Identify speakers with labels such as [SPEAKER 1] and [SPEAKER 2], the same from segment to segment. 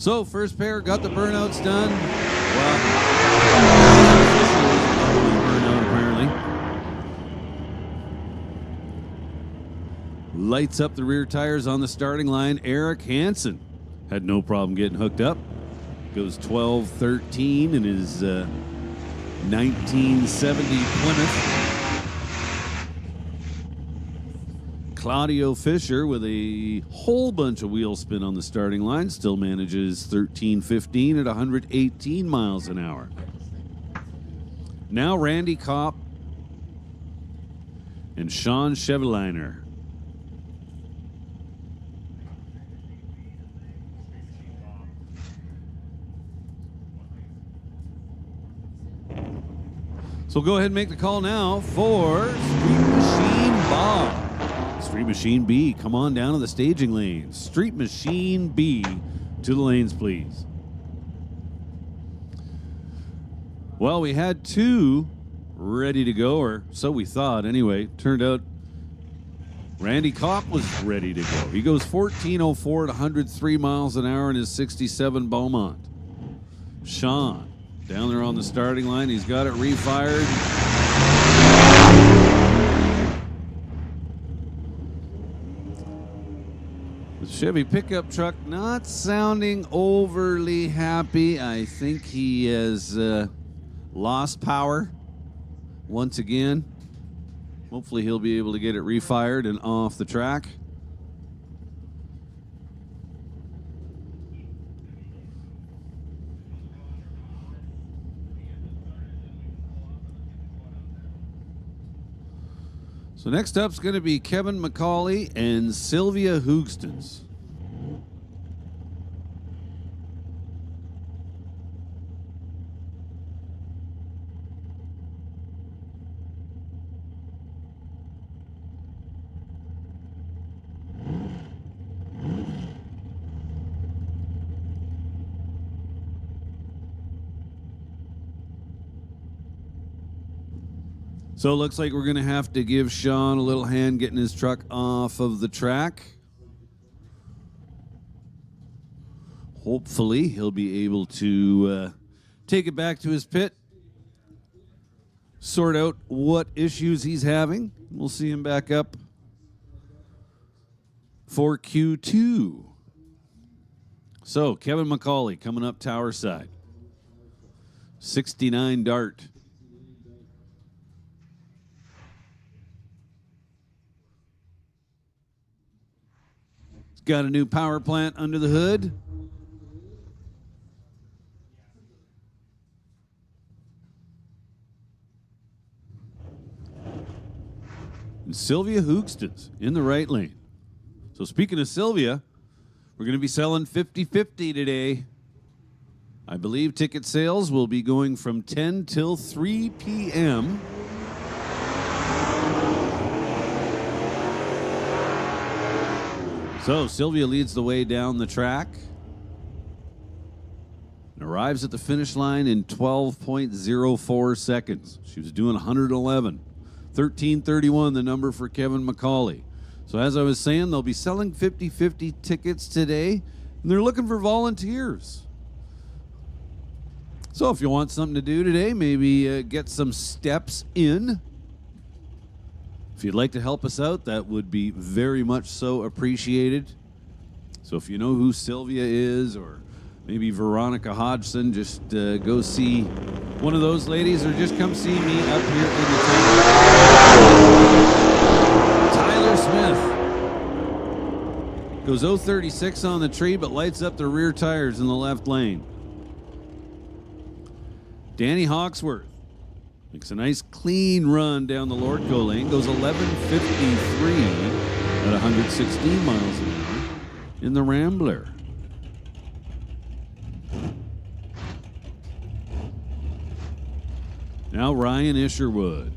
[SPEAKER 1] So, first pair got the burnouts done. Well, burnout apparently. Lights up the rear tires on the starting line. Eric Jansen had no problem getting hooked up. Goes 12-13 in his 1970 Plymouth. Claudio Fisher with a whole bunch of wheel spin on the starting line still manages 13-15 at 118 miles an hour. Now Randy Kopp and Sean Cheveliner. So go ahead and make the call now for Street Machine Bob. Street Machine B, come on down to the staging lanes. Street Machine B to the lanes, please. Well, we had two ready to go, or so we thought anyway. Turned out Randy Kopp was ready to go. He goes 14:04 at 103 miles an hour in his 67 Beaumont. Sean down there on the starting line. He's got it refired. The Chevy pickup truck not sounding overly happy. I think he has lost power once again. Hopefully he'll be able to get it refired and off the track. So next up's going to be Kevin McCauley and Sylvia Hoogstens. So it looks like we're going to have to give Sean a little hand getting his truck off of the track. Hopefully he'll be able to take it back to his pit, sort out what issues he's having. We'll see him back up for Q2. So Kevin McCauley coming up tower side. 69 Dart. Got a new power plant under the hood. And Sylvia Hoogstens in the right lane. So speaking of Sylvia, we're going to be selling 50-50 today. I believe ticket sales will be going from 10 till 3 p.m. So Sylvia leads the way down the track and arrives at the finish line in 12.04 seconds. She was doing 111. 13:31, the number for Kevin McCauley. So as I was saying, they'll be selling 50-50 tickets today, and they're looking for volunteers. So if you want something to do today, maybe get some steps in. If you'd like to help us out, that would be very much so appreciated. So if you know who Sylvia is, or maybe Veronica Hodgson, just go see one of those ladies, or just come see me up here in the table. Tyler Smith goes 036 on the tree, but lights up the rear tires in the left lane. Danny Hawksworth makes a nice clean run down the Lordco lane, goes 11:53 at 116 miles an hour in the Rambler. Now Ryan Isherwood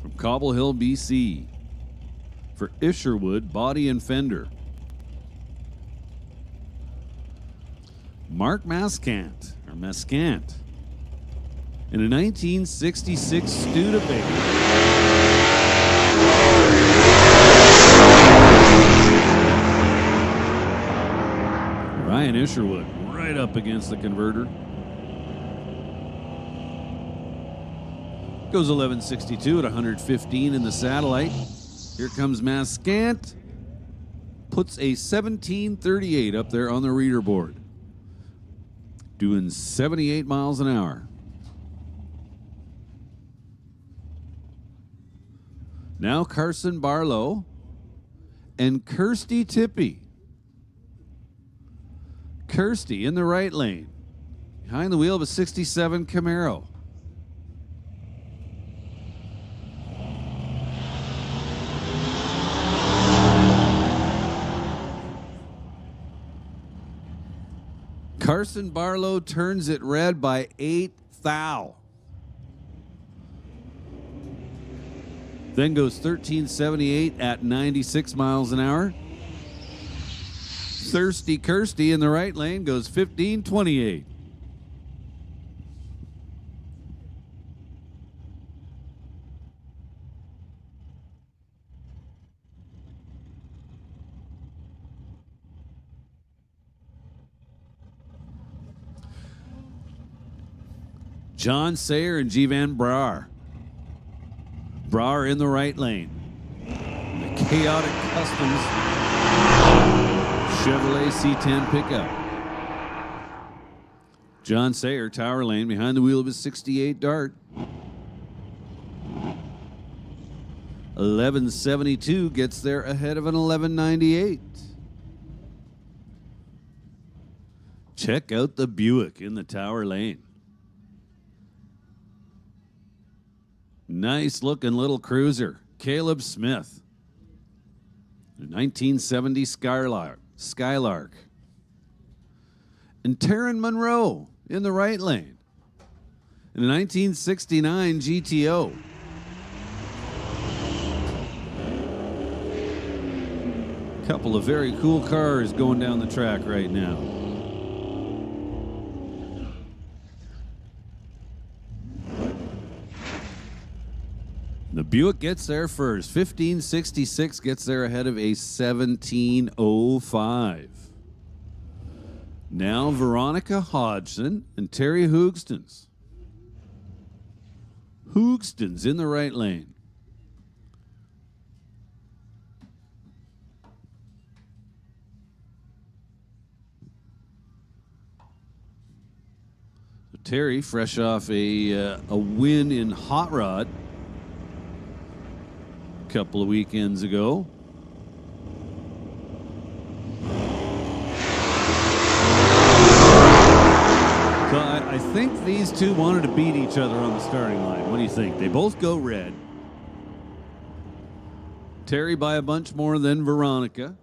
[SPEAKER 1] from Cobble Hill, BC. For Isherwood, body and fender. Mark Mascant, or Mascant, in a 1966 Studebaker. Ryan Isherwood right up against the converter. Goes 1162 at 115 in the satellite. Here comes Mascant. Puts a 1738 up there on the reader board. Doing 78 miles an hour. Now Carson Barlow and Kirsty Tippy. Kirsty in the right lane, behind the wheel of a 67 Camaro. Carson Barlow turns it red by 8 thou. Then goes 1378 at 96 miles an hour. Thirsty Kirsty in the right lane goes 1528. John Sayer and G. Van Brar. Brar in the right lane. The Chaotic Customs Chevrolet C10 pickup. John Sayer, tower lane, behind the wheel of his 68 Dart. 1172 gets there ahead of an 1198. Check out the Buick in the tower lane. Nice looking little cruiser. Caleb Smith. A 1970 Skylark. And Taryn Monroe in the right lane. In a 1969 GTO. Couple of very cool cars going down the track right now. The Buick gets there first. 1566 gets there ahead of a 1705. Now Veronica Hodgson and Terry Hoogstens. Hoogstens in the right lane. So Terry, fresh off a win in Hot Rod couple of weekends ago. So I think these two wanted to beat each other on the starting line. What do you think? They both go red. Terry by a bunch more than Veronica.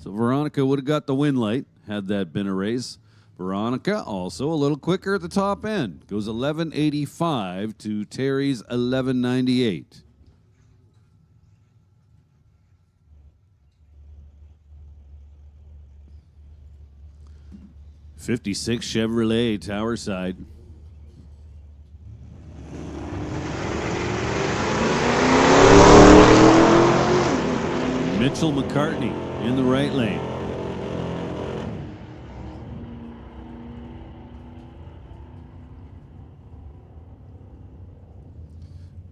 [SPEAKER 1] So Veronica would have got the win light had that been a race. Veronica also a little quicker at the top end. Goes 1185 to Terry's 1198. 56 Chevrolet tower side. Mitchell McCartney in the right lane.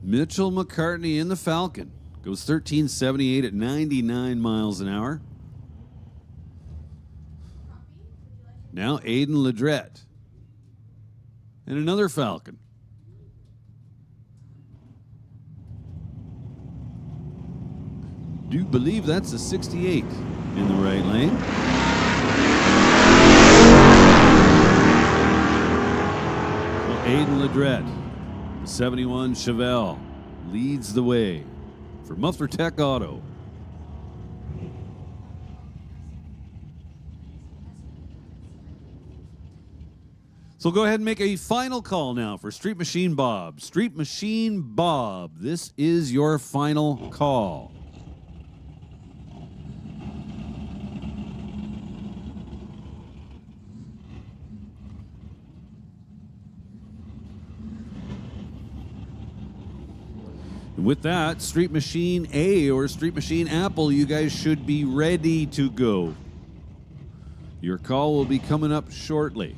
[SPEAKER 1] Mitchell McCartney in the Falcon. Goes 1378 at 99 miles an hour. Now Aiden Ledrette. And another Falcon. Do believe that's a 68 in the right lane. Well, Aiden Ledrette, the 71 Chevelle, leads the way for Muffler Tech Auto. So go ahead and make a final call now for Street Machine Bob. Street Machine Bob, this is your final call. And with that, Street Machine A or Street Machine Apple, you guys should be ready to go. Your call will be coming up shortly.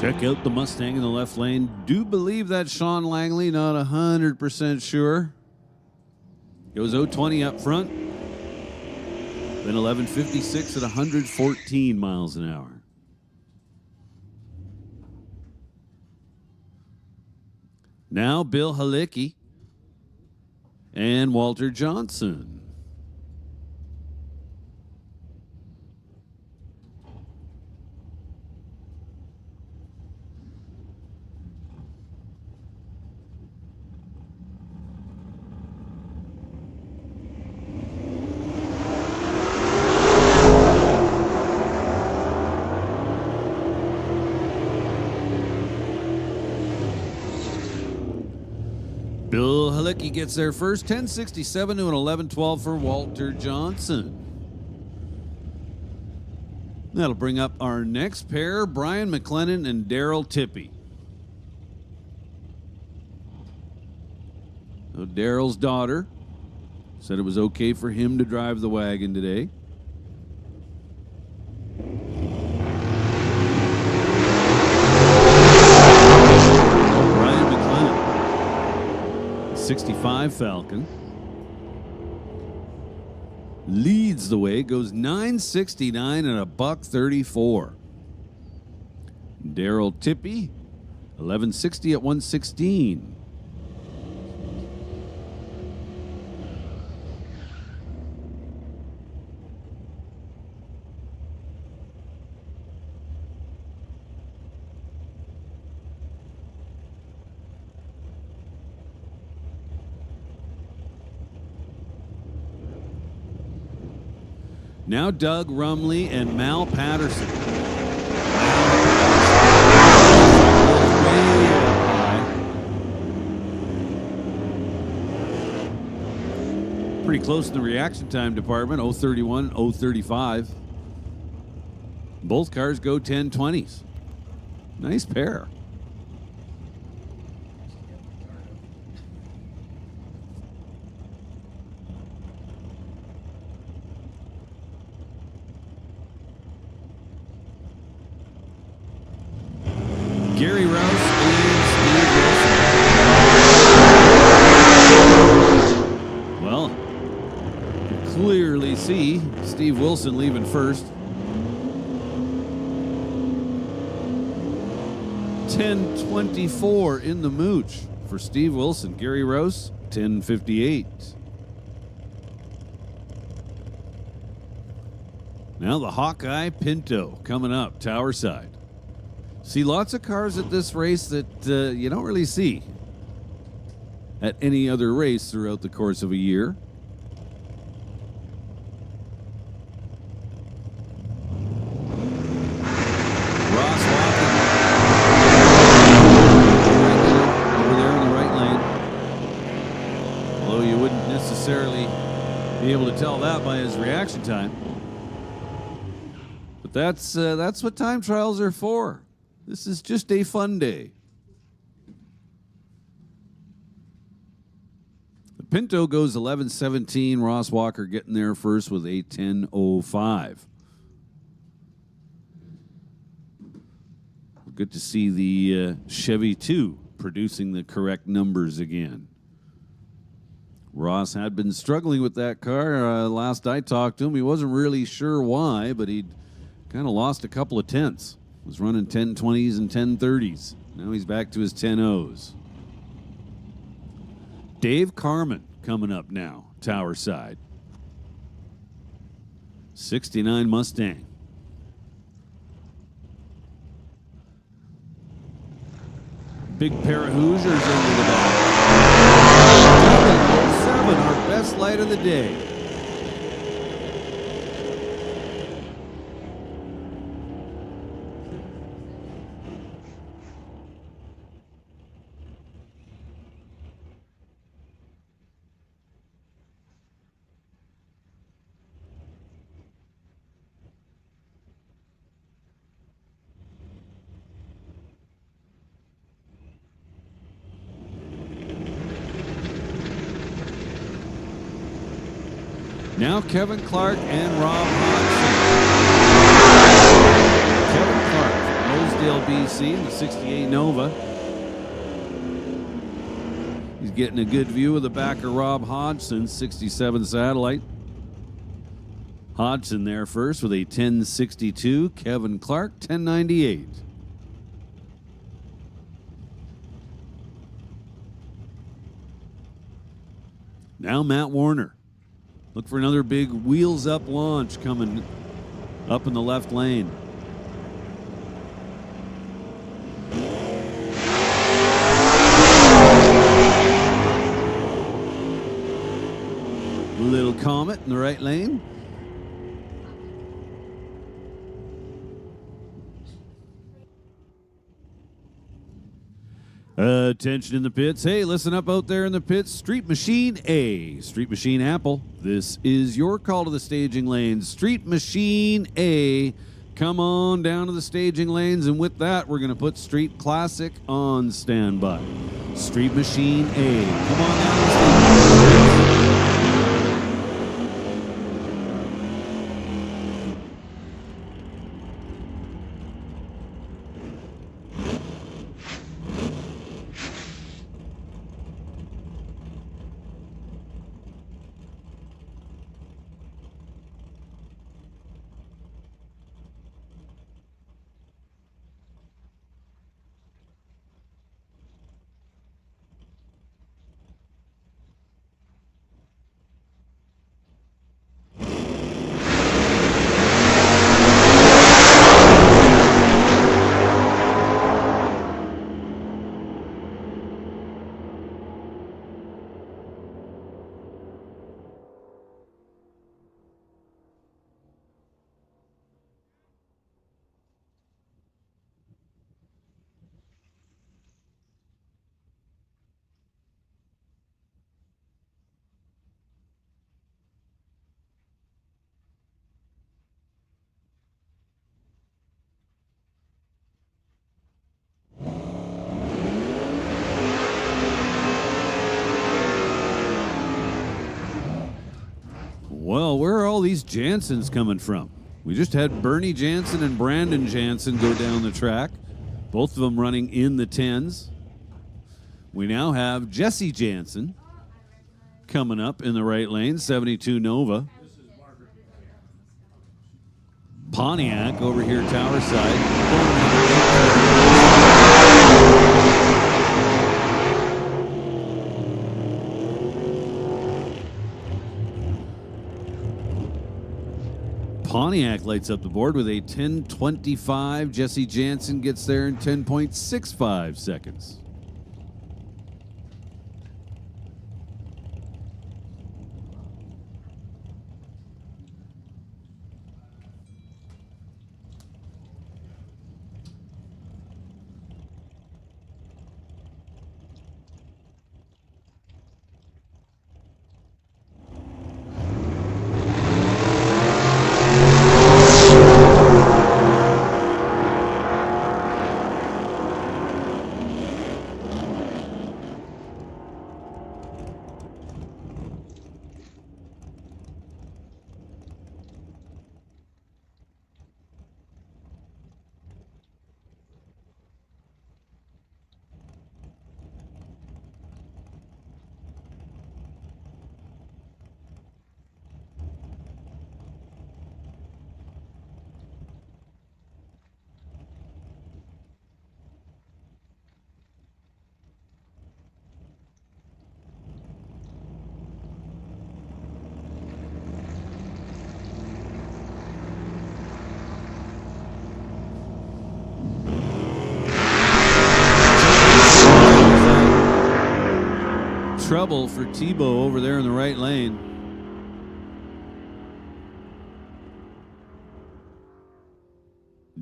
[SPEAKER 1] Check out the Mustang in the left lane. Do believe that's Sean Langley, not 100% sure. Goes 020 up front. Then 1156 at 114 miles an hour. Now Bill Halicki and Walter Jansen. Bill Halicki gets there first, 1067 to an 1112 for Walter Jansen. That'll bring up our next pair, Brian McLennan and Daryl Tippy. So Daryl's daughter said it was okay for him to drive the wagon today. Brian McLennan, 65 Falcon, leads the way, goes 969 and a $134. Daryl Tippy, 1160 at 116. Now Doug Rumley and Mal Patterson. Pretty close in the reaction time department, 031, 035. Both cars go 1020s. Nice pair. Gary Rouse and Steve Wilson. Well, you can clearly see Steve Wilson leaving first. 10:24 in the mooch for Steve Wilson. Gary Rouse, 10:58. Now the Hawkeye Pinto coming up, Tower side. See lots of cars at this race that you don't really see at any other race throughout the course of a year. Ross Walker over there in the right lane. Although you wouldn't necessarily be able to tell that by his reaction time. But that's what time trials are for. This is just a fun day. The Pinto goes 11:17. Ross Walker getting there first with a 10:05. Good to see the Chevy 2 producing the correct numbers again. Ross had been struggling with that car. Last I talked to him, he wasn't really sure why, but he'd kind of lost a couple of tenths. Was running 1020s and 1030s. Now he's back to his 10.0s. Dave Carman coming up now, Tower side. 69 Mustang. Big pair of Hoosiers into the back. 7, our best light of the day. Now Kevin Clark and Rob Hodgson. Kevin Clark from Rosedale, BC in the 68 Nova. He's getting a good view of the back of Rob Hodgson, 67 Satellite. Hodgson there first with a 1062. Kevin Clark, 1098. Now Matt Warner. Look for another big wheels up launch coming up in the left lane. Little Comet in the right lane. Attention in the pits. Hey, listen up out there in the pits. Street Machine A. Street Machine Apple. This is your call to the staging lanes. Street Machine A. Come on down to the staging lanes. And with that, we're going to put Street Classic on standby. Street Machine A. Come on down to the staging lanes. Well, where are all these Jansens coming from? We just had Bernie Jansen and Brandon Jansen go down the track, both of them running in the 10s. We now have Jesse Jansen coming up in the right lane, 72 Nova. Pontiac over here, tower side. Pontiac lights up the board with a 10:25. Jesse Jansen gets there in 10.65 seconds. Trouble for Tebow over there in the right lane.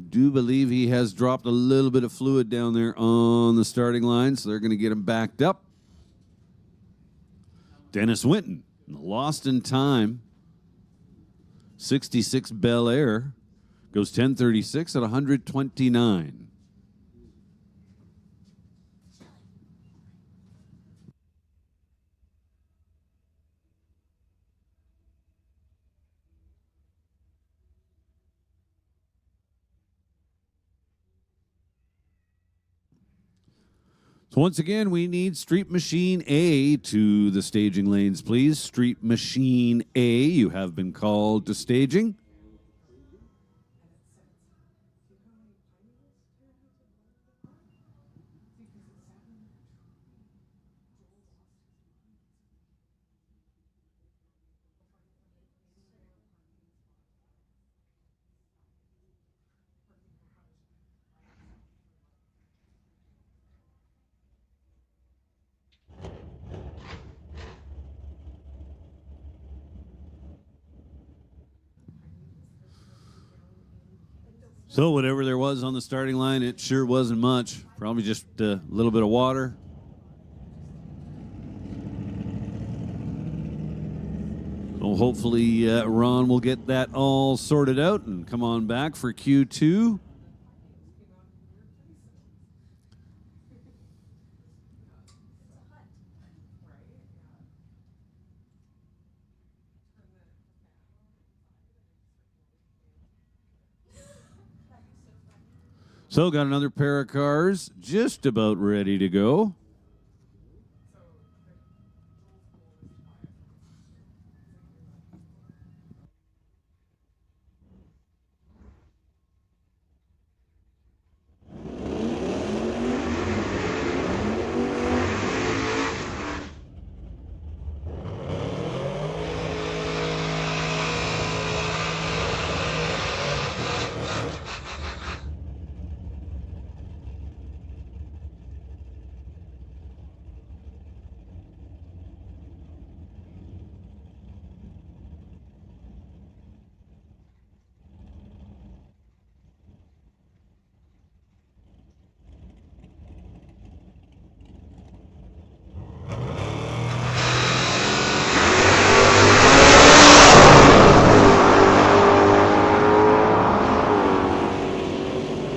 [SPEAKER 1] Do believe he has dropped a little bit of fluid down there on the starting line, so they're going to get him backed up. Dennis Winton, lost in time. 66 Bel Air goes 10:36 at 129. So once again, we need Street Machine A to the staging lanes, please. Street Machine A, you have been called to staging. So whatever there was on the starting line, it sure wasn't much. Probably just a little bit of water. So hopefully Ron will get that all sorted out and come on back for Q2. So got another pair of cars just about ready to go.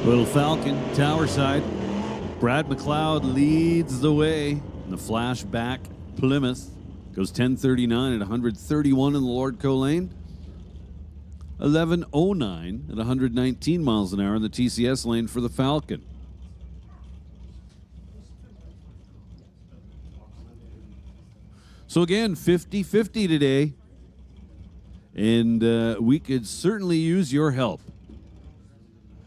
[SPEAKER 1] Little Falcon, tower side. Brad McLeod leads the way in the flashback Plymouth. Goes 10:39 at 131 in the Lordco lane. 11:09 at 119 miles an hour in the TCS lane for the Falcon. So again, 50-50 today. And we could certainly use your help.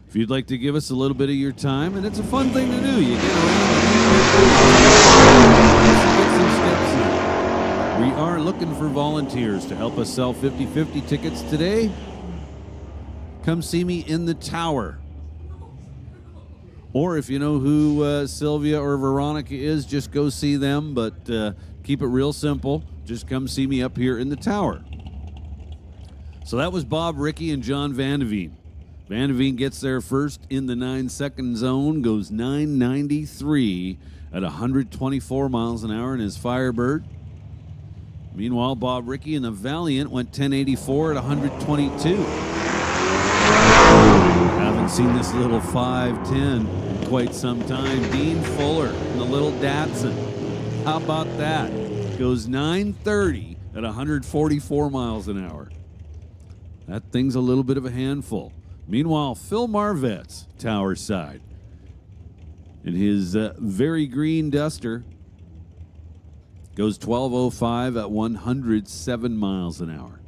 [SPEAKER 1] If you'd like to give us a little bit of your time, and it's a fun thing to do. You get some steps in. We are looking for volunteers to help us sell 50-50 tickets today. Come see me in the tower. Or if you know who Sylvia or Veronica is, just go see them, but keep it real simple. Just come see me up here in the tower. So that was Bob Ricky and John Vandeveen. Vandeveen gets there first in the 9-second zone, goes 9:93 at 124 miles an hour in his Firebird. Meanwhile, Bob Ricky and the Valiant went 10:84 at 122. Haven't seen this little 510 in quite some time. Dean Fuller and the little Datsun. How about that? Goes 9:30 at 144 miles an hour. That thing's a little bit of a handful. Meanwhile, Phil Marvette's tower side in his very green Duster goes 12:05 at 107 miles an hour.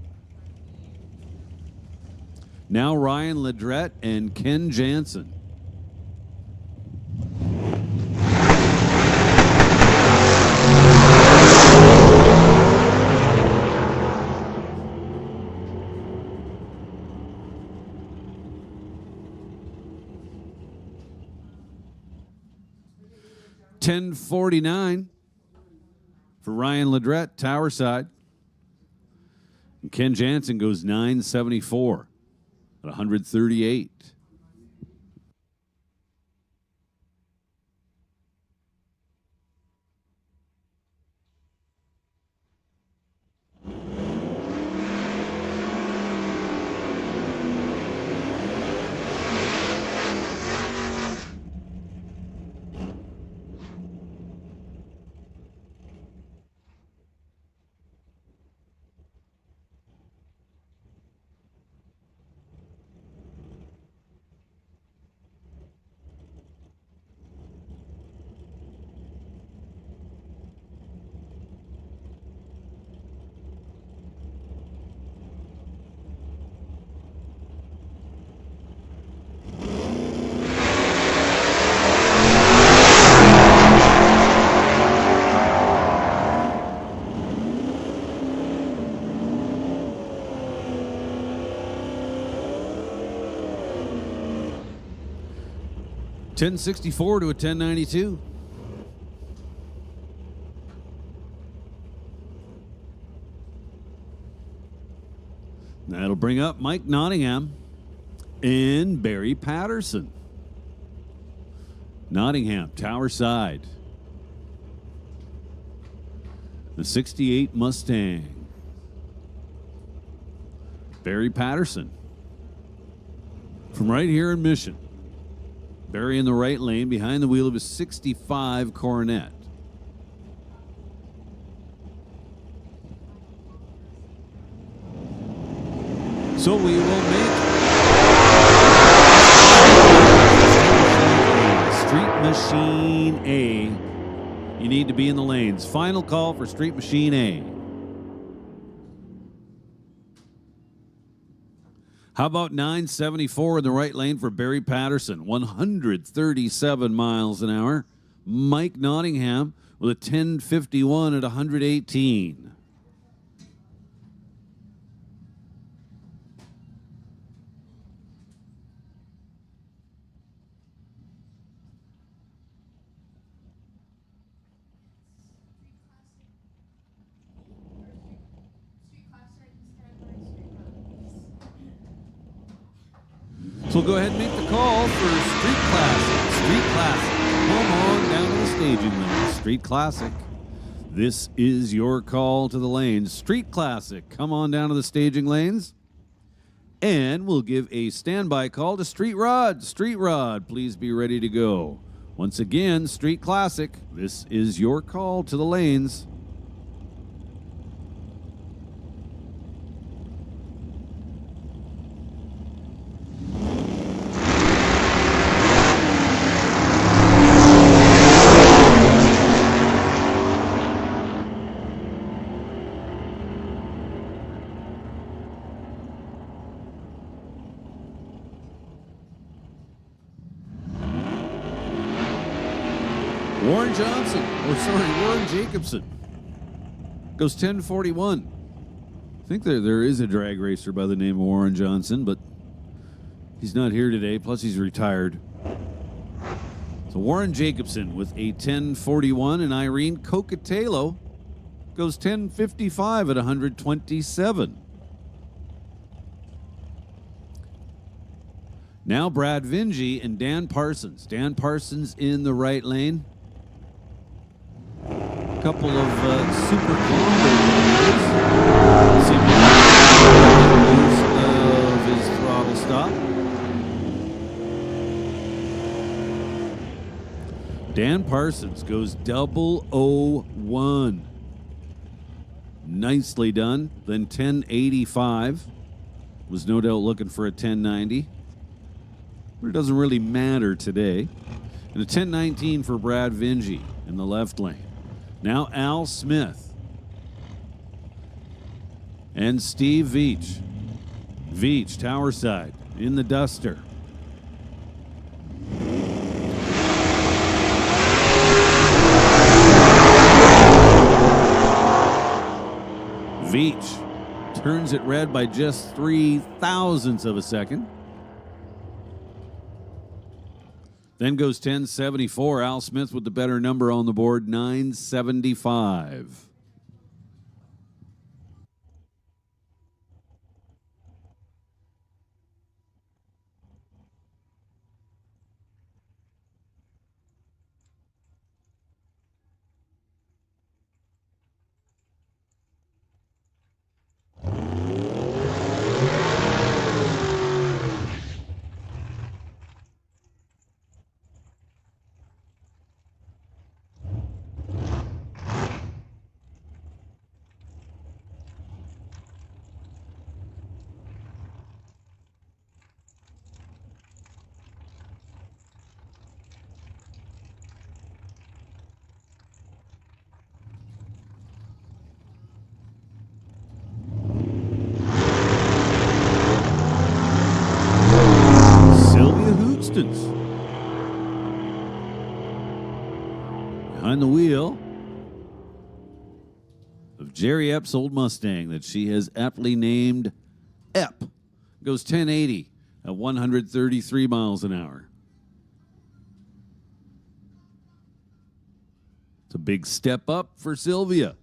[SPEAKER 1] Now Ryan Ledrette and Ken Jansen. $10.49 for Ryan Ledrette, tower side. And Ken Jansen goes 9.74 at 138. 1064 to a 1092. That'll bring up Mike Nottingham and Barry Patterson. Nottingham, Tower Side. The 68 Mustang. Barry Patterson. From right here in Mission. Barry in the right lane behind the wheel of his 65 Coronet. So we will make Street Machine A. You need to be in the lanes. Final call for Street Machine A. How about 974 in the right lane for Barry Patterson? 137 miles an hour. Mike Nottingham with a 1051 at 118. So we'll go ahead and make the call for Street Classic. Street Classic. Come on down to the staging lane. Street Classic. This is your call to the lanes. Street Classic. Come on down to the staging lanes. And we'll give a standby call to Street Rod. Street Rod, please be ready to go. Once again, Street Classic. This is your call to the lanes. Warren Jacobson goes 1041. I think there is a drag racer by the name of Warren Johnson, but he's not here today, plus he's retired. So Warren Jacobson with a 1041, and Irene Cocatello goes 1055 at 127. Now Brad Vingy and Dan Parsons. Dan Parsons in the right lane. Couple of super combo of his throttle stop. Dan Parsons goes 001. Nicely done. Then 1085. Was no doubt looking for a 1090. But it doesn't really matter today. And a 1019 for Brad Vingy in the left lane. Now Al Smith and Steve Veach. Veach, Tower Side, in the Duster. Veach turns it red by just 0.003 of a second. Then goes 1074. Al Smith with the better number on the board, 975. Behind the wheel of Jerry Epp's old Mustang that she has aptly named Epp. Goes 1080 at 133 miles an hour. It's a big step up for Sylvia.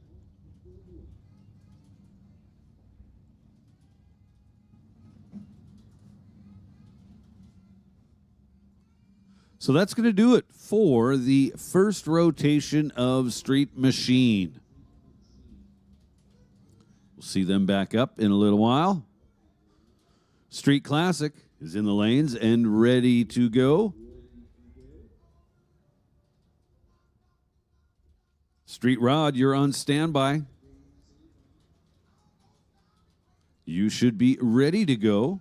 [SPEAKER 1] So that's going to do it for the first rotation of Street Machine. We'll see them back up in a little while. Street Classic is in the lanes and ready to go. Street Rod, you're on standby. You should be ready to go.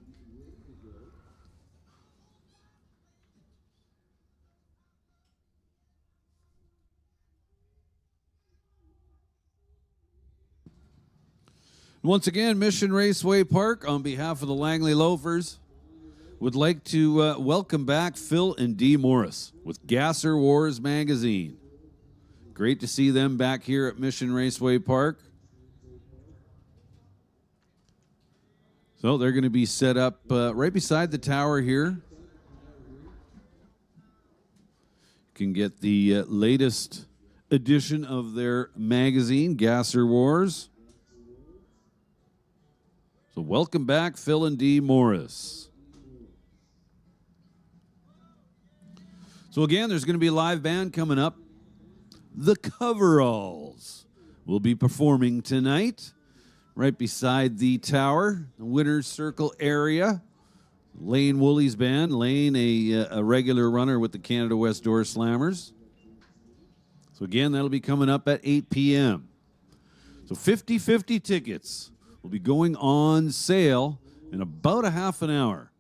[SPEAKER 1] Once again, Mission Raceway Park, on behalf of the Langley Loafers, would like to welcome back Phil and Dee Morris with Gasser Wars Magazine. Great to see them back here at Mission Raceway Park. So they're going to be set up right beside the tower here. You can get the latest edition of their magazine, Gasser Wars. So welcome back, Phil and Dee Morris. So again, there's going to be a live band coming up. The Coveralls will be performing tonight right beside the tower, the Winner's Circle area. Lane Woolley's band. Lane, a regular runner with the Canada West Door Slammers. So again, that'll be coming up at 8 p.m. So 50-50 tickets will be going on sale in about a half an hour.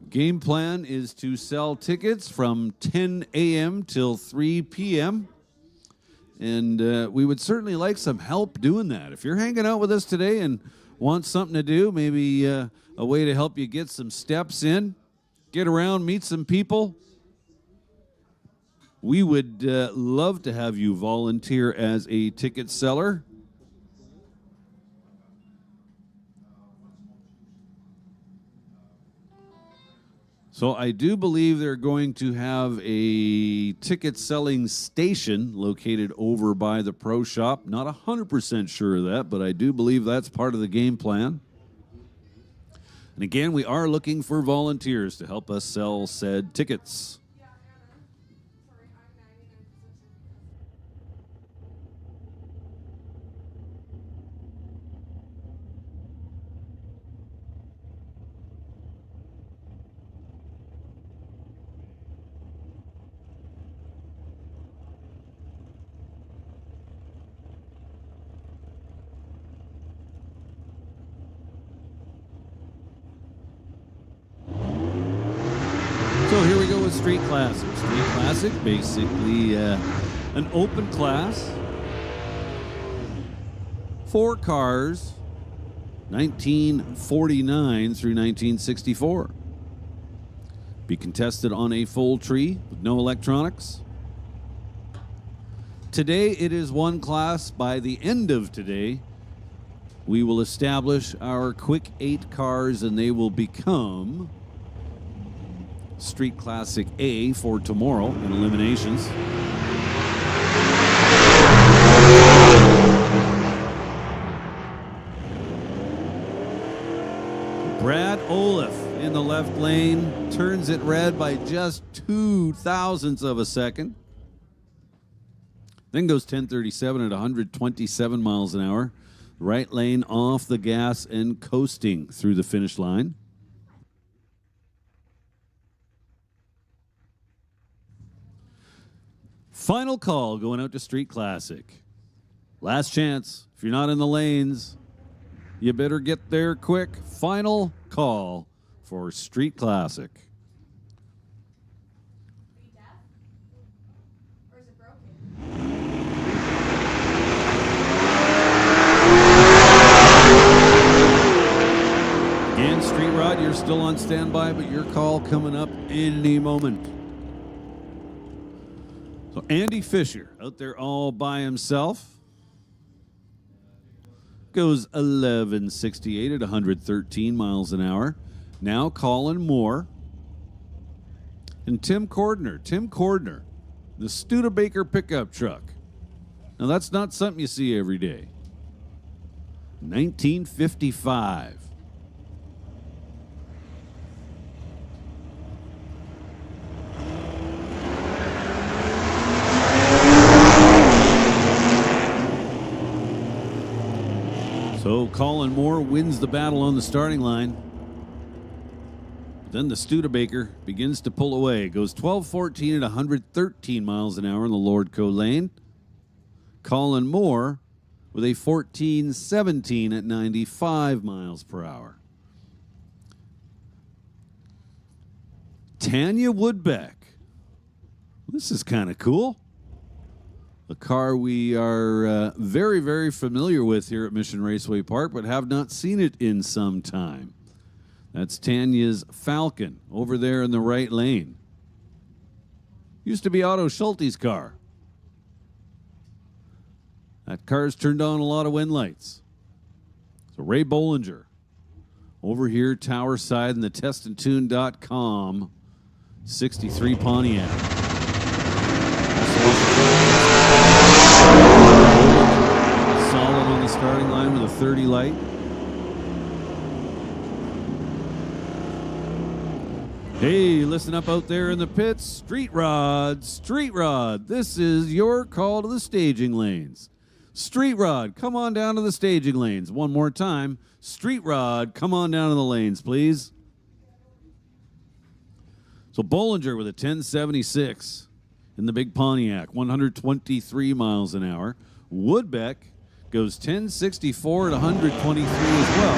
[SPEAKER 1] Game plan is to sell tickets from 10 a.m. till 3 p.m. And we would certainly like some help doing that. If you're hanging out with us today and want something to do, maybe a way to help you get some steps in, get around, meet some people, we would love to have you volunteer as a ticket seller. So I do believe they're going to have a ticket selling station located over by the pro shop. Not 100% sure of that, but I do believe that's part of the game plan. And again, we are looking for volunteers to help us sell said tickets. So here we go with Street Classic. Street Classic, basically an open class. 4 cars, 1949 through 1964. Be contested on a full tree with no electronics. Today it is one class. By the end of today, we will establish our quick 8 cars and they will become Street Classic A for tomorrow in eliminations. Brad Olaf in the left lane turns it red by just 0.02 of a second. Then goes 1037 at 127 miles an hour. Right lane off the gas and coasting through the finish line. Final call going out to Street Classic. Last chance. If you're not in the lanes, you better get there quick. Final call for Street Classic.
[SPEAKER 2] Or is it broken?
[SPEAKER 1] Again, Street Rod, you're still on standby, but your call coming up any moment. So Andy Fisher out there all by himself. Goes 1168 at 113 miles an hour. Now Colin Moore. And Tim Cordner. Tim Cordner, the Studebaker pickup truck. Now, that's not something you see every day. 1955. So Colin Moore wins the battle on the starting line. Then the Studebaker begins to pull away. Goes 12:14 at 113 miles an hour in the Lordco lane. Colin Moore with a 14:17 at 95 miles per hour. Tanya Woodbeck. This is kind of cool. A car we are very, very familiar with here at Mission Raceway Park, but have not seen it in some time. That's Tanya's Falcon over there in the right lane. Used to be Otto Schulte's car. That car's turned on a lot of wind lights. So Ray Bollinger over here, tower side in the testandtune.com 63 Pontiac. Solid on the starting line with a 30 light. Hey, listen up out there in the pits. Street Rod, Street Rod. This is your call to the staging lanes. Street Rod, come on down to the staging lanes. One more time. Street Rod, come on down to the lanes, please. So Bollinger with a 1076 in the big Pontiac, 123 miles an hour. Woodbeck goes 1064 at 123 as well.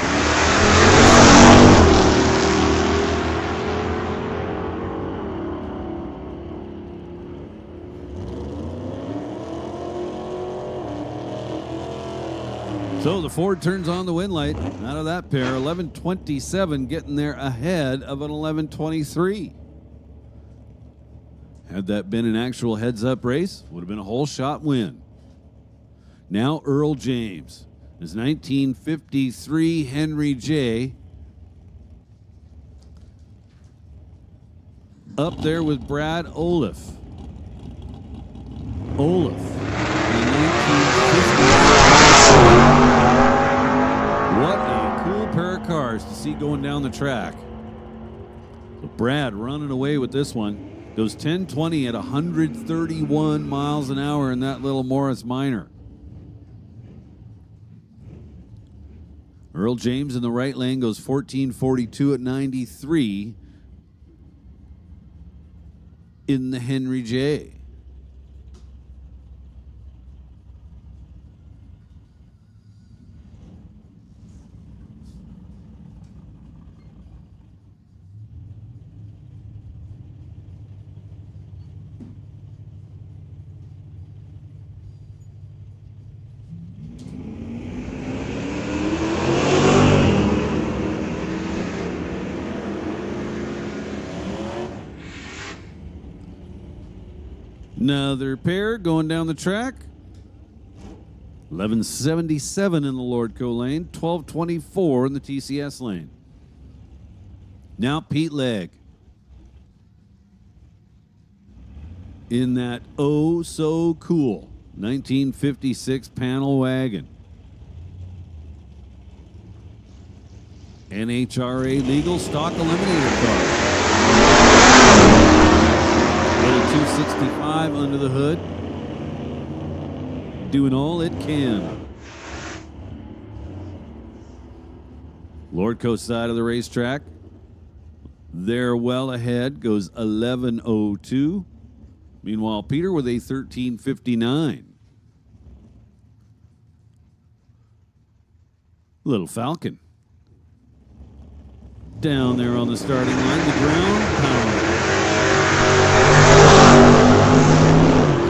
[SPEAKER 1] So the Ford turns on the wind light out of that pair. 11:27 getting there ahead of an 11:23. Had that been an actual heads-up race, would have been a whole shot win. Now Earl James. His 1953 Henry J. Up there with Brad Olaf. Olaf. In 1950. What a cool pair of cars to see going down the track. So Brad running away with this one. Goes 1020 at 131 miles an hour in that little Morris Minor. Earl James in the right lane goes 1442 at 93 in the Henry J. Another pair going down the track. 1177 in the Lordco lane. 1224 in the TCS lane. Now Pete Legg. In that oh so cool 1956 panel wagon. NHRA legal stock eliminator car. 265 under the hood. Doing all it can. Lordco side of the racetrack. They're well ahead. Goes 11:02. Meanwhile, Peter with a 13:59. Little Falcon. Down there on the starting line. The ground pound.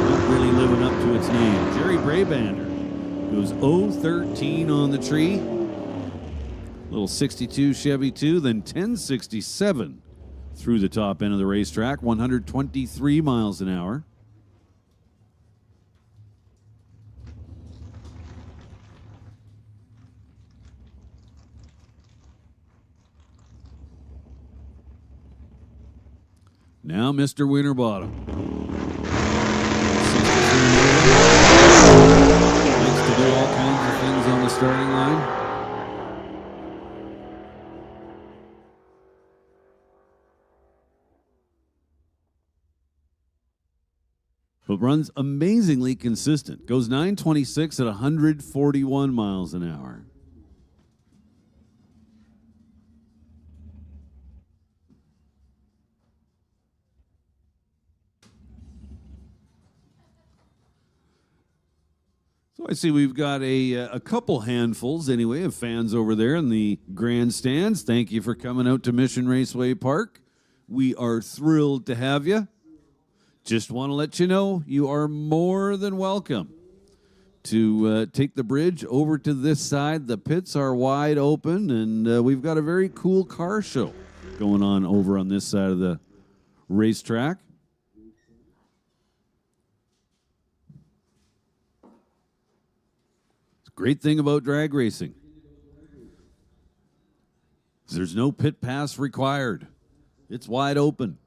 [SPEAKER 1] Not really living up to its name. Jerry Brabander goes 013 on the tree. Little 62 Chevy 2, then 1067 through the top end of the racetrack, 123 miles an hour. Now Mr. Winterbottom. starting line. But runs amazingly consistent. Goes 926 at 141 miles an hour. So I see we've got a couple handfuls, anyway, of fans over there in the grandstands. Thank you for coming out to Mission Raceway Park. We are thrilled to have you. Just want to let you know you are more than welcome to take the bridge over to this side. The pits are wide open, and we've got a very cool car show going on over on this side of the racetrack. Great thing about drag racing is there's no pit pass required. It's wide open.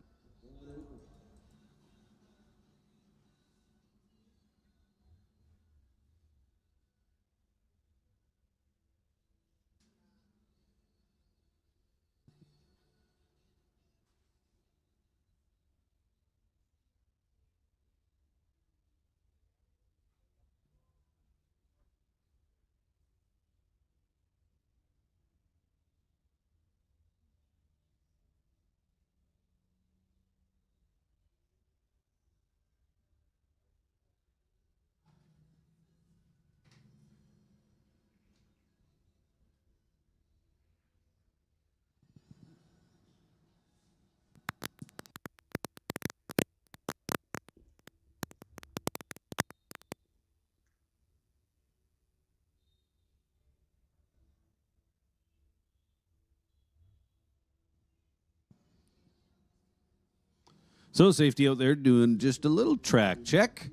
[SPEAKER 1] So safety out there doing just a little track check.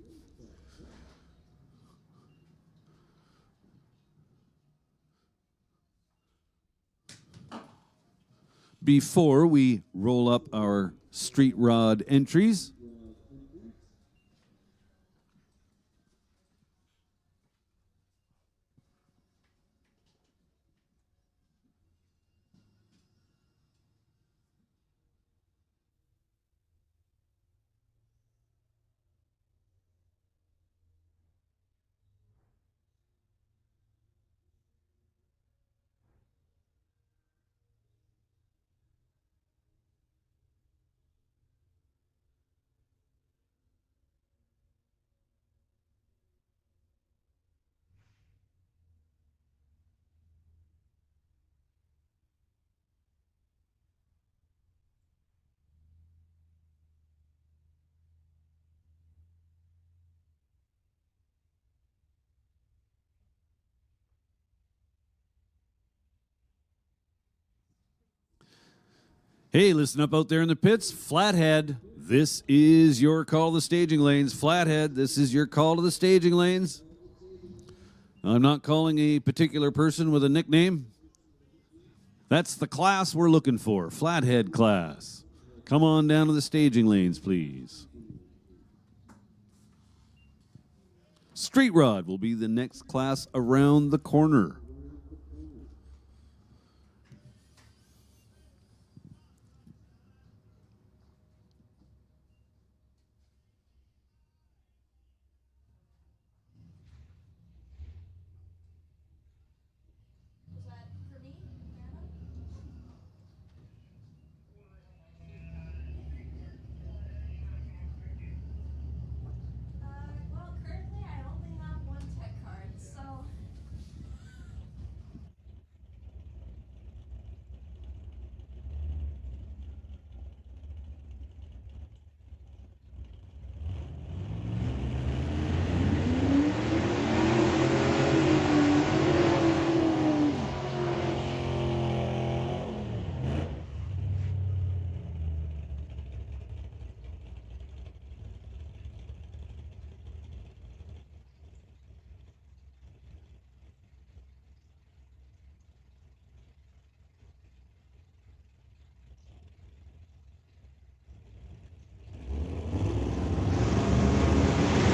[SPEAKER 1] Before we roll up our street rod entries. Hey, listen up out there in the pits. Flathead, this is your call to the staging lanes. Flathead, this is your call to the staging lanes. I'm not calling a particular person with a nickname. That's the class we're looking for, Flathead class. Come on down to the staging lanes, please. Street Rod will be the next class around the corner.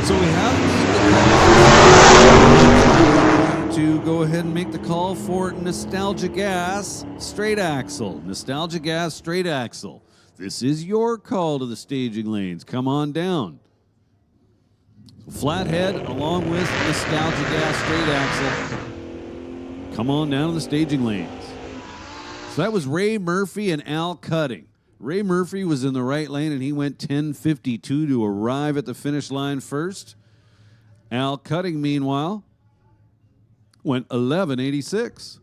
[SPEAKER 1] So we have to go ahead and make Nostalgia Gas straight axle. Nostalgia Gas straight axle. This is your call to the staging lanes. Come on down. Flathead along with Nostalgia Gas straight axle. Come on down to the staging lanes. So that was Ray Murphy and Al Cutting. Ray Murphy was in the right lane and he went 10:52 to arrive at the finish line first. Al Cutting, meanwhile, went 11:86.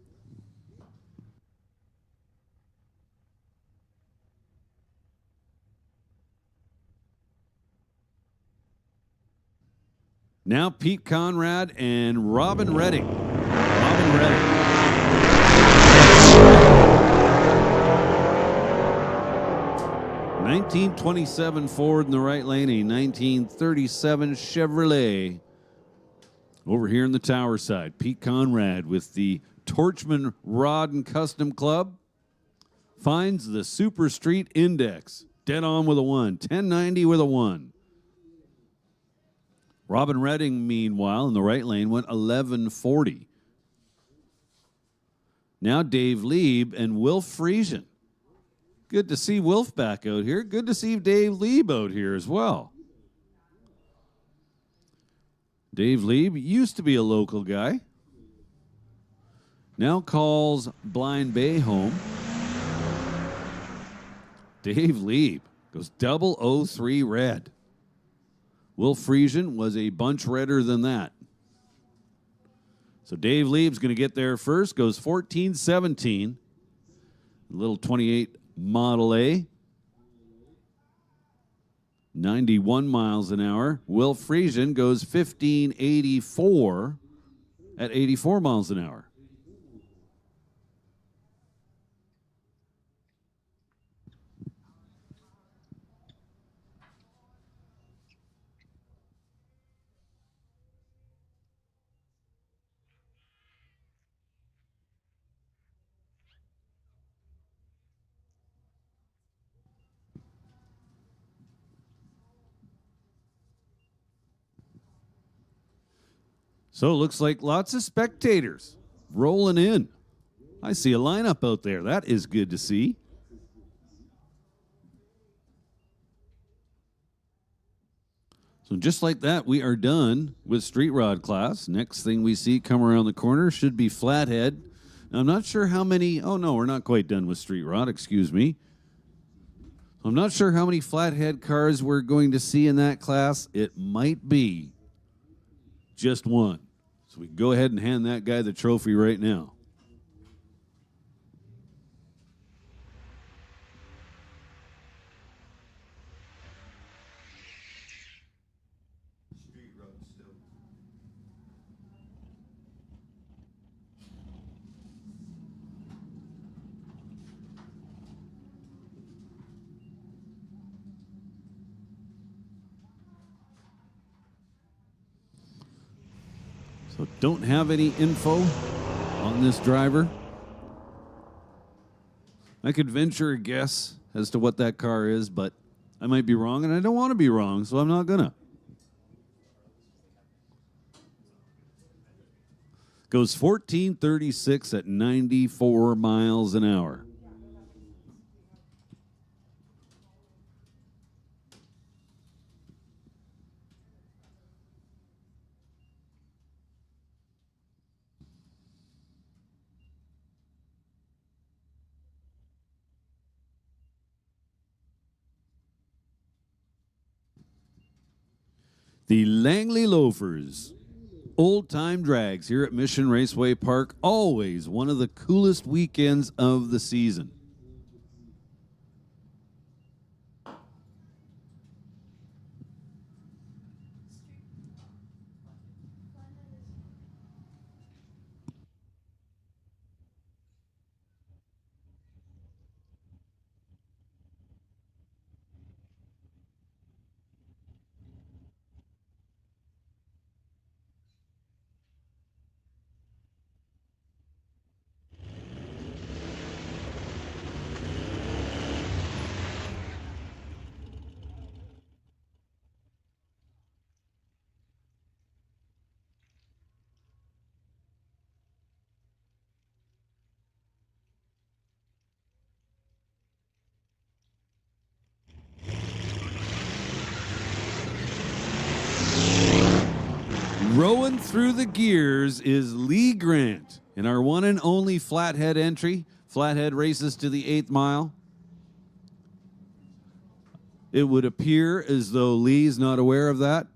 [SPEAKER 1] Now Pete Conrad and Robin Redding. Robin Redding. 1927 Ford in the right lane, a 1937 Chevrolet. Over here in the tower side, Pete Conrad with the Torchman Rod and Custom Club finds the Super Street Index. Dead on with a 1. 1090 with a 1. Robin Redding, meanwhile, in the right lane, went 1140. Now Dave Lieb and Wilf Friesen. Good to see Wilf back out here. Good to see Dave Lieb out here as well. Dave Lieb used to be a local guy. Now calls Blind Bay home. Dave Lieb goes 003 red. Wilf Friesen was a bunch redder than that. So Dave Lieb's going to get there first. Goes 14:17. Little 28 Model A. 91 miles an hour. Wilf Friesen goes 15:84 at 84 miles an hour. So it looks like lots of spectators rolling in. I see a lineup out there. That is good to see. So just like that, we are done with Street Rod class. Next thing we see come around the corner should be Flathead. Now, I'm not sure how many... Oh, no, we're not quite done with Street Rod. Excuse me. I'm not sure how many Flathead cars we're going to see in that class. It might be just one. So we can go ahead and hand that guy the trophy right now. So don't have any info on this driver. I could venture a guess as to what that car is, but I might be wrong, and I don't want to be wrong, so I'm not gonna. Goes 14:36 at 94 miles an hour. The Langley Loafers, old-time drags here at Mission Raceway Park, always one of the coolest weekends of the season. Rowing through the gears is Lee Grant in our one and only Flathead entry. Flathead races to the 8th mile. It would appear as though Lee's not aware of that.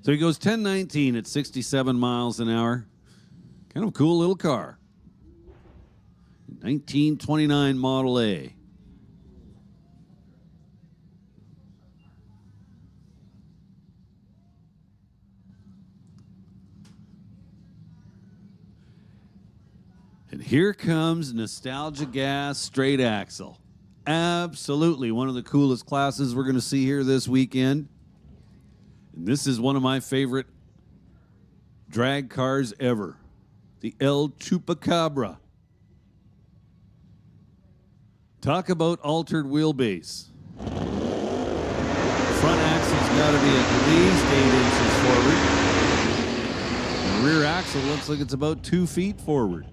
[SPEAKER 1] So he goes 10:19 at 67 miles an hour. Kind of a cool little car. 1929 Model A. And here comes Nostalgia Gas Straight Axle. Absolutely one of the coolest classes we're going to see here this weekend. And this is one of my favorite drag cars ever. The El Chupacabra. Talk about altered wheelbase. Front axle's got to be at least 8 inches forward. The rear axle looks like it's about 2 feet forward.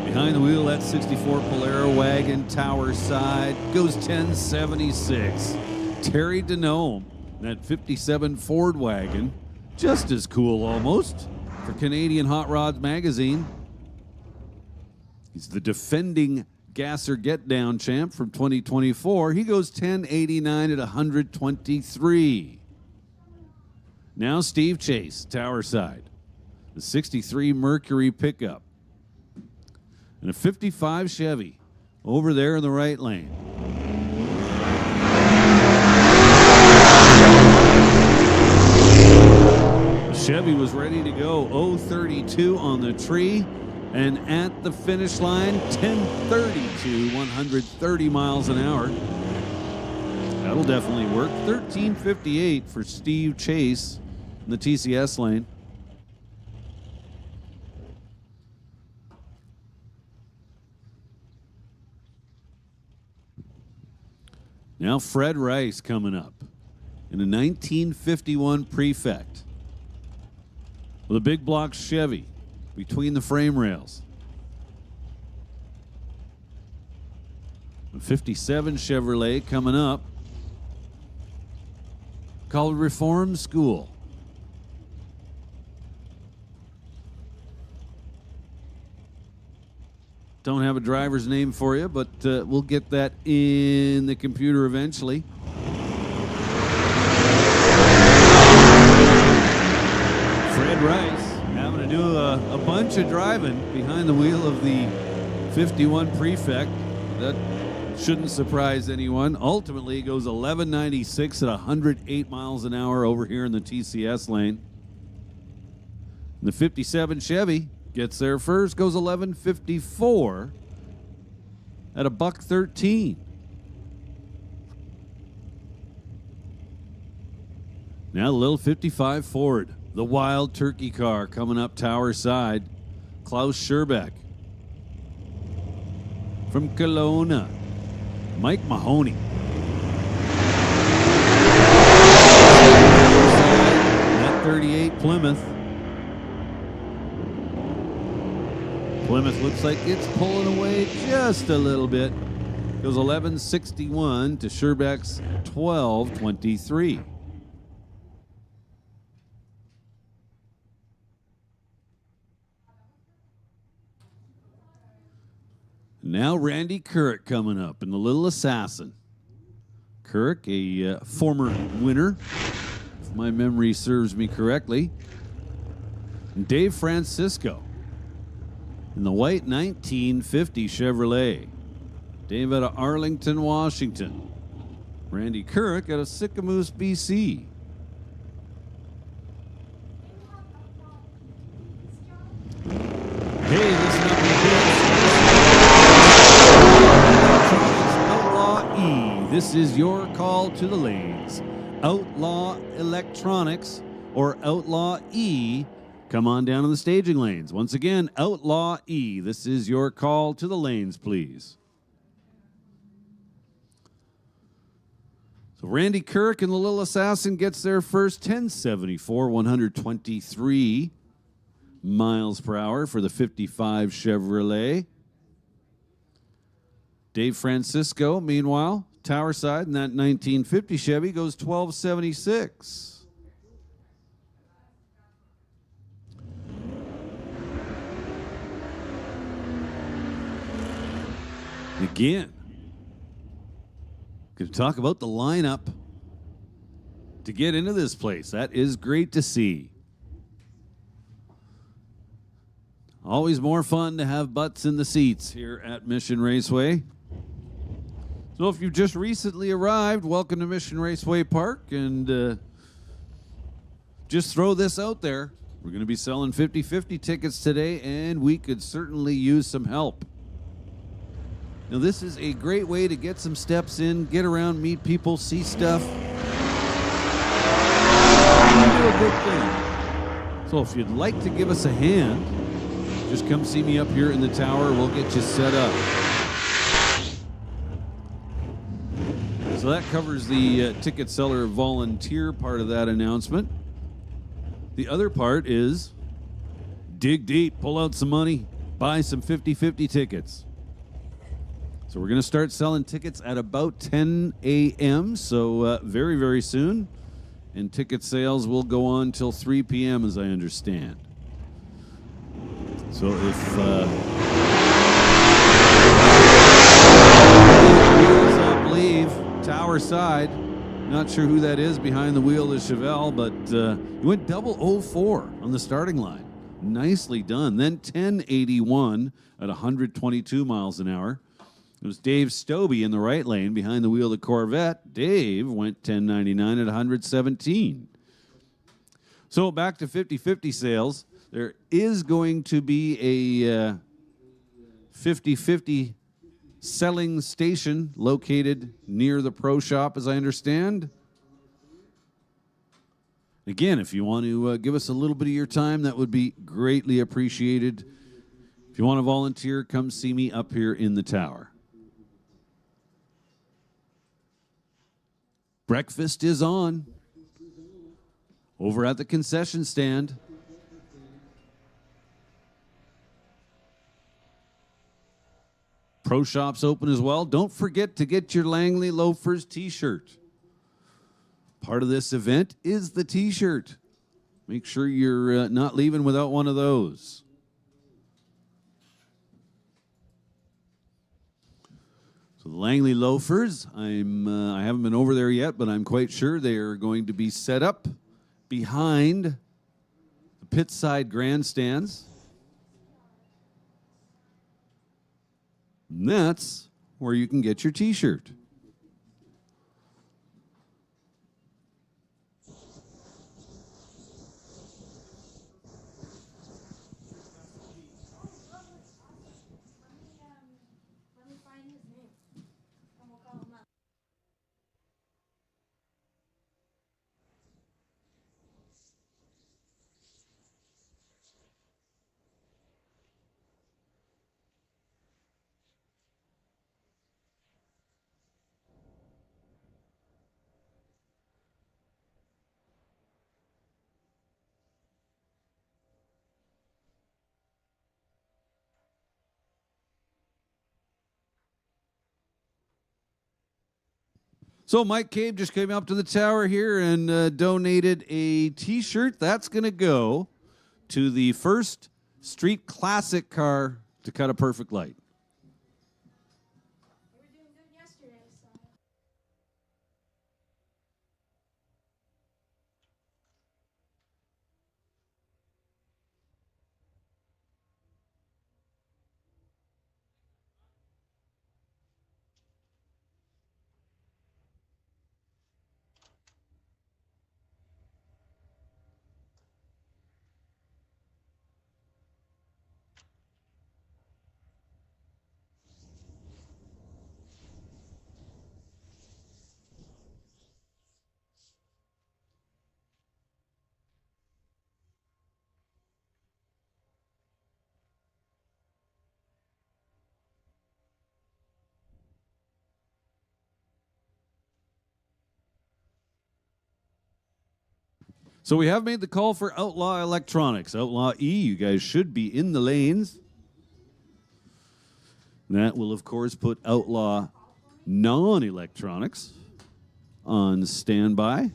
[SPEAKER 1] Behind the wheel, that 64 Polaro wagon, tower side, goes 1076. Terry Denome, that 57 Ford wagon, just as cool almost, for Canadian Hot Rods Magazine. He's the defending Gasser Get Down champ from 2024. He goes 1089 at 123. Now Steve Chase, tower side. The 63 Mercury pickup. And a 55 Chevy over there in the right lane. The Chevy was ready to go. 032 on the tree. And at the finish line, 1032, 130 miles an hour. That'll definitely work. 1358 for Steve Chase in the TCS lane. Now Fred Rice coming up in a 1951 Prefect with a big block Chevy between the frame rails. A 57 Chevrolet coming up called Reform School. Don't have a driver's name for you, but we'll get that in the computer eventually. Fred Rice having to do a bunch of driving behind the wheel of the 51 Prefect. That shouldn't surprise anyone. Ultimately, goes 1196 at 108 miles an hour over here in the TCS lane. And the 57 Chevy gets there first, goes 1154 at $113. Now the little 55 Ford, the Wild Turkey car coming up tower side. Klaus Scherbeck from Kelowna. Mike Mahoney. That 38 Plymouth. Plymouth looks like it's pulling away just a little bit. Goes 1161 to Scherbeck's 1223. Now Randy Kurek coming up in the Little Assassin. Kurek, a former winner, if my memory serves me correctly. And Dave Francisco in the white 1950 Chevrolet. Dave out of Arlington, Washington. Randy Kurek out of Sycamoose, BC. This is your call to the lanes. Outlaw Electronics or Outlaw E, come on down to the staging lanes. Once again, Outlaw E, this is your call to the lanes, please. So Randy Kirk and the Little Assassin gets their first 1074, 123 miles per hour for the 55 Chevrolet. Dave Francisco, meanwhile, Tower Side in that 1950 Chevy goes 1276. Again, going to talk about the lineup to get into this place. That is great to see. Always more fun to have butts in the seats here at Mission Raceway. So if you've just recently arrived, welcome to Mission Raceway Park, and just throw this out there. We're going to be selling 50-50 tickets today, and we could certainly use some help. Now, this is a great way to get some steps in, get around, meet people, see stuff. And do a good thing. So if you'd like to give us a hand, just come see me up here in the tower. We'll get you set up. So that covers the ticket seller volunteer part of that announcement. The other part is dig deep, pull out some money, buy some 50-50 tickets. So we're going to start selling tickets at about 10 a.m., so very, very soon. And ticket sales will go on till 3 p.m., as I understand. So if wheels up, leave, Tower Side. Not sure who that is behind the wheel of Chevelle, but he went double 04 on the starting line. Nicely done. Then 1081 at 122 miles an hour. It was Dave Stobie in the right lane behind the wheel of the Corvette. Dave went 1099 at 117. So back to 50-50 sales. There is going to be a 50-50 selling station located near the pro shop, as I understand. Again, if you want to give us a little bit of your time, that would be greatly appreciated. If you want to volunteer, come see me up here in the tower. Breakfast is on over at the concession stand. Pro Shop's open as well. Don't forget to get your Langley Loafers t-shirt. Part of this event is the t-shirt. Make sure you're not leaving without one of those. So the Langley Loafers, I haven't been over there yet, but I'm quite sure they are going to be set up behind the pit side grandstands. And that's where you can get your t-shirt. So Mike Cabe just came up to the tower here and donated a t-shirt. That's going to go to the first street classic car to cut a perfect light.
[SPEAKER 2] We were doing good yesterday, so.
[SPEAKER 1] So we have made the call for Outlaw Electronics. Outlaw E, you guys should be in the lanes. That will, of course, put Outlaw Non-Electronics on standby.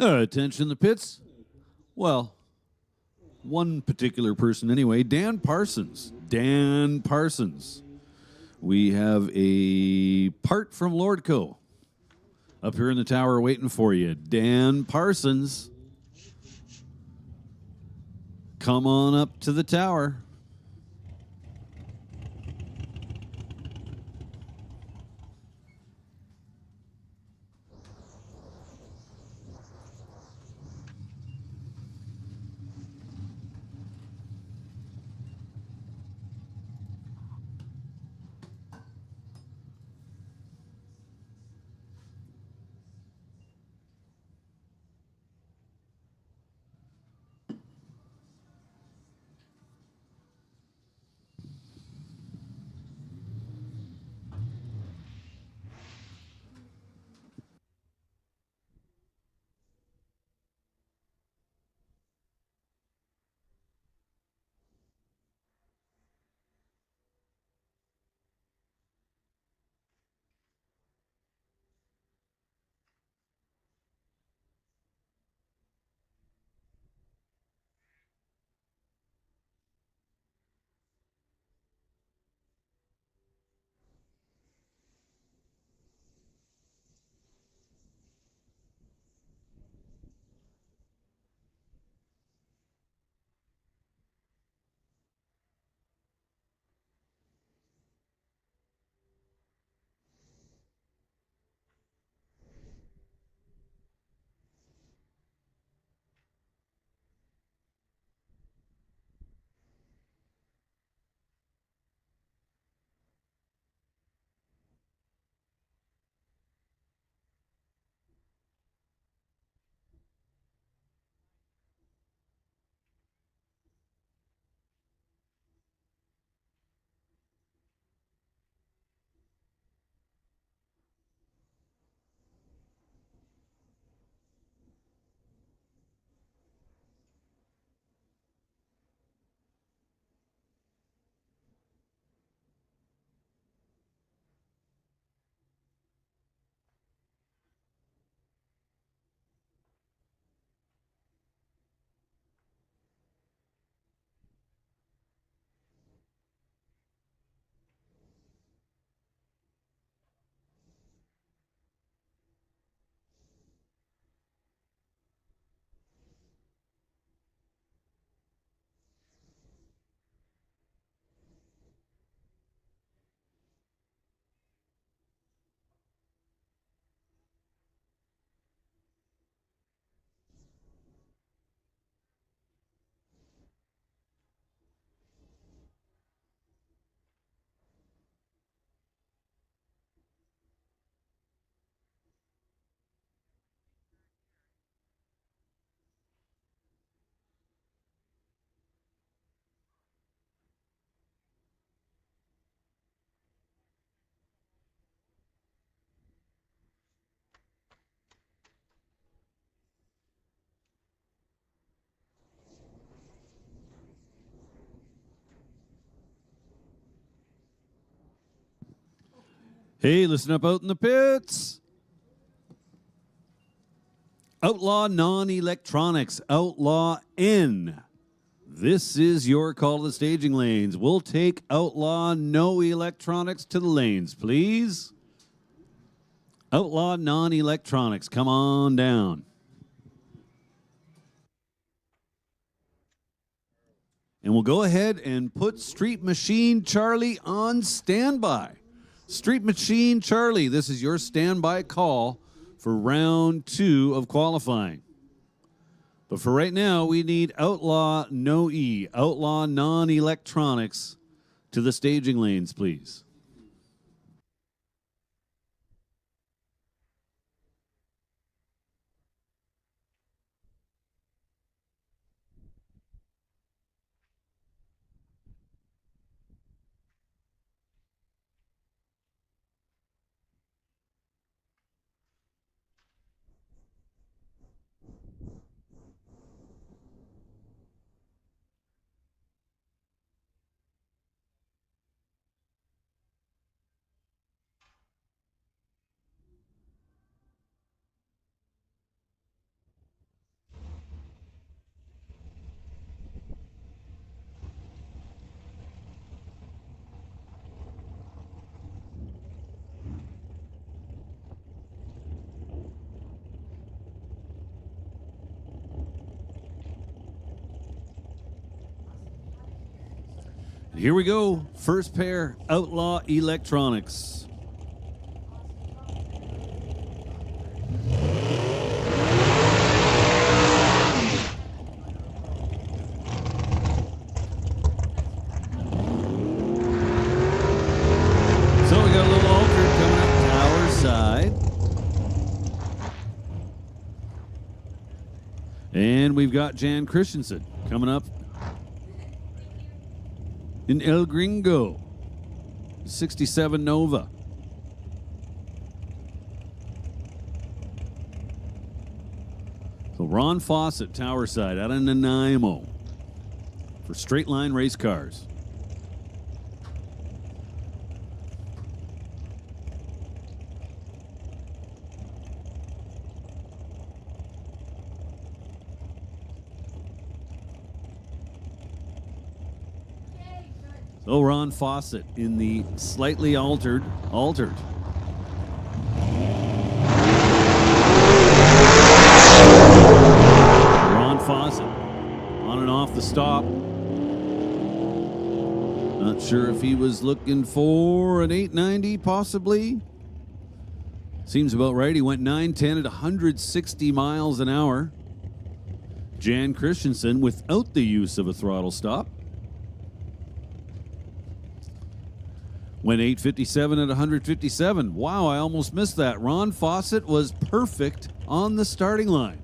[SPEAKER 1] Attention the pits. Well, one particular person anyway, Dan Parsons. Dan Parsons. We have a part from Lordco up here in the tower waiting for you. Dan Parsons. Come on up to the tower. Hey, listen up out in the pits. Outlaw Non-Electronics, Outlaw N. This is your call to the staging lanes. We'll take Outlaw No Electronics to the lanes, please. Outlaw Non-Electronics, come on down. And we'll go ahead and put Street Machine Charlie on standby. Street Machine Charlie, this is your standby call for round 2 of qualifying. But for right now, we need Outlaw No E, Outlaw Non-Electronics to the staging lanes, please. Here we go. First pair, Outlaw Electronics. So we got a little altered coming up tower side. And we've got Jan Christensen coming up in El Gringo, 67 Nova. So Ron Fawcett, tower side, out of Nanaimo for straight line race cars. So Ron Fawcett in the slightly altered. Ron Fawcett on and off the stop. Not sure if he was looking for an 890 possibly. Seems about right. He went 910 at 160 miles an hour. Jan Christensen without the use of a throttle stop. Went 857 at 157. Wow, I almost missed that. Ron Fawcett was perfect on the starting line.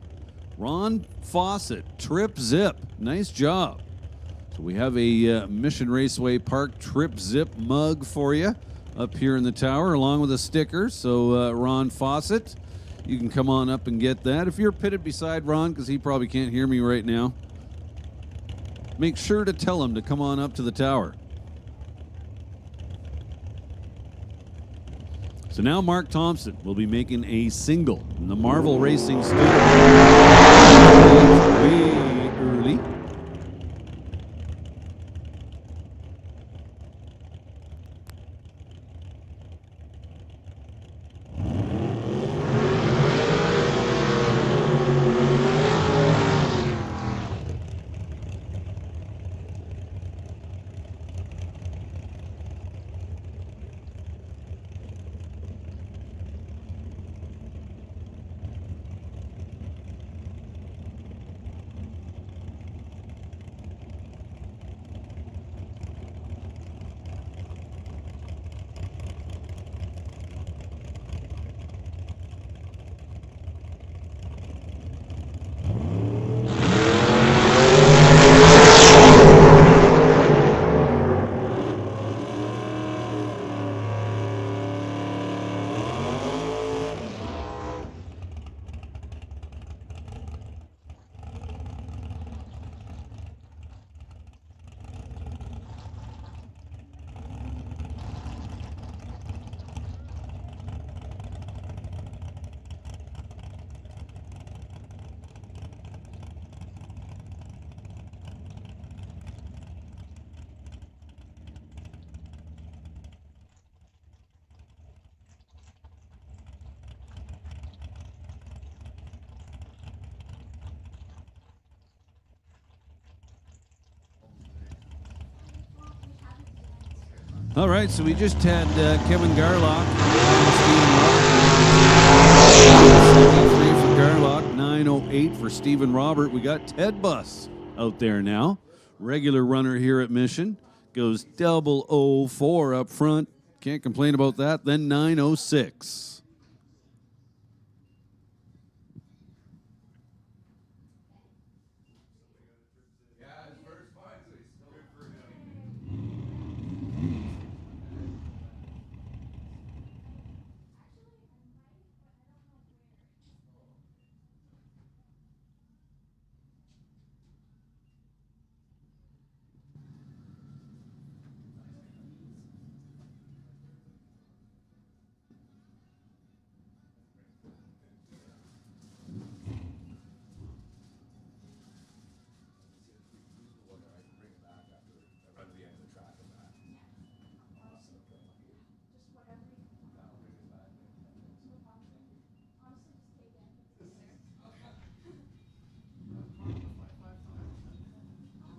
[SPEAKER 1] Ron Fawcett, trip zip. Nice job. So we have a Mission Raceway Park trip zip mug for you up here in the tower along with a sticker. So Ron Fawcett, you can come on up and get that. If you're pitted beside Ron, because he probably can't hear me right now, make sure to tell him to come on up to the tower. So now Mark Thompson will be making a single in the Marvel Racing Studio. Way early. All right, so we just had Kevin Garlock, Stephen Robert, 73 for Garlock, 908 for Stephen Robert. We got Ted Bus out there now, regular runner here at Mission, goes 004 up front. Can't complain about that. Then 906.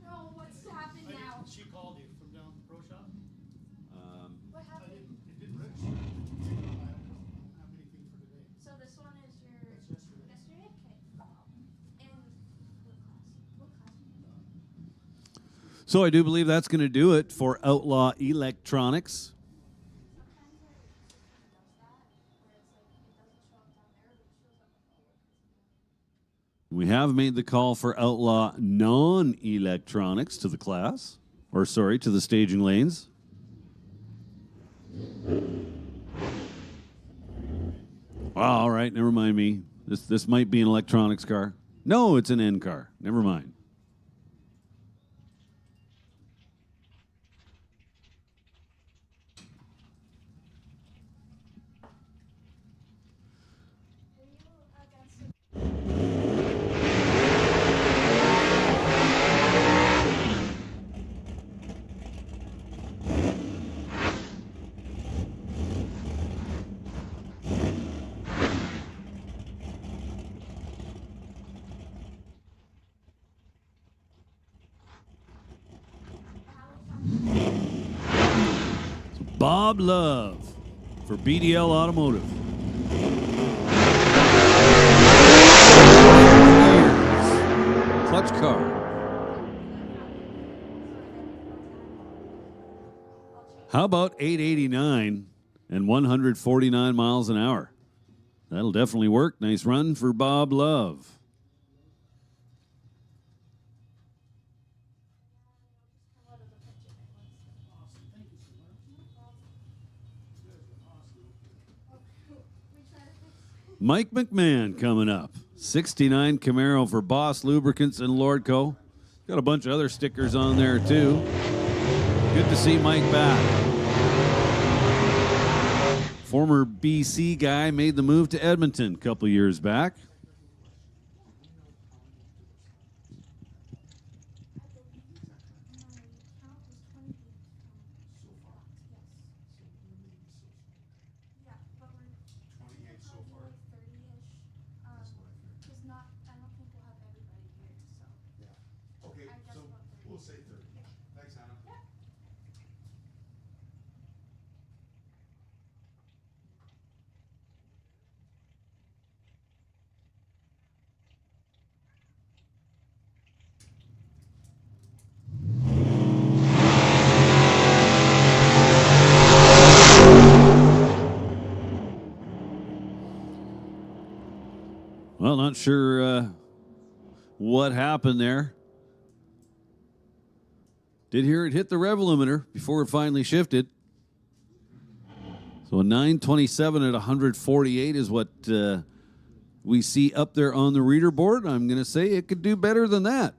[SPEAKER 2] No, what's happened now?
[SPEAKER 3] She called you from down at the pro shop?
[SPEAKER 2] What happened?
[SPEAKER 3] It didn't register. I don't have anything for today.
[SPEAKER 2] So this one is your
[SPEAKER 3] That's yesterday.
[SPEAKER 2] yesterday? Okay. And what class? What class?
[SPEAKER 1] So I do believe that's going to do it for Outlaw Electronics.
[SPEAKER 2] Sometimes our system does that, where it's like it doesn't show up down there, but it shows up up here.
[SPEAKER 1] We have made the call for Outlaw non-electronics to the class, or sorry, to the staging lanes. All right, never mind me. This might be an electronics car. No, it's an N car. Never mind.
[SPEAKER 2] Were you against the
[SPEAKER 1] Bob Love for BDL Automotive. Clutch car. How about 889 and 149 miles an hour? That'll definitely work. Nice run for Bob Love.
[SPEAKER 2] come out of the picture?
[SPEAKER 3] Awesome. Thank you so much. You guys are awesome.
[SPEAKER 2] We try to fix.
[SPEAKER 1] Mike McMahon coming up. 69 Camaro for Boss Lubricants and Lordco. Got a bunch of other stickers on there too. Good to see Mike back. Former BC guy made the move to Edmonton a couple years back.
[SPEAKER 2] Yeah, but we're 28 so far. Like 30-ish. Because not, I don't think we'll have everybody here. So
[SPEAKER 4] Yeah. Okay,
[SPEAKER 2] I guess
[SPEAKER 4] so
[SPEAKER 2] about 30.
[SPEAKER 4] we'll say 30. Thanks, Hannah.
[SPEAKER 2] Yeah.
[SPEAKER 1] Well, not sure what happened there. Did hear it hit the rev limiter before it finally shifted. So a 927 at 148 is what we see up there on the reader board. I'm going to say it could do better than that.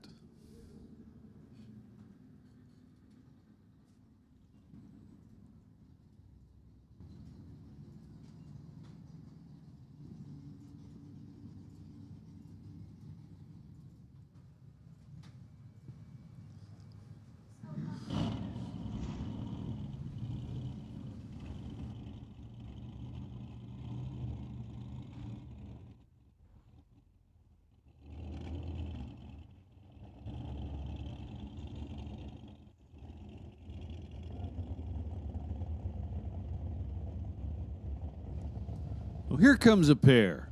[SPEAKER 1] Well, here comes a pair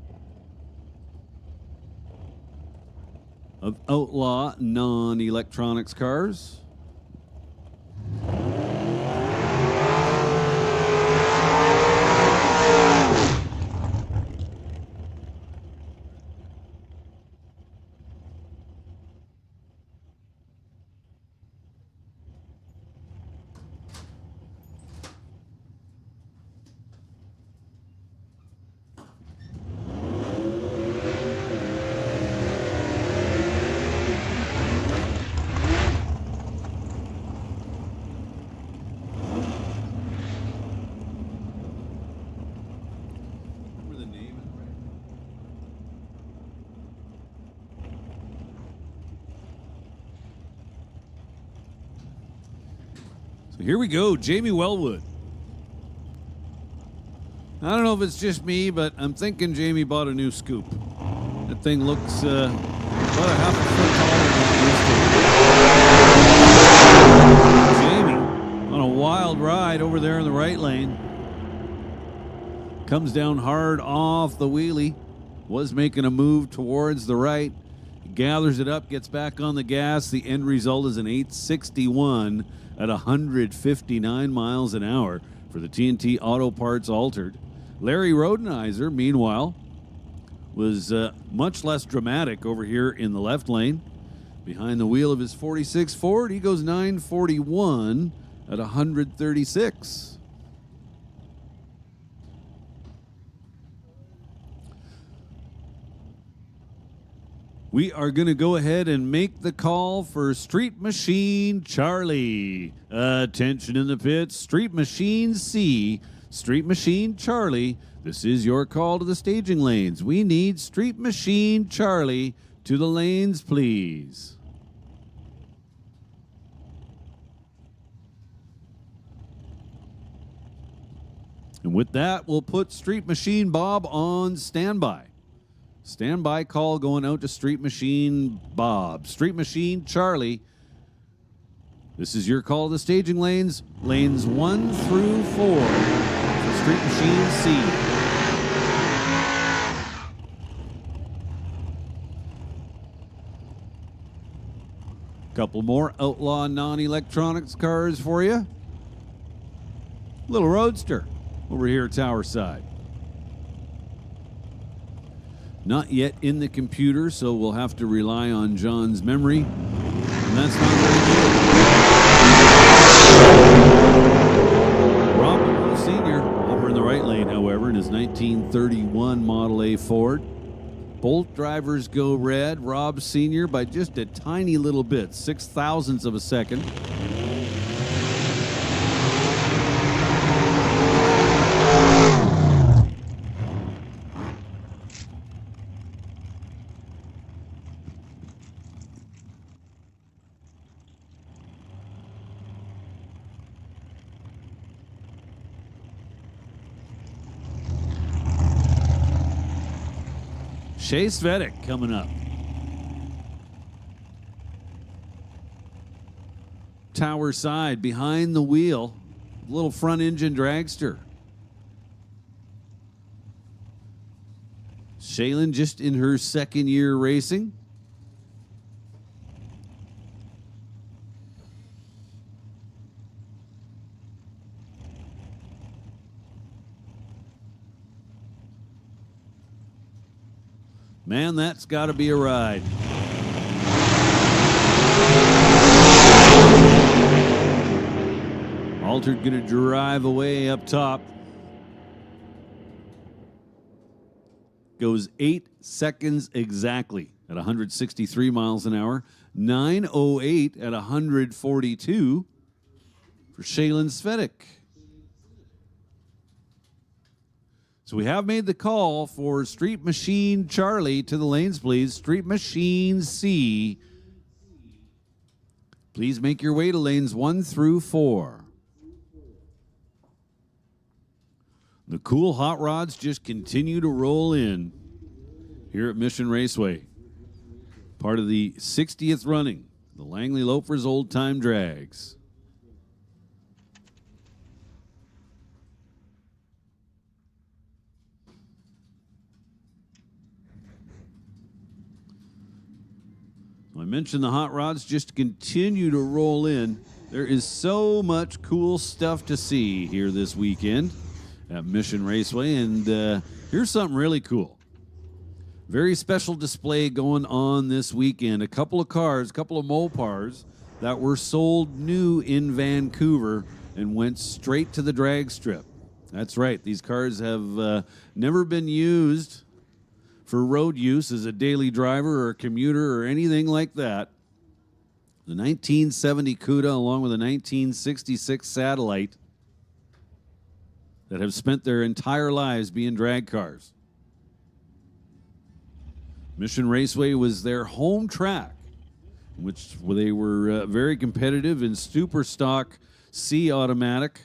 [SPEAKER 1] of Outlaw non-electronics cars. So here we go, Jamie Wellwood. I don't know if it's just me, but I'm thinking Jamie bought a new scoop. That thing looks about a half a foot taller than it used to. Jamie on a wild ride over there in the right lane. Comes down hard off the wheelie. Was making a move towards the right. Gathers it up, gets back on the gas. The end result is an 861 at 159 miles an hour for the TNT Auto Parts Altered. Larry Rodenizer, meanwhile, was much less dramatic over here in the left lane. Behind the wheel of his 46 Ford, he goes 941 at 136. We are going to go ahead and make the call for Street Machine Charlie. Attention in the pits, Street Machine C, Street Machine Charlie. This is your call to the staging lanes. We need Street Machine Charlie to the lanes, please. And with that, we'll put Street Machine Bob on standby. Standby call going out to Street Machine Bob. Street Machine Charlie. This is your call to the staging lanes. Lanes 1 through 4 for Street Machine C. Couple more Outlaw non-electronics cars for you. Little Roadster over here tower side. Not yet in the computer, so we'll have to rely on John's memory. And that's not very good. Rob Sr. over in the right lane, however, in his 1931 Model A Ford. Both drivers go red. Rob Sr. by just a tiny little bit, 0.06 of a second. Shea Svetic coming up. Tower side, behind the wheel, little front engine dragster. Shaylin just in her second year racing. Man, that's got to be a ride. Altered going to drive away up top. Goes 8 seconds exactly at 163 miles an hour. 9:08 at 142 for Shaylin Svetic. So we have made the call for Street Machine Charlie to the lanes, please. Street Machine C. Please make your way to lanes 1 through 4. The cool hot rods just continue to roll in here at Mission Raceway. Part of the 60th running, the Langley Loafers Old Time Drags. I mentioned the hot rods just continue to roll in. There is so much cool stuff to see here this weekend at Mission Raceway, and here's something really cool. Very special display going on this weekend. A couple of cars, a couple of Mopars that were sold new in Vancouver and went straight to the drag strip. That's right. These cars have never been used for road use as a daily driver or a commuter or anything like that. The 1970 CUDA along with a 1966 Satellite that have spent their entire lives being drag cars. Mission Raceway was their home track, which they were very competitive in Super Stock C automatic,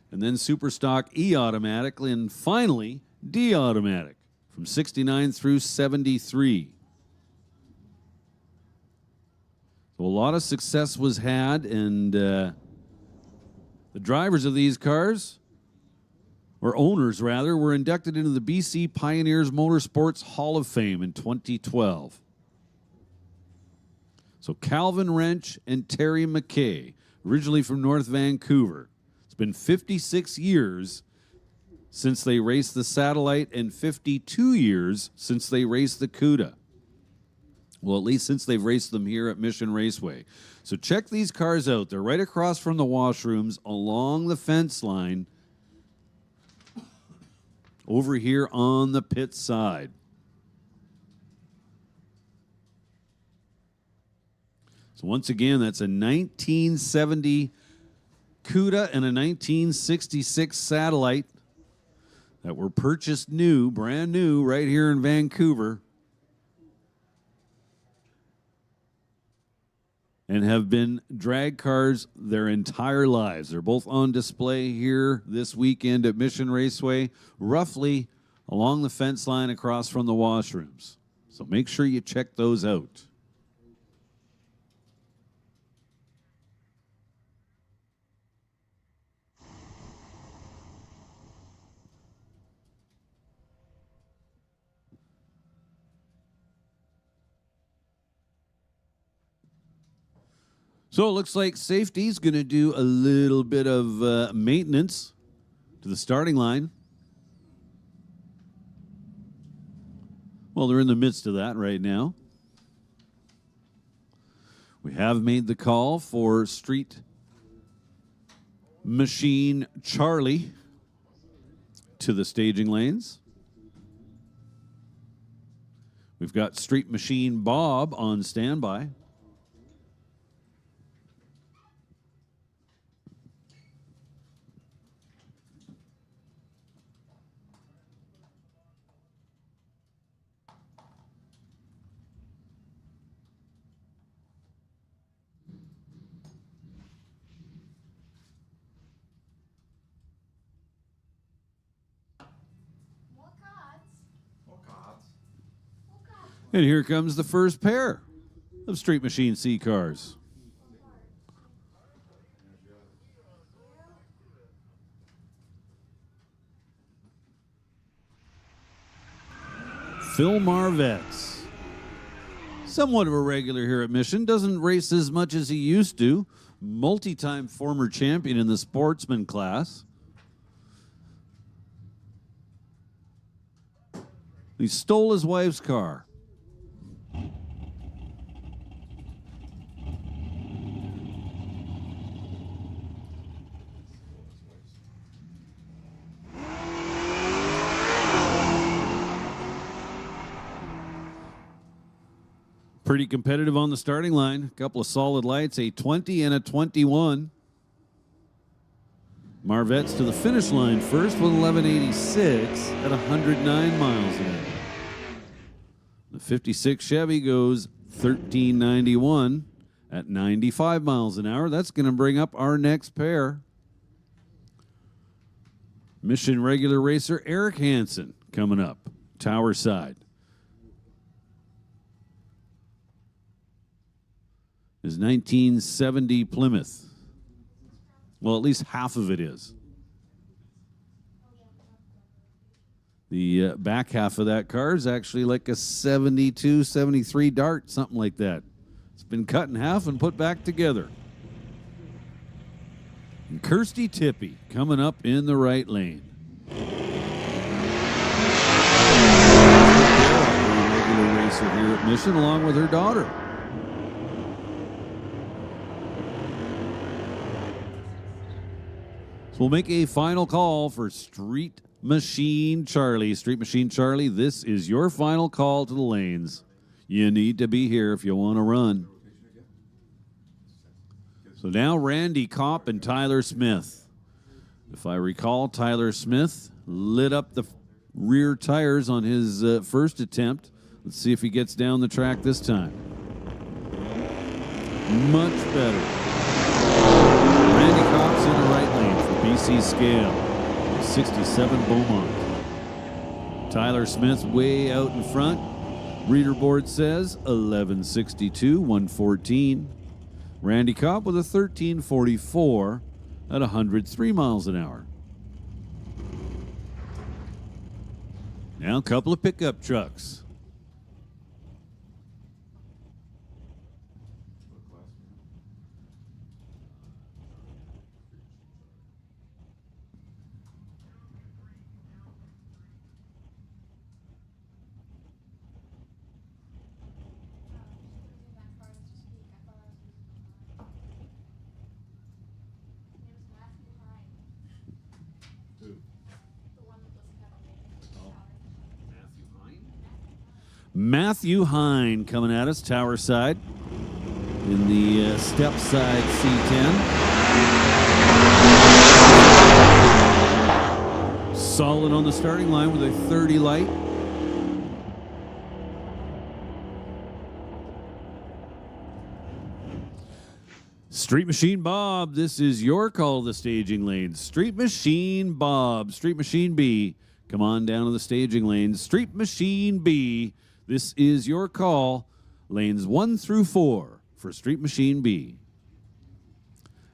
[SPEAKER 1] and then Super Stock E automatic, and finally D automatic from 69 through 73. So a lot of success was had, and the drivers of these cars, or owners rather, were inducted into the BC Pioneers Motorsports Hall of Fame in 2012. So Calvin Wrench and Terry McKay, originally from North Vancouver. It's been 56 years since they raced the Satellite and 52 years since they raced the CUDA. Well, at least since they've raced them here at Mission Raceway. So check these cars out. They're right across from the washrooms along the fence line over here on the pit side. So once again, that's a 1970 CUDA and a 1966 Satellite that were purchased new, brand new, right here in Vancouver, and have been drag cars their entire lives. They're both on display here this weekend at Mission Raceway, roughly along the fence line across from the washrooms. So make sure you check those out. So it looks like safety's going to do a little bit of maintenance to the starting line. Well, they're in the midst of that right now. We have made the call for Street Machine Charlie to the staging lanes. We've got Street Machine Bob on standby. And here comes the first pair of Street Machine C cars. Phil Marvetts, somewhat of a regular here at Mission, doesn't race as much as he used to. Multi-time former champion in the sportsman class. He stole his wife's car. Pretty competitive on the starting line. A couple of solid lights, a 20 and a 21. Marvetts to the finish line first with 1186 at 109 miles an hour. The 56 Chevy goes 1391 at 95 miles an hour. That's going to bring up our next pair. Mission regular racer Eric Hansen coming up, Tower side. His 1970 Plymouth. Well, at least half of it is. The back half of that car is actually like a 72, 73 Dart, something like that. It's been cut in half and put back together. And Kirsty Tippy coming up in the right lane. Regular racer here at Mission, along with her daughter. So we'll make a final call for Street Machine Charlie. Street Machine Charlie, this is your final call to the lanes. You need to be here if you want to run. So now Randy Kopp and Tyler Smith. If I recall, Tyler Smith lit up the rear tires on his first attempt. Let's see if he gets down the track this time. Much better. Randy Kopp's in the right lane for BC Scale. 67 Beaumont. Tyler Smith's way out in front. Reader board says 1162, 114. Randy Kopp with a 1344 at 103 miles an hour. Now a couple of pickup trucks. Matthew Hine coming at us, tower side, in the step side C10. Solid on the starting line with a 30 light. Street Machine Bob, this is your call to the staging lanes. Street Machine Bob, Street Machine B, come on down to the staging lanes. Street Machine B, this is your call. Lanes 1 through 4 for Street Machine B.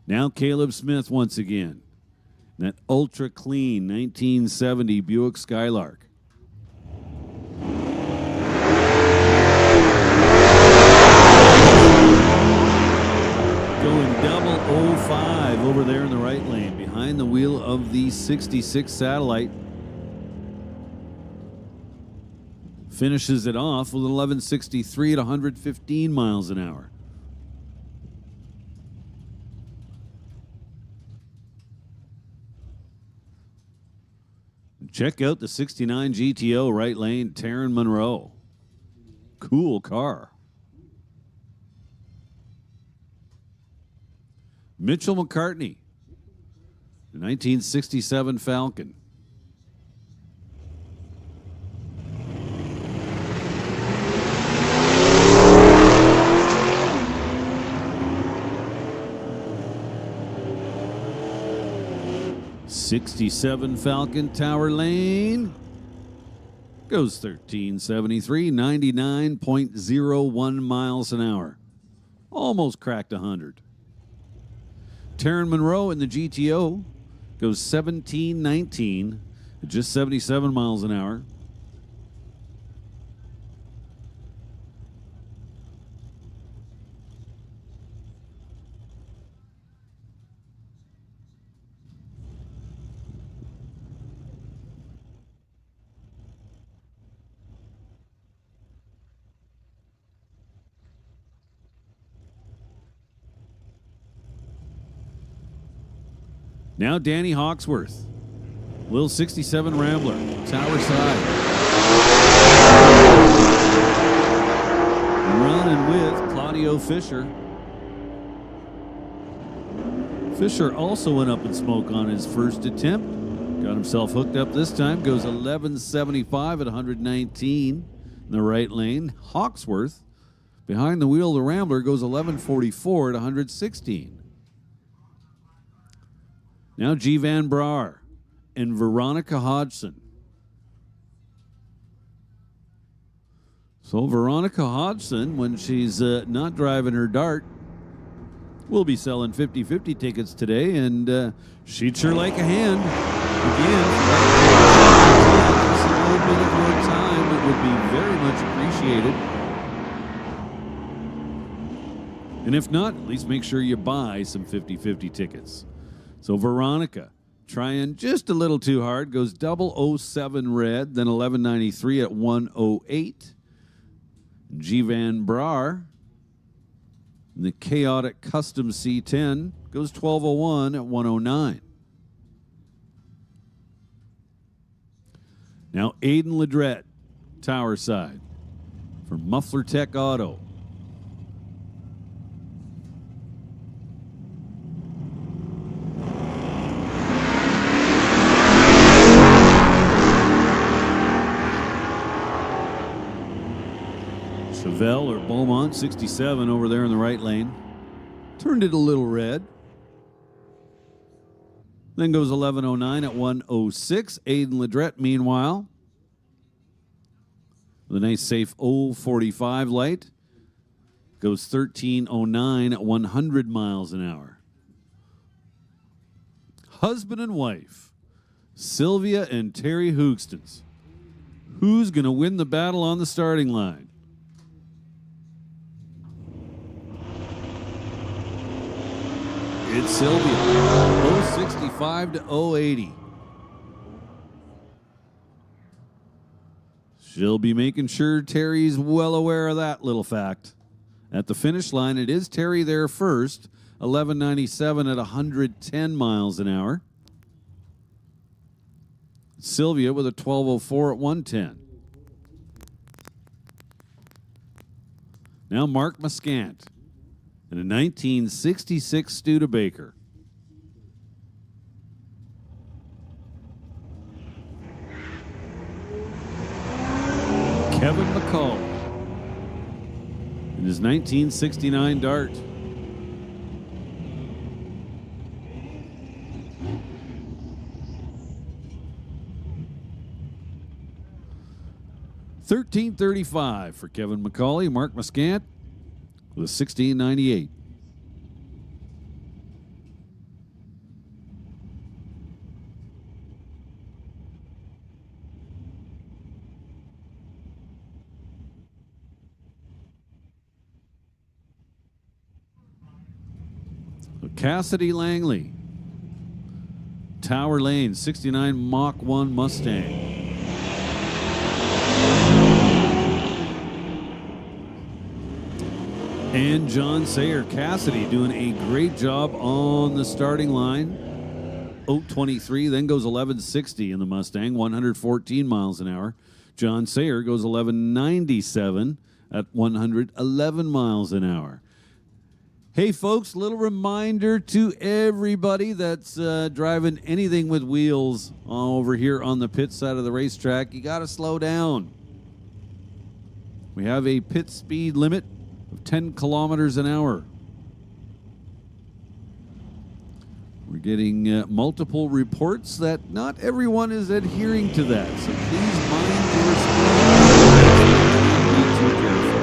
[SPEAKER 1] Now Caleb Smith once again. That ultra clean 1970 Buick Skylark. Going double 05 over there in the right lane behind the wheel of the 66 Satellite. Finishes it off with 1163 at 115 miles an hour. Check out the 69 GTO right lane, Taryn Monroe. Cool car. Mitchell McCartney, the 1967 Falcon. '67 Falcon Tower Lane goes 1373, 99.01 miles an hour. Almost cracked 100. Taryn Monroe in the GTO goes 1719 at just 77 miles an hour. Now Danny Hawksworth, Lil 67 Rambler, tower side. Running with Claudio Fisher. Fisher also went up in smoke on his first attempt. Got himself hooked up this time. Goes 1175 at 119 in the right lane. Hawksworth, behind the wheel of the Rambler, goes 1144 at 116. Now G. Van Braar and Veronica Hodgson. So Veronica Hodgson, when she's not driving her Dart, will be selling 50-50 tickets today, and she'd sure like a hand. Again, very much appreciated. And if not, at least make sure you buy some 50/50 tickets. So Veronica, trying just a little too hard, goes 007 red, then 1193 at 108. G. Van Brar, the Chaotic Custom C10, goes 1201 at 109. Now Aiden Ledrette, Tower Side, for Muffler Tech Auto. Chevelle or Beaumont, 67 over there in the right lane. Turned it a little red. Then goes 1109 at 106. Aiden Ledrette, meanwhile, with a nice safe 045 light, goes 1309 at 100 miles an hour. Husband and wife, Sylvia and Terry Hoogstens. Who's going to win the battle on the starting line? It's Sylvia, 065 to 080. She'll be making sure Terry's well aware of that little fact. At the finish line, it is Terry there first, 1197 at 110 miles an hour. Sylvia with a 1204 at 110. Now Mark Muscant in a 1966 Studebaker. Kevin McCall in his 1969 Dart. $13.35 for Kevin McCauley. Mark Muscant with a 1698. Cassidy Langley, Tower Lane, 69 Mach 1 Mustang. And John Sayer. Cassidy doing a great job on the starting line. 023, then goes 1160 in the Mustang, 114 miles an hour. John Sayer goes 1197 at 111 miles an hour. Hey, folks, little reminder to everybody that's driving anything with wheels over here on the pit side of the racetrack. You got to slow down. We have a pit speed limit of 10 kilometers an hour. We're getting multiple reports that not everyone is adhering to that, so please mind your speed. Be too careful.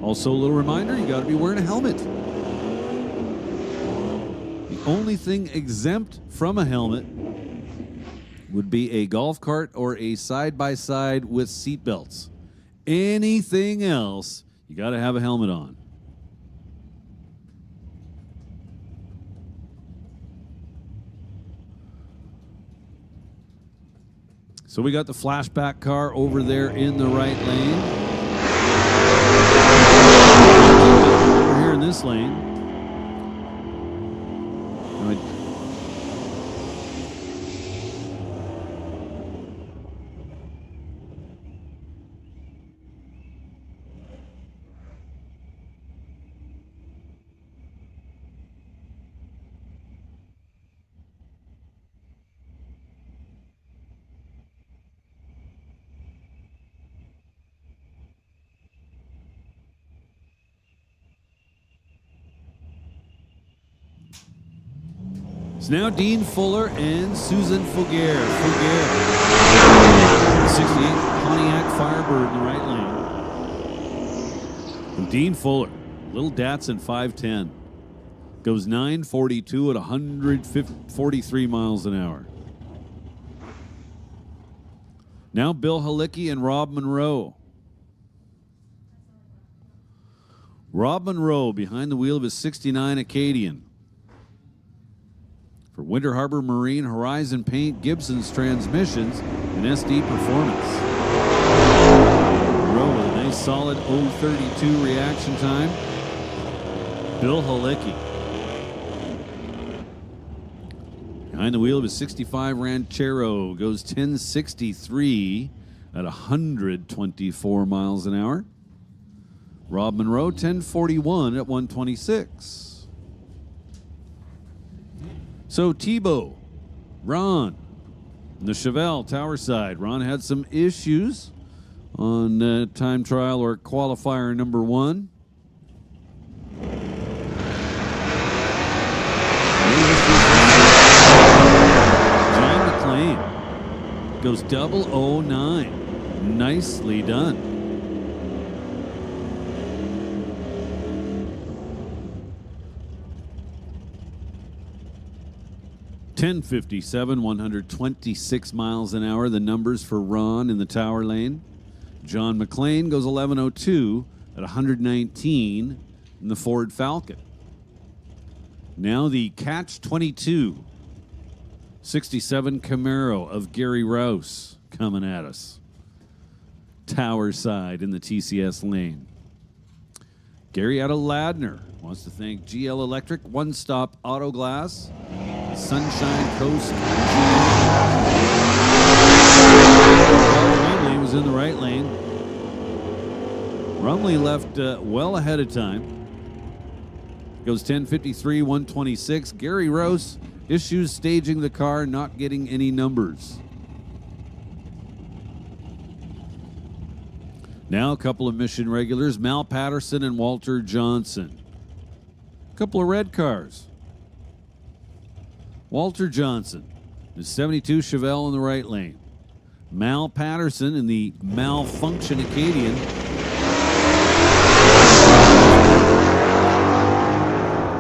[SPEAKER 1] Also, a little reminder, you got to be wearing a helmet. The only thing exempt from a helmet would be a golf cart or a side-by-side with seat belts. Anything else, you got to have a helmet on. So we got the flashback car over there in the right lane. Over here in this lane. It's now Dean Fuller and Susan Foguer. 68 Pontiac Firebird in the right lane. And Dean Fuller, little Datsun 510, goes 942 at 143 miles an hour. Now Bill Halicki and Rob Monroe. Rob Monroe behind the wheel of his 69 Acadian. For Winter Harbor Marine, Horizon Paint, Gibson's Transmissions, and SD Performance. Monroe with a nice solid 0.32 reaction time. Bill Halicki. Behind the wheel of his 65 Ranchero goes 10.63 at 124 miles an hour. Rob Monroe 10.41 at 126. So Tebow, Ron, and the Chevelle Tower side. Ron had some issues on time trial or qualifier number 1. John McLean goes 009. Nicely done. .1057, 126 miles an hour. The numbers for Ron in the Tower lane. John McLean goes 11:02 at 119 in the Ford Falcon. Now the Catch 22 67 Camaro of Gary Rouse coming at us. Tower side in the TCS lane. Gary out of Ladner wants to thank GL Electric, One Stop Auto Glass, Sunshine Coast. Rumley was in the right lane. Rumley left well ahead of time. Goes 10.53, 126. Gary Rouse issues staging the car, not getting any numbers. Now a couple of mission regulars, Mal Patterson and Walter Johnson. A couple of red cars. Walter Johnson, the 72 Chevelle in the right lane. Mal Patterson in the Malfunction Acadian.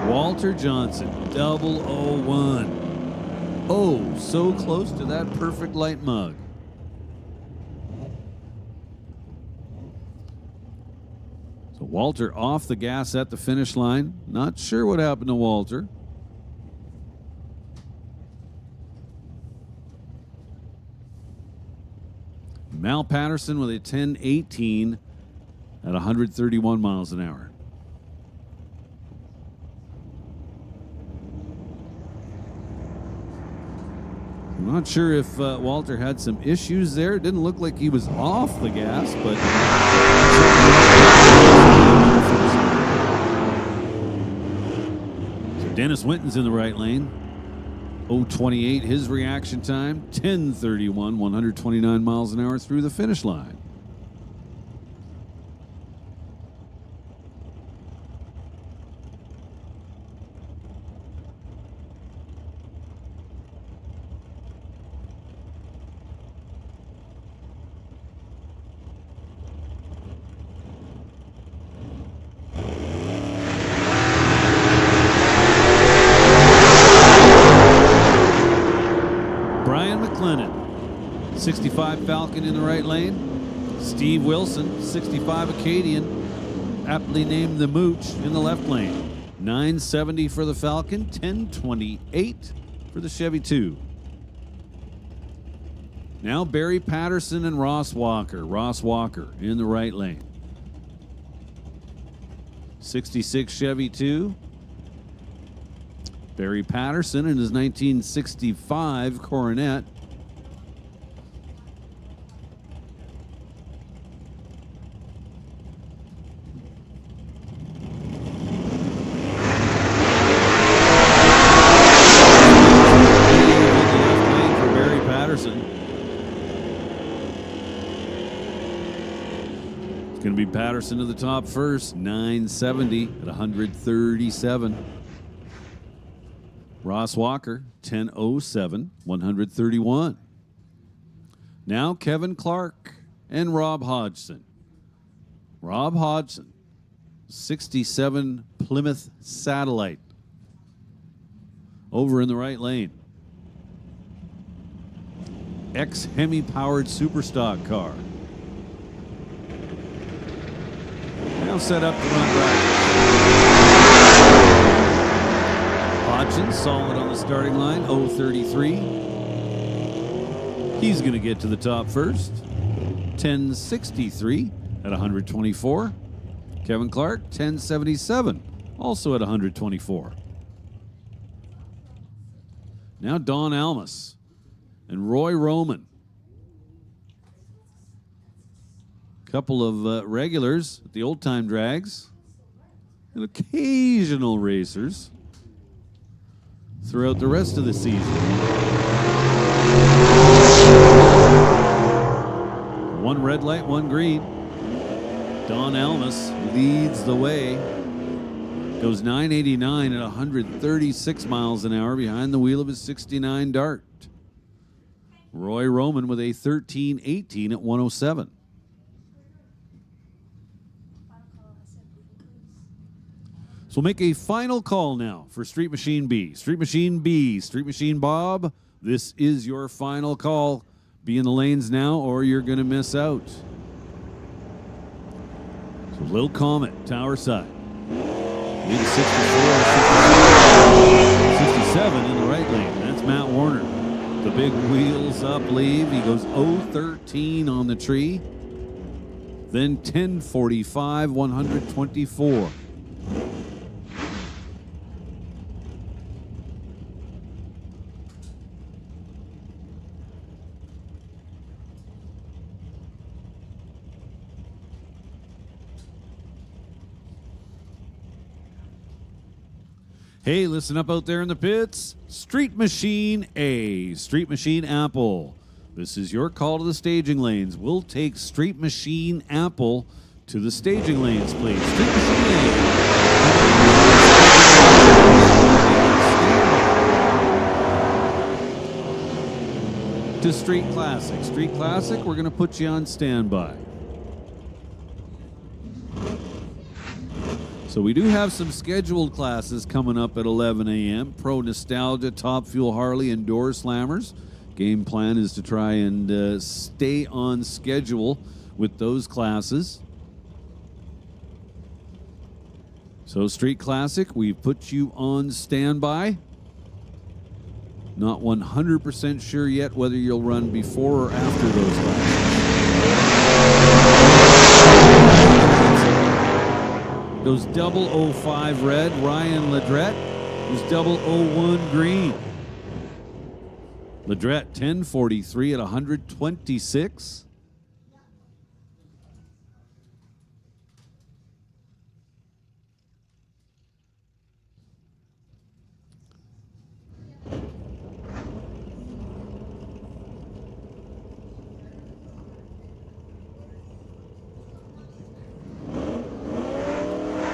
[SPEAKER 1] Walter Johnson, 001. Oh, so close to that perfect light mug. So Walter off the gas at the finish line. Not sure what happened to Walter. Mal Patterson with a 10.18 at 131 miles an hour. I'm not sure if Walter had some issues there. It didn't look like he was off the gas, but so Dennis Winton's in the right lane. 0.28 his reaction time. 10.31, 129 miles an hour through the finish line. Brian McLennan, 65 Falcon in the right lane. Steve Wilson, 65 Acadian, aptly named the Mooch, in the left lane. 970 for the Falcon, 1028 for the Chevy 2. Now Barry Patterson and Ross Walker. Ross Walker in the right lane. 66 Chevy 2. Barry Patterson in his 1965 Coronet. For Barry Patterson. It's going to be Patterson to the top first. 970 at 137. Ross Walker, 10.07, 131. Now Kevin Clark and Rob Hodgson. Rob Hodgson, 67 Plymouth Satellite. Over in the right lane. ex-Hemi-powered Superstock car. Now set up to run brackets. Hodgson solid on the starting line, 033. He's going to get to the top first. 1063 at 124. Kevin Clark, 1077, also at 124. Now Don Almus and Roy Roman. Couple of regulars at the old-time drags and occasional racers throughout the rest of the season. One red light, one green. Don Almus leads the way. Goes 989 at 136 miles an hour behind the wheel of his 69 Dart. Roy Roman with a 1318 at 107. So we'll make a final call now for Street Machine B. Street Machine B, Street Machine Bob, this is your final call. Be in the lanes now or you're going to miss out. So Little Comet, Tower side. Lead 64, 67 in the right lane. That's Matt Warner. The big wheels up leave. He goes 013 on the tree. Then 1045, 124. Hey, listen up out there in the pits. Street Machine A, Street Machine Apple. This is your call to the staging lanes. We'll take Street Machine Apple to the staging lanes, please. Street Machine A. To Street Classic. Street Classic, we're going to put you on standby. So we do have some scheduled classes coming up at 11 a.m. Pro Nostalgia, Top Fuel Harley, and Door Slammers. Game plan is to try and stay on schedule with those classes. So Street Classic, we've put you on standby. Not 100% sure yet whether you'll run before or after those classes. Goes 005 red, Ryan Ledrette. Goes 001 green. Ledrette 1043 at 126.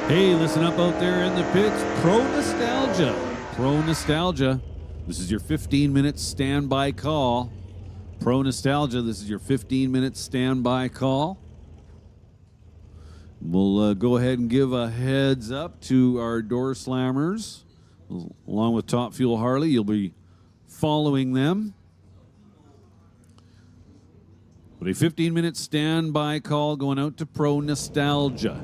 [SPEAKER 1] Hey, listen up out there in the pits. Pro Nostalgia. Pro Nostalgia. This is your 15-minute standby call. Pro Nostalgia, this is your 15-minute standby call. We'll go ahead and give a heads up to our Door Slammers. Along with Top Fuel Harley, you'll be following them. But a 15-minute standby call going out to Pro Nostalgia.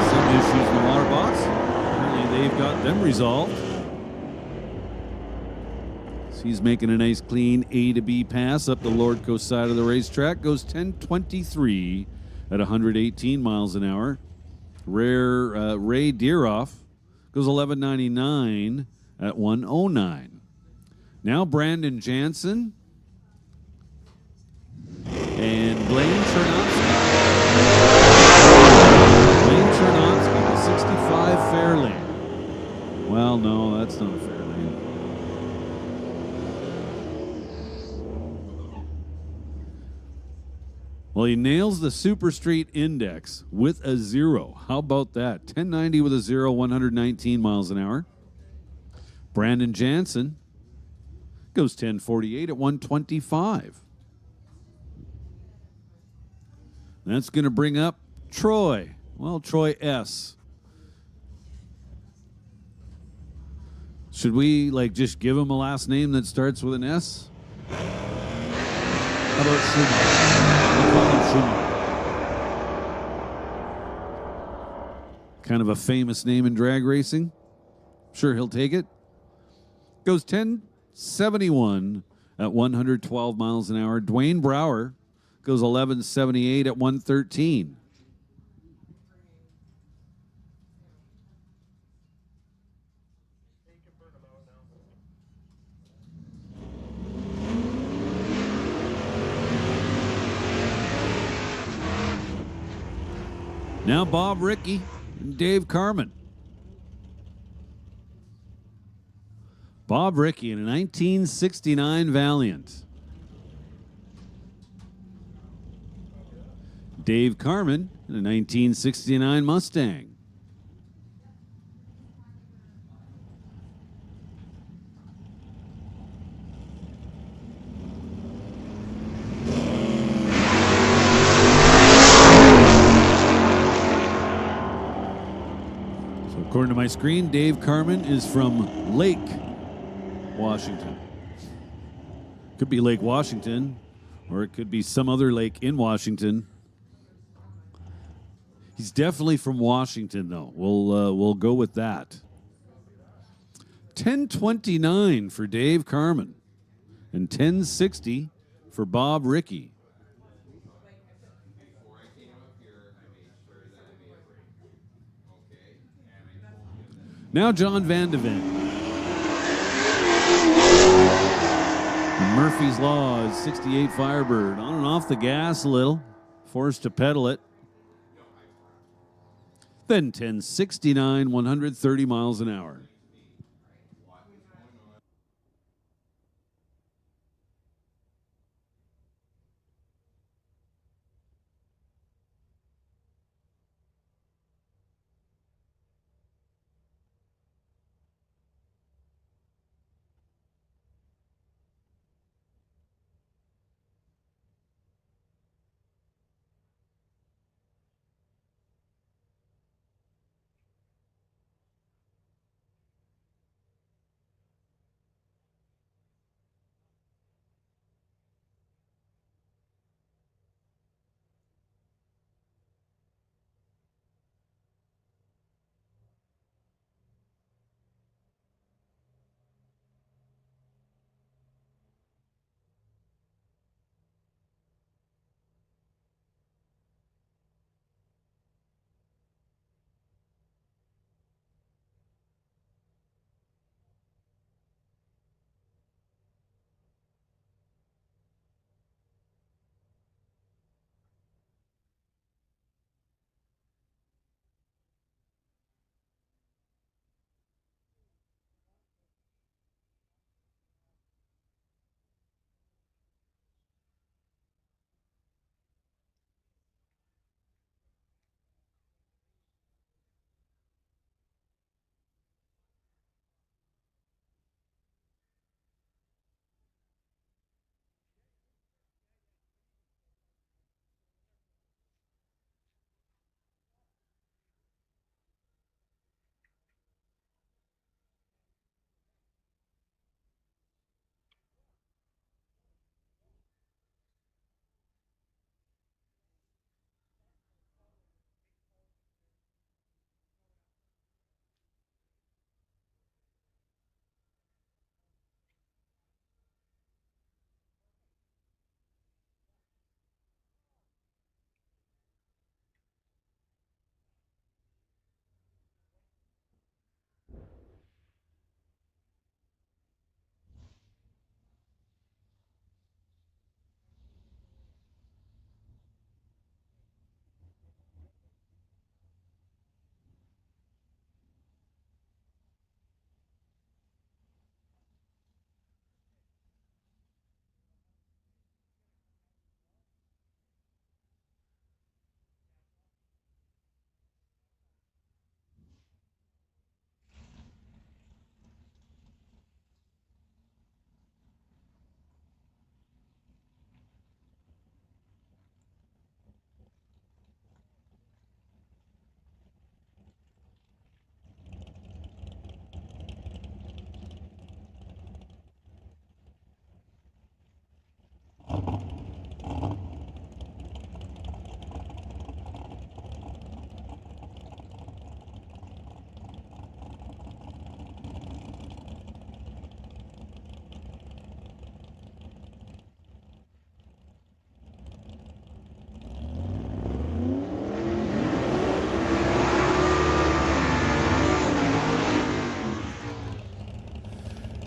[SPEAKER 1] Some issues in the water box. Apparently they've got them resolved. So he's making a nice clean A to B pass up the Lord Coast side of the racetrack. Goes 1023 at 118 miles an hour. Ray Deeroff goes 1199 at 109. Now Brandon Jansen and Blaine Chernovsky. Blaine Chernovsky, the 65 fair lane. Well, no, that's not a fair lane. Well, he nails the Super Street Index with a 0. How about that? 1090 with a 0, 119 miles an hour. Brandon Jansen goes 1048 at 125. That's going to bring up Troy. Well, Troy S. Should we like just give him a last name that starts with an S? How about Schumacher? We call him Schumacher. Kind of a famous name in drag racing. Sure, he'll take it. Goes 10.71 at 112 miles an hour. Dwayne Brower goes 11.78 at 113. Now Bob Rickey and Dave Carman. Bob Rickey in a 1969 Valiant. Dave Carman in a 1969 Mustang. So according to my screen, Dave Carman is from Lake Washington. Could be Lake Washington, or it could be some other lake in Washington. He's definitely from Washington, though. We'll go with that. 10.29 for Dave Carman, and 10.60 for Bob Rickey. Now John Van de Ven. Murphy's Law is 68 Firebird. On and off the gas a little. Forced to pedal it. Then 1069, 130 miles an hour.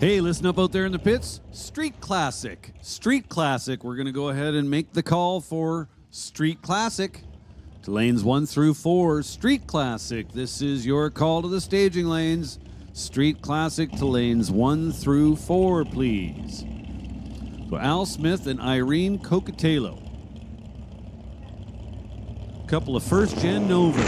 [SPEAKER 1] Hey, listen up out there in the pits. Street Classic. Street Classic. We're going to go ahead and make the call for Street Classic to lanes 1 through 4. Street Classic. This is your call to the staging lanes. Street Classic to lanes 1 through 4, please. So Al Smith and Irene Cocatello. Couple of first-gen Novas.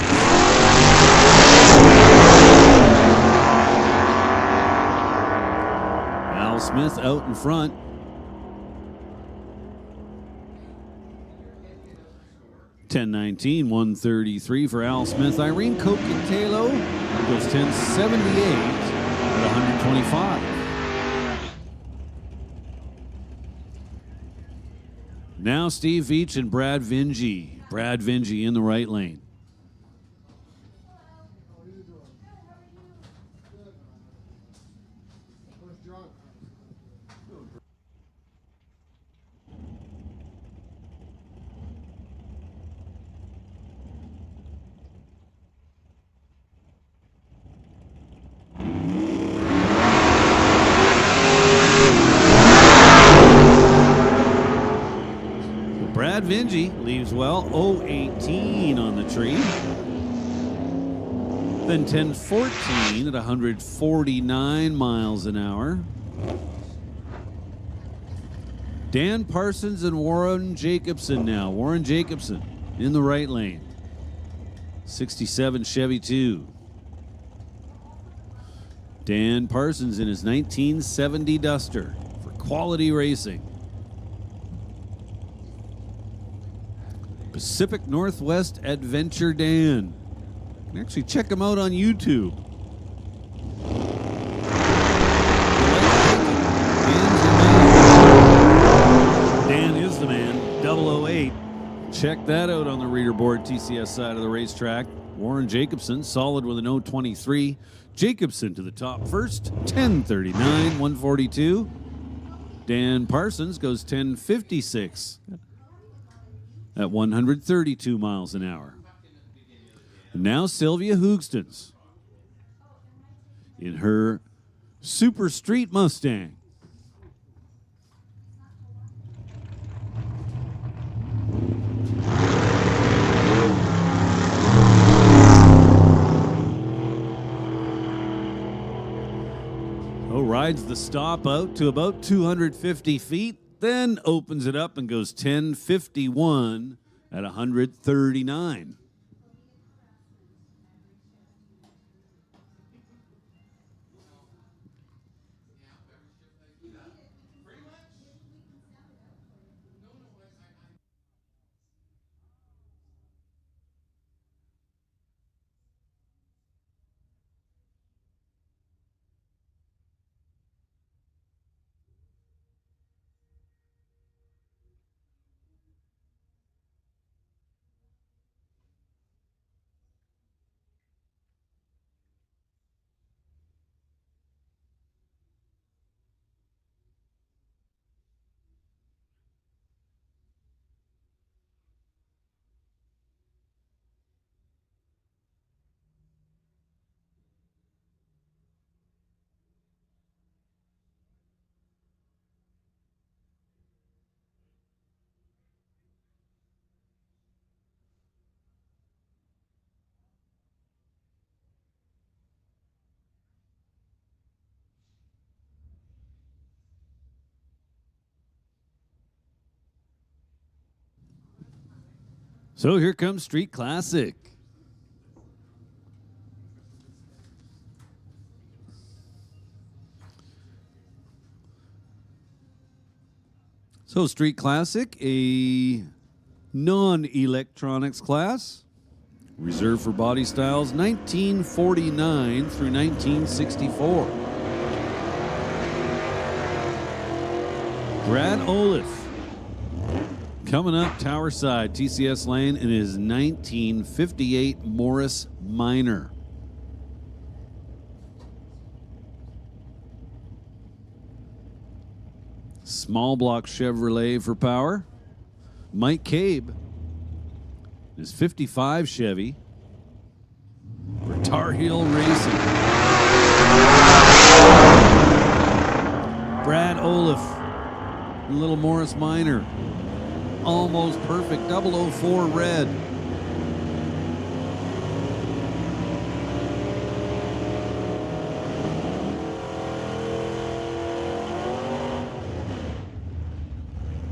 [SPEAKER 1] Al Smith out in front. $10.19, $133 for Al Smith. Irene Cocatello goes $10.78 at $125. Now Steve Veach and Brad Vingy. Brad Vingy in the right lane.
[SPEAKER 3] How are you doing? Good. Where's John?
[SPEAKER 1] Brad Vingy leaves well, 0.18 on the tree. Then 10.14 at 149 miles an hour. Dan Parsons and Warren Jacobson now. Warren Jacobson in the right lane. 67 Chevy 2. Dan Parsons in his 1970 Duster for quality racing. Pacific Northwest Adventure Dan. You can actually check him out on YouTube. Dan is the man. 008. Check that out on the reader board, TCS side of the racetrack. Warren Jacobson, solid with an 0.23. Jacobson to the top first, 10.39, 142. Dan Parsons goes 10.56. At 132 miles an hour. And now Sylvia Hoogstens in her Super Street Mustang. Rides the stop out to about 250 feet. Then opens it up and goes 10.51 at 139. So here comes Street Classic. So Street Classic, a non-electronics class, reserved for body styles 1949 through 1964. Brad Olaf coming up Tower Side, TCS lane in his 1958 Morris Minor. Small block Chevrolet for power. Mike Cabe, his 55 Chevy for Tar Heel Racing. Brad Olaf, Little Morris Minor, almost perfect, 004 red.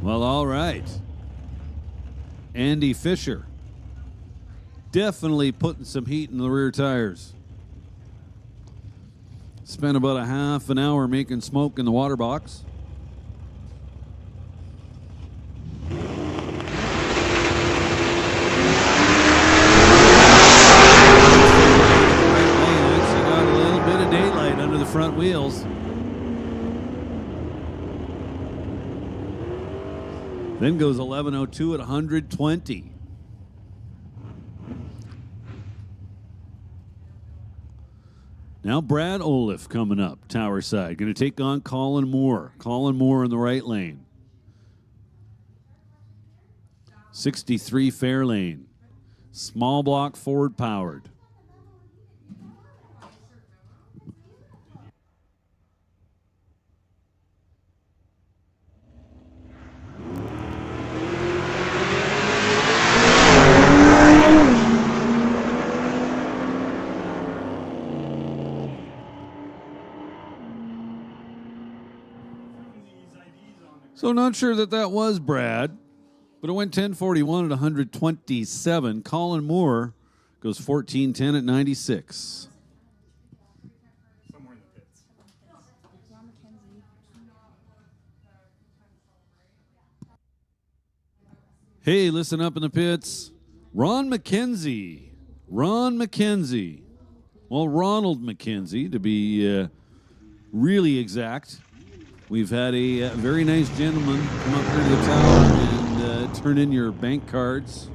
[SPEAKER 1] Well, all right. Andy Fisher, definitely putting some heat in the rear tires. Spent about a half an hour making smoke in the water box. Actually got a little bit of daylight under the front wheels. Then goes 11:02 at 120. Now Brad Olaf coming up, tower side. Going to take on Colin Moore. Colin Moore in the right lane. 63 fair lane. Small block Ford powered. So not sure that was Brad, but it went 10:41 at 127. Colin Moore goes 14:10 at 96.
[SPEAKER 3] Somewhere in the pits.
[SPEAKER 1] Hey, listen up in the pits. Ron McKenzie. Ron McKenzie. Well, Ronald McKenzie, to be really exact. We've had a very nice gentleman come up here to the tower and turn in your bank cards.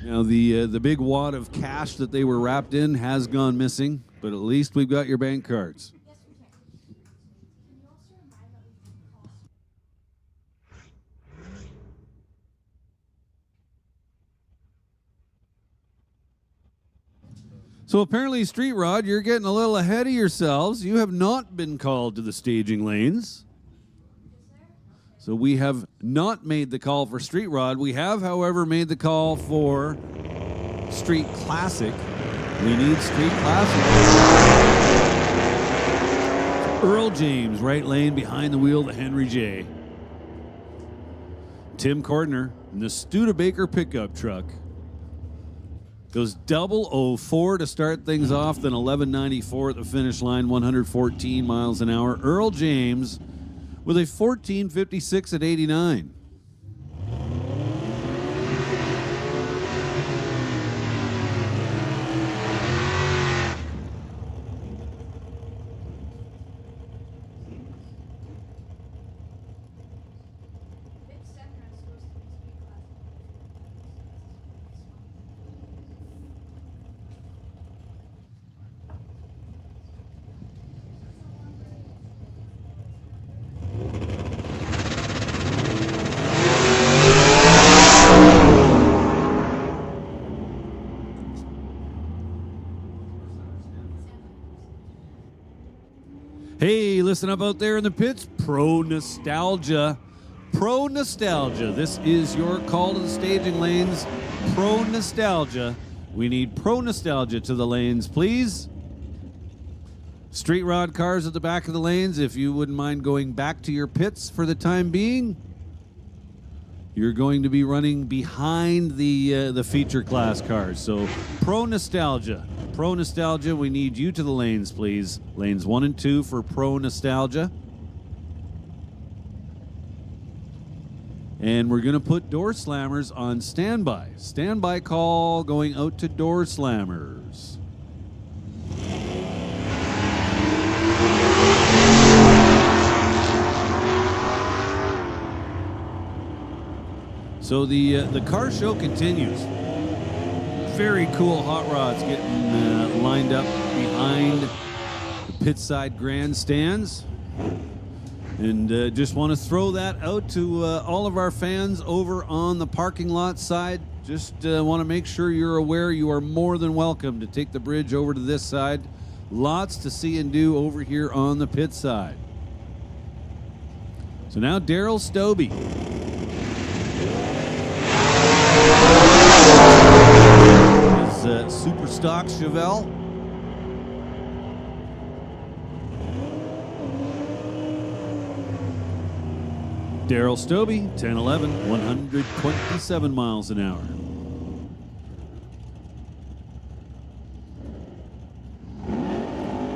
[SPEAKER 1] Now, the big wad of cash that they were wrapped in has gone missing, but at least we've got your bank cards. So apparently, Street Rod, you're getting a little ahead of yourselves. You have not been called to the staging lanes. So we have not made the call for Street Rod. We have, however, made the call for Street Classic. We need Street Classic. Earl James, right lane, behind the wheel, the Henry J. Tim Cordner in the Studebaker pickup truck. Goes 004 to start things off, then 1194 at the finish line, 114 miles an hour. Earl James with a 1456 at 89. Hey, listen up out there in the pits. Pro Nostalgia. Pro Nostalgia. This is your call to the staging lanes. Pro Nostalgia. We need Pro Nostalgia to the lanes, please. Street Rod cars at the back of the lanes. If you wouldn't mind going back to your pits for the time being. You're going to be running behind the feature class cars. So Pro Nostalgia. Pro Nostalgia, we need you to the lanes, please. Lanes 1 and 2 for Pro Nostalgia. And we're going to put door slammers on standby. Standby call going out to door slammers. So the car show continues. Very cool hot rods getting lined up behind the pit side grandstands. And just want to throw that out to all of our fans over on the parking lot side. Just want to make sure you're aware you are more than welcome to take the bridge over to this side. Lots to see and do over here on the pit side. So now Daryl Stobie. His super stock Chevelle. Daryl Stobie, 10-11, 127 miles an hour.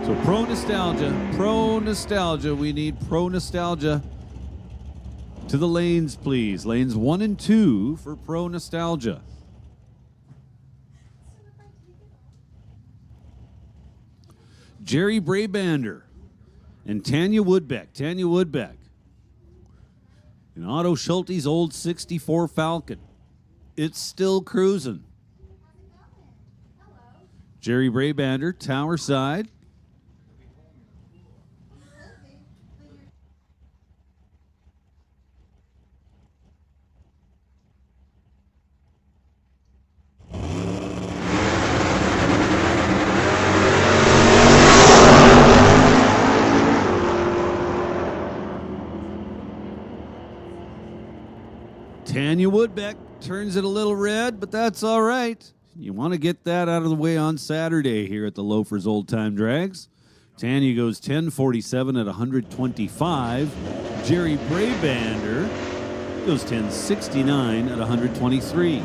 [SPEAKER 1] So pro nostalgia. We need pro nostalgia to the lanes, please. Lanes 1 and 2 for pro nostalgia. Jerry Brabander and Tanya Woodbeck. Tanya Woodbeck. And Otto Schulte's old 64 Falcon. It's still cruising. Jerry Brabander, Tower Side. Tanya Woodbeck turns it a little red, but that's all right. You want to get that out of the way on Saturday here at the Loafers Old Time Drags. Tanya goes 10:47 at 125. Jerry Brabander goes 10:69 at 123.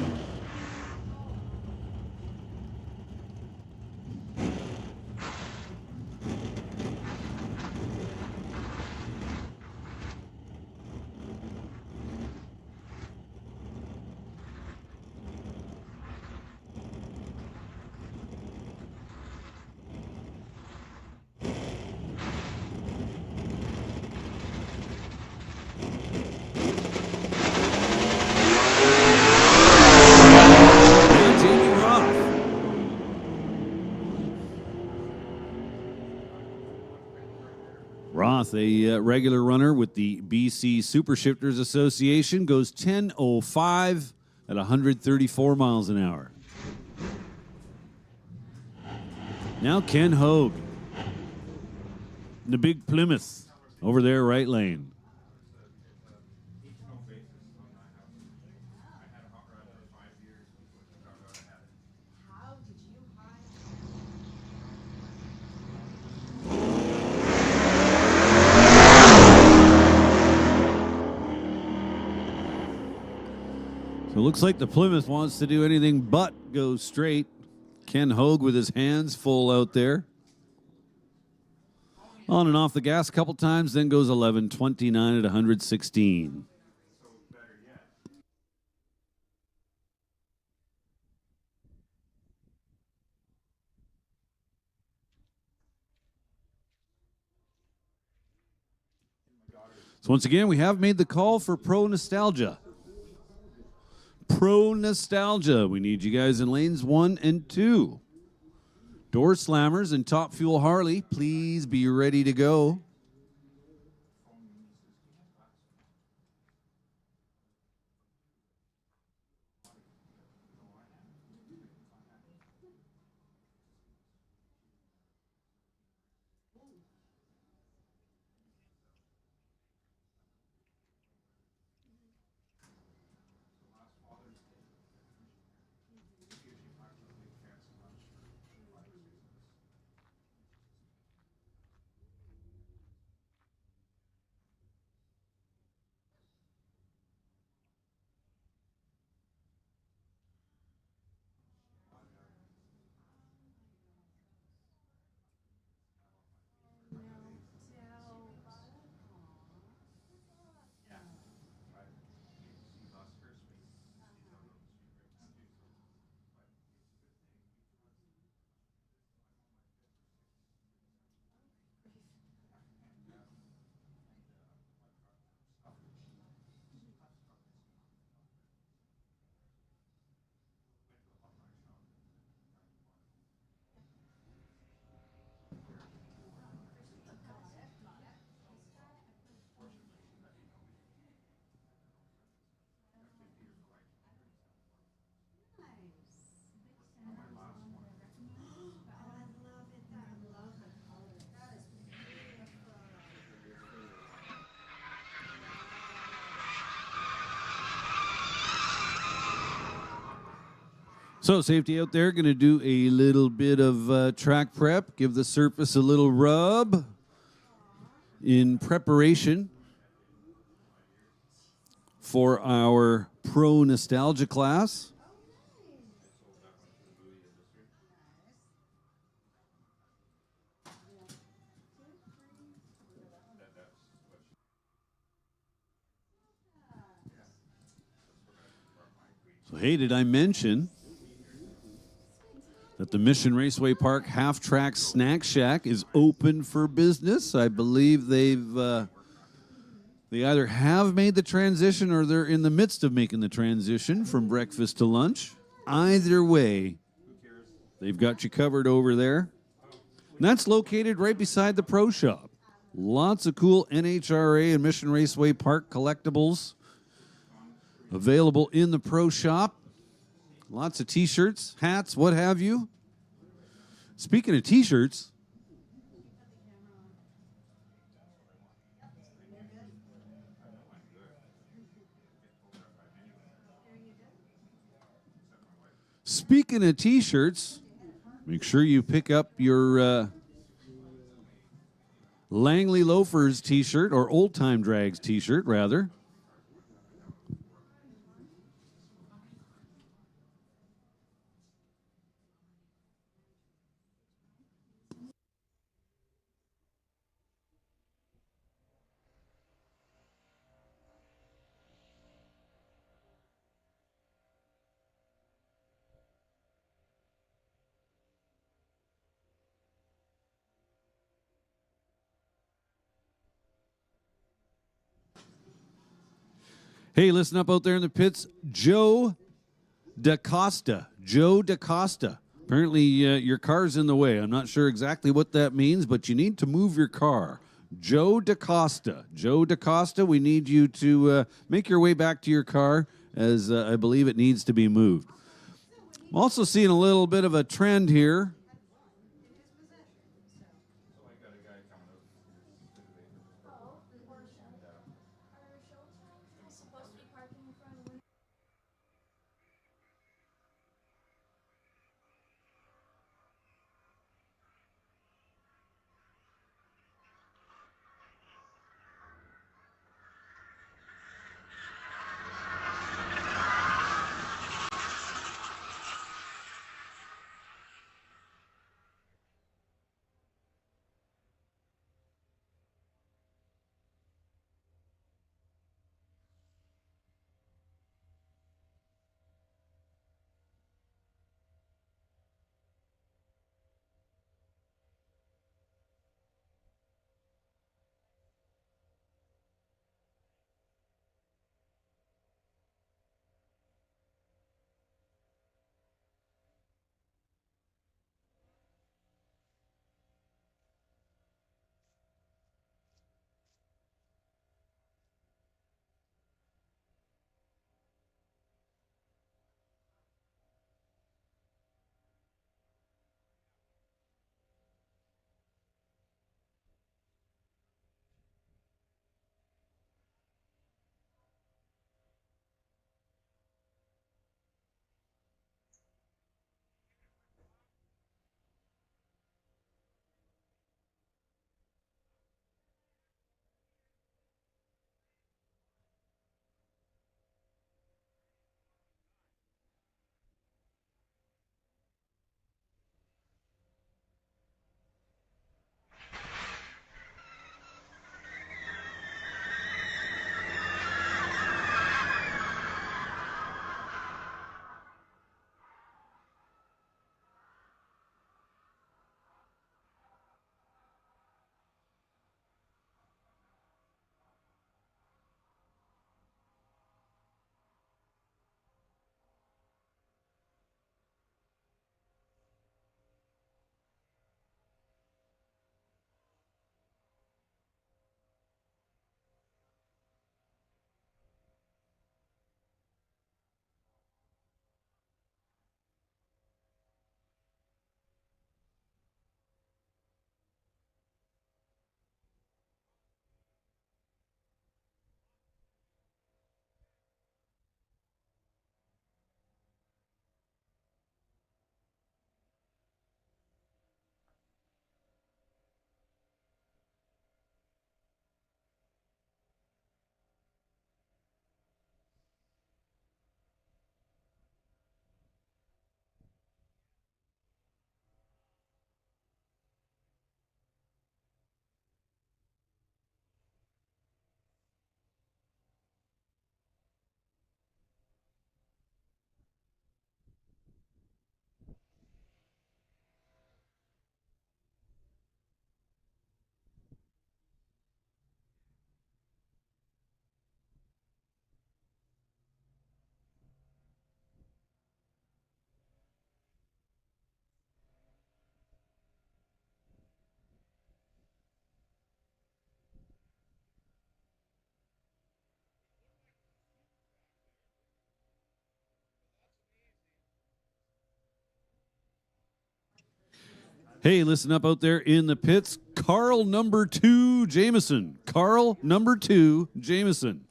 [SPEAKER 1] Roth, a regular runner with the BC Super Shifters Association, goes 10:05 at 134 miles an hour. Now Ken Hogue. The big Plymouth over there, right lane. So it looks like the Plymouth wants to do anything but go straight. Ken Hogue with his hands full out there. On and off the gas a couple times, then goes 11:29 at 116. So once again, we have made the call for Pro Nostalgia. Pro Nostalgia. We need you guys in lanes 1 and 2. Door Slammers and Top Fuel Harley, please be ready to go. So safety out there, going to do a little bit of track prep, give the surface a little rub in preparation for our Pro Nostalgia class. So, hey, did I mention that the Mission Raceway Park Half-Track Snack Shack is open for business? I believe they either have made the transition or they're in the midst of making the transition from breakfast to lunch. Either way, they've got you covered over there. And that's located right beside the Pro Shop. Lots of cool NHRA and Mission Raceway Park collectibles available in the Pro Shop. Lots of T-shirts, hats, what have you. Speaking of T-shirts, make sure you pick up your Langley Loafers T-shirt, or Old Time Drags T-shirt, rather. Hey, listen up out there in the pits. Joe DaCosta. Joe DaCosta. Apparently, your car's in the way. I'm not sure exactly what that means, but you need to move your car. Joe DaCosta. Joe DaCosta, we need you to make your way back to your car, as I believe it needs to be moved. I'm also seeing a little bit of a trend here. Hey, listen up out there in the pits. Carl number 2 Jameson. Carl number 2 Jameson.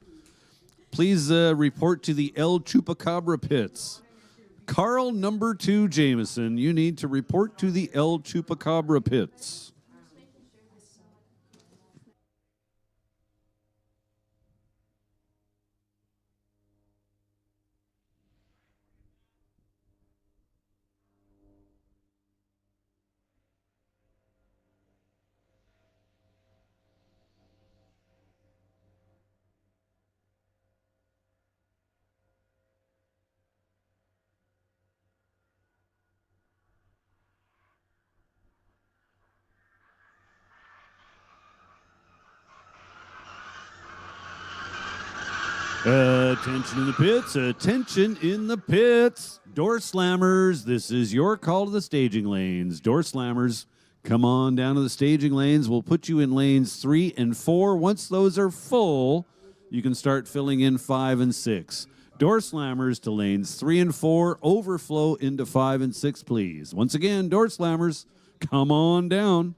[SPEAKER 1] Please report to the El Chupacabra pits. Carl number 2 Jameson, you need to report to the El Chupacabra pits. Attention in the pits, attention in the pits. Door slammers, this is your call to the staging lanes. Door slammers, come on down to the staging lanes. We'll put you in lanes 3 and 4. Once those are full, you can start filling in 5 and 6. Door slammers to lanes 3 and 4, overflow into 5 and 6, please. Once again, door slammers, come on down.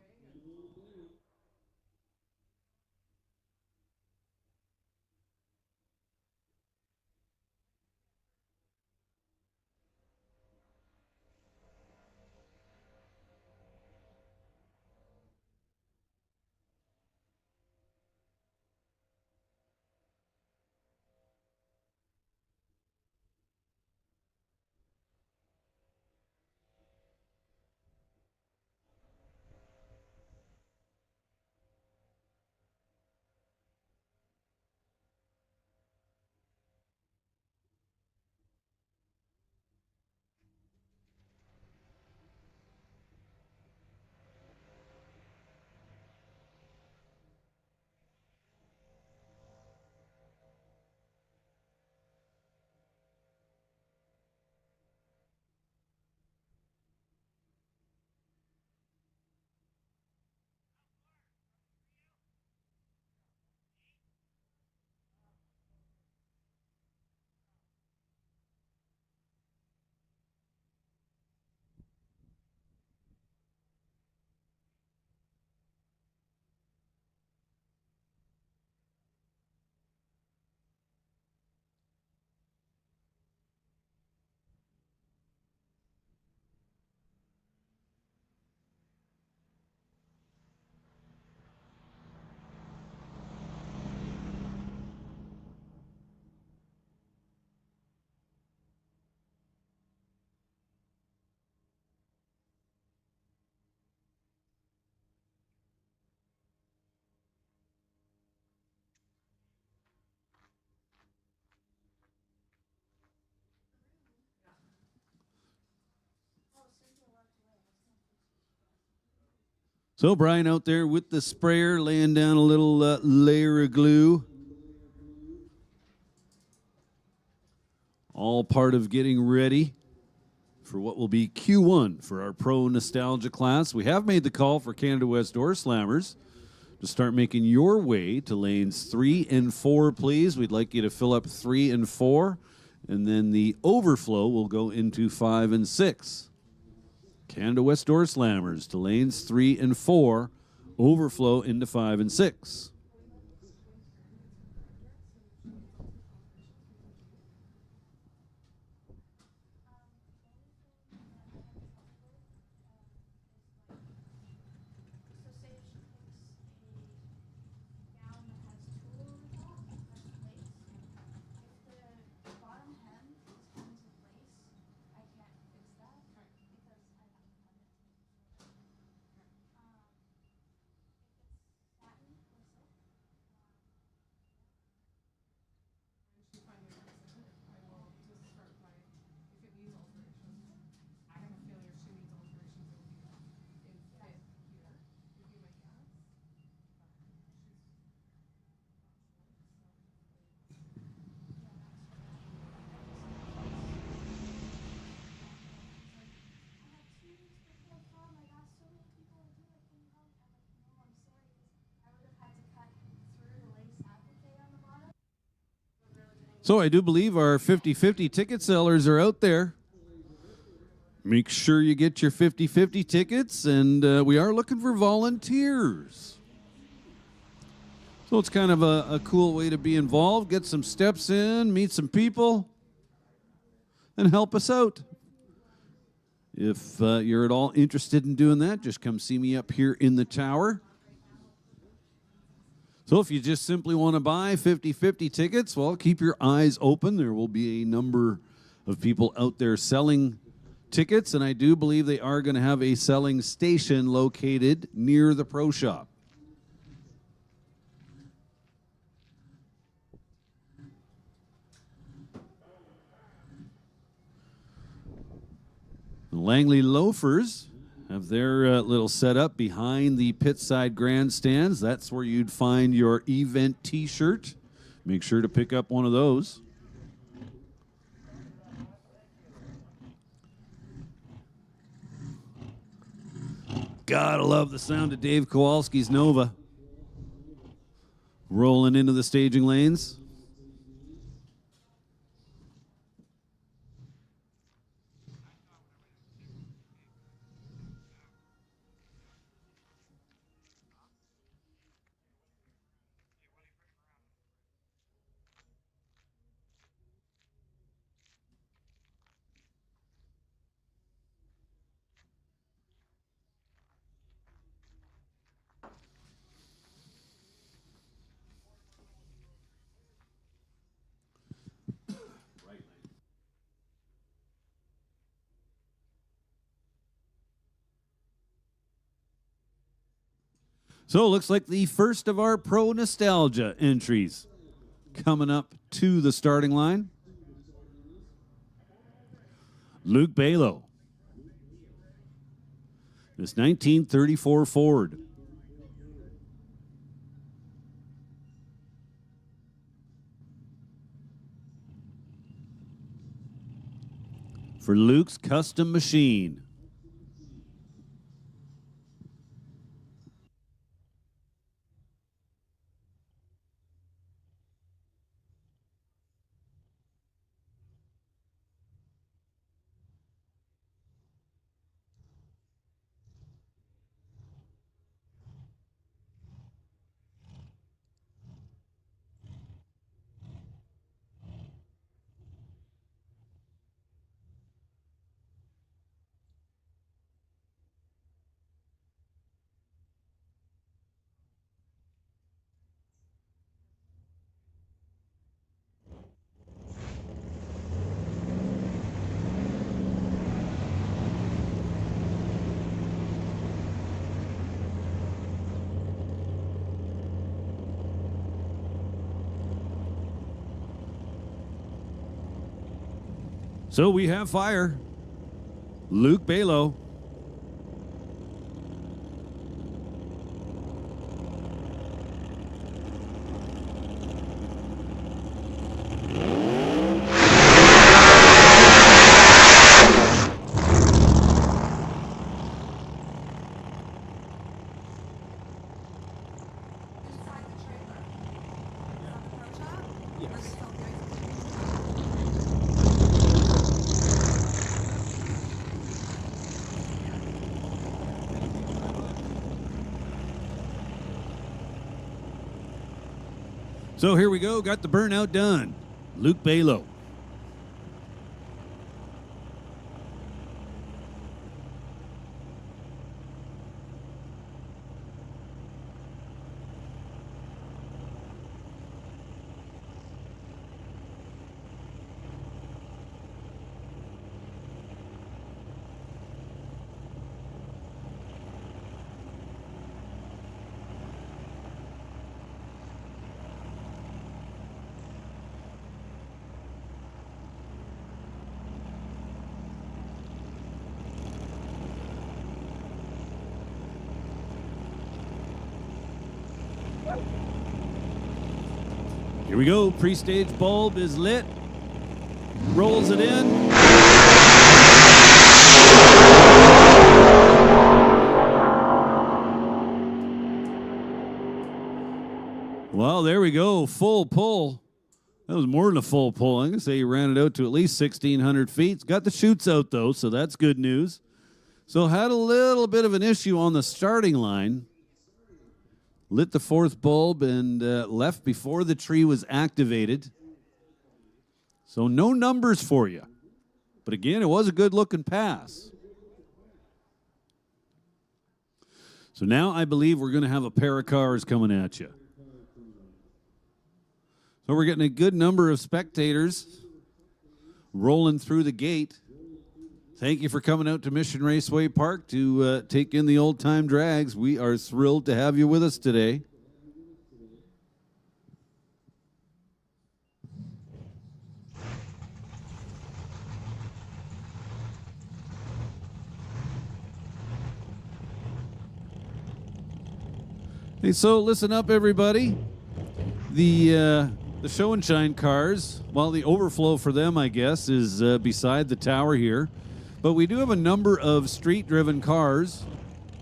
[SPEAKER 1] So Brian out there with the sprayer, laying down a little layer of glue. All part of getting ready for what will be Q1 for our Pro Nostalgia class. We have made the call for Canada West Door Slammers to start making your way to lanes 3 and 4, please. We'd like you to fill up 3 and 4, and then the overflow will go into 5 and 6. Canada West Door Slammers to lanes 3 and 4, overflow into 5 and 6. So I do believe our 50-50 ticket sellers are out there. Make sure you get your 50-50 tickets, and we are looking for volunteers. So it's kind of a cool way to be involved, get some steps in, meet some people, and help us out. If you're at all interested in doing that, just come see me up here in the tower. So if you just simply want to buy 50-50 tickets, well, keep your eyes open. There will be a number of people out there selling tickets, and I do believe they are going to have a selling station located near the pro shop. The Langley Loafers have their little setup behind the pitside grandstands. That's where you'd find your event t-shirt. Make sure to pick up one of those. Gotta love the sound of Dave Kowalski's Nova. Rolling into the staging lanes. So it looks like the first of our Pro Nostalgia entries coming up to the starting line. Luke Balo. This 1934 Ford. For Luke's custom machine. So we have fire. Luke Balo.
[SPEAKER 2] Inside the trailer. On the pro shop?
[SPEAKER 1] Yes.
[SPEAKER 2] Or they sell the ice cream?
[SPEAKER 1] So here we go. Got the burnout done. Luke Balo. Here we go. Pre-stage bulb is lit. Rolls it in. Well, there we go. Full pull. That was more than a full pull. I'm going to say he ran it out to at least 1,600 feet. Got the chutes out, though, so that's good news. So had a little bit of an issue on the starting line. Lit the fourth bulb and left before the tree was activated. So no numbers for you. But again, it was a good-looking pass. So now I believe we're going to have a pair of cars coming at you. So we're getting a good number of spectators rolling through the gate. Thank you for coming out to Mission Raceway Park to take in the old-time drags. We are thrilled to have you with us today. Hey, so listen up, everybody. The show and shine cars, well, the overflow for them, I guess, is beside the tower here. But we do have a number of street-driven cars,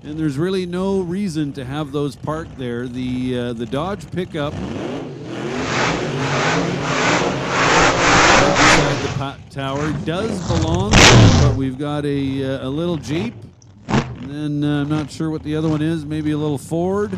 [SPEAKER 1] and there's really no reason to have those parked there. The Dodge pickup right beside the tower does belong, but we've got a little Jeep, and then I'm not sure what the other one is, maybe a little Ford.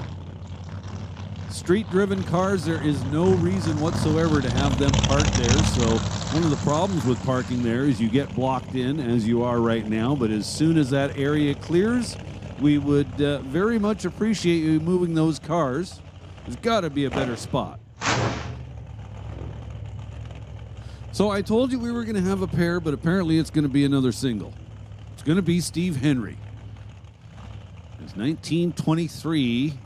[SPEAKER 1] Street-driven cars, there is no reason whatsoever to have them parked there. So one of the problems with parking there is you get blocked in, as you are right now. But as soon as that area clears, we would very much appreciate you moving those cars. There's got to be a better spot. So I told you we were going to have a pair, but apparently it's going to be another single. It's going to be Steve Henry. It's 1923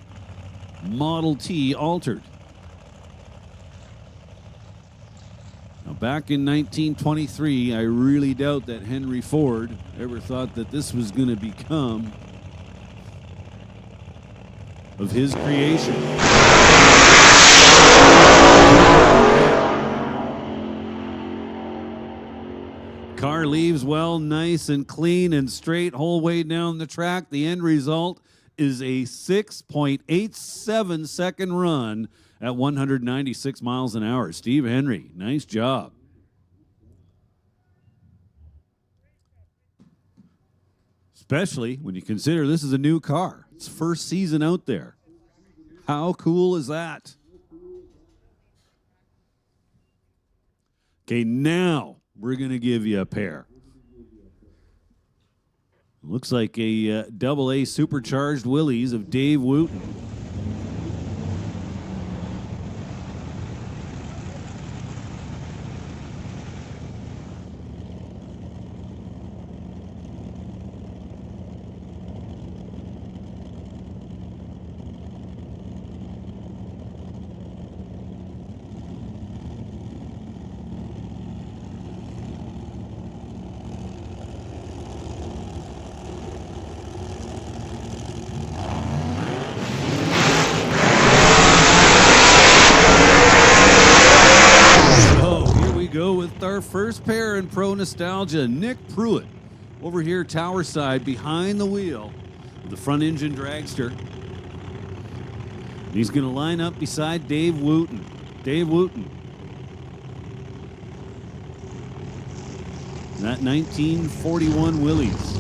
[SPEAKER 1] Model T altered. Now, back in 1923, I really doubt that Henry Ford ever thought that this was going to become of his creation. Car leaves well, nice and clean and straight whole way down the track. The end result is a 6.87 second run at 196 miles an hour. Steve Henry, nice job. Especially when you consider this is a new car. It's first season out there. How cool is that? Okay, now we're going to give you a pair. Looks like a AA supercharged Willys of Dave Wooten. Our first pair in Pro Nostalgia, Nick Pruitt over here tower side behind the wheel of the front engine dragster. He's going to line up beside Dave Wooten. Dave Wooten. That 1941 Willys.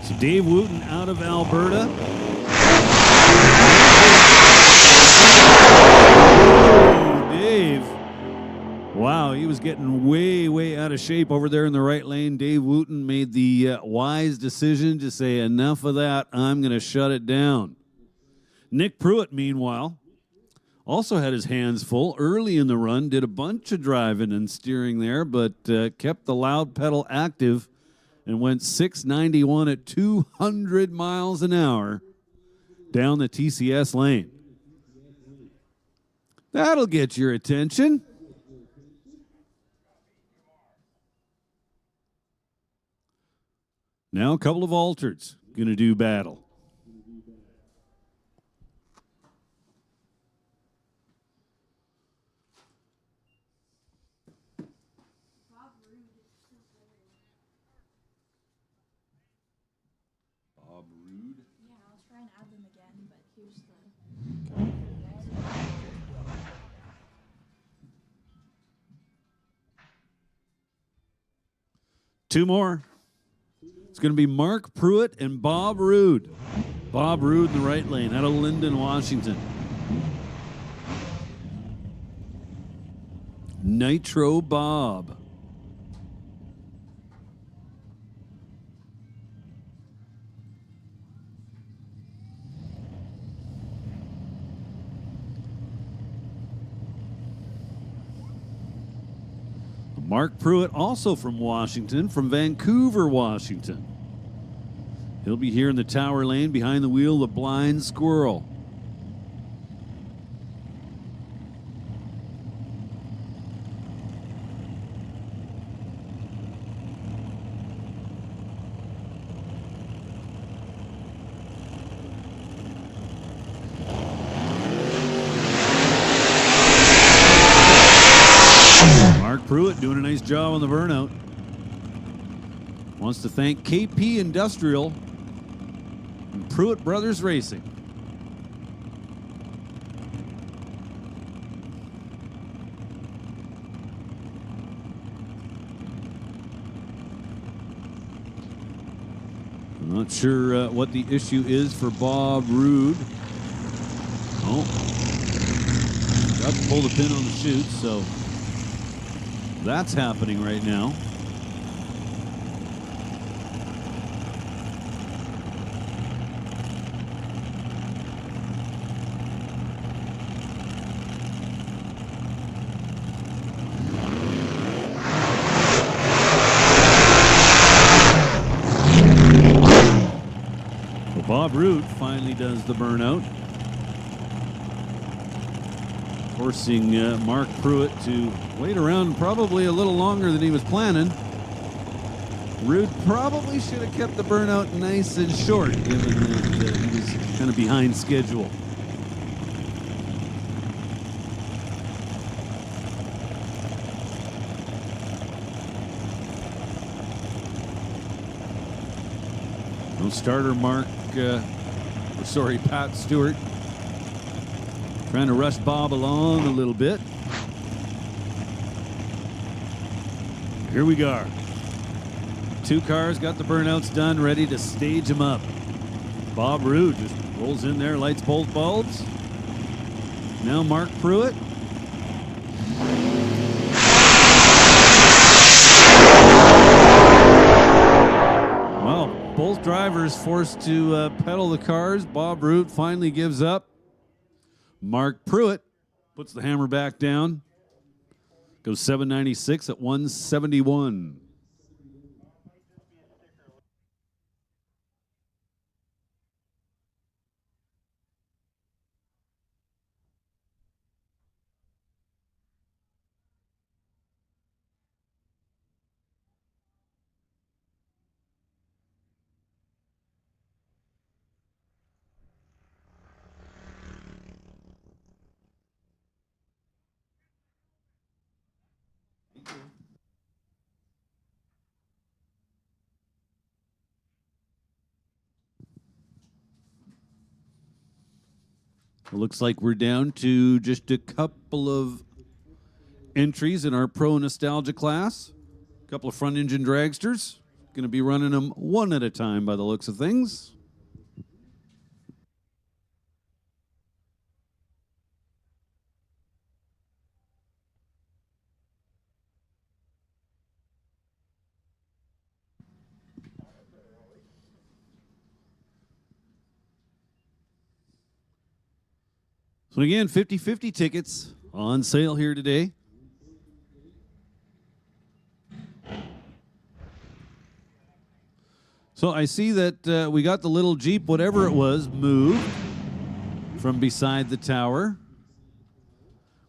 [SPEAKER 1] So Dave Wooten out of Alberta. Oh, Dave. Wow, he was getting way out of shape over there in the right lane. Dave Wooten made the wise decision to say, enough of that, I'm going to shut it down. Nick Pruitt, meanwhile, also had his hands full early in the run, did a bunch of driving and steering there, but kept the loud pedal active and went 691 at 200 miles an hour. down the TCS lane. That'll get your attention. Now a couple of altereds going to do battle. Bob Rude.
[SPEAKER 2] Yeah, I'll try and add them again, but here's the.
[SPEAKER 1] Two more. It's going to be Mark Pruitt and Bob Rude. Bob Rude in the right lane out of Linden, Washington. Nitro Bob. Mark Pruitt, also from Washington, from Vancouver, Washington. He'll be here in the tower lane behind the wheel, the blind squirrel. Pruitt doing a nice job on the burnout. Wants to thank KP Industrial and Pruitt Brothers Racing. I'm not sure what the issue is for Bob Rude. Oh, got to pull the pin on the chute, so that's happening right now. Well, Bob Rude finally does the burnout, forcing Mark Pruitt to wait around probably a little longer than he was planning. Rude probably should have kept the burnout nice and short, given that he was kind of behind schedule. No starter Pat Stewart. Trying to rush Bob along a little bit. Here we go. Two cars got the burnouts done, ready to stage them up. Bob Rude just rolls in there, lights both bulbs. Now Mark Pruitt. Well, both drivers forced to pedal the cars. Bob Rude finally gives up. Mark Pruitt puts the hammer back down. Goes 796 at 171. It looks like we're down to just a couple of entries in our Pro Nostalgia class. A couple of front engine dragsters. Going to be running them one at a time by the looks of things. So again, 50-50 tickets on sale here today. So I see that we got the little Jeep, whatever it was, moved. from beside the tower.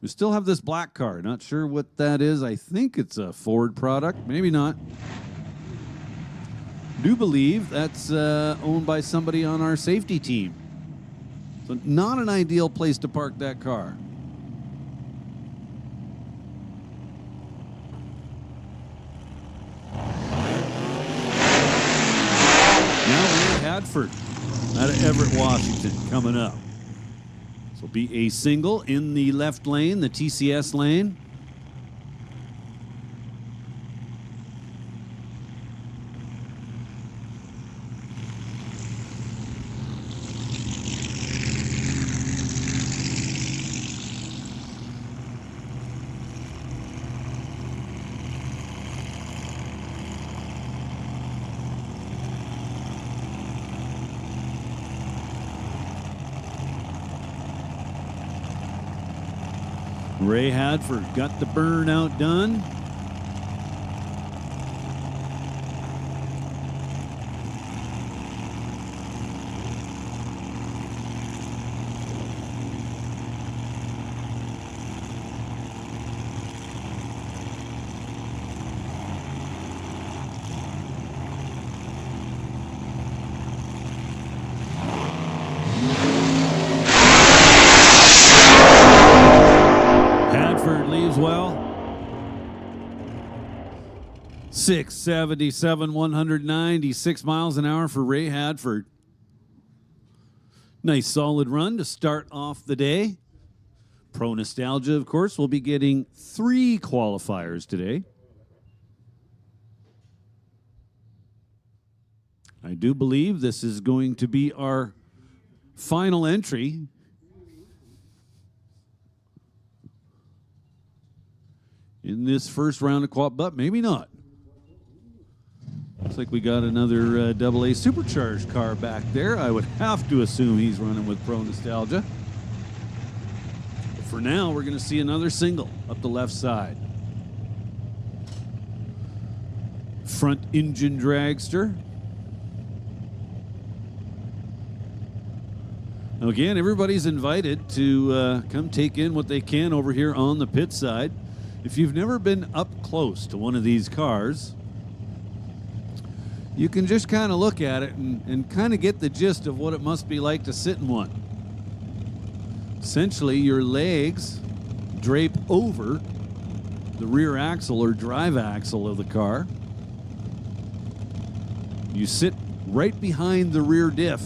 [SPEAKER 1] We still have this black car. Not sure what that is. I think it's a Ford product. Maybe not. Do believe that's owned by somebody on our safety team. So not an ideal place to park that car. Now Ray Hadford out of Everett, Washington, coming up. This will be a single in the left lane, the TCS lane. Ray Hadford got the burnout done. Well, 677, 196 miles an hour for Ray Hadford. Nice solid run to start off the day. Pro Nostalgia, of course, will be getting 3 qualifiers today. I do believe this is going to be our final entry. In this first round of quad, but maybe not. Looks like we got another AA supercharged car back there. I would have to assume he's running with Pro Nostalgia. But for now, we're going to see another single up the left side. Front engine dragster. Now again, everybody's invited to come take in what they can over here on the pit side. If you've never been up close to one of these cars, you can just kind of look at it and kind of get the gist of what it must be like to sit in one. Essentially, your legs drape over the rear axle or drive axle of the car. You sit right behind the rear diff.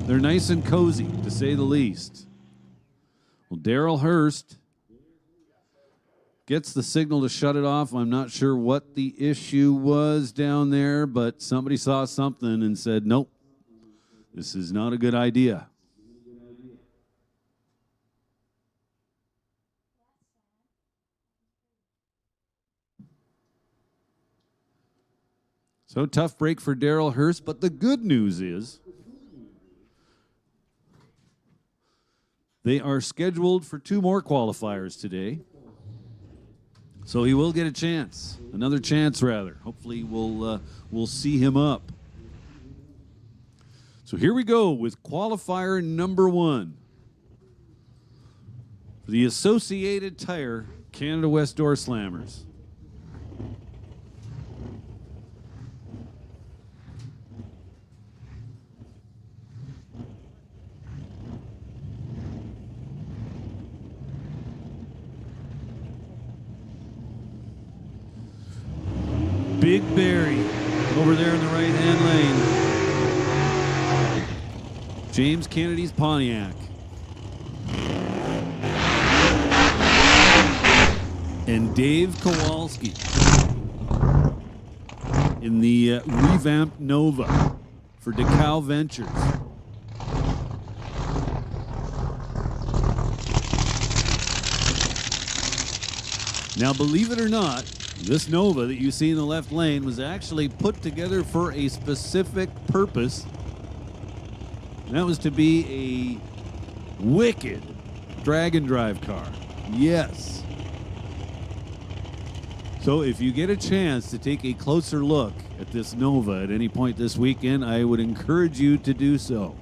[SPEAKER 1] They're nice and cozy, to say the least. Well, Daryl Hurst gets the signal to shut it off. I'm not sure what the issue was down there, but somebody saw something and said, nope, this is not a good idea. So tough break for Daryl Hurst, but the good news is they are scheduled for 2 more qualifiers today. So he will get a chance, another chance rather. Hopefully we'll see him up. So here we go with qualifier number 1. For the Associated Tire Canada West Door Slammers. Big Barry over there in the right-hand lane. James Kennedy's Pontiac. And Dave Kowalski in the revamped Nova for DeKalb Ventures. Now, believe it or not, this Nova that you see in the left lane was actually put together for a specific purpose. And that was to be a wicked drag and drive car. Yes. So if you get a chance to take a closer look at this Nova at any point this weekend, I would encourage you to do so.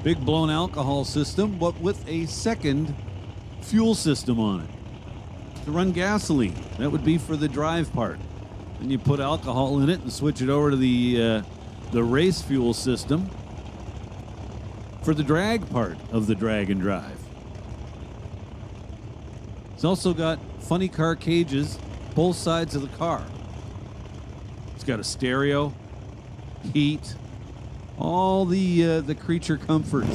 [SPEAKER 1] Big blown alcohol system, but with a second fuel system on it to run gasoline. That would be for the drive part. Then you put alcohol in it and switch it over to the race fuel system for the drag part of the drag and drive. It's also got funny car cages both sides of the car. It's got a stereo, heat, all the creature comforts.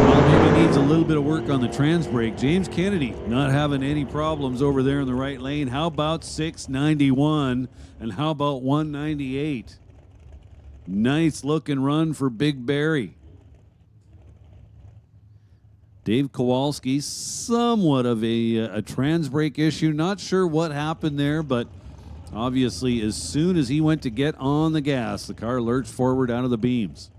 [SPEAKER 1] Well, maybe needs a little bit of work on the trans brake. James Kennedy not having any problems over there in the right lane. How about 691 and how about 198? Nice looking run for Big Barry. Dave Kowalski, somewhat of a trans brake issue. Not sure what happened there, but obviously as soon as he went to get on the gas, the car lurched forward out of the beams.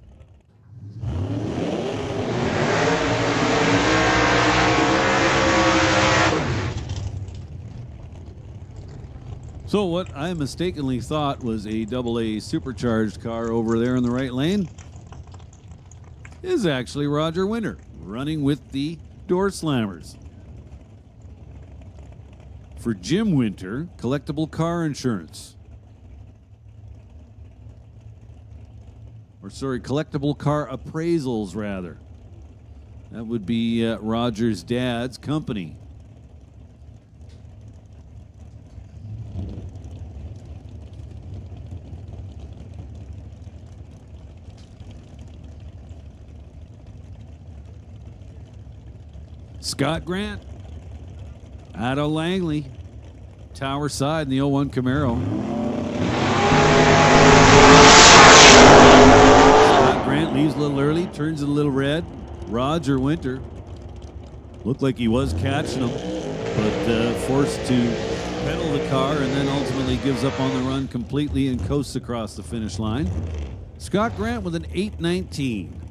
[SPEAKER 1] So what I mistakenly thought was a AA supercharged car over there in the right lane is actually Roger Winter running with the door slammers. For Jim Winter, collectible car insurance. Or sorry, collectible car appraisals rather. That would be Roger's dad's company. Scott Grant out of Langley, Tower Side in the 01 Camaro. Scott Grant leaves a little early, turns it a little red. Roger Winter looked like he was catching him, but forced to pedal the car and then ultimately gives up on the run completely and coasts across the finish line. Scott Grant with an 8:19.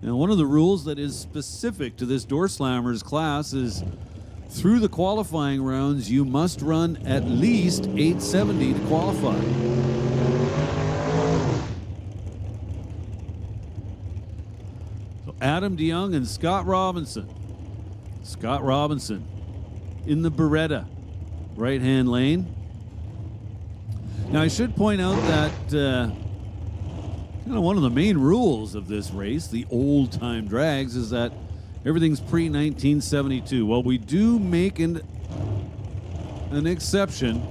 [SPEAKER 1] Now, one of the rules that is specific to this door slammers class is through the qualifying rounds, you must run at least 870 to qualify. So Adam DeYoung and Scott Robinson. Scott Robinson in the Beretta, right-hand lane. Now, I should point out that kind of one of the main rules of this race, the old-time drags, is that everything's pre-1972. Well, we do make an exception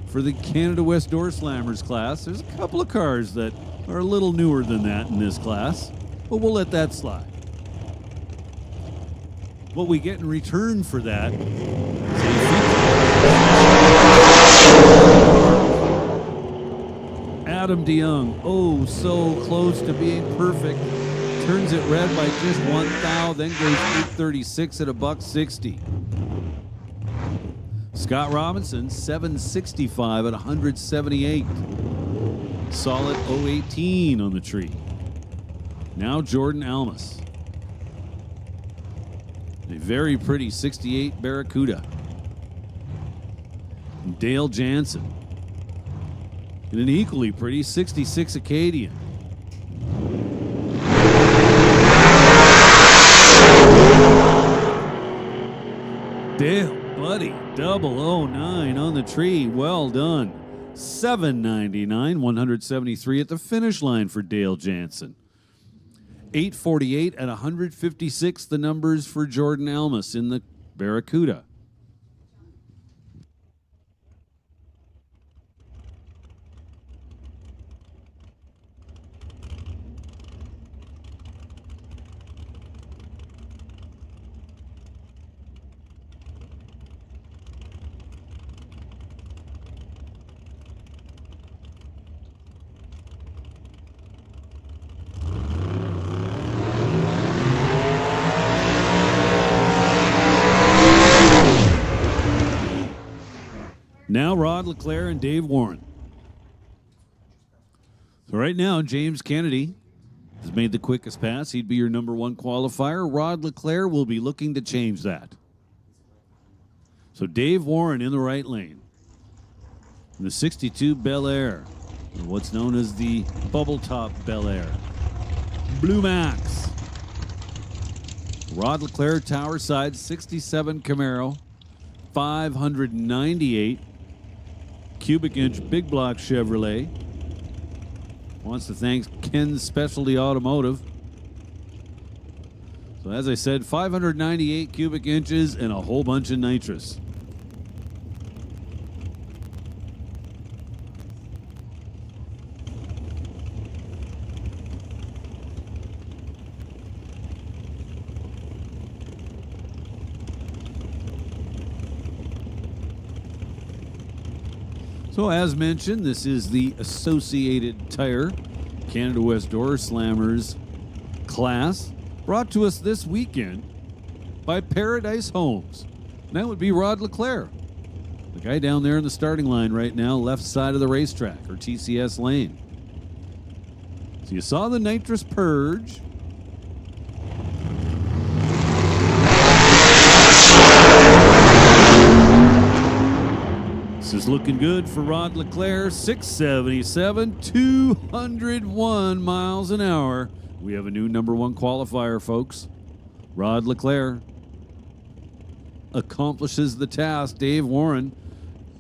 [SPEAKER 1] for the Canada West Door Slammers class. There's a couple of cars that are a little newer than that in this class, but we'll let that slide. What we get in return for that Adam DeYoung, oh, so close to being perfect. Turns it red by just 1 thou, then goes 836 at $1.60. Scott Robinson, 765 at 178. Solid 018 on the tree. Now Jordan Almas. A very pretty 68 Barracuda. Dale Jansen. And an equally pretty 66 Acadian. Dale, buddy, 009 on the tree. Well done. 799, 173 at the finish line for Dale Jansen. 848 at 156, the numbers for Jordan Almas in the Barracuda. Now Rod LeClaire and Dave Warren. So right now, James Kennedy has made the quickest pass. He'd be your number one qualifier. Rod Leclerc will be looking to change that. So Dave Warren in the right lane. In the 62 Bel Air, what's known as the Bubble Top Bel Air. Blue Max. Rod Leclerc, Tower Side, 67 Camaro, 598 cubic inch big block Chevrolet. Wants to thank Ken's Specialty Automotive. So as I said, 598 cubic inches and a whole bunch of nitrous. So as mentioned, this is the Associated Tire Canada West Door Slammers class, brought to us this weekend by Paradise Homes. And that would be Rod Leclerc, the guy down there in the starting line right now, left side of the racetrack, or TCS lane. So you saw the nitrous purge. This is looking good for Rod Leclerc. 677, 201 miles an hour. We have a new number one qualifier, folks. Rod Leclerc accomplishes the task. Dave Warren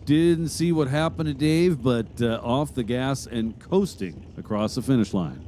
[SPEAKER 1] didn't see what happened to Dave, but off the gas and coasting across the finish line.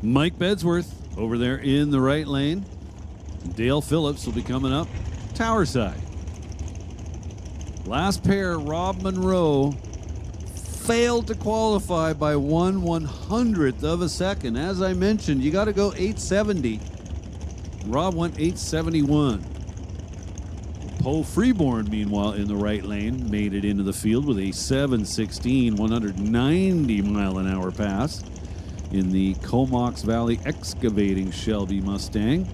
[SPEAKER 1] Mike Bedsworth over there in the right lane. Dale Phillips will be coming up tower side. Last pair, Rob Monroe failed to qualify by 1/100th of a second. As I mentioned, you got to go 870. Rob went 871. Poe Freeborn, meanwhile, in the right lane, made it into the field with a 716, 190 mile an hour pass in the Comox Valley Excavating Shelby Mustang. Dale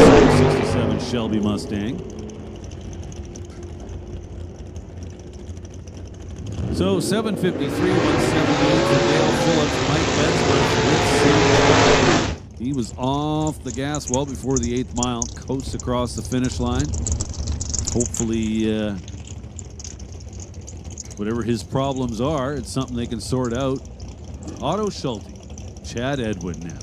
[SPEAKER 1] Phillips, 67 Shelby Mustang. So 753, 178 for Dale Phillips. Mike Bedsworth with he was off the gas well before the 8th mile, coasts across the finish line. Hopefully, whatever his problems are, it's something they can sort out. Otto Schulte, Chad Edwin now.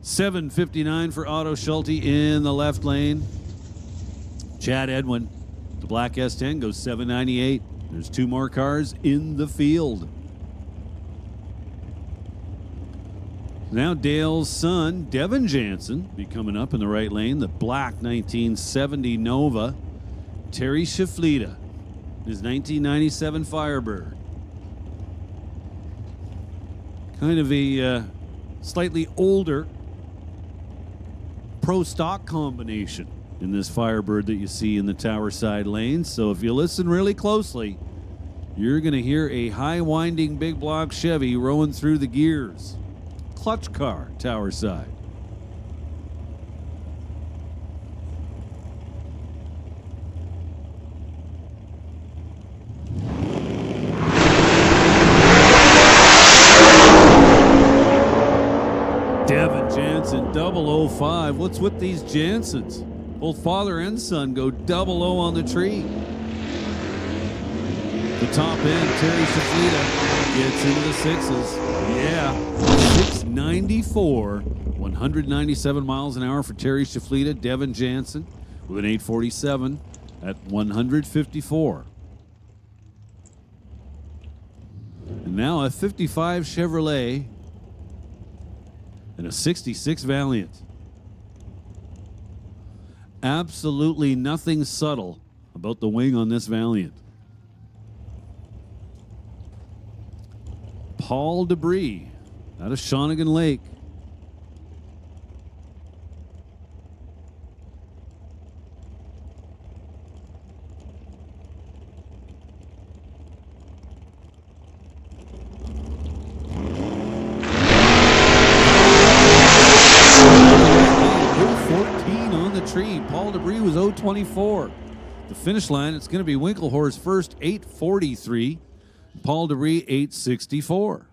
[SPEAKER 1] 7:59 for Otto Schulte in the left lane. Chad Edwin, the black S10, goes 7:98. There's 2 more cars in the field. Now Dale's son, Devin Jansen, be coming up in the right lane. The black 1970 Nova. Terry Shaflita, his 1997 Firebird. Kind of a slightly older pro stock combination in this Firebird that you see in the tower side lane. So if you listen really closely, you're going to hear a high winding big block Chevy rowing through the gears. Clutch car, tower side. Devin Jansen, 005. What's with these Jansens? Both father and son go 00 on the tree. The top end, Terry Shaflita gets into the 6s. Yeah, 694, 197 miles an hour for Terry Shaflita. Devin Jansen with an 847 at 154. And now a 55 Chevrolet and a 66 Valiant. Absolutely nothing subtle about the wing on this Valiant. Paul Debris out of Shawnigan Lake. Paul Debris was 024. The finish line, it's going to be Winklehorse first, 843. Paul Debris, 864.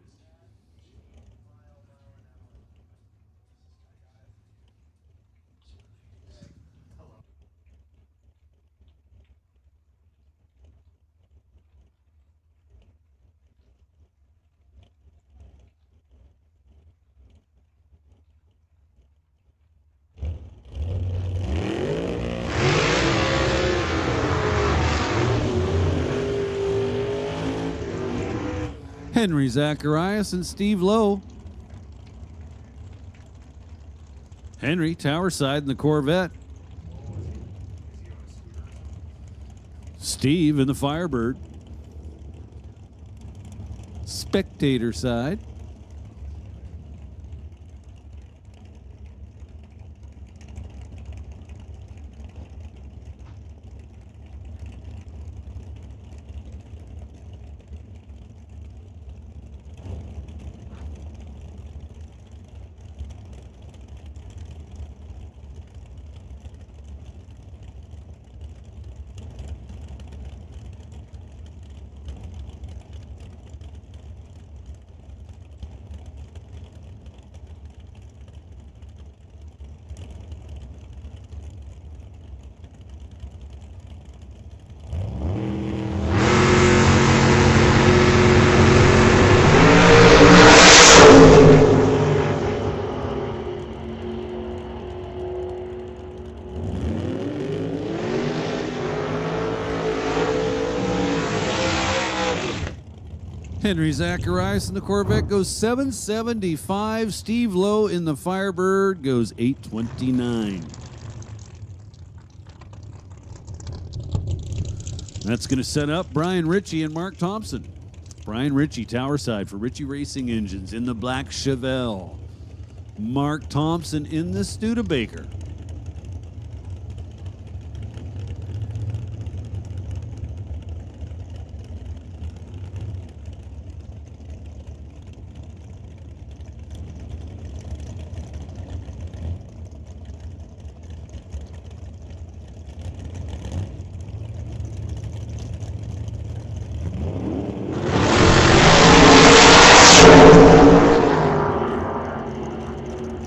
[SPEAKER 1] Henry Zacharias and Steve Lowe. Henry, tower side in the Corvette. Steve in the Firebird. Spectator side. Henry Zacharias in the Corvette goes 775. Steve Lowe in the Firebird goes 829. That's going to set up Brian Ritchie and Mark Thompson. Brian Ritchie, tower side for Ritchie Racing Engines in the black Chevelle. Mark Thompson in the Studebaker.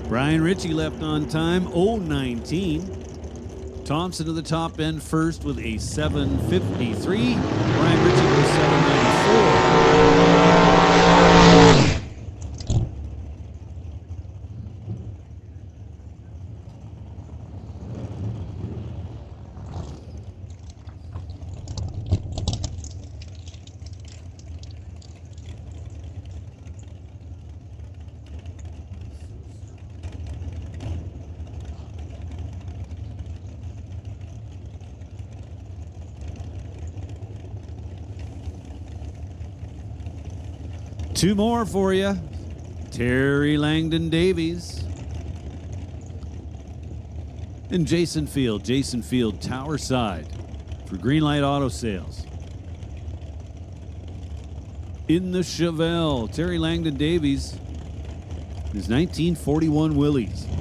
[SPEAKER 1] Brian Ritchie left on time, 019. Thompson to the top end first with a 753. Brian Ritchie goes 794. Two more for you. Terry Langdon Davies. And Jason Field, Tower Side for Greenlight Auto Sales. In the Chevelle, Terry Langdon Davies, his 1941 Willys. 16.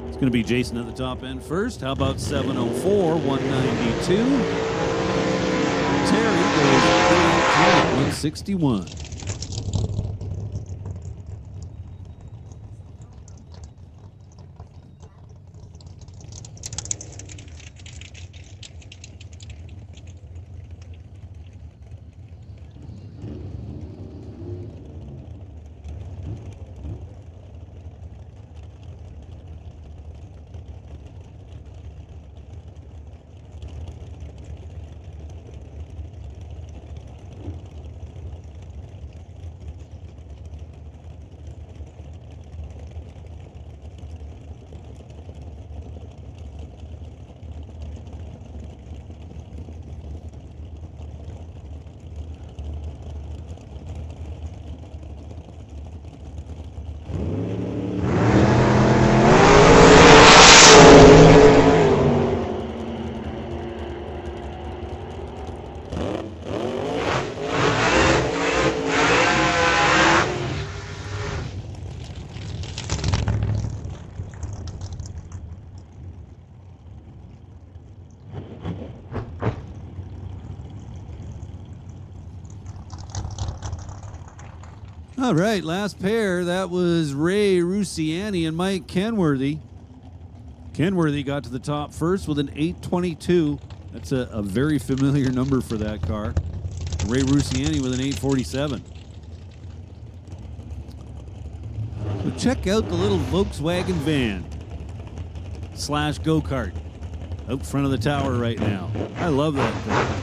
[SPEAKER 1] It's going to be Jason at the top end first. How about 704, 192? Terry goes 161. All right, last pair. That was Ray Rusiani and Mike Kenworthy. Kenworthy got to the top first with an 822. That's a very familiar number for that car. Ray Rusiani with an 847. So check out the little Volkswagen van / go-kart out front of the tower right now. I love that thing.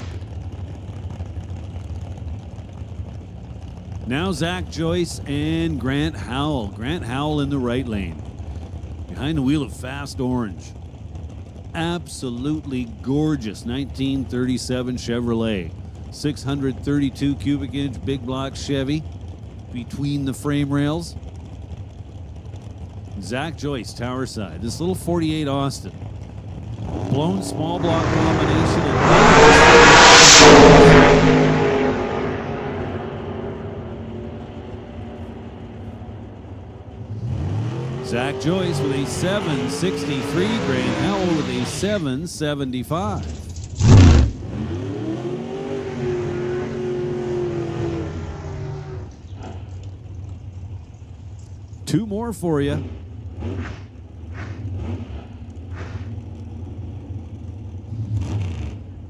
[SPEAKER 1] Now Zach Joyce and Grant Howell. Grant Howell in the right lane. Behind the wheel of Fast Orange. Absolutely gorgeous 1937 Chevrolet. 632 cubic inch big block Chevy between the frame rails. Zach Joyce, Tower Side. This little 48 Austin. Blown small block combination. Zach Joyce with a 763, Grant Howell with a 775. Two more for you.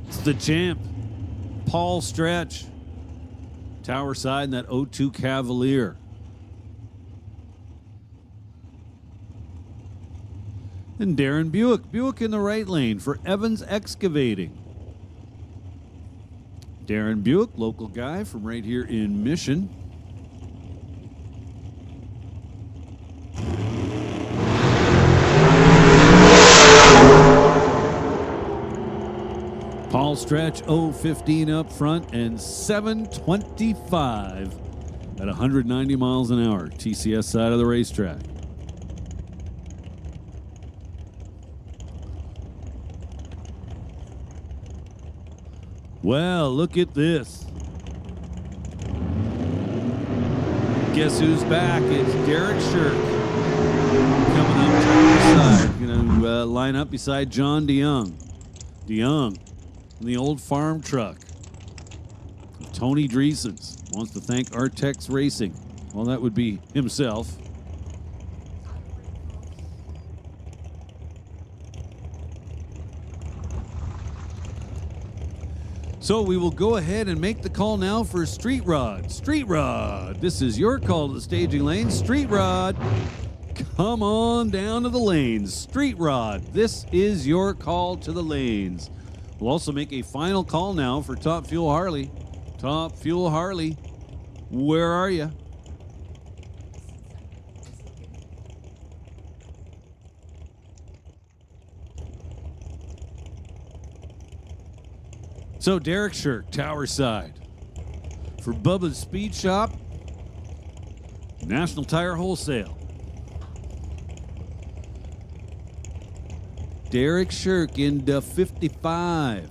[SPEAKER 1] It's the champ, Paul Stretch, Tower Side in that 02 Cavalier. And Darren Buick in the right lane for Evans Excavating. Darren Buick, local guy from right here in Mission. Paul Stretch 015 up front and 725 at 190 miles an hour. TCS side of the racetrack. Well, look at this. Guess who's back? It's Derek Shirk coming up to the side. Going to line up beside John DeYoung. DeYoung in the old farm truck. Tony Dreesens wants to thank Artex Racing. Well, that would be himself. So we will go ahead and make the call now for Street Rod. Street Rod, this is your call to the staging lane. Street Rod, come on down to the lanes. Street Rod, this is your call to the lanes. We'll also make a final call now for Top Fuel Harley. Top Fuel Harley, where are you? So Derek Shirk, Tower Side. For Bubba's Speed Shop, National Tire Wholesale. Derek Shirk into 55.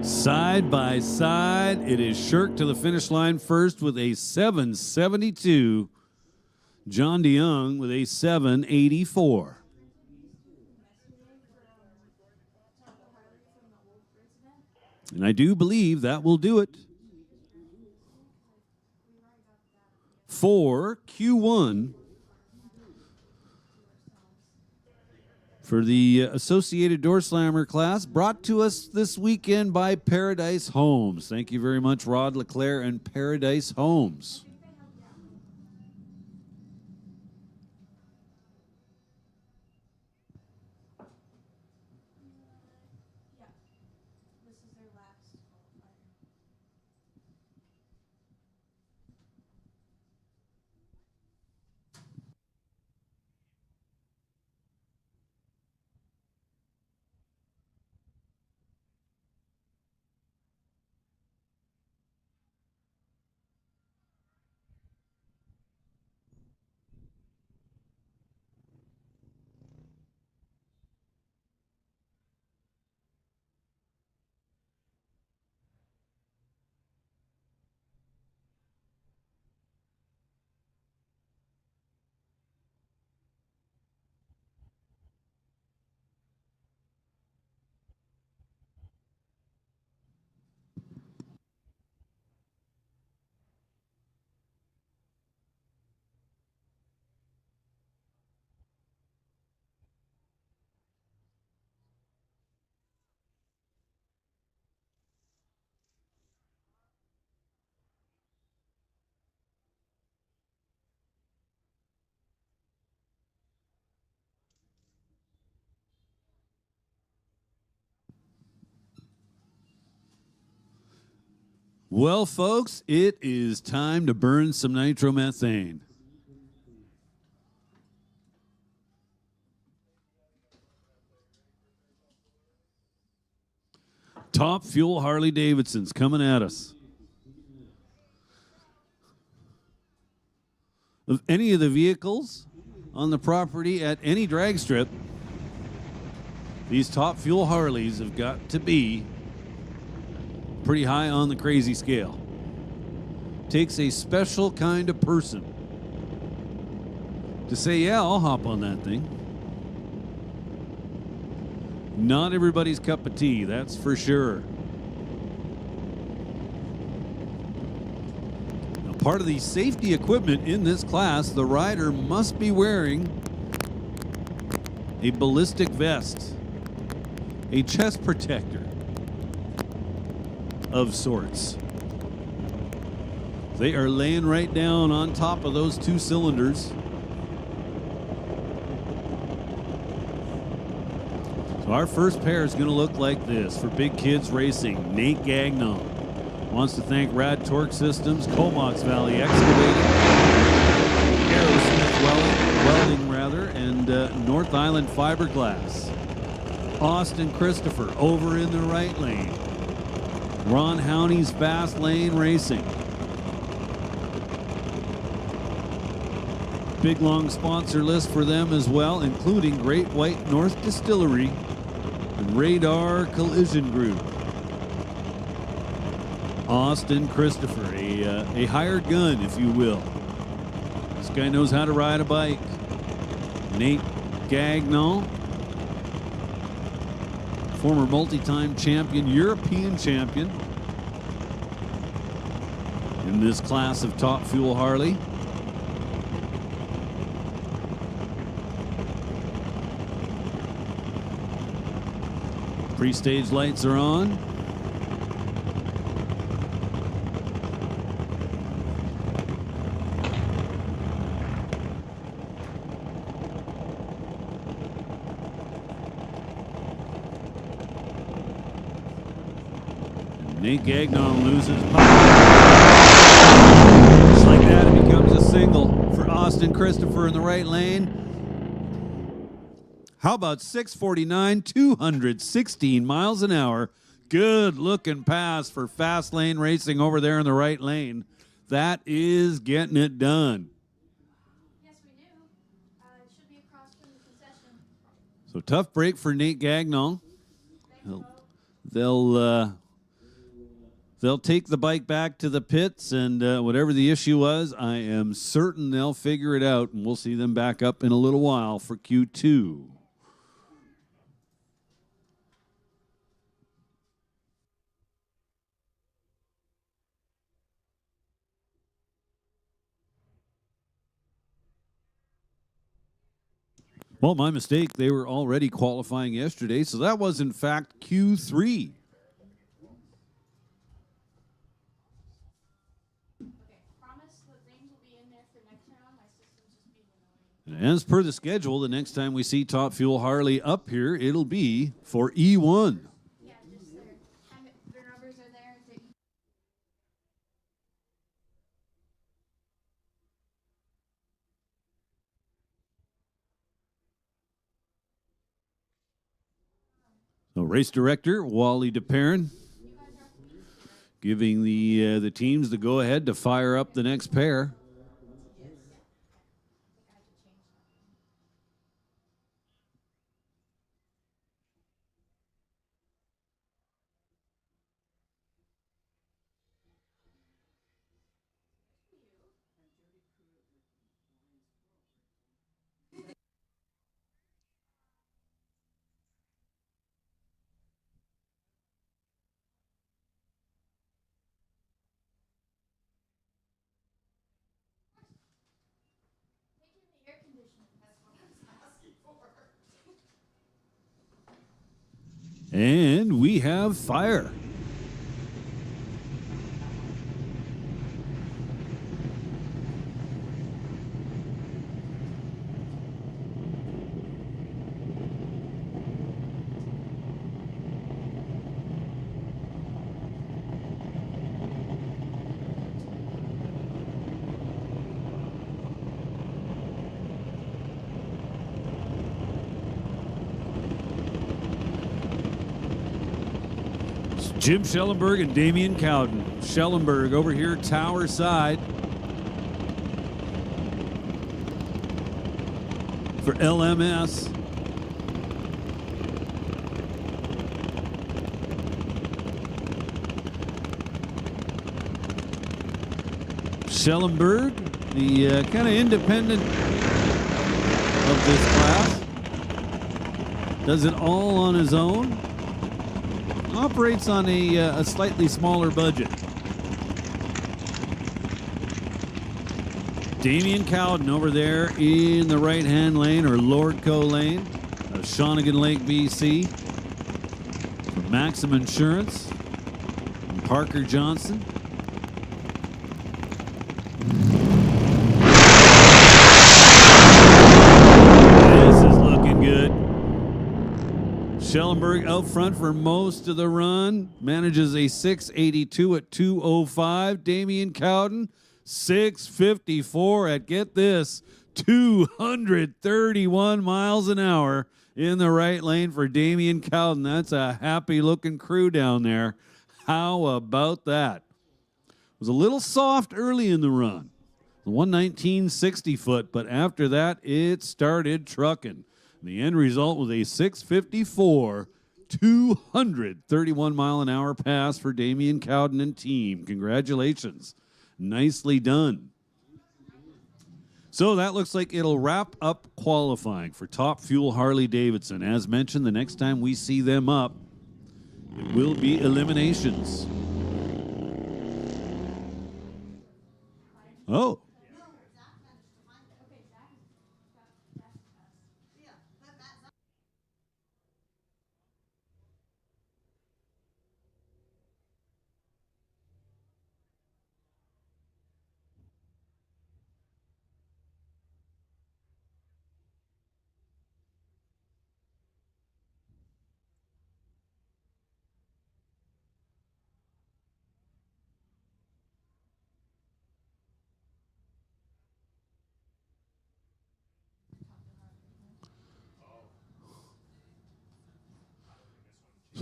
[SPEAKER 1] Side by side, it is Shirk to the finish line first with a 772. John DeYoung with a 784. And I do believe that will do it for Q1 for the Associated Door Slammer class, brought to us this weekend by Paradise Homes. Thank you very much, Rod LeClaire and Paradise Homes.
[SPEAKER 2] This is their last qualifier.
[SPEAKER 1] Well, folks, it is time to burn some nitromethane. Top Fuel Harley Davidson's coming at us. Of any of the vehicles on the property at any drag strip, these Top Fuel Harleys have got to be pretty high on the crazy scale. Takes a special kind of person to say, yeah, I'll hop on that thing. Not everybody's cup of tea, that's for sure. Now, part of the safety equipment in this class, the rider must be wearing a ballistic vest, a chest protector of sorts. They are laying right down on top of those two cylinders. So our first pair is going to look like this for Big Kids Racing. Nate Gagnon wants to thank Rad Torque Systems, Comox Valley Excavating, Aerosmith Welding, and North Island Fiberglass. Austin Christopher over in the right lane. Ron Howney's Fast Lane Racing. Big long sponsor list for them as well, including Great White North Distillery and Radar Collision Group. Austin Christopher, a hired gun, if you will. This guy knows how to ride a bike. Nate Gagnon, former multi-time champion, European champion in this class of Top Fuel Harley. Pre-stage lights are on. Nate Gagnon loses power. Just like that, it becomes a single for Austin Christopher in the right lane. How about 649, 216 miles an hour? Good looking pass for fast lane racing over there in the right lane. That is getting it done.
[SPEAKER 2] Yes, we do. It should be across from the concession.
[SPEAKER 1] So tough break for Nate Gagnon. They'll take the bike back to the pits, and whatever the issue was, I am certain they'll figure it out, and we'll see them back up in a little while for Q2. Well, my mistake. They were already qualifying yesterday, so that was, in fact, Q3.
[SPEAKER 2] Okay, promise that things will be in there for next round. My system's just being annoying.
[SPEAKER 1] And as per the schedule, the next time we see Top Fuel Harley up here, it'll be for E1.
[SPEAKER 2] Yeah, just their numbers are there.
[SPEAKER 1] So race director Wally DeParron giving the teams the go-ahead to fire up the next pair.
[SPEAKER 2] Air conditioning. That's what I was asking for.
[SPEAKER 1] And we have fire. Jim Schellenberg and Damian Cowden. Schellenberg over here, tower side. For LMS. Schellenberg, the kind of independent of this class. Does it all on his own. Operates on a slightly smaller budget. Damian Cowden over there in the right-hand lane, or Lordco lane, of Shawnigan Lake, BC. For Maxim Insurance, and Parker Johnson. This is looking good. Schellenberg out front for most of the run. Manages a 682 at 205. Damian Cowden, 654 at, get this, 231 miles an hour in the right lane for Damian Cowden. That's a happy-looking crew down there. How about that? It was a little soft early in the run. The 119 60-foot, but after that, it started trucking. The end result was a 654, 231 mile an hour pass for Damian Cowden and team. Congratulations. Nicely done. So that looks like it'll wrap up qualifying for Top Fuel Harley Davidson. As mentioned, the next time we see them up, it will be eliminations. Oh.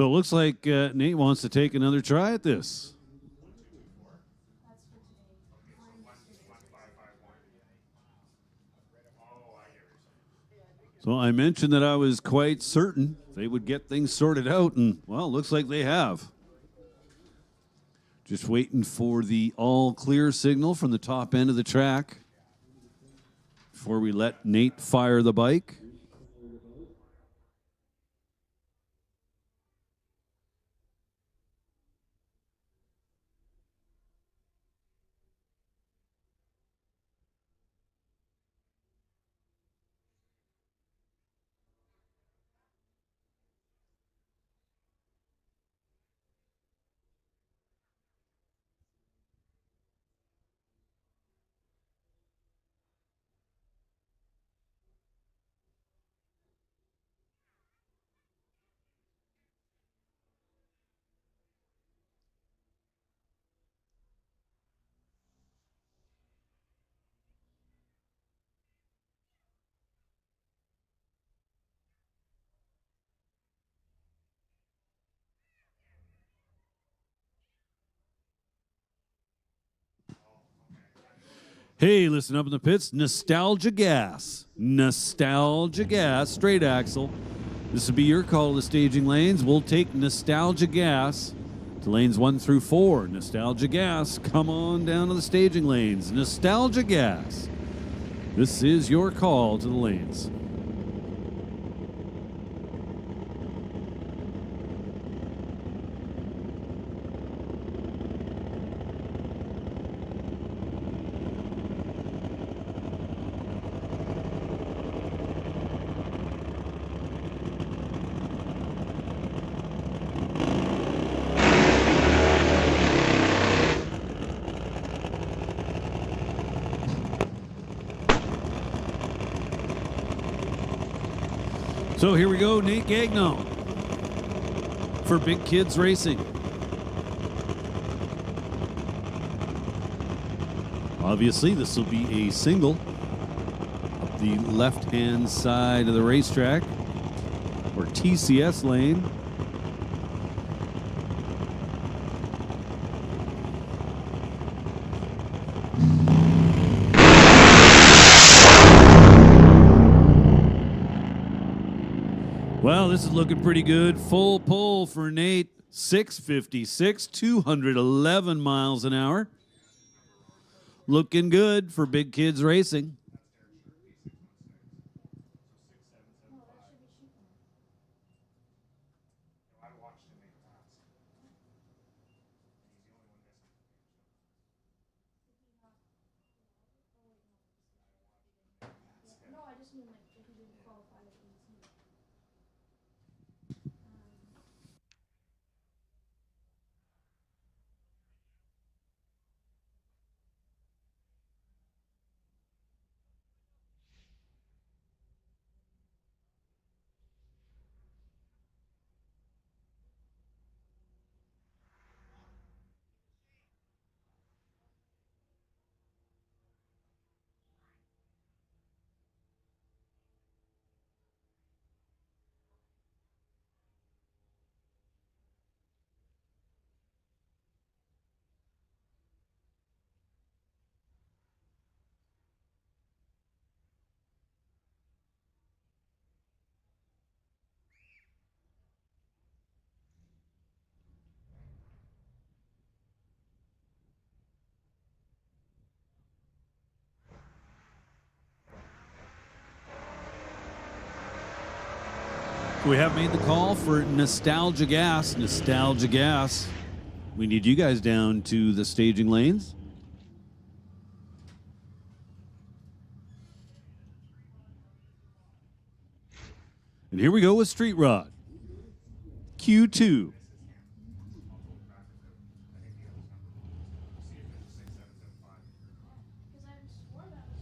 [SPEAKER 1] So it looks like Nate wants to take another try at this.
[SPEAKER 2] That's for today. We're in yesterday.
[SPEAKER 1] So I mentioned that I was quite certain they would get things sorted out, and, well, looks like they have. Just waiting for the all clear signal from the top end of the track before we let Nate fire the bike. Hey, listen up in the pits. Nostalgia gas. Nostalgia gas. Straight axle. This will be your call to the staging lanes. We'll take Nostalgia gas to lanes 1 through 4. Nostalgia gas. Come on down to the staging lanes. Nostalgia gas. This is your call to the lanes. So here we go, Nate Gagnon for Big Kids Racing. Obviously, this will be a single up the left-hand side of the racetrack, or TCS lane. Well, this is looking pretty good. Full pull for Nate. 656, 211 miles an hour. Looking good for Big Kids Racing.
[SPEAKER 2] No, I just mean like if he didn't qualify at 18.
[SPEAKER 1] We have made the call for Nostalgia Gas. Nostalgia Gas. We need you guys down to the staging lanes. And here we go with Street Rod. Q2.
[SPEAKER 2] Because I swore that was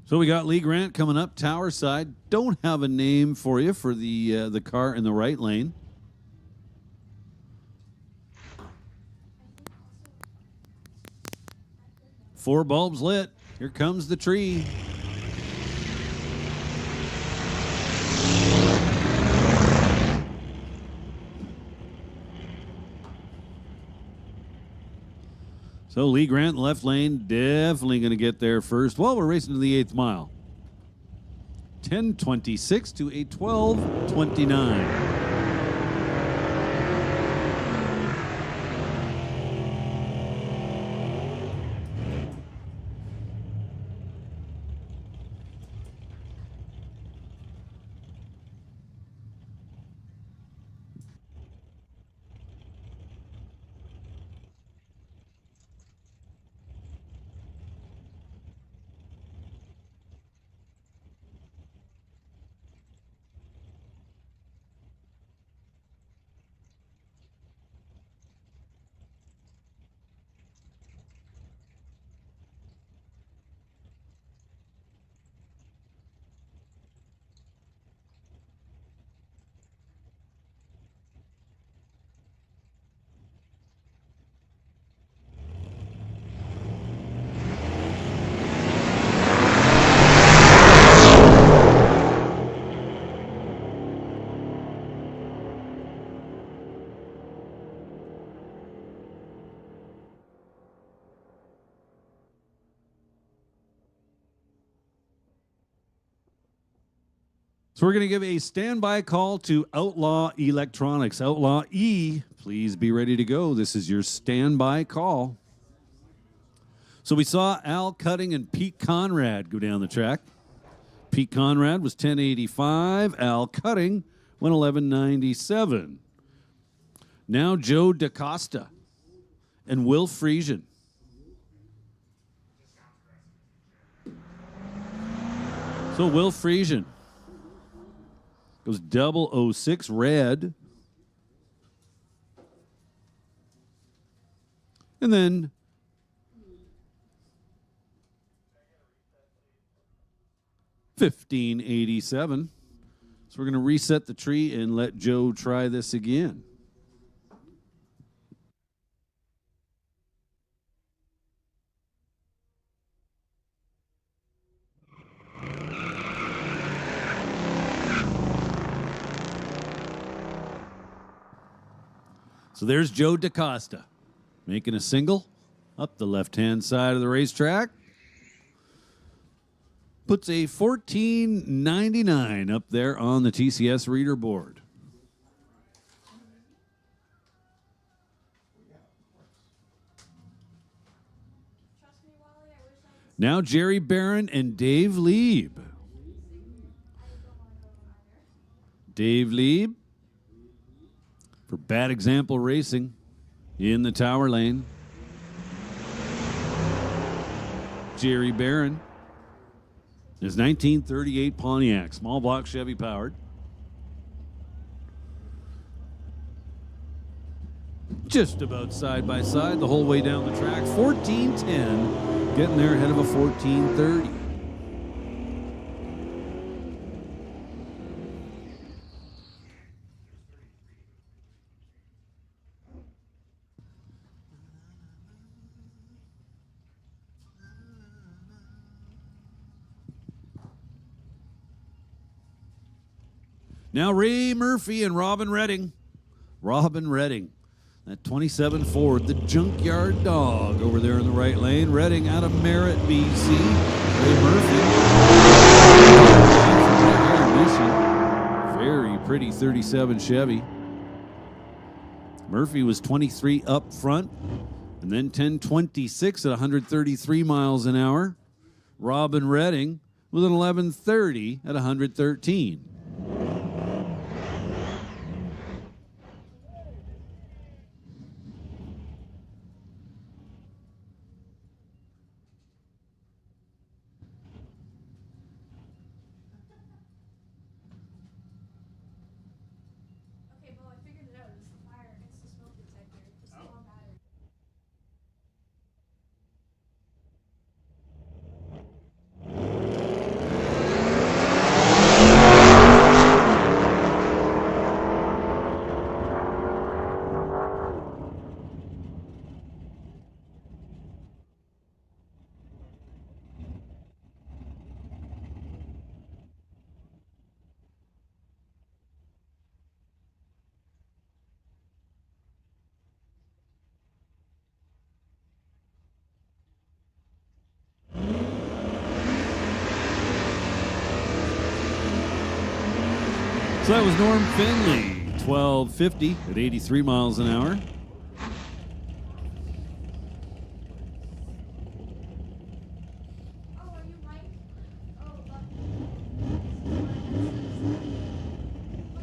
[SPEAKER 1] So we got Lee Grant coming up, tower side. Don't have a name for you for the car in the right lane. Four bulbs lit. Here comes the tree. So Lee Grant in the left lane, definitely going to get there first. Well, we're racing to the 8th mile. 10:26 to a 12:29. So we're going to give a standby call to Outlaw Electronics. Outlaw E, please be ready to go. This is your standby call. So we saw Al Cutting and Pete Conrad go down the track. Pete Conrad was 1085. Al Cutting went 1197. Now Joe DaCosta and Will Friesian. So Will Friesian goes 006 red. And then $15.87. So we're going to reset the tree and let Joe try this again. So there's Joe DaCosta making a single up the left-hand side of the racetrack. Puts a 14.99 up there on the TCS reader board. Now Jerry Barron and Dave Lieb. Dave Lieb for Bad Example Racing in the Tower Lane. Jerry Barron. His 1938 Pontiac, small block Chevy powered. Just about side by side the whole way down the track. 14:10, getting there ahead of a 14:30. Now Ray Murphy and Robin Redding. Robin Redding, that 27 Ford, the Junkyard Dog over there in the right lane. Redding out of Merritt, BC. Ray Murphy. Very pretty 37 Chevy. Murphy was 23 up front, and then 10:26 at 133 miles an hour. Robin Redding with an 11:30 at 113. So that was Norm Finley, 1250 at 83 miles an hour.
[SPEAKER 2] Oh, are you Mike? Oh, what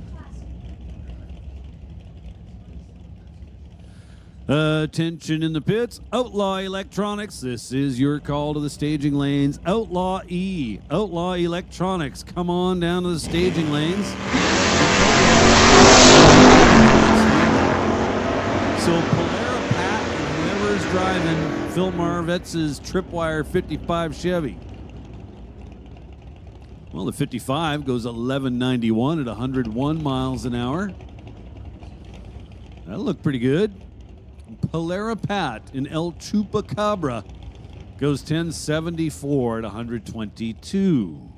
[SPEAKER 2] class?
[SPEAKER 1] Attention in the pits. Outlaw Electronics. This is your call to the staging lanes. Outlaw E. Outlaw Electronics. Come on down to the staging lanes. So Polera Pat and whoever is driving Phil Marvetz's Tripwire 55 Chevy. Well, the 55 goes 1191 at 101 miles an hour. That'll look pretty good. Polera Pat in El Chupacabra goes 1074 at 122.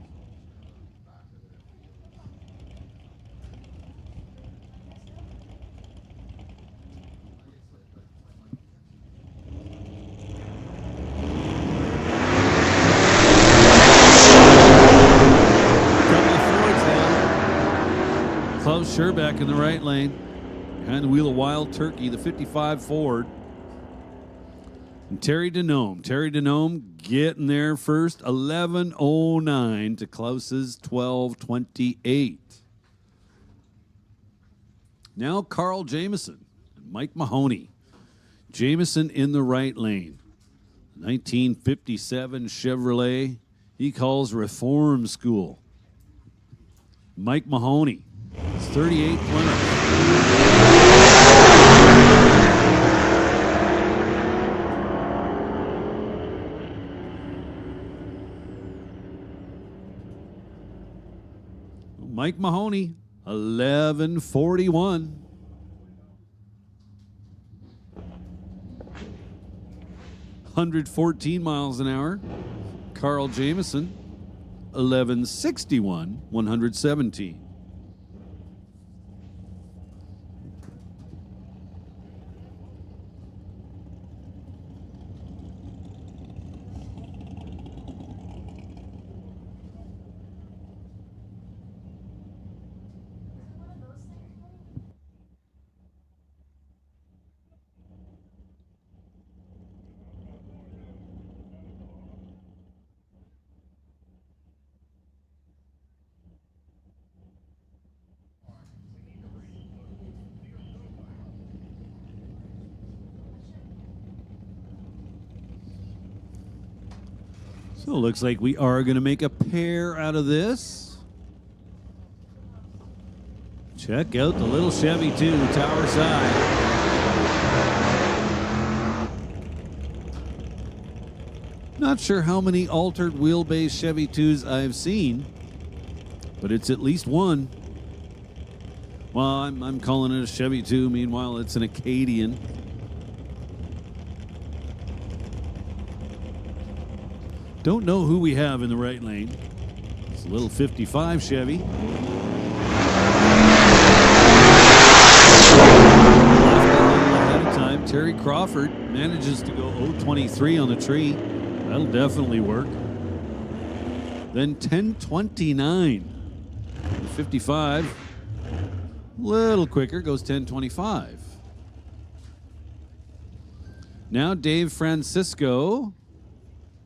[SPEAKER 1] Klaus Scherback in the right lane. Behind the wheel of Wild Turkey, the 55 Ford. And Terry Denome. Terry Denome getting there first. 11:09 to Klaus's 12:28. Now Carl Jameson and Mike Mahoney. Jameson in the right lane. 1957 Chevrolet. He calls Reform School. Mike Mahoney. It's 38 Plymouth. Mike Mahoney, 1141. $114 miles an hour. Carl Jameson, 1161, 117. So it looks like we are going to make a pair out of this. Check out the little Chevy 2 tower side. Not sure how many altered wheelbase Chevy 2s I've seen, but it's at least one. Well, I'm calling it a Chevy 2. Meanwhile, it's an Acadian. Don't know who we have in the right lane. It's a little 55 Chevy. Left a little ahead of time. Terry Crawford manages to go 023 on the tree. That'll definitely work. Then 1029. The 55. Little quicker, goes 1025. Now Dave Francisco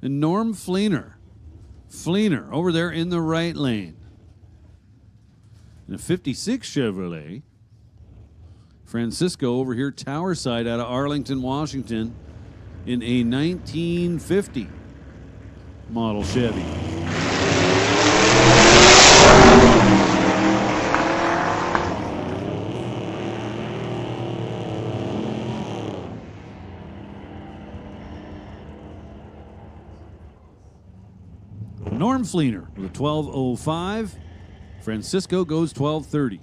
[SPEAKER 1] and Norm Fleener. Fleener over there in the right lane. In a 56 Chevrolet. Francisco over here tower side out of Arlington, Washington in a 1950 model Chevy. Norm Fleener with a 12:05. Francisco goes 12:30.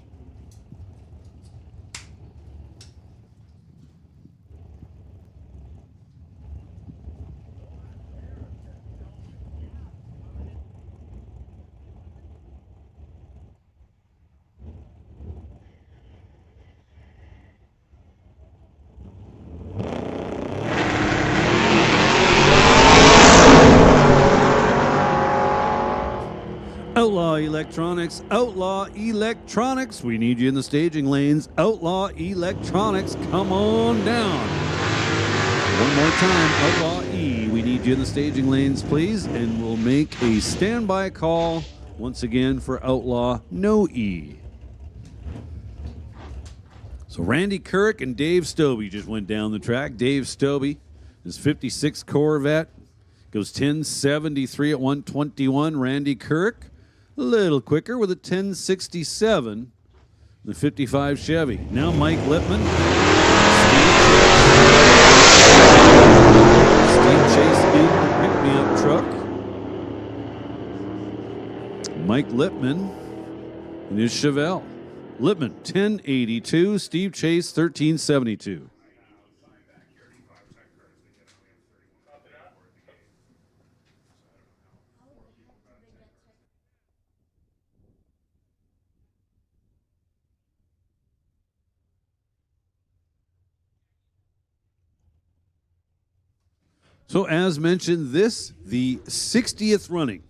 [SPEAKER 1] Outlaw Electronics, Outlaw Electronics. We need you in the staging lanes. Outlaw Electronics, come on down. One more time, Outlaw E. We need you in the staging lanes, please. And we'll make a standby call once again for Outlaw No E. So Randy Kirk and Dave Stobie just went down the track. Dave Stobie, his 56 Corvette, goes 1073 at 121. Randy Kirk, a little quicker with a 1067. The 55 Chevy. Now Mike Lippman. Steve Chase in the pick-me-up truck. Mike Lippman and his Chevelle. Lippman 1082. Steve Chase 1372. So as mentioned, this, the 60th running,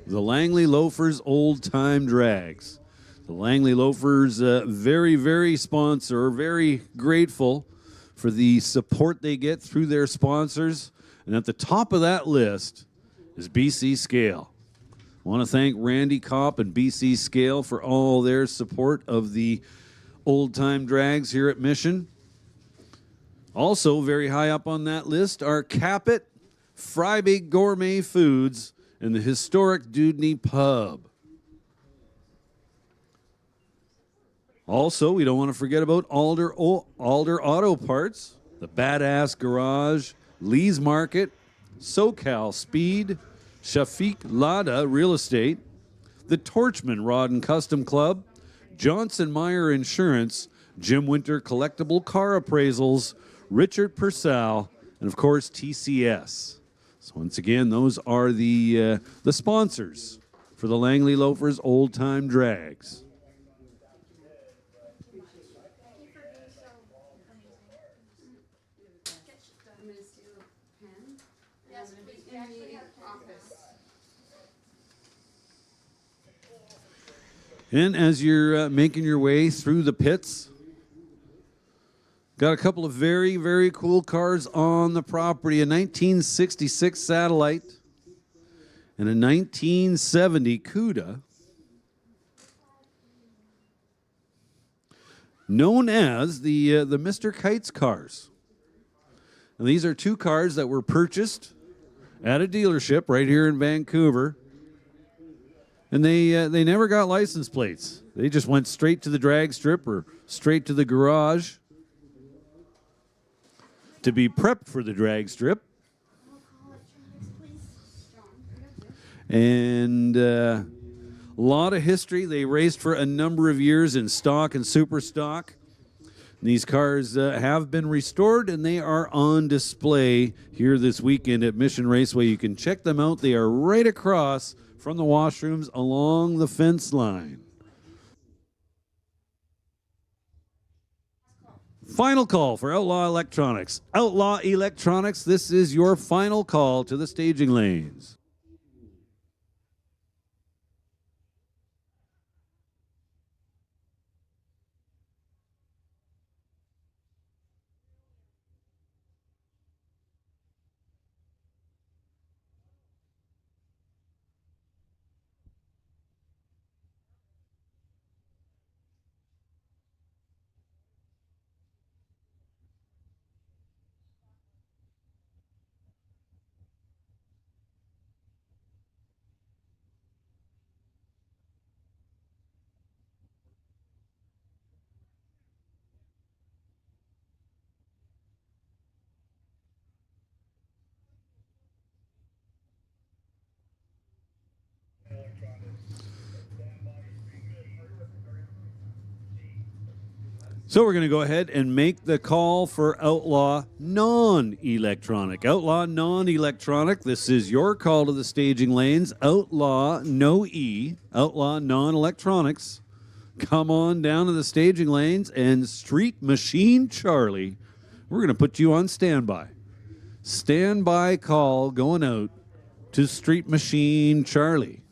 [SPEAKER 1] the Langley Loafers Old Time Drags. The Langley Loafers, very, very very grateful for the support they get through their sponsors. And at the top of that list is BC Scale. I want to thank Randy Kopp and BC Scale for all their support of the Old Time Drags here at Mission. Also, very high up on that list are Capit, Frybig Gourmet Foods, and the historic Dudney Pub. Also, we don't want to forget about Alder Auto Parts, the Badass Garage, Lee's Market, SoCal Speed, Shafiq Lada Real Estate, the Torchman Rod and Custom Club, Johnson Meyer Insurance, Jim Winter Collectible Car Appraisals, Richard Purcell, and of course TCS. So once again, those are the sponsors for the Langley Loafers Old Time Drags. And as you're making your way through the pits, got a couple of very, very cool cars on the property. A 1966 Satellite and a 1970 Cuda, known as the Mr. Kites cars. And these are two cars that were purchased at a dealership right here in Vancouver. And they never got license plates. They just went straight to the drag strip or straight to the garage to be prepped for the drag strip. And a lot of history. They raced for a number of years in stock and super stock. These cars have been restored, and they are on display here this weekend at Mission Raceway. You can check them out. They are right across from the washrooms along the fence line. Final call for Outlaw Electronics. Outlaw Electronics, this is your final call to the staging lanes. So we're going to go ahead and make the call for Outlaw Non-Electronic. Outlaw Non-Electronic, this is your call to the staging lanes. Outlaw No E, Outlaw Non-Electronics. Come on down to the staging lanes, and Street Machine Charlie, we're going to put you on standby. Standby call going out to Street Machine Charlie.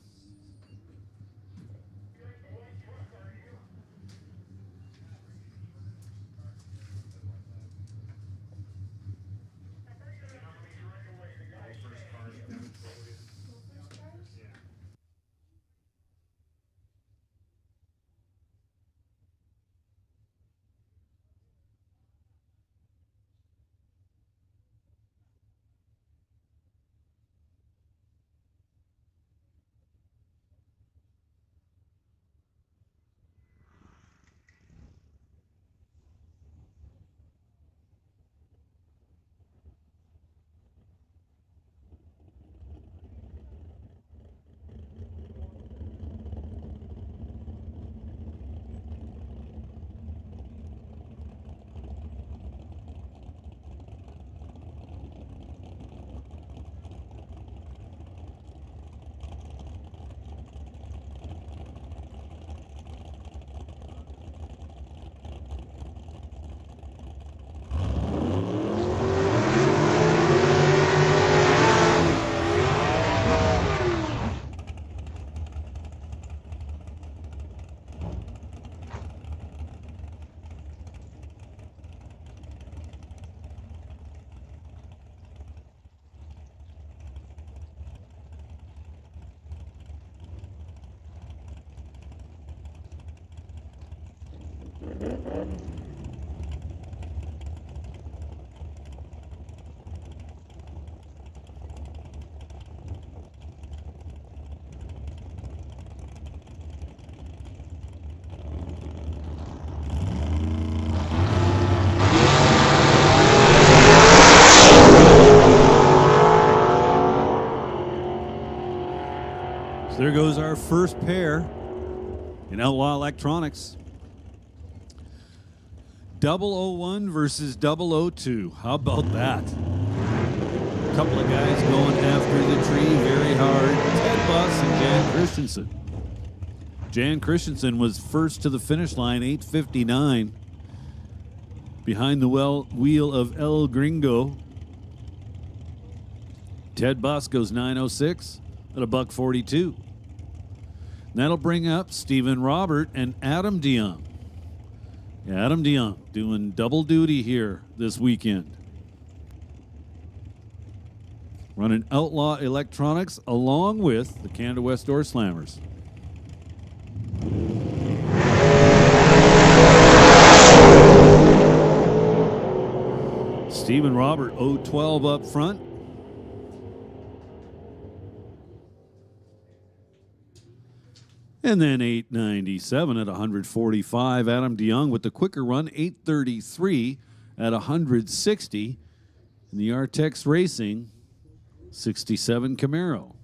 [SPEAKER 1] There goes our first pair in Outlaw Electronics. 001 versus 002. How about that? A couple of guys going after the tree very hard. Ted Buss and Jan Christensen. Jan Christensen was first to the finish line, 8:59. Behind the wheel of El Gringo. Ted Buss goes 9:06 at $1:42. That'll bring up Stephen Robert and Adam DeYoung. Adam DeYoung doing double duty here this weekend. Running Outlaw Electronics along with the Canada West Door Slammers. Stephen Robert, 012 up front. And then 897 at 145. Adam DeYoung with the quicker run, 833 at 160. In the Artex Racing 67 Camaro.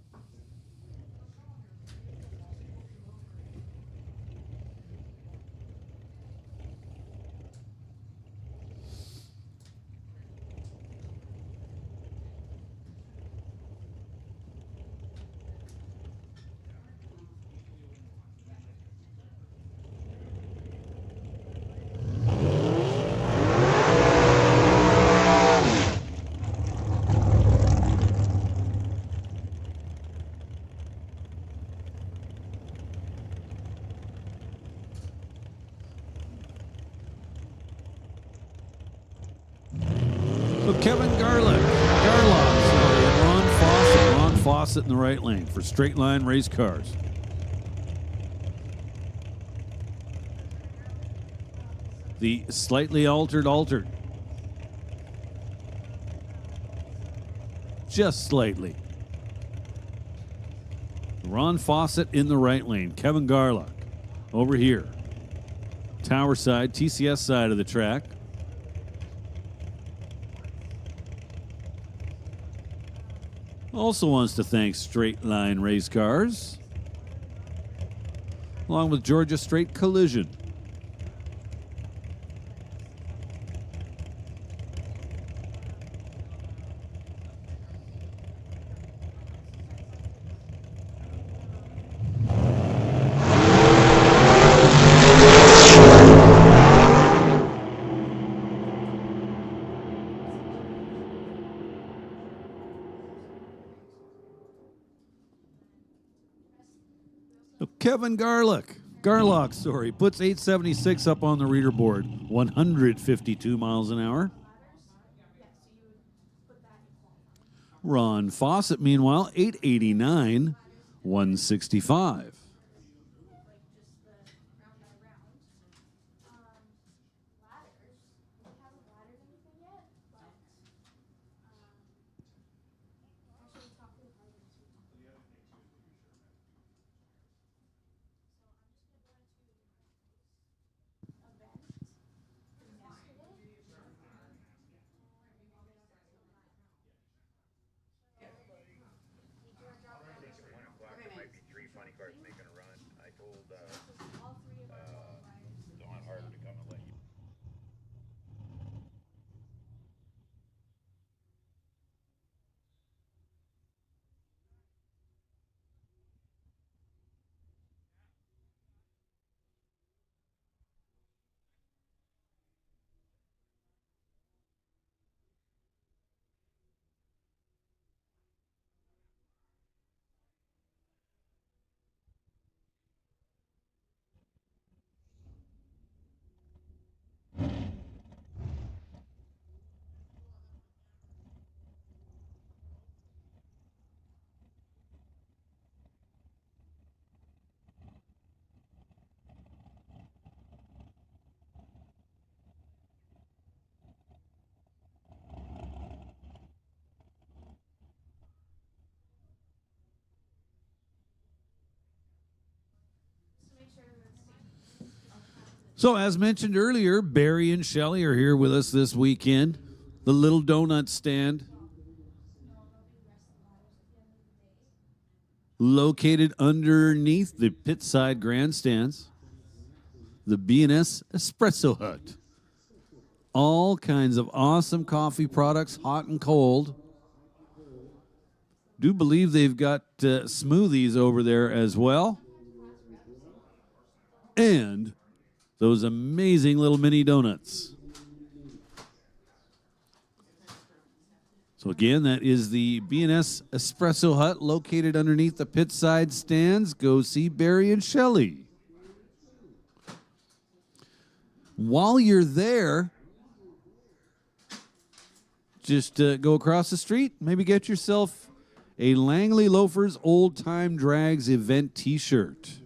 [SPEAKER 1] Kevin Garlock, and Ron Fawcett in the right lane for straight line race cars. The slightly altered. Just slightly. Ron Fawcett in the right lane. Kevin Garlock over here. Tower side, TCS side of the track. Also wants to thank Straight Line Race Cars, along with Georgia Straight Collision. Kevin Garlock, puts 876 up on the reader board, 152 miles an hour. Ron Fawcett, meanwhile, 889, 165. So, as mentioned earlier, Barry and Shelley are here with us this weekend. The Little Donut Stand. located underneath the pit side grandstands, the B&S Espresso Hut. All kinds of awesome coffee products, hot and cold. Do believe they've got smoothies over there as well. And those amazing little mini donuts. So again, that is the B&S Espresso Hut located underneath the pit side stands. Go see Barry and Shelley. While you're there, just go across the street, maybe get yourself a Langley Loafers Old Time Drags event t-shirt.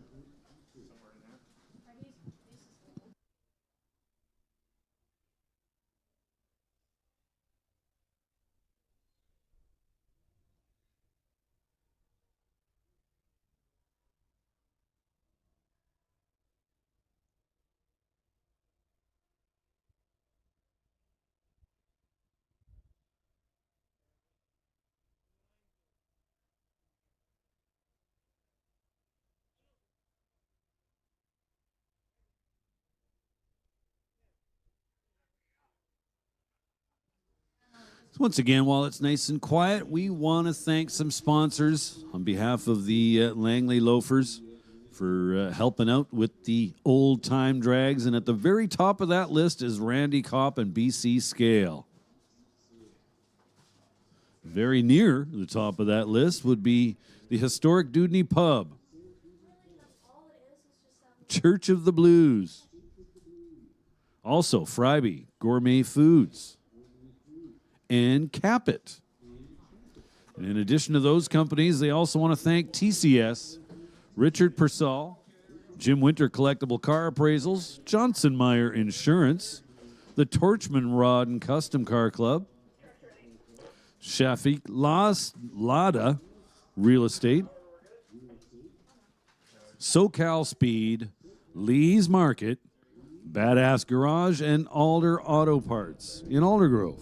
[SPEAKER 1] Once again, while it's nice and quiet, we want to thank some sponsors on behalf of the Langley Loafers for helping out with the old time drags. And at the very top of that list is Randy Kopp and BC Scale. Very near the top of that list would be the historic Dudney Pub, Church of the Blues, also Fryby Gourmet Foods, and Capit. And in addition to those companies, they also want to thank TCS, Richard Persall, Jim Winter Collectible Car Appraisals, Johnson Meyer Insurance, the Torchman Rod and Custom Car Club, Shafiq Lada Real Estate, SoCal Speed, Lee's Market, Badass Garage, and Alder Auto Parts in Aldergrove.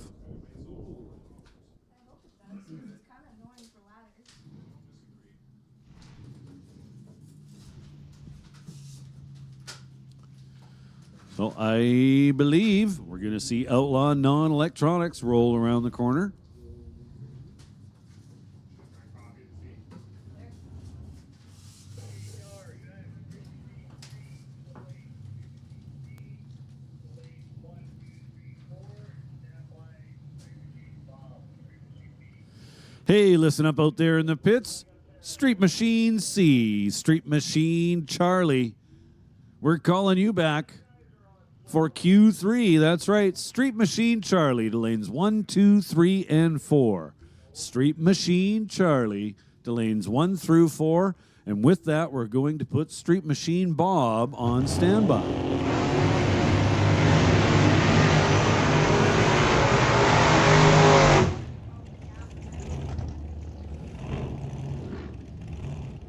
[SPEAKER 1] Well, I believe we're going to see Outlaw Non-Electronics roll around the corner. Hey, listen up out there in the pits. Street Machine C, Street Machine Charlie. We're calling you back for Q3. That's right. Street Machine Charlie to lanes 1, 2, 3, and 4. Street Machine Charlie to lanes 1 through 4. And with that, we're going to put Street Machine Bob on standby.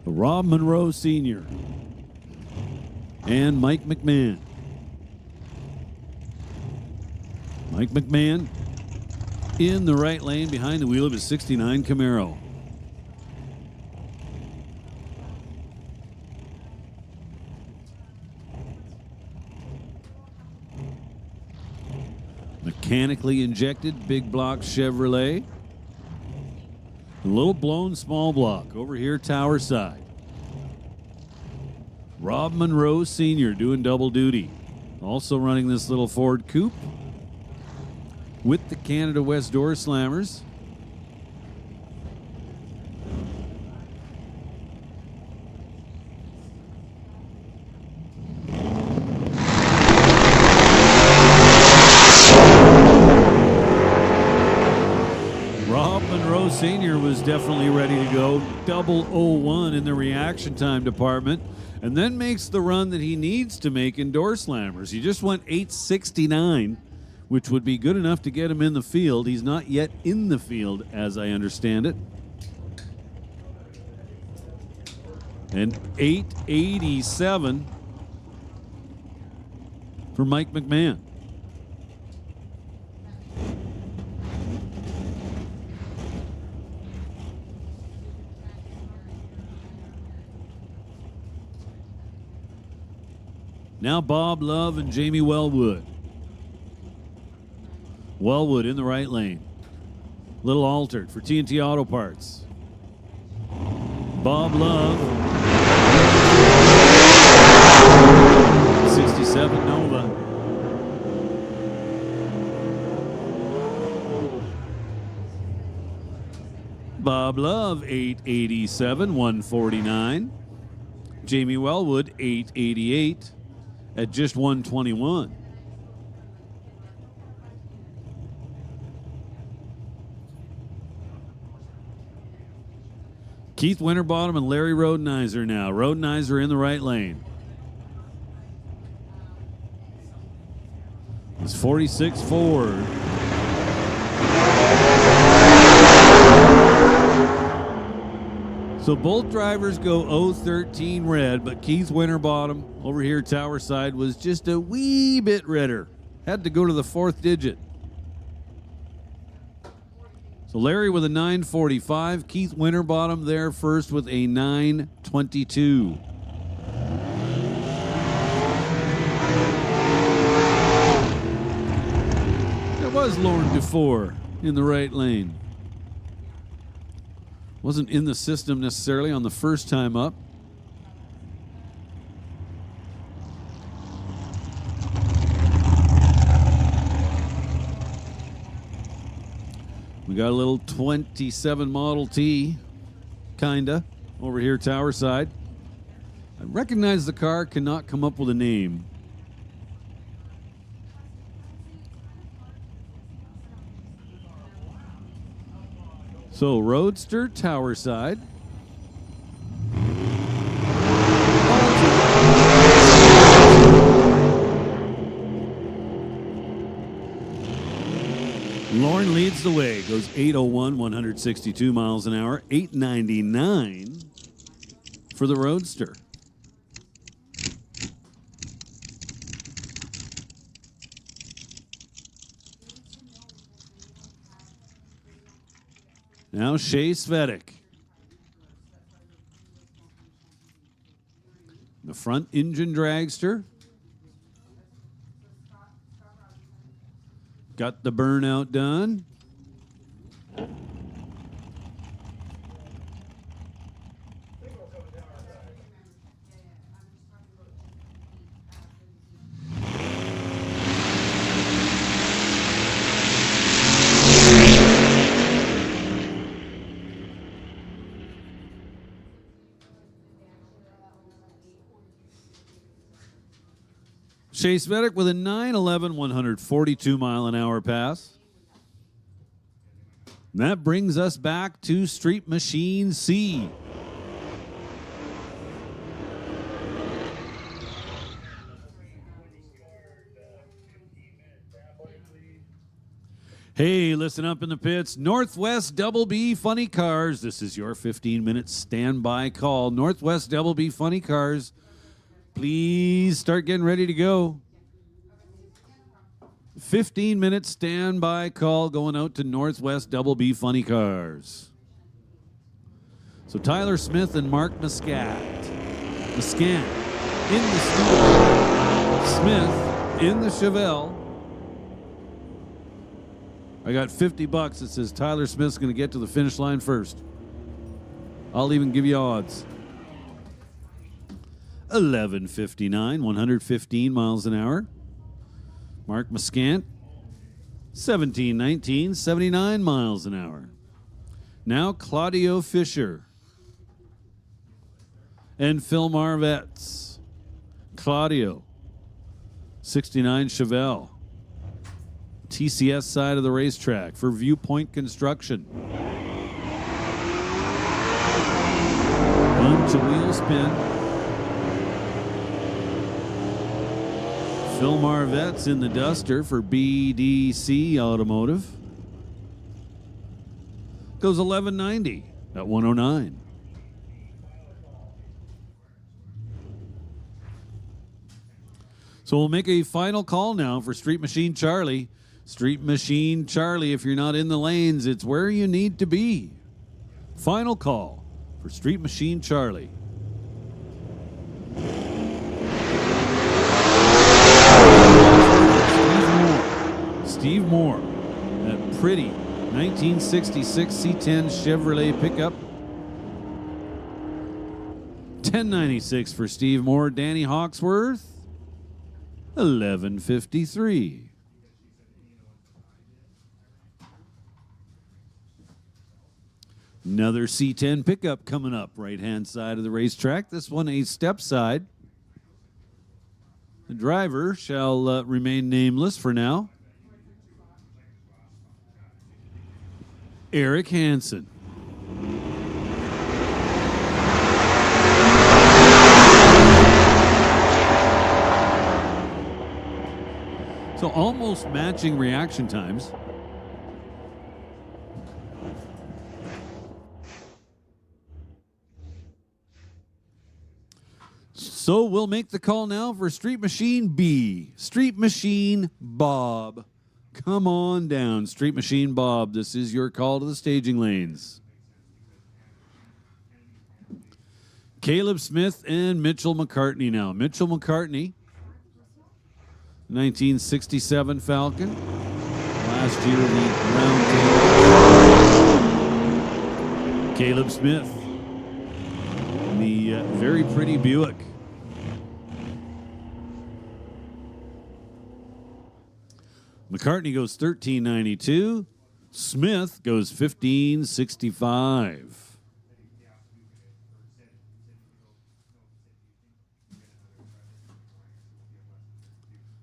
[SPEAKER 1] Rob Monroe Sr. and Mike McMahon. Mike McMahon in the right lane behind the wheel of his 69 Camaro. Mechanically injected big block Chevrolet. A little blown small block over here tower side. Rob Monroe Sr. doing double duty. Also running this little Ford Coupe with the Canada West door slammers. Rob Monroe Sr. was definitely ready to go. 001 in the reaction time department. And then makes the run that he needs to make in door slammers. He just went 869, which would be good enough to get him in the field. He's not yet in the field, as I understand it. And 887 for Mike McMahon. Now Bob Love and Jamie Wellwood. Wellwood in the right lane. Little altered for TNT Auto Parts. Bob Love. 67 Nova. Bob Love, 887, 149. Jamie Wellwood, 888 at just 121. Keith Winterbottom and Larry Rodenizer now. Rodenizer in the right lane. It's 46 Ford. So both drivers go 013 red, but Keith Winterbottom over here tower side was just a wee bit redder. Had to go to the fourth digit. So Larry with a 945, Keith Winterbottom there first with a 922. There was Lauren Dufour in the right lane. Wasn't in the system necessarily on the first time up. We got a little 27 Model T, kinda, over here tower side. I recognize the car, cannot come up with a name. So Roadster tower side. Lauren leads the way, goes 801, 162 miles an hour, 899 for the Roadster. Now Shea Svetic. The front engine dragster. Got the burnout done. Shea Svetic with a 911 142 mile an hour pass. And that brings us back to Street Machine C. Hey, listen up in the pits. Northwest Double B Funny Cars. This is your 15-minute standby call. Northwest Double B Funny Cars. Please start getting ready to go. 15-minute standby call going out to Northwest Double B Funny Cars. So Tyler Smith and Mark Muscat in the studio. Smith in the Chevelle. I got $50 that says Tyler Smith's going to get to the finish line first. I'll even give you odds. 11:59, 115 miles an hour. Mark Muscant, 17:19, 79 miles an hour. Now Claudio Fisher and Phil Marvetts. Claudio, 69 Chevelle. TCS side of the racetrack for Viewpoint Construction. Bunch of wheel spin. Phil Marvetts in the Duster for BDC Automotive. Goes 1190 at 109. So we'll make a final call now for Street Machine Charlie. Street Machine Charlie, if you're not in the lanes, it's where you need to be. Final call for Street Machine Charlie. pretty 1966 C10 Chevrolet pickup. 1096 for Steve Moore. Danny Hawksworth, 1153. Another C10 pickup coming up, right-hand side of the racetrack. This one a step side. The driver shall remain nameless for now. Eric Hansen. So almost matching reaction times. So we'll make the call now for Street Machine B. Street Machine Bob. Come on down, Street Machine Bob. This is your call to the staging lanes. Caleb Smith and Mitchell McCartney now. Mitchell McCartney, 1967 Falcon. Last year the round table. Caleb Smith, the very pretty Buick. McCartney goes 1392. Smith goes 1565.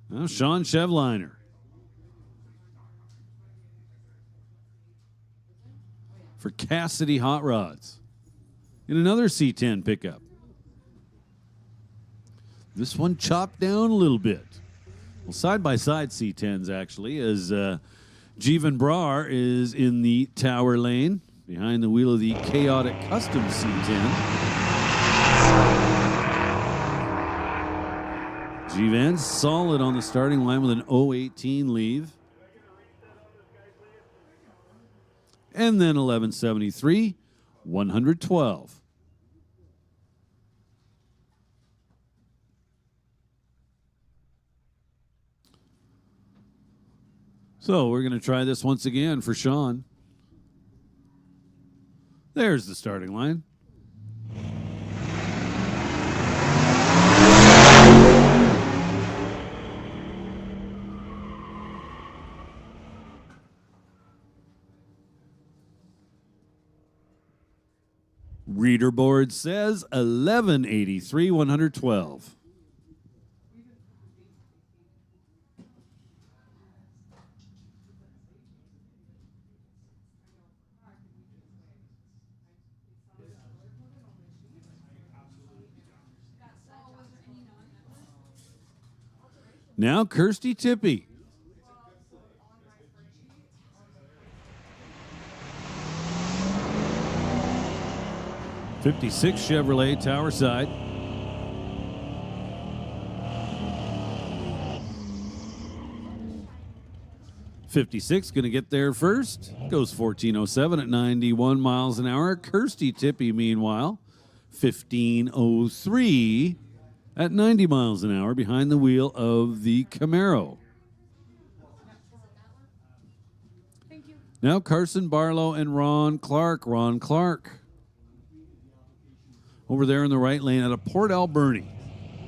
[SPEAKER 1] Now Sean Chevliner. For Cassidy Hot Rods. In another C10 pickup. This one chopped down a little bit. Well, side-by-side C10s, actually, as Jeevan Brar is in the tower lane behind the wheel of the Chaotic Custom C10. Jeevan solid on the starting line with an 018 leave. And then 1173, 112. So we're going to try this once again for Sean. There's the starting line. Reader board says 1183, 112. Now Kirsty Tippy. '56 Chevrolet Tower Side. '56 going to get there first. Goes 1407 at 91 miles an hour. Kirsty Tippy, meanwhile, 1503 at 90 miles an hour behind the wheel of the Camaro.
[SPEAKER 2] Thank you.
[SPEAKER 1] Now Carson Barlow and Ron Clark. Ron Clark over there in the right lane at a Port Alberni.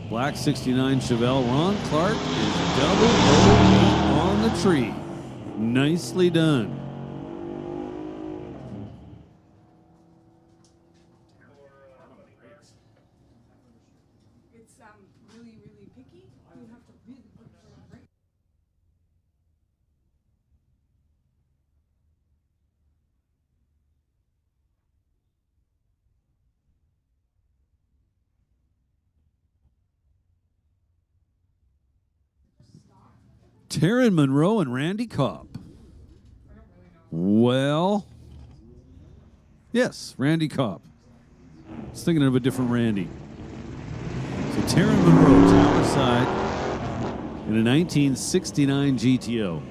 [SPEAKER 1] Black 69 Chevelle. Ron Clark is double on the tree. Nicely done.
[SPEAKER 5] It's really, really picky. You have to really put the brake.
[SPEAKER 1] Taryn Monroe and Randy Kopp. Well, yes, Randy Kopp. I was thinking of a different Randy. So Taryn Monroe, tower side, in a 1969 GTO.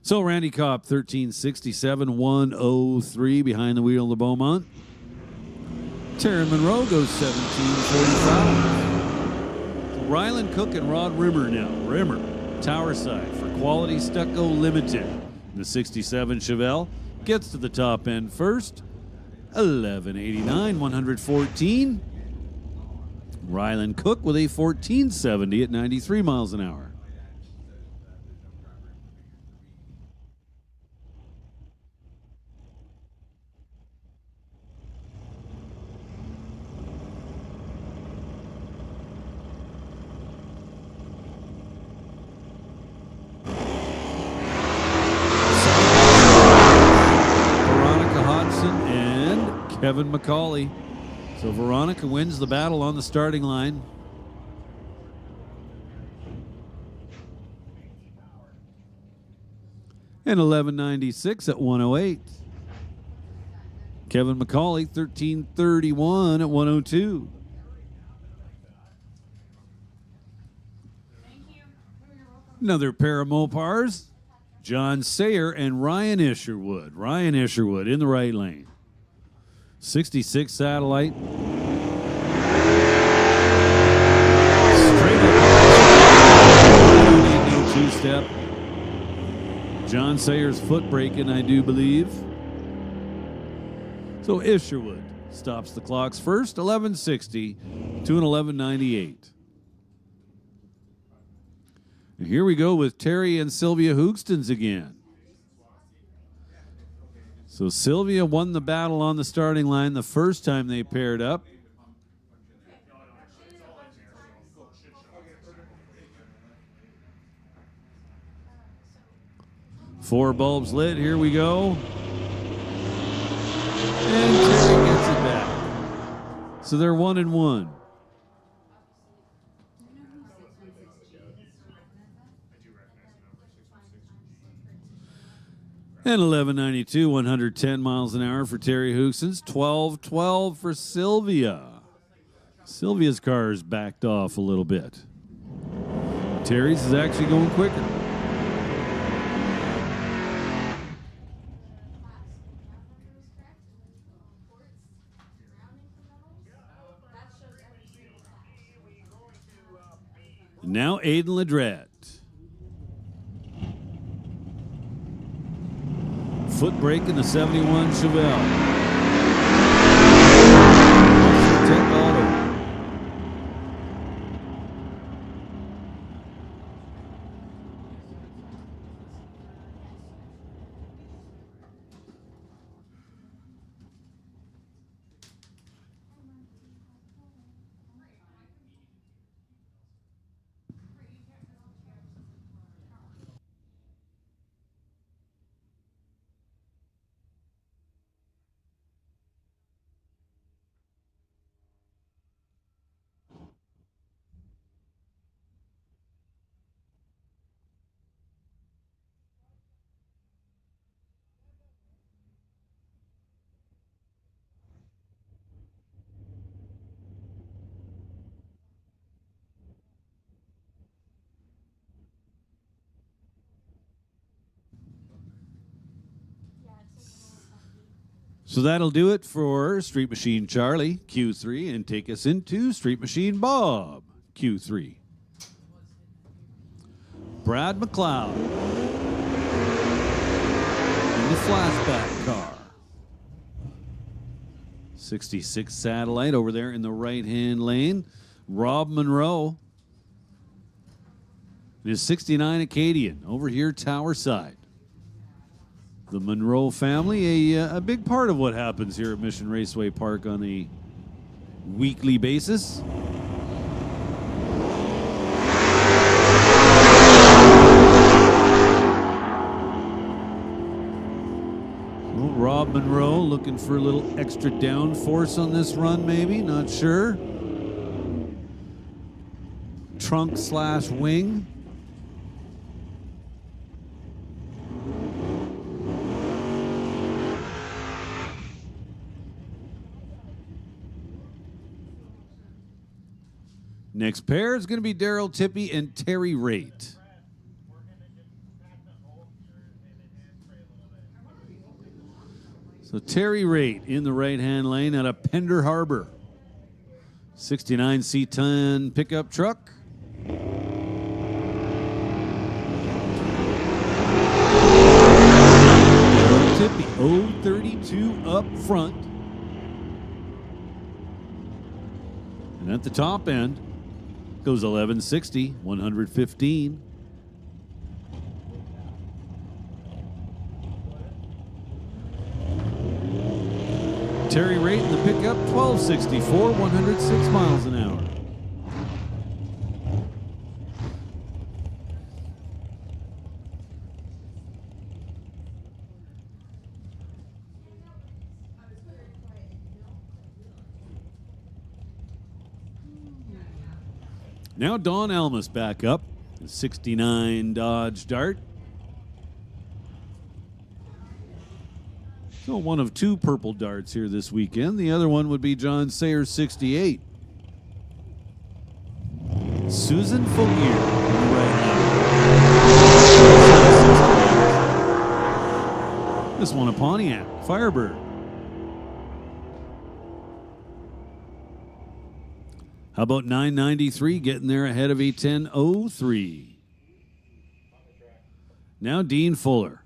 [SPEAKER 1] So Randy Kopp, 1367, 103 behind the wheel of the Beaumont. Terry Monroe goes 1745. Ryland Cook and Rod Rimmer now. Rimmer, Tower Side for Quality Stucco Limited. The 67 Chevelle gets to the top end first. 1189, 114. Ryland Cook with a 1470 at 93 miles an hour. Kevin McCauley. So Veronica wins the battle on the starting line. And 1196 at 108. Kevin McCauley, 1331 at 102. Another pair of Mopars. John Sayer and Ryan Isherwood. Ryan Isherwood in the right lane. 66 Satellite. Straight up. No two-step. John Sayer's foot braking, I do believe. So Isherwood stops the clocks first, 1160 to an 1198. And here we go with Terry and Sylvia Hoogstens again. So Sylvia won the battle on the starting line the first time they paired up. Four bulbs lit, here we go. And Terry gets it back. So they're 1-1. And 1192, 110 miles an hour for Terry Hoogstens. 1212 for Sylvia. Sylvia's car is backed off a little bit. Terry's is actually going quicker. Now Aiden Ledrette. Foot brake in the 71 Chevelle. Tech Auto. So that'll do it for Street Machine Charlie, Q3, and take us into Street Machine Bob, Q3. Brad McLeod in the flashback car. 66 Satellite over there in the right-hand lane. Rob Monroe. It is 69 Acadian over here, Tower Side. The Monroe family, a big part of what happens here at Mission Raceway Park on a weekly basis. Well, Rob Monroe looking for a little extra downforce on this run, maybe, not sure. Trunk / wing. Next pair is going to be Daryl Tippy and Terry Raitt. So Terry Rate in the right-hand lane out of Pender Harbor. 69 C10 pickup truck. Tippy 032 up front. And at the top end goes 1160, 115. Terry Rate in the pickup, 1264, 106 miles an hour. Now Don Almus back up, 69 Dodge Dart. So one of two purple darts here this weekend. The other one would be John Sayers 68. Susan Fogier right now. This one a Pontiac Firebird. How about 993 getting there ahead of a 1003? Now Dean Fuller.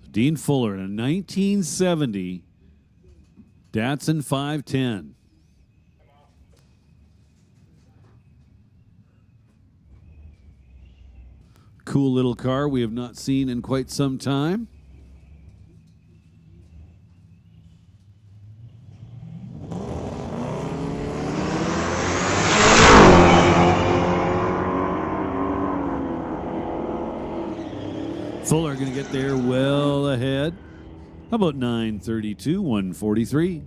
[SPEAKER 1] Dean Fuller in a 1970 Datsun 510. Cool little car we have not seen in quite some time. Fuller going to get there well ahead. How about 932, 143?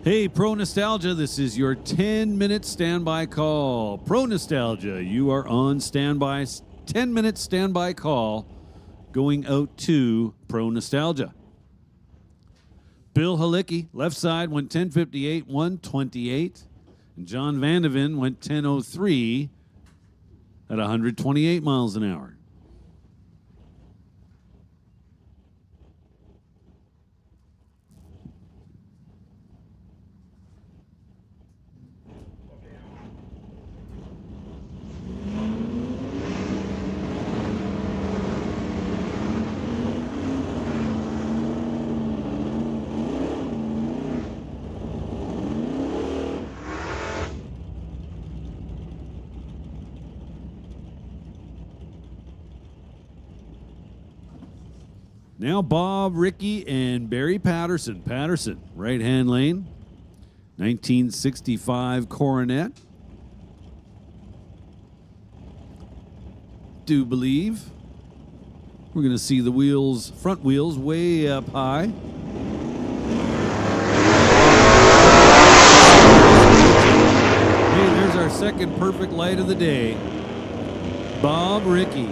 [SPEAKER 1] Hey, Pro Nostalgia, this is your 10-minute standby call. Pro Nostalgia, you are on standby, 10-minute standby call going out to Pro Nostalgia. Bill Halicki, left side, went 10:58, 128. And John Vandeven went 10:03 at 128 miles an hour. Now Bob, Ricky, and Barry Patterson. Patterson, right-hand lane. 1965 Coronet. Do believe we're going to see the wheels, front wheels, way up high. Hey, there's our second perfect light of the day. Bob, Ricky.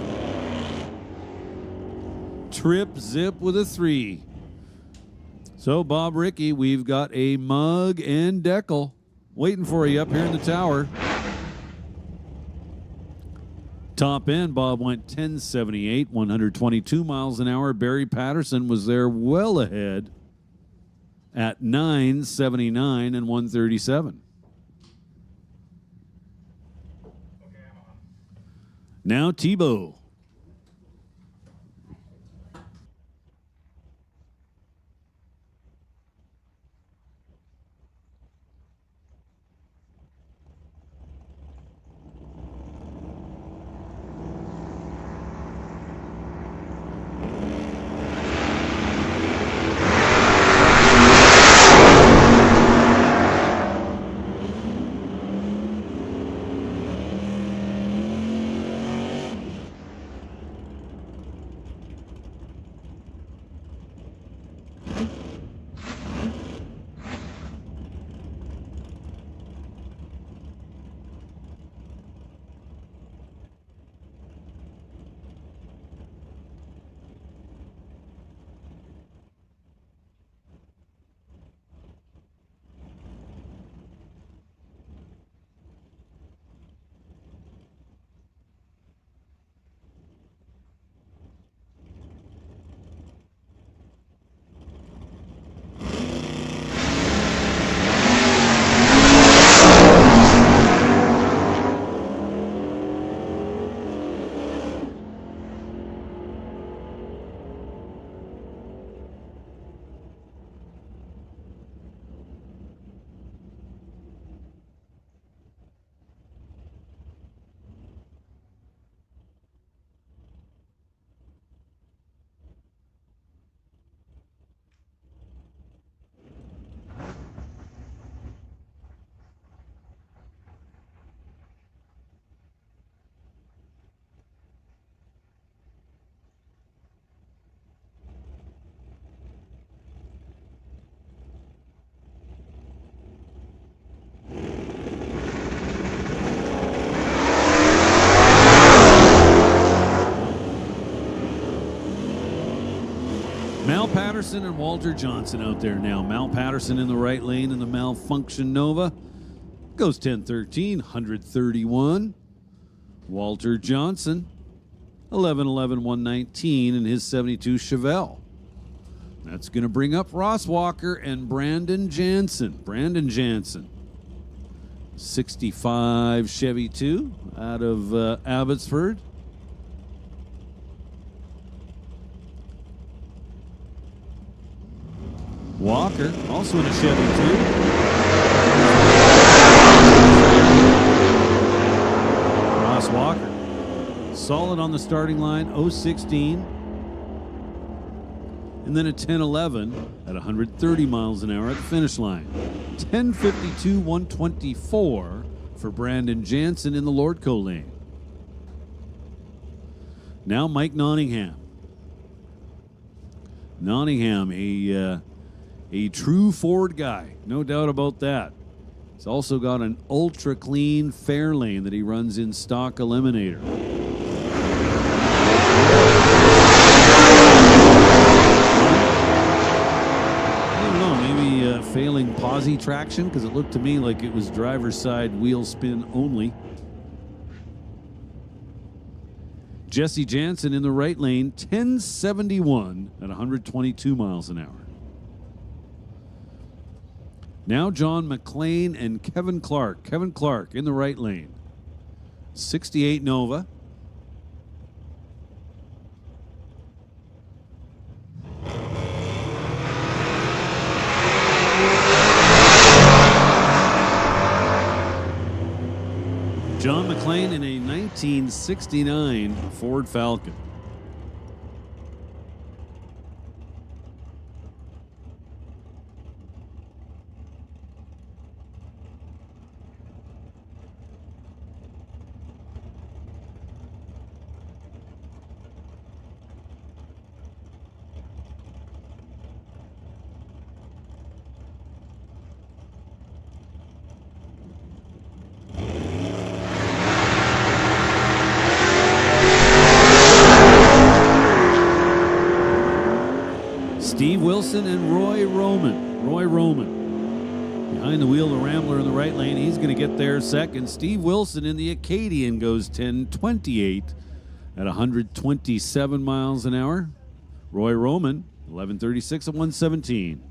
[SPEAKER 1] Trip zip with a 3. So, Bob, Ricky, we've got a mug and decal waiting for you up here in the tower. Top end, Bob went 1078, 122 miles an hour. Barry Patterson was there well ahead at 979 and 137. Now Tebow. Patterson and Walter Johnson out there now. Mal Patterson in the right lane in the Malfunction Nova. Goes 10-13, 131. Walter Johnson, 11-11, 119 in his 72 Chevelle. That's going to bring up Ross Walker and Brandon Jansen. Brandon Jansen, 65 Chevy 2 out of Abbotsford. Walker, also in a Chevy 2. Ross Walker, solid on the starting line, 016. And then a 10-11 at 130 miles an hour at the finish line. 10:52, 124 for Brandon Jansen in the Lordco lane. Now Mike Nottingham. Nottingham, a true Ford guy, no doubt about that. He's also got an ultra clean fair lane that he runs in stock eliminator. Failing posi traction because it looked to me like it was driver's side wheel spin only. Jesse Jansen in the right lane, 1071 at 122 miles an hour. Now John McLean and Kevin Clark. Kevin Clark in the right lane, 68 Nova. John McLean in a 1969 Ford Falcon. Steve Wilson and Roy Roman. Roy Roman behind the wheel, the Rambler in the right lane. He's going to get there second. Steve Wilson in the Acadian goes 10:28 at 127 miles an hour. Roy Roman, 11:36 at 117.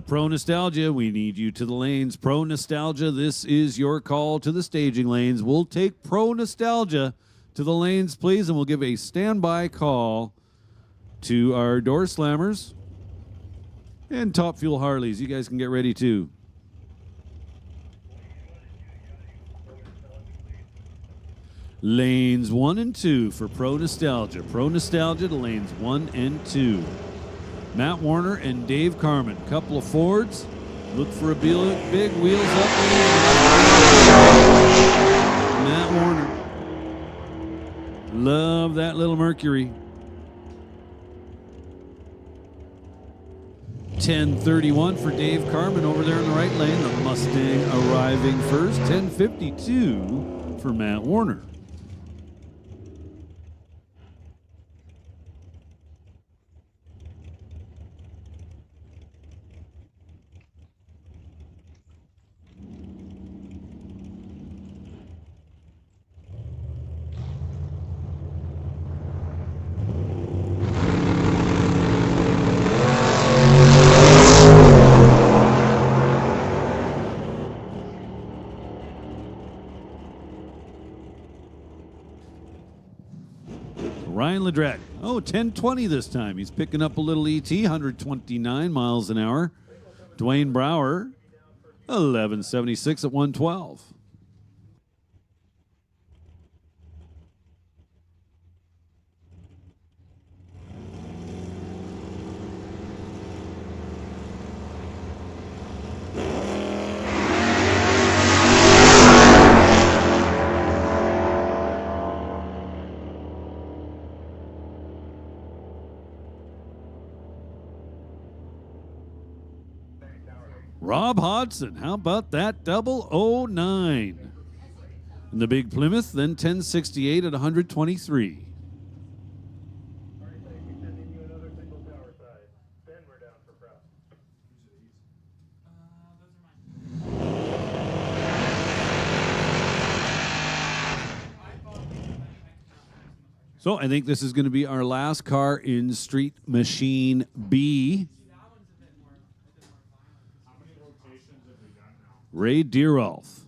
[SPEAKER 1] Pro Nostalgia, we need you to the lanes. Pro Nostalgia, this is your call to the staging lanes. We'll take Pro Nostalgia to the lanes, please, and we'll give a standby call to our door slammers and Top Fuel Harleys. You guys can get ready too. Lanes 1 and 2 for Pro Nostalgia. Pro Nostalgia to lanes 1 and 2. Matt Warner and Dave Carmen. Couple of Fords. Look for a big wheels up. Matt Warner. Love that little Mercury. 10:31 for Dave Carmen over there in the right lane. The Mustang arriving first. 10:52 for Matt Warner. Ryan Ledrette. Oh, 10:20 this time. He's picking up a little ET, 129 miles an hour. Dwayne Brower, 11:76 at 112. Rob Hodson, how about that 009? And the Big Plymouth, then 1068 at 123.
[SPEAKER 6] Sending you another single tower side. Ben, we're down for prep.
[SPEAKER 1] So I think this is going to be our last car in Street Machine B.
[SPEAKER 6] How many rotations have we done now?
[SPEAKER 1] Ray Deerolf.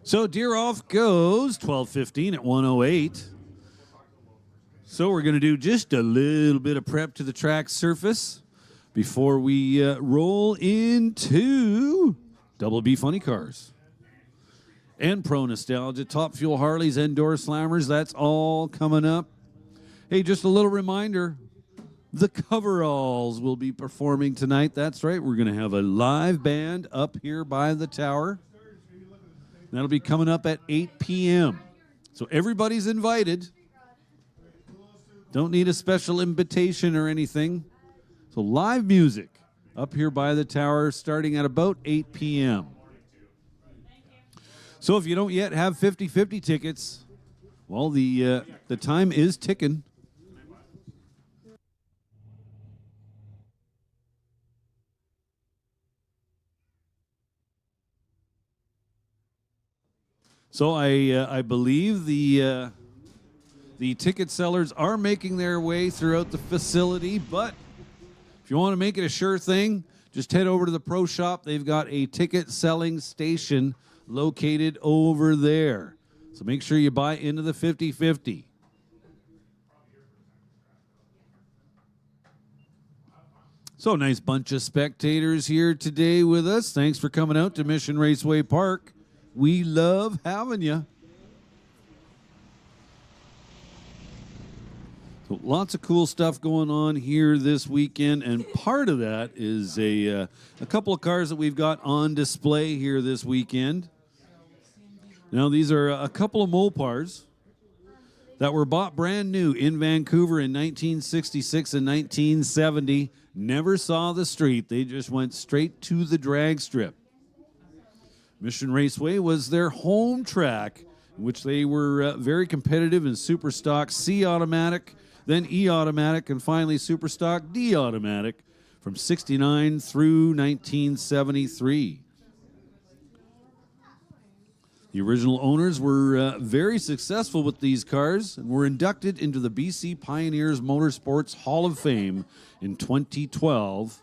[SPEAKER 1] So Deerolf goes 12:15 at 108. So we're going to do just a little bit of prep to the track surface before we roll into Double B Funny Cars. And Pro Nostalgia, Top Fuel Harleys, Endor Slammers, that's all coming up. Hey, just a little reminder, the Coveralls will be performing tonight. That's right, we're going to have a live band up here by the tower. That'll be coming up at 8 p.m. So everybody's invited. Don't need a special invitation or anything. So live music up here by the tower starting at about 8 p.m. So if you don't yet have 50-50 tickets, well, the time is ticking. So I believe the ticket sellers are making their way throughout the facility, but if you want to make it a sure thing, just head over to the Pro Shop. They've got a ticket selling station located over there. So make sure you buy into the 50-50. So nice bunch of spectators here today with us. Thanks for coming out to Mission Raceway Park. We love having you. So lots of cool stuff going on here this weekend, and part of that is a couple of cars that we've got on display here this weekend. Now, these are a couple of Mopars that were bought brand new in Vancouver in 1966 and 1970. Never saw the street. They just went straight to the drag strip. Mission Raceway was their home track, in which they were very competitive in Super Stock C Automatic, then E Automatic, and finally Super Stock D Automatic from 69 through 1973. The original owners were very successful with these cars and were inducted into the BC Pioneers Motorsports Hall of Fame in 2012.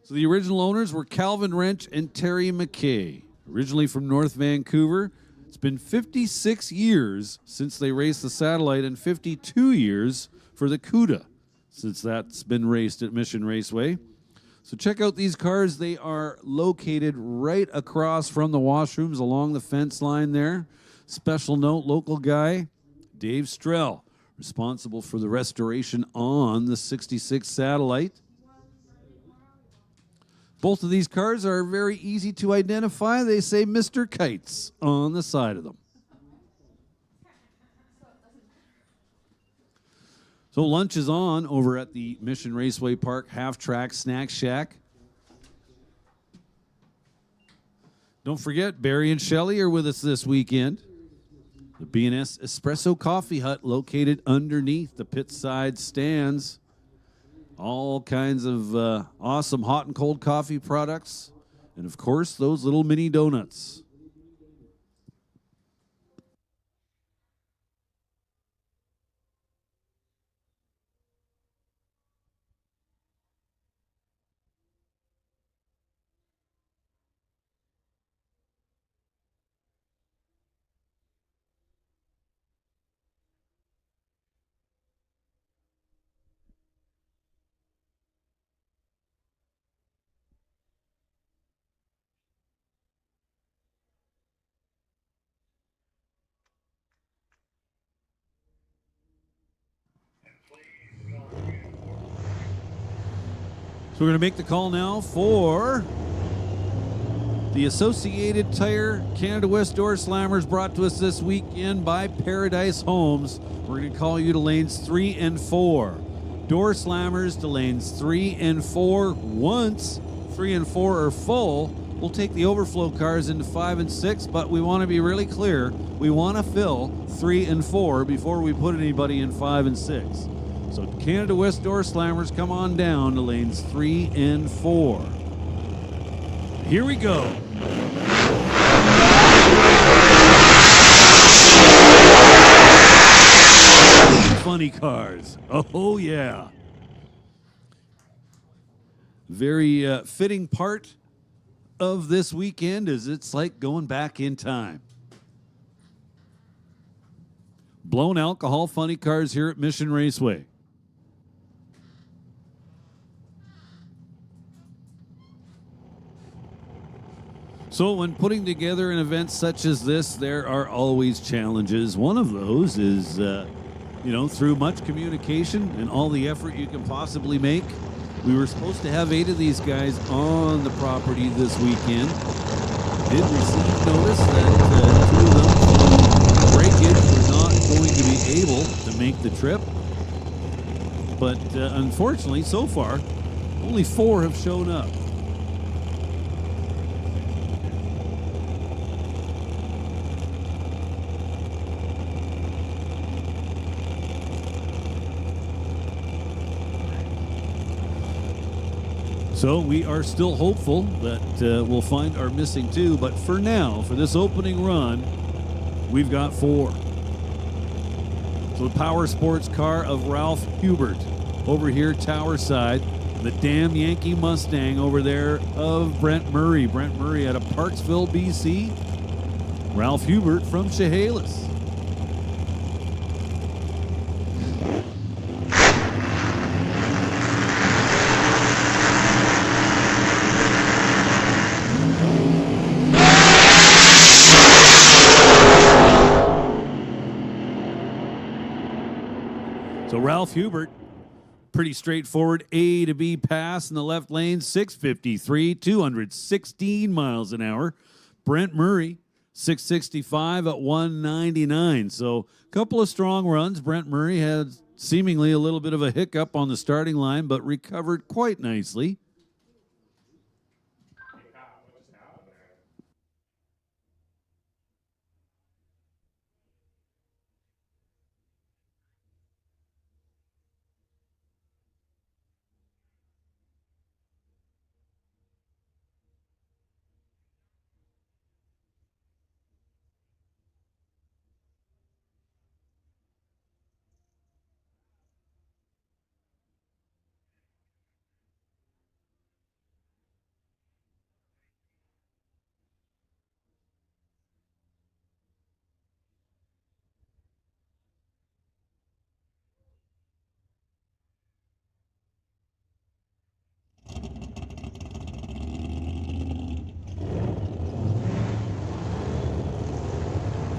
[SPEAKER 1] So the original owners were Calvin Wrench and Terry McKay, originally from North Vancouver. It's been 56 years since they raced the Satellite and 52 years for the CUDA since that's been raced at Mission Raceway. So check out these cars. They are located right across from the washrooms along the fence line there. Special note, local guy, Dave Strell, responsible for the restoration on the 66 Satellite. Both of these cars are very easy to identify. They say Mr. Kites on the side of them. So lunch is on over at the Mission Raceway Park Half-Track Snack Shack. Don't forget, Barry and Shelley are with us this weekend. The B&S Espresso Coffee Hut located underneath the pit side stands. All kinds of awesome hot and cold coffee products. And, of course, those little mini donuts. So we're going to make the call now for the Associated Tire Canada West Door Slammers, brought to us this weekend by Paradise Homes. We're going to call you to lanes 3 and 4. Door Slammers to lanes 3 and 4. Once 3 and 4 are full, we'll take the overflow cars into 5 and 6, but we want to be really clear. We want to fill 3 and 4 before we put anybody in 5 and 6. So Canada West Door Slammers, come on down to lanes 3 and 4. Here we go. Funny cars. Oh, yeah. Very fitting part of this weekend is it's like going back in time. Blown alcohol funny cars here at Mission Raceway. So when putting together an event such as this, there are always challenges. One of those is, through much communication and all the effort you can possibly make. We were supposed to have 8 of these guys on the property this weekend. Did receive notice that 2 of them through breakage were not going to be able to make the trip. But unfortunately, so far, only 4 have shown up. So we are still hopeful that we'll find our missing 2, but for now, for this opening run, we've got 4. So the power sports car of Ralph Hubert over here, tower side. The damn Yankee Mustang over there of Brent Murray. Brent Murray out of Parksville, BC. Ralph Hubert from Chehalis. So Ralph Hubert, pretty straightforward A to B pass in the left lane, 653, 216 miles an hour. Brent Murray, 665 at 199. So a couple of strong runs. Brent Murray had seemingly a little bit of a hiccup on the starting line, but recovered quite nicely.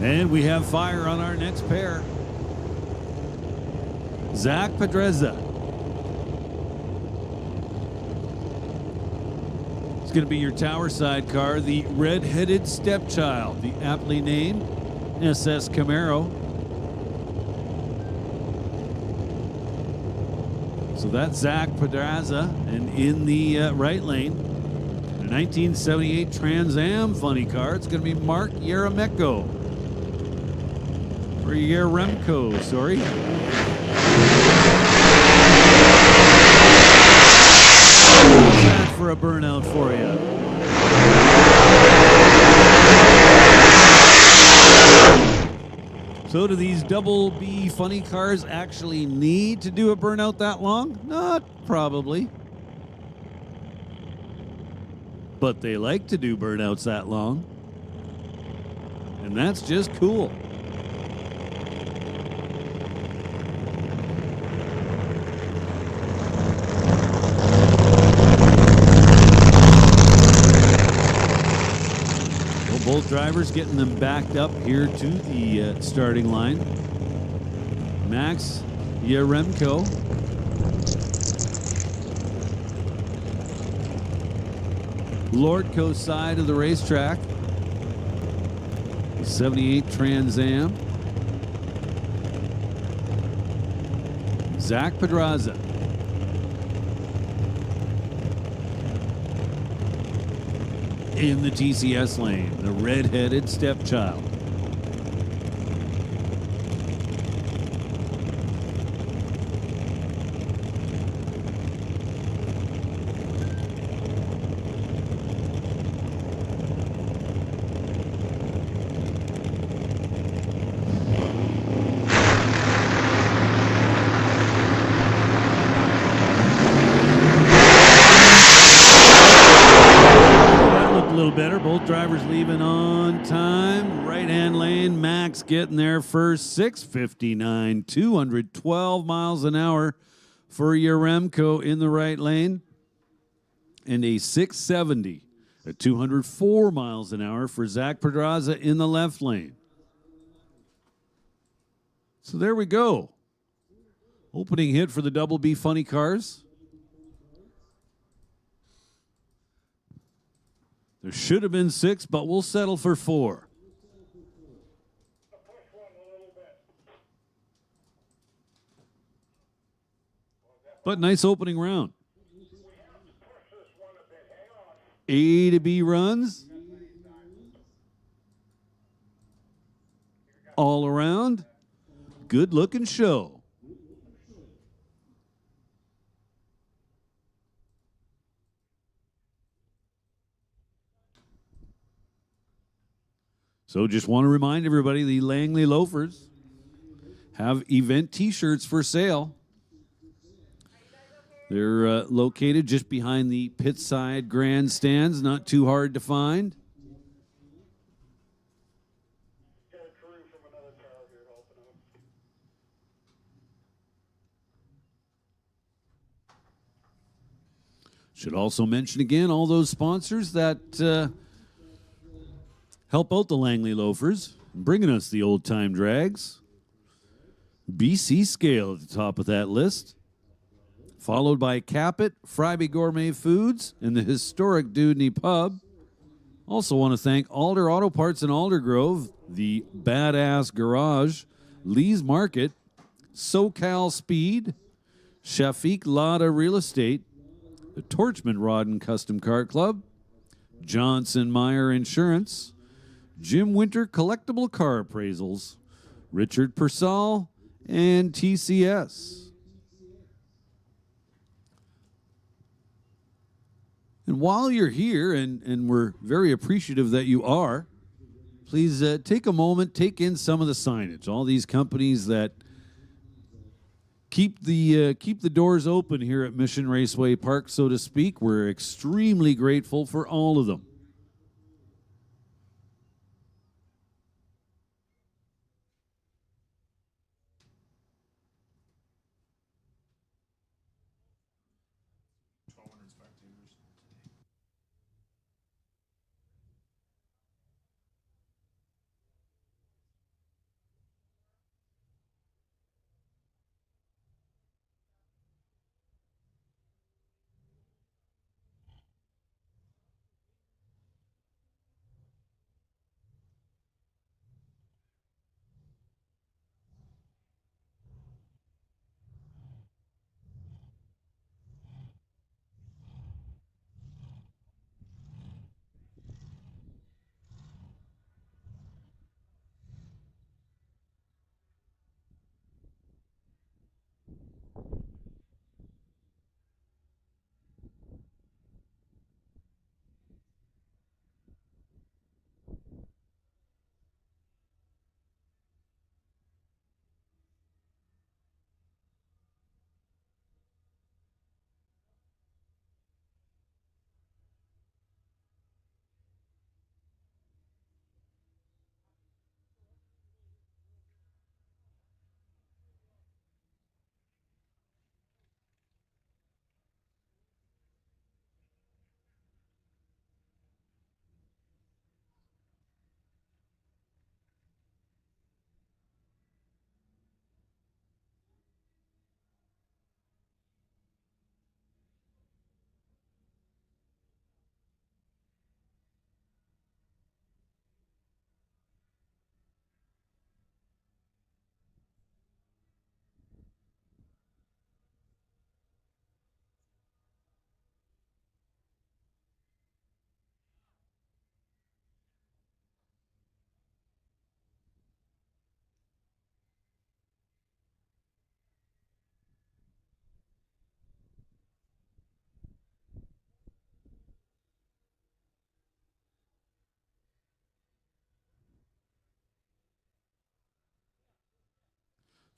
[SPEAKER 1] And we have fire on our next pair. Zach Pedreza. It's going to be your tower side car, the red-headed stepchild, the aptly named SS Camaro. So that's Zach Pedreza, and in the right lane, a 1978 Trans Am funny car, it's going to be Mark Yaremko. Or Yaremko, sorry. What's that for a burnout for you? So do these double B funny cars actually need to do a burnout that long? Not probably. But they like to do burnouts that long. And that's just cool. Both drivers getting them backed up here to the starting line. Max Yaremko Lordco side of the racetrack. 78 Trans Am. Zach Pedraza. In the TCS lane, the red-headed stepchild. Better. Both drivers leaving on time. Right-hand lane, Max getting there first. 6:59, 212 miles an hour for Yaremko in the right lane. And a 6:70 at 204 miles an hour for Zach Pedraza in the left lane. So there we go. Opening hit for the Double B Funny Cars. There should have been 6, but we'll settle for 4. But nice opening round. A to B runs. All around. Good looking show. So just want to remind everybody, the Langley Loafers have event T-shirts for sale. They're located just behind the pit side grandstands, not too hard to find.
[SPEAKER 6] Got a crew from another tower here helping out.
[SPEAKER 1] Should also mention again all those sponsors that help out the Langley Loafers, bringing us the old-time drags. BC Scale at the top of that list, followed by Capit, Fryby Gourmet Foods, and the historic Dudney Pub. Also want to thank Alder Auto Parts in Aldergrove, the Badass Garage, Lee's Market, SoCal Speed, Shafiq Lada Real Estate, the Torchman Rod and Custom Car Club, Johnson Meyer Insurance, Jim Winter Collectible Car Appraisals, Richard Persall, and TCS. And while you're here, and we're very appreciative that you are, please take a moment, take in some of the signage. All these companies that keep the doors open here at Mission Raceway Park, so to speak. We're extremely grateful for all of them.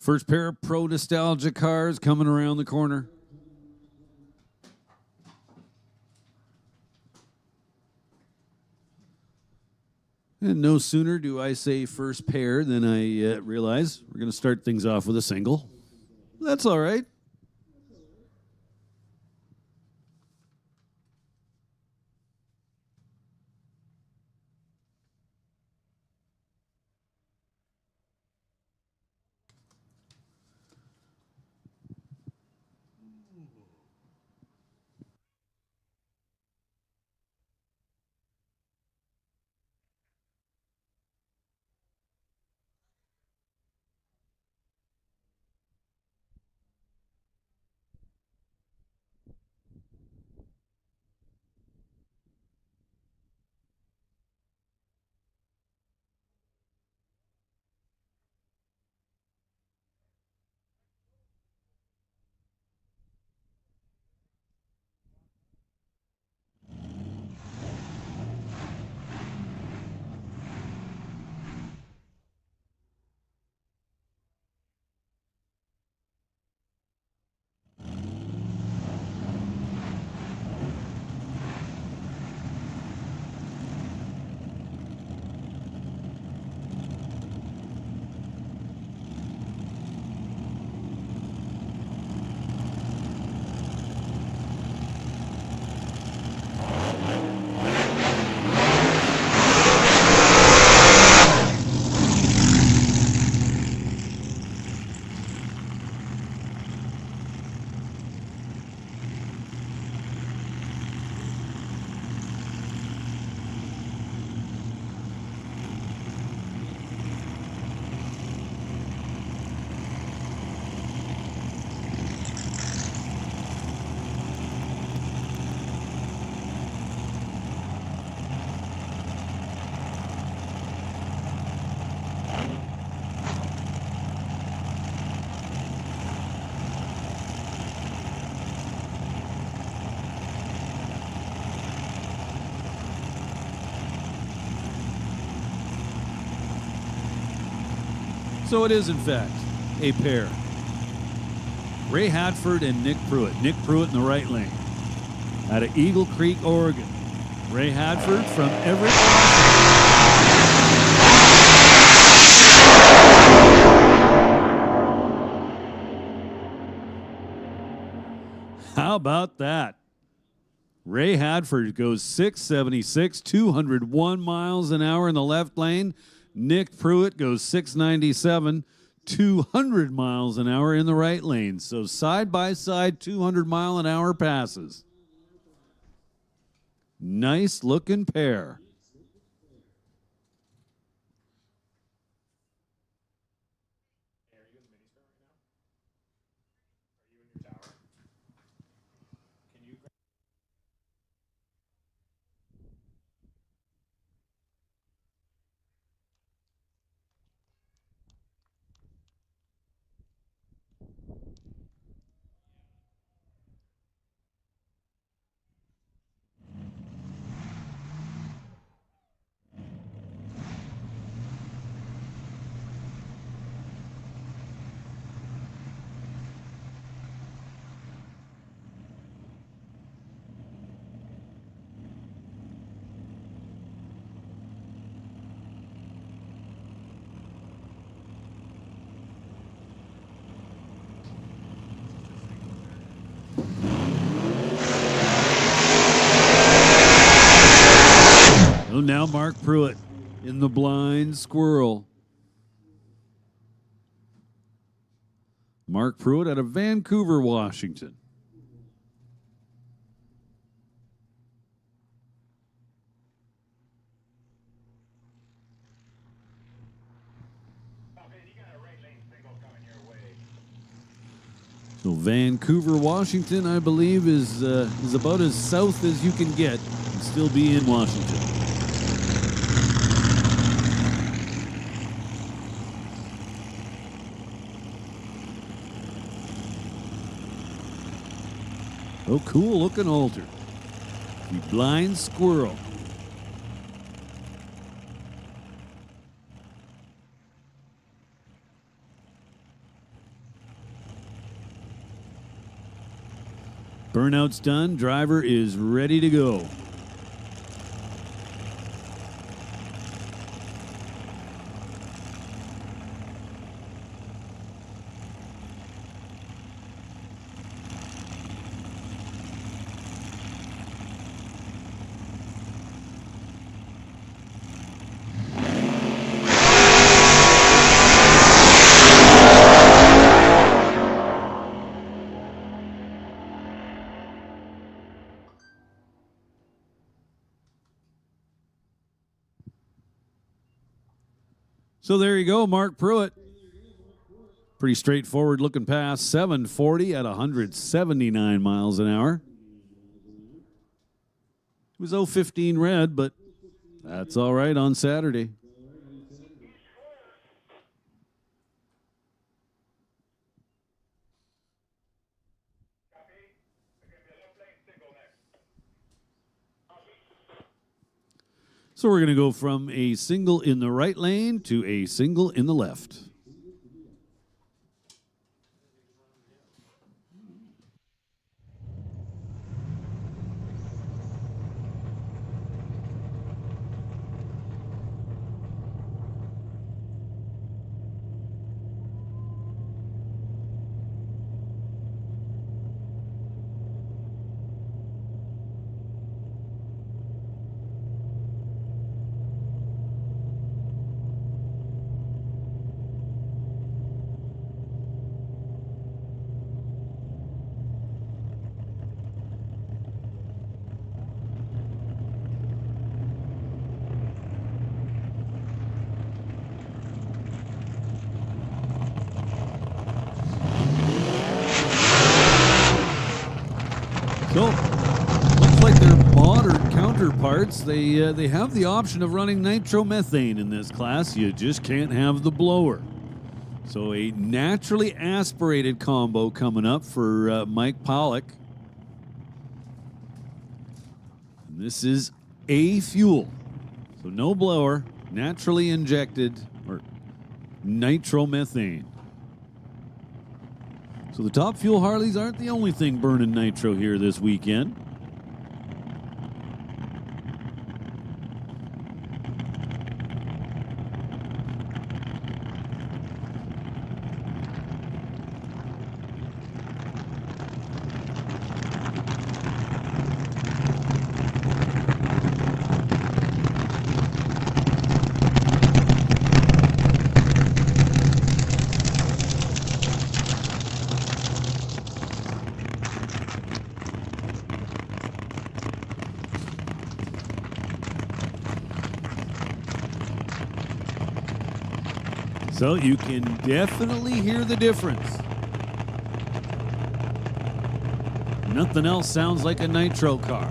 [SPEAKER 1] First pair of Pro Nostalgia cars coming around the corner. And no sooner do I say first pair than I realize we're going to start things off with a single. That's all right. So it is, in fact, a pair. Ray Hadford and Nick Pruitt. Nick Pruitt in the right lane. Out of Eagle Creek, Oregon. Ray Hadford from Everett, Washington. How about that? Ray Hadford goes 676, 201 miles an hour in the left lane. Nick Pruitt goes 697, 200 miles an hour in the right lane. So side by side, 200 mile an hour passes. Nice looking pair. So now Mark Pruitt in the blind squirrel. Mark Pruitt out of Vancouver, Washington. So Vancouver, Washington, I believe, is about as south as you can get and still be in Washington. Oh, cool looking altar. The blind squirrel. Burnout's done. Driver is ready to go. So there you go, Mark Pruitt. Pretty straightforward looking pass, 740 at 179 miles an hour. It was 015 red, but that's all right on Saturday. So we're going to go from a single in the right lane to a single in the left. So, looks like their modern counterparts, they have the option of running nitromethane in this class. You just can't have the blower. So a naturally aspirated combo coming up for Mike Pollock. And this is A fuel. So no blower, naturally injected or nitromethane. So the Top Fuel Harleys aren't the only thing burning nitro here this weekend. So you can definitely hear the difference. Nothing else sounds like a nitro car.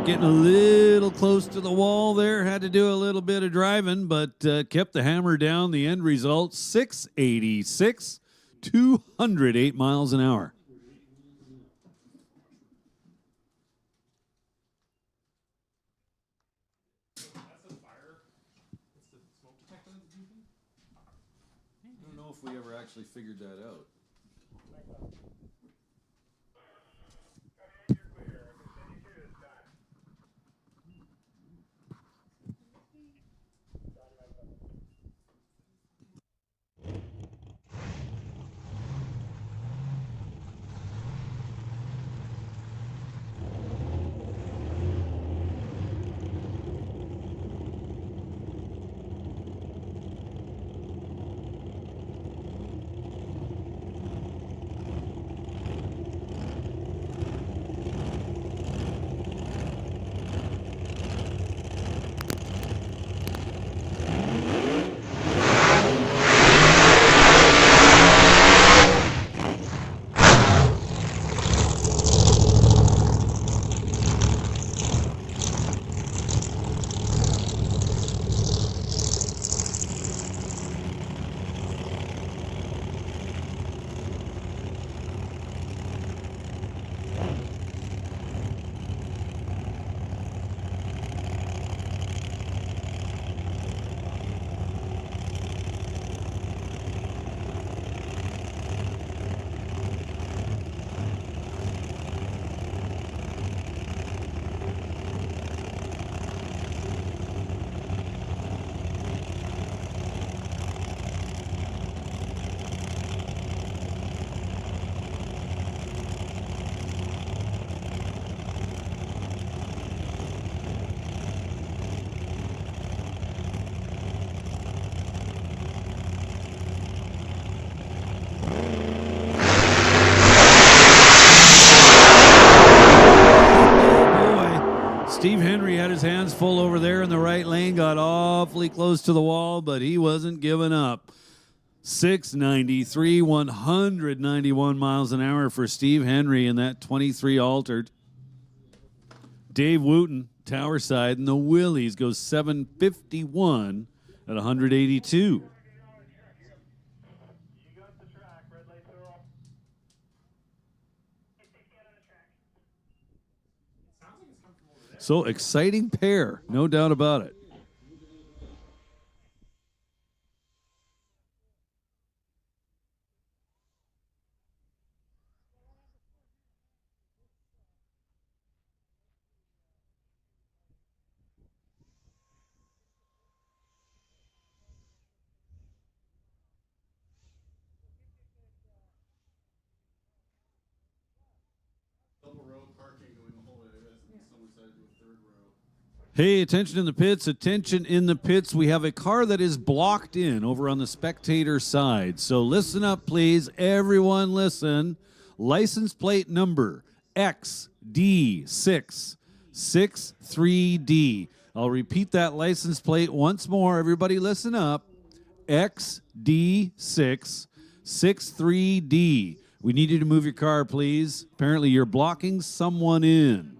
[SPEAKER 1] Getting a little close to the wall there. Had to do a little bit of driving, but kept the hammer down. The end result, 686, 208 miles an hour. I don't know if we ever actually figured that out. Steve Henry had his hands full over there in the right lane, got awfully close to the wall, but he wasn't giving up. 693, 191 miles an hour for Steve Henry in that 23 altered. Dave Wooten, Tower Side, and the Willies goes 751 at 182.
[SPEAKER 6] You got the track, red lights are off.
[SPEAKER 1] So exciting pair, no doubt about it. Hey, attention in the pits, attention in the pits. We have a car that is blocked in over on the spectator side. So listen up, please. Everyone listen. License plate number XD663D. I'll repeat that license plate once more. Everybody listen up. XD663D. We need you to move your car, please. Apparently you're blocking someone in.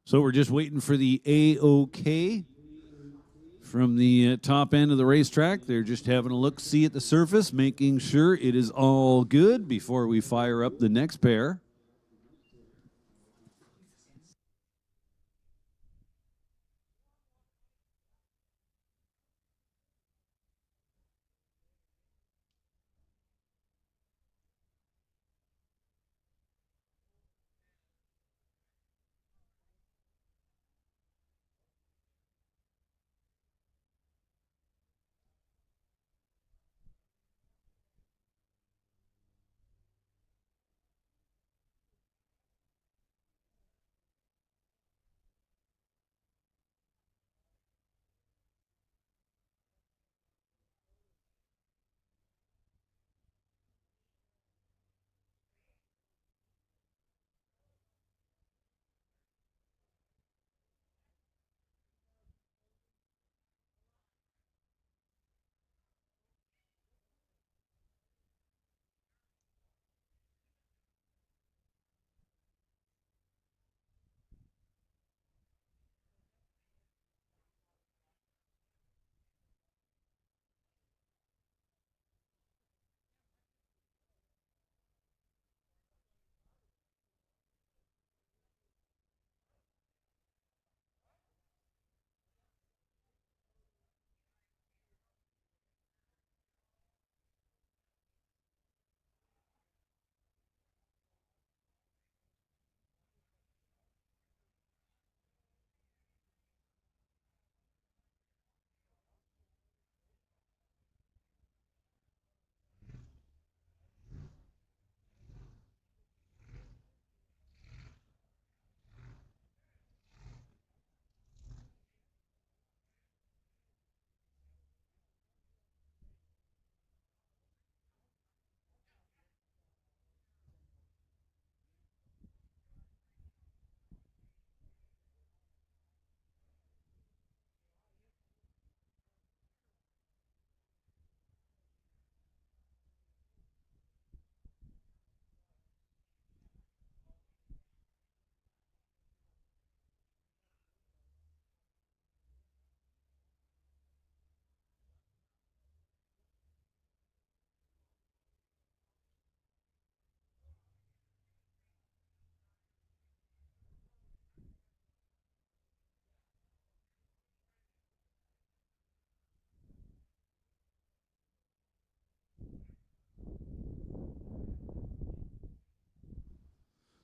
[SPEAKER 1] So we're just waiting for the A-OK from the top end of the racetrack. They're just having a look-see at the surface, making sure it is all good before we fire up the next pair.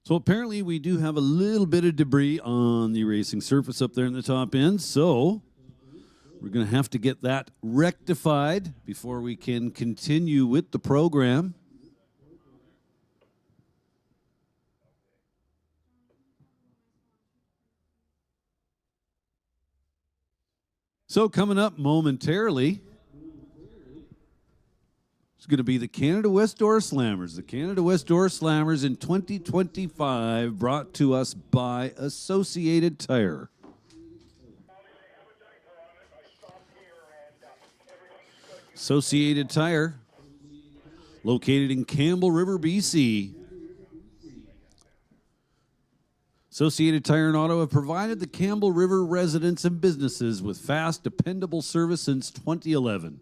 [SPEAKER 1] So apparently we do have a little bit of debris on the racing surface up there in the top end. So we're going to have to get that rectified before we can continue with the program. So coming up momentarily, It's going to be the Canada West Door Slammers. The Canada West Door Slammers in 2025, brought to us by Associated Tire. Associated Tire, located in Campbell River, BC. Associated Tire and Auto have provided the Campbell River residents and businesses with fast, dependable service since 2011.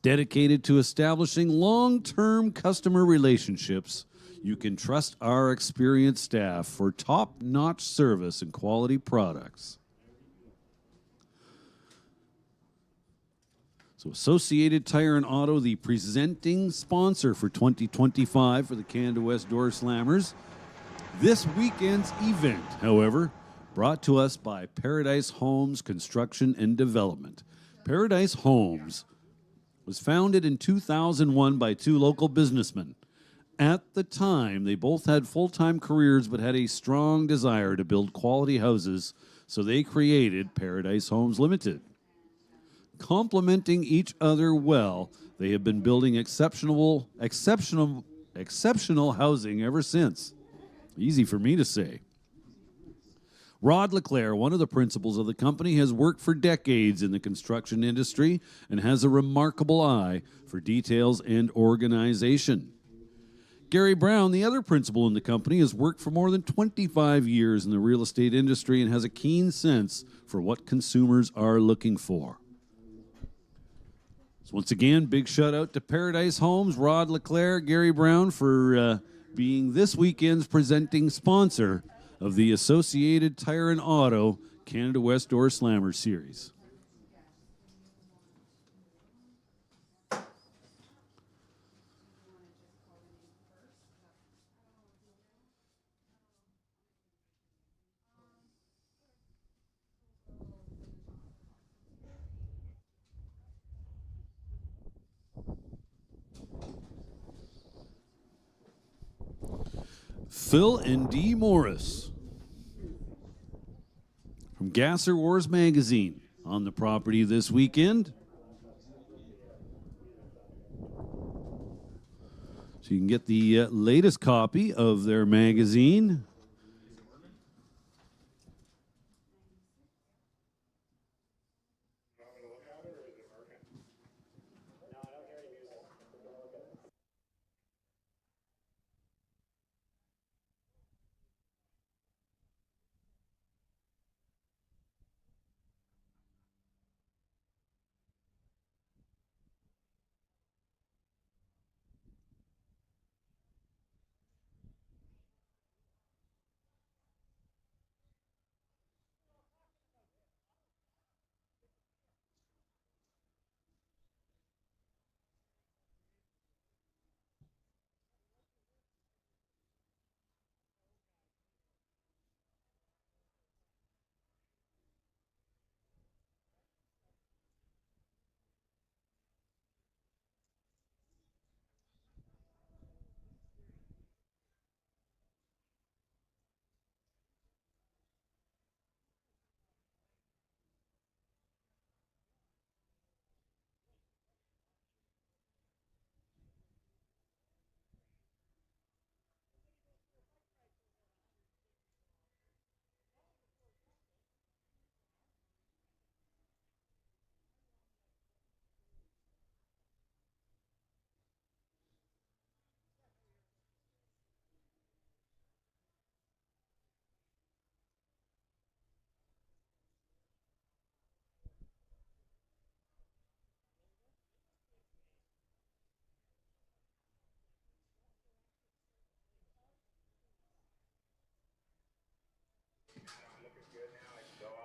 [SPEAKER 1] Dedicated to establishing long-term customer relationships, you can trust our experienced staff for top-notch service and quality products. So Associated Tire and Auto, the presenting sponsor for 2025 for the Canada West Door Slammers. This weekend's event, however, brought to us by Paradise Homes Construction and Development. Paradise Homes was founded in 2001 by two local businessmen. At the time, they both had full-time careers but had a strong desire to build quality houses, so they created Paradise Homes Limited. Complementing each other well, they have been building exceptional housing ever since. Easy for me to say. Rod LeClaire, one of the principals of the company, has worked for decades in the construction industry and has a remarkable eye for details and organization. Gary Brown, the other principal in the company, has worked for more than 25 years in the real estate industry and has a keen sense for what consumers are looking for. So once again, big shout out to Paradise Homes, Rod LeClaire, Gary Brown for being this weekend's presenting sponsor of the Associated Tire and Auto Canada West Door Slammer Series. Phil and Dee Morris from Gasser Wars Magazine on the property this weekend. So you can get the latest copy of their magazine.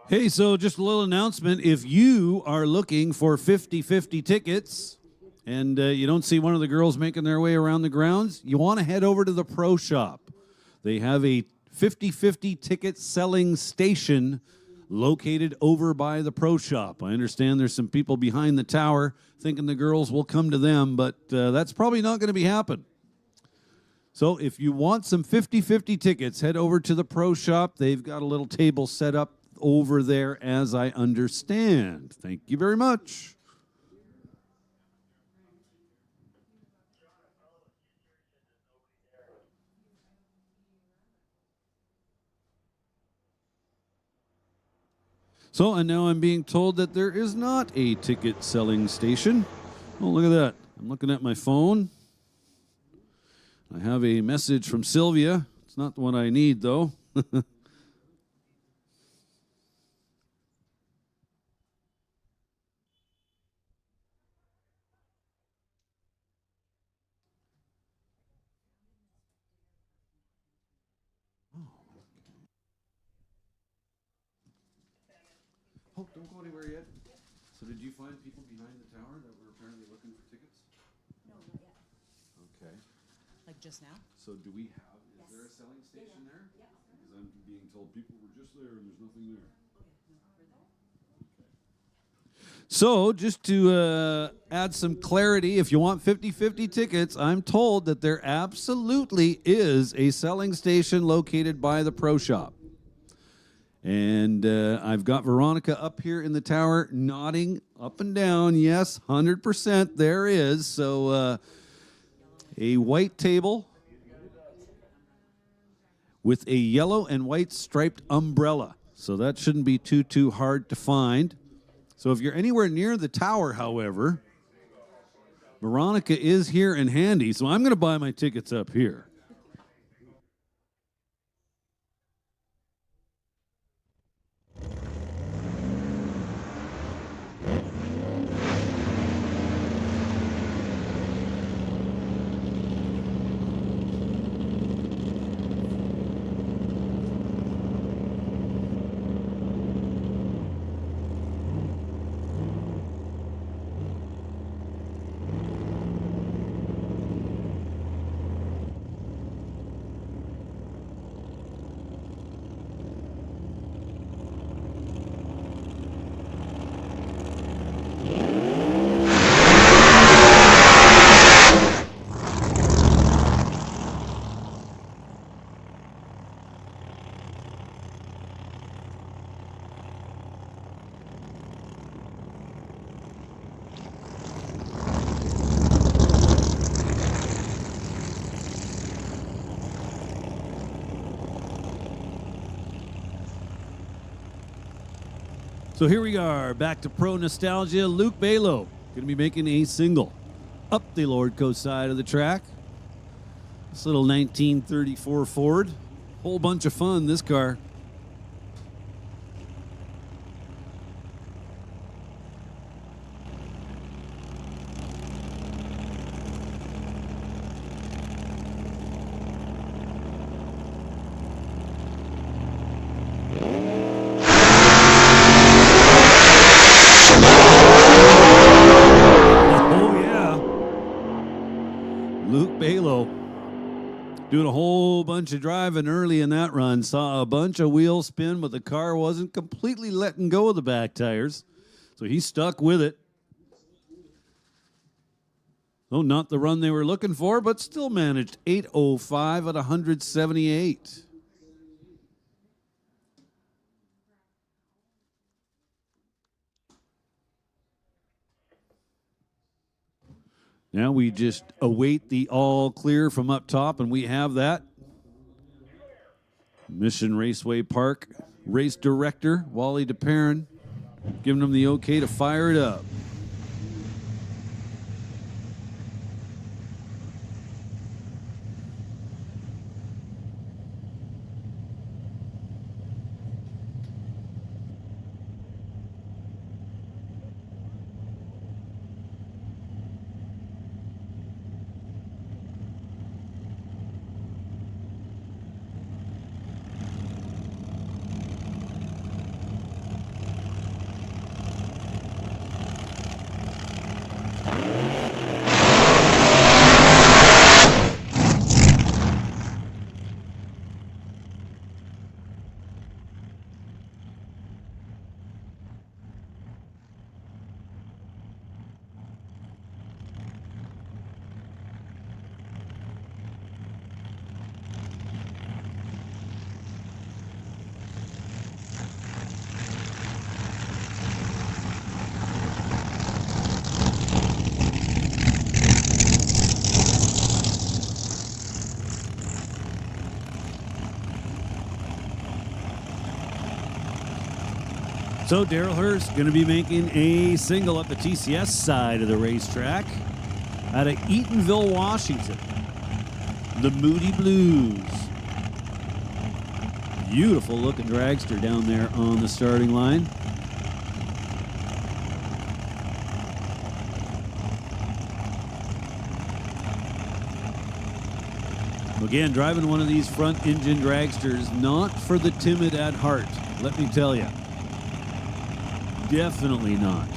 [SPEAKER 1] Hey, so just a little announcement. If you are looking for 50-50 tickets and you don't see one of the girls making their way around the grounds, you want to head over to the Pro Shop. They have a 50-50 ticket selling station located over by the Pro Shop. I understand there's some people behind the tower thinking the girls will come to them, but that's probably not going to be happening. So if you want some 50-50 tickets, head over to the Pro Shop. They've got a little table set up over there, as I understand. Thank you very much. So, and now I'm being told that there is not a ticket selling station. Oh, look at that. I'm looking at my phone. I have a message from Sylvia. It's not the one I need, though. Oh, don't go anywhere yet. So did you find people behind the tower that were apparently looking for tickets?
[SPEAKER 7] No, not yet.
[SPEAKER 1] Okay.
[SPEAKER 7] Like just now?
[SPEAKER 1] So do we have, is there a selling station there?
[SPEAKER 7] Yeah.
[SPEAKER 1] Because I'm being told people were just there and there's nothing there. So, just to add some clarity, if you want 50-50 tickets, I'm told that there absolutely is a selling station located by the Pro Shop. And I've got Veronica up here in the tower nodding up and down. Yes, 100% there is. So, a white table with a yellow and white striped umbrella. So that shouldn't be too hard to find. So if you're anywhere near the tower, however, Veronica is here and handy, so I'm going to buy my tickets up here. So here we are, back to Pro Nostalgia. Luke Balo going to be making a single up the Lord Coast side of the track. This little 1934 Ford. Whole bunch of fun, this car. Doing a whole bunch of driving early in that run. Saw a bunch of wheels spin, but the car wasn't completely letting go of the back tires. So he stuck with it. Oh, not the run they were looking for, but still managed 8:05 at 178. Now we just await the all clear from up top, and we have that. Mission Raceway Park race director, Wally DeParron, giving them the okay to fire it up. So Daryl Hurst going to be making a single up the TCS side of the racetrack out of Eatonville, Washington. The Moody Blues. Beautiful looking dragster down there on the starting line. Again, driving one of these front engine dragsters, not for the timid at heart, let me tell you. Definitely not.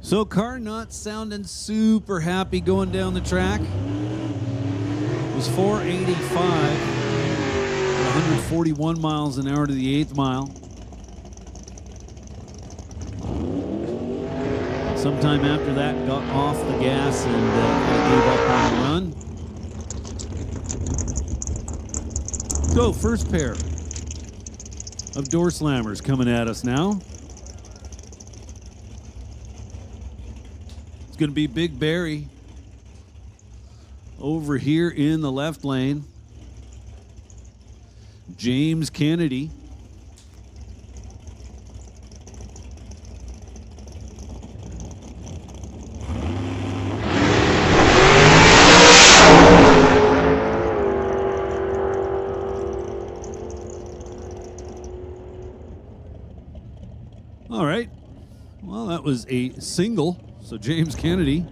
[SPEAKER 1] So car not sounding super happy going down the track. It was 485, 141 miles an hour to the 8th mile. Sometime after that, got off the gas and gave up on the run. So first pair of door slammers coming at us now. It's going to be Big Barry over here in the left lane. James Kennedy. All right. Well, that was a single. So James Kennedy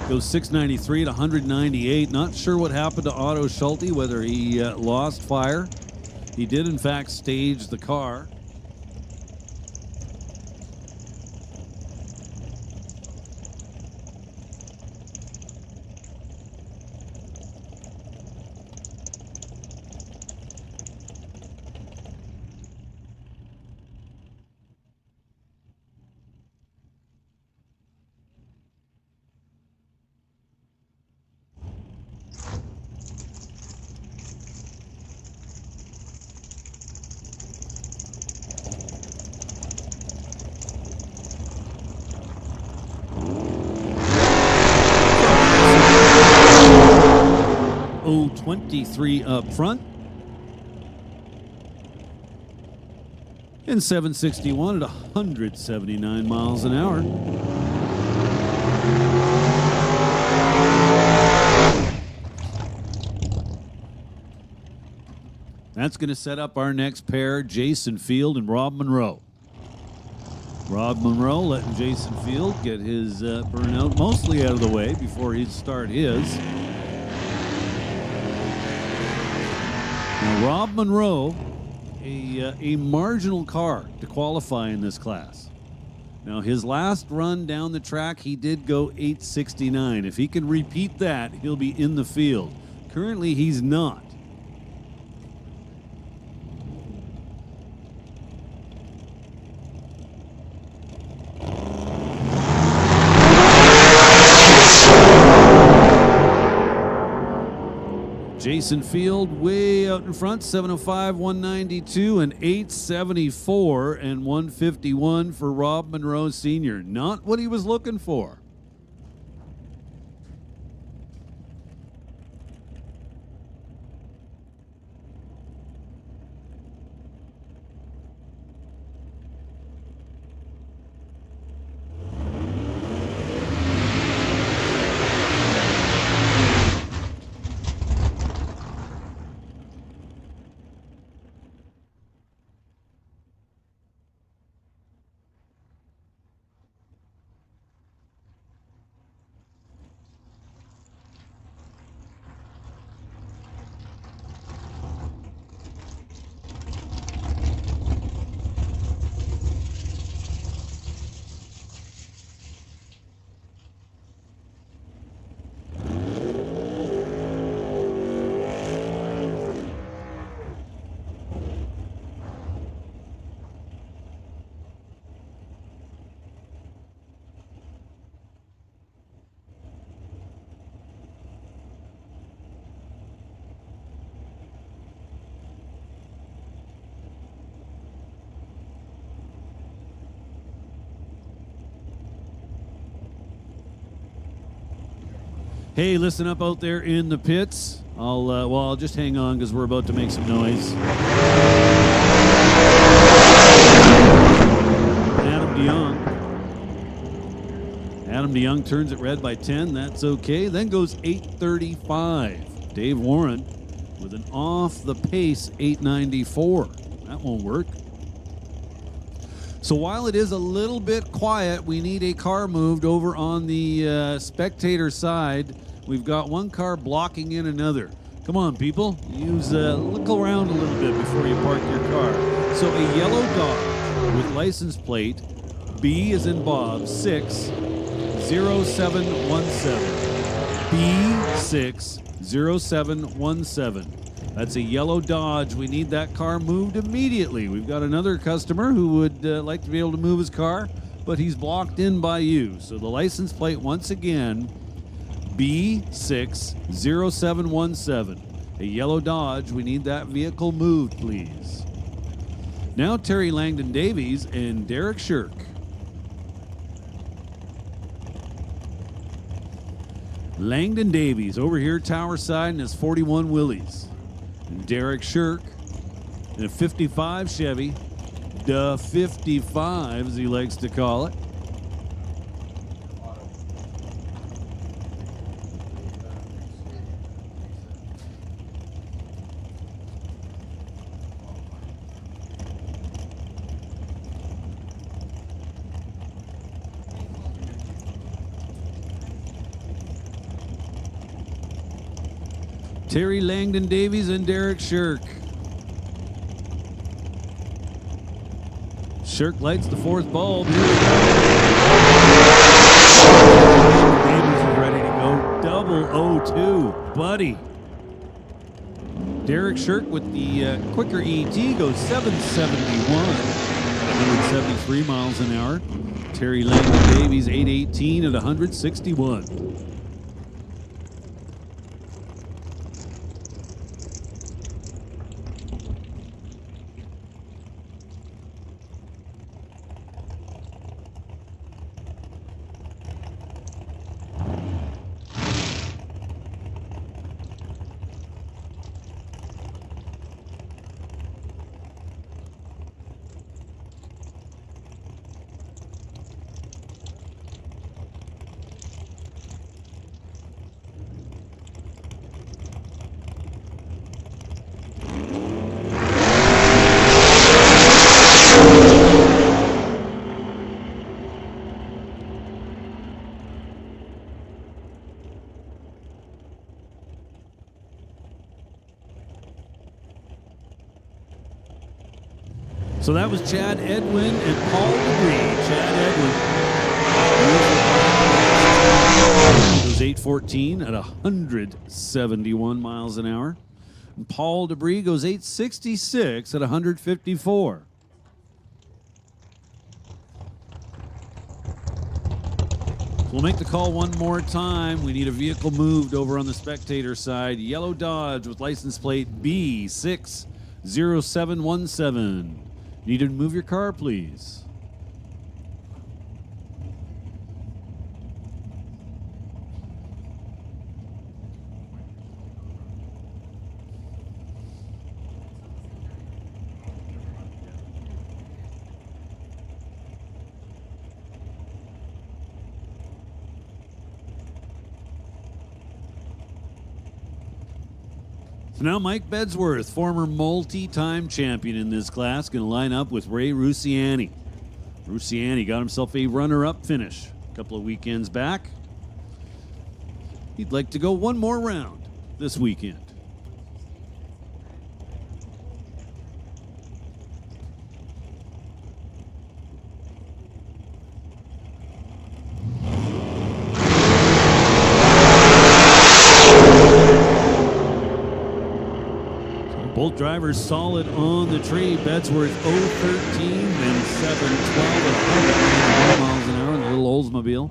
[SPEAKER 1] goes 693 at 198. Not sure what happened to Otto Schulte, whether he lost fire. He did, in fact, stage the car. Oh, 23 up front. And 761 at 179 miles an hour. That's going to set up our next pair, Jason Field and Rob Monroe. Rob Monroe letting Jason Field get his burnout mostly out of the way before he'd start his. Now, Rob Monroe, a marginal car to qualify in this class. Now, his last run down the track, he did go 869. If he can repeat that, he'll be in the field. Currently, he's not. Jason Field way out in front, 705, 192, and 874 and 151 for Rob Monroe Sr. Not what he was looking for. Hey, listen up out there in the pits. I'll just hang on because we're about to make some noise. Adam DeYoung turns it red by 10. That's okay. Then goes 8:35. Dave Warren with an off-the-pace 8:94. That won't work. So while it is a little bit quiet, we need a car moved over on the spectator side. We've got one car blocking in another. Come on, people. Look around a little bit before you park your car. So a yellow Dodge with license plate B as in Bob 60717. B60717. That's a yellow Dodge. We need that car moved immediately. We've got another customer who would like to be able to move his car, but he's blocked in by you. So the license plate, once again, B60717. A yellow Dodge. We need that vehicle moved, please. Now Terry Langdon Davies and Derek Shirk. Langdon Davies over here tower side in his 41 Willys. And Derek Shirk in a 55 Chevy, the 55 as he likes to call it. Terry Langdon Davies and Derek Shirk. Shirk lights the fourth bulb. Here we go. Davies is ready to go. Double 0-2, buddy. Derek Shirk with the quicker ET goes 771 at 173 miles an hour. Terry Langdon Davies 818 at 161. So that was Chad Edwin and Paul DeBree. Chad Edwin goes 814 at 171 miles an hour. And Paul DeBree goes 866 at 154. We'll make the call one more time. We need a vehicle moved over on the spectator side. Yellow Dodge with license plate B60717. Need to move your car, please. So now Mike Bedsworth, former multi-time champion in this class, going to line up with Ray Rusiani. Rusiani got himself a runner-up finish a couple of weekends back. He'd like to go one more round this weekend. Both drivers solid on the tree. Bedsworth 013 and 712 at 191 miles an hour in the little Oldsmobile.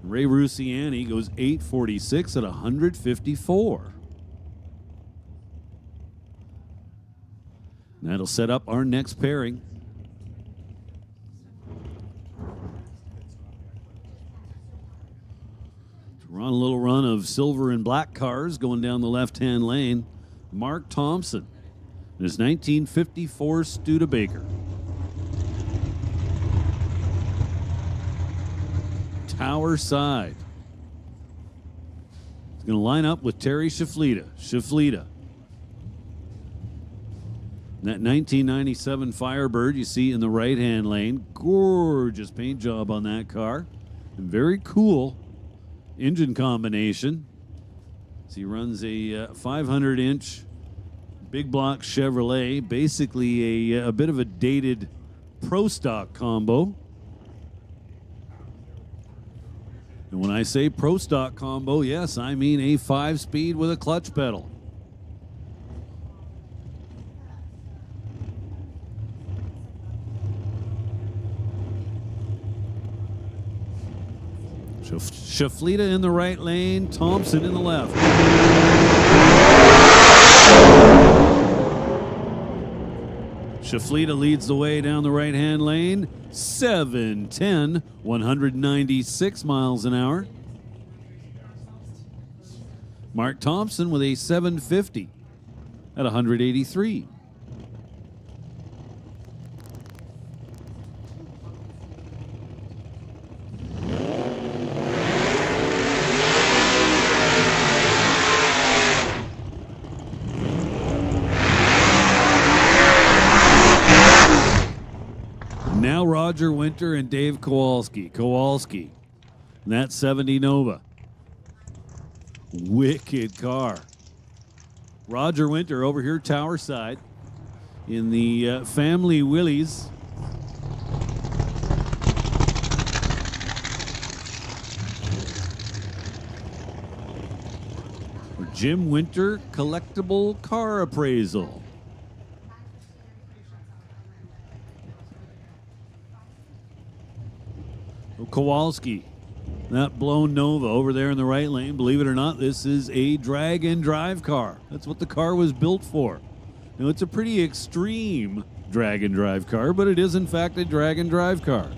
[SPEAKER 1] Ray Rusiani goes 846 at 154. And that'll set up our next pairing. We're on a little run of silver and black cars going down the left-hand lane. Mark Thompson in his 1954 Studebaker. Tower side. He's going to line up with Terry Shaflita. That 1997 Firebird you see in the right-hand lane. Gorgeous paint job on that car. And very cool engine combination. So he runs a 500-inch big block Chevrolet, basically a bit of a dated Pro Stock combo. And when I say Pro Stock combo, yes, I mean a 5-speed with a clutch pedal. Shaflita in the right lane, Thompson in the left. Shaflita leads the way down the right-hand lane. 710, 196 miles an hour. Mark Thompson with a 750 at 183. Now Roger Winter and Dave Kowalski. And that 70 Nova. Wicked car. Roger Winter over here tower side in the family Willys. Jim Winter collectible car appraisal. Kowalski, that blown Nova over there in the right lane. Believe it or not, this is a drag and drive car. That's what the car was built for. Now, it's a pretty extreme drag and drive car, but it is in fact a drag and drive car.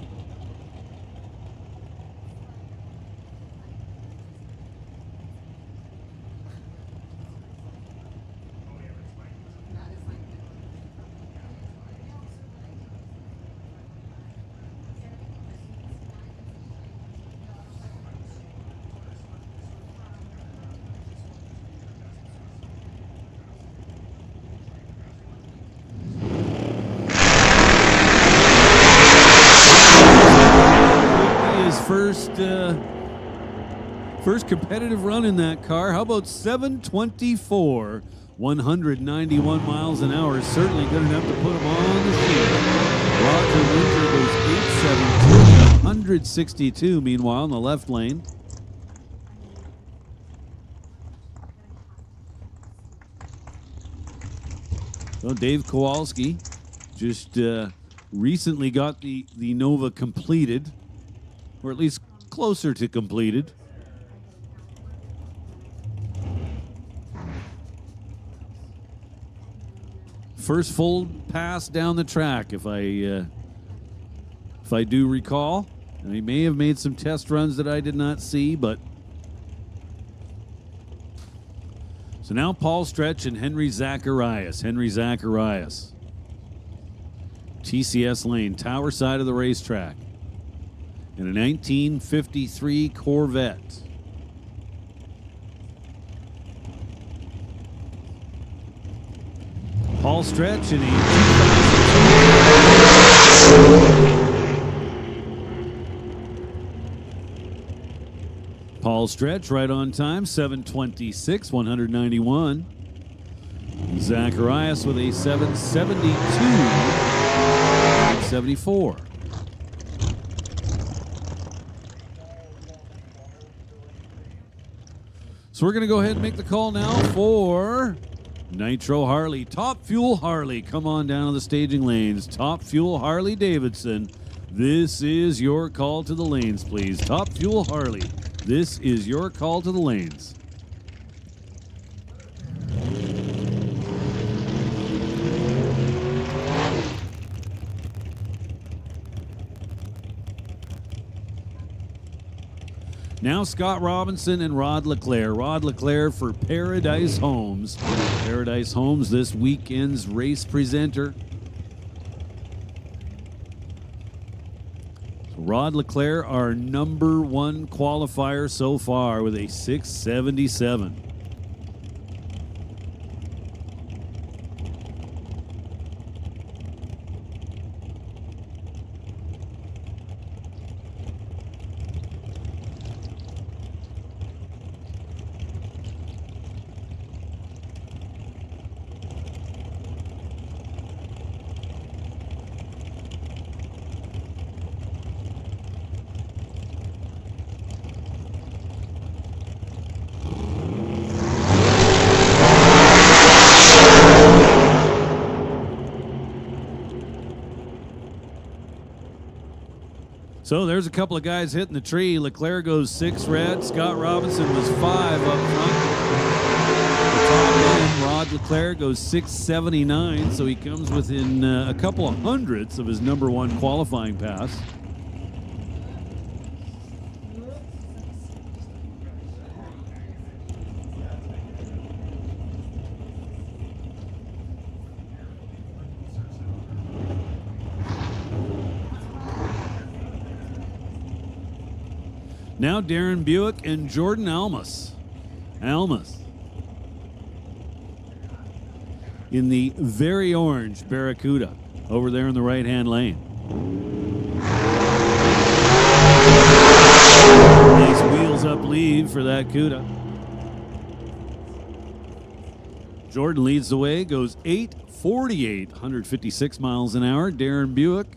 [SPEAKER 1] First competitive run in that car. How about 724, 191 miles an hour? Certainly good enough to put him on the sheet. Roger Winter goes 872, 162. Meanwhile, in the left lane. So Dave Kowalski just recently got the Nova completed, or at least closer to completed. First full pass down the track, if I do recall. And he may have made some test runs that I did not see, but so now Paul Stretch and Henry Zacharias. TCS lane, tower side of the racetrack. In a 1953 Corvette. Paul Stretch in a 2002. Paul Stretch right on time, 726, 191. Zacharias with a 772, 74. So we're going to go ahead and make the call now for Nitro Harley. Top Fuel Harley. Come on down to the staging lanes. Top Fuel Harley Davidson. This is your call to the lanes, please. Top Fuel Harley. This is your call to the lanes. Now Scott Robinson and Rod Leclerc. Rod Leclerc for Paradise Homes. Paradise Homes, this weekend's race presenter. So Rod Leclerc, our number one qualifier so far with a 677. So there's a couple of guys hitting the tree. Leclerc goes 6 red. Scott Robinson was 5 up front. The top end, Rod Leclerc goes 679, so he comes within a couple of hundredths of his number one qualifying pass. Now Darren Buick and Jordan Almas. Almas in the very orange Barracuda over there in the right-hand lane. Nice wheels up lead for that Cuda. Jordan leads the way, goes 8:48, 156 miles an hour. Darren Buick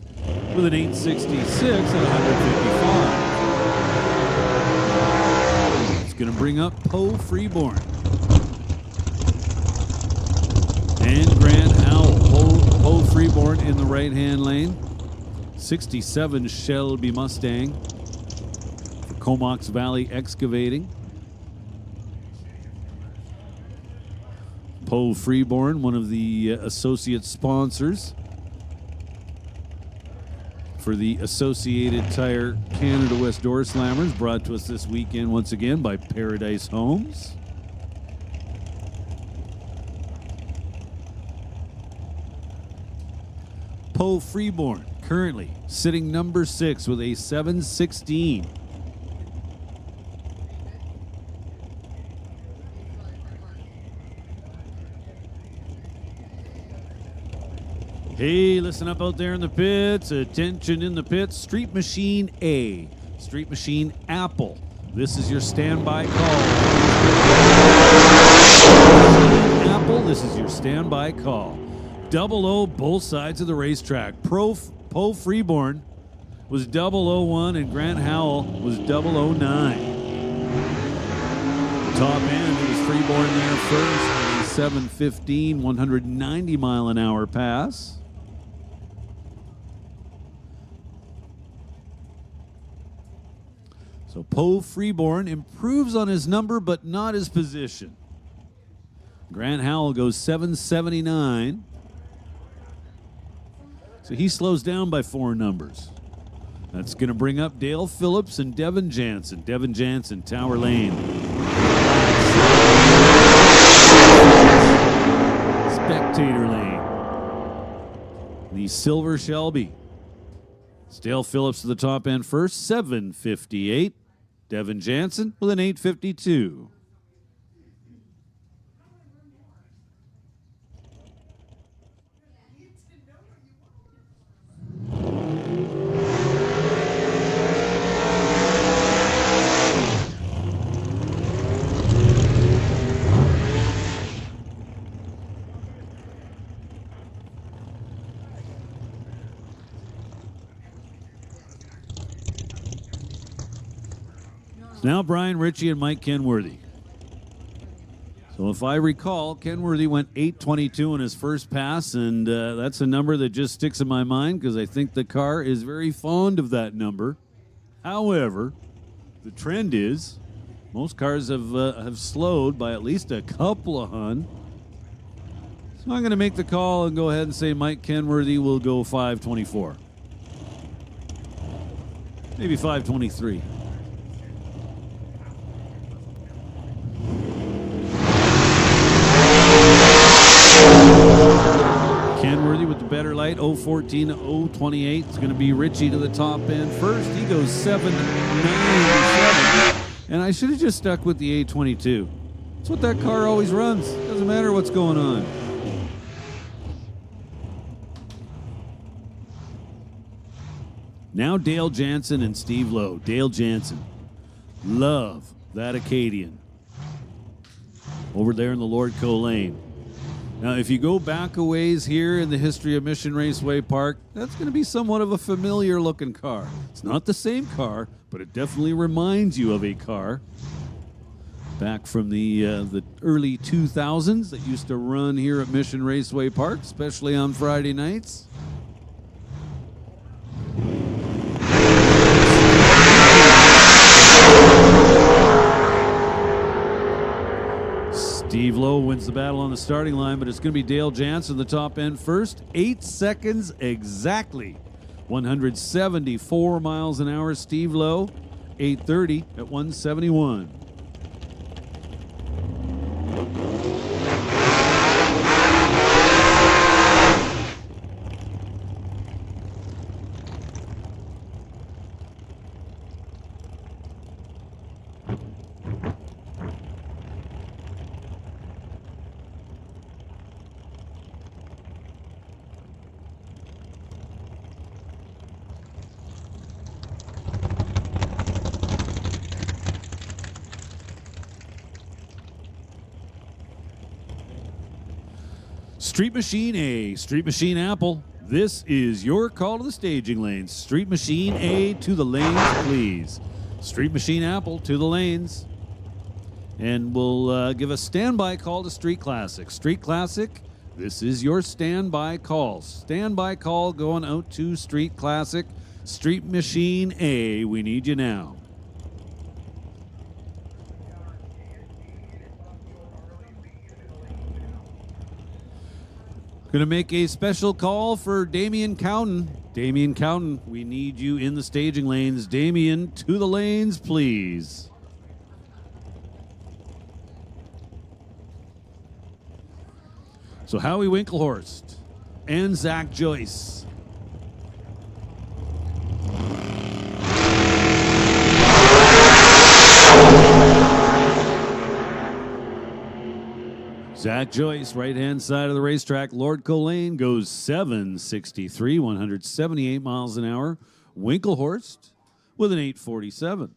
[SPEAKER 1] with an 8:66 at 155. Going to bring up Poe Freeborn and Grant Howell. Poe Freeborn in the right-hand lane. 67 Shelby Mustang for Comox Valley Excavating. Poe Freeborn, one of the associate sponsors for the Associated Tire Canada West Door Slammers, brought to us this weekend once again by Paradise Homes. Poe Freeborn currently sitting number 6 with a 716. Hey, listen up out there in the pits. Attention in the pits. Street Machine A. Street Machine Apple. This is your standby call. Apple, this is your standby call. 00 both sides of the racetrack. Poe Freeborn was 001 and Grant Howell was 009. Top end, it was Freeborn there first. 715, 190 mile an hour pass. So Poe Freeborn improves on his number, but not his position. Grant Howell goes 779. So he slows down by 4 numbers. That's going to bring up Dale Phillips and Devin Jansen. Devin Jansen, Tower Lane. Spectator Lane. The silver Shelby. It's Dale Phillips to the top end first, 758. Devin Jansen with an 852. Now Brian Ritchie and Mike Kenworthy. So if I recall, Kenworthy went 822 in his first pass, and that's a number that just sticks in my mind because I think the car is very fond of that number. However, the trend is most cars have slowed by at least a couple of hun. So I'm going to make the call and go ahead and say Mike Kenworthy will go 524. Maybe 523. visibility with the better light. 014 to 028. It's going to be Richie to the top end first. He goes 797. And I should have just stuck with the A22. That's what that car always runs. Doesn't matter what's going on. Now Dale Jansen and Steve Lowe. Dale Jansen. Love that Acadian. Over there in the Lordco lane. Now, if you go back a ways here in the history of Mission Raceway Park, that's going to be somewhat of a familiar looking car. It's not the same car, but it definitely reminds you of a car back from the early 2000s that used to run here at Mission Raceway Park, especially on Friday nights. Steve Lowe wins the battle on the starting line, but it's going to be Dale Jansen, the top end first. 8 seconds exactly. 174 miles an hour. Steve Lowe, 830 at 171. Street Machine A, Street Machine Apple. This is your call to the staging lanes. Street Machine A to the lanes, please. Street Machine Apple to the lanes. And we'll give a standby call to Street Classic. Street Classic, this is your standby call. Standby call going out to Street Classic. Street Machine A, we need you now. Going to make a special call for Damian Cowden. Damian Cowden, we need you in the staging lanes. Damian, to the lanes, please. So Howie Winklehorst and Zach Joyce. Zach Joyce, right-hand side of the racetrack. Lordco Lane goes 763, 178 miles an hour. Winklehorst with an 847.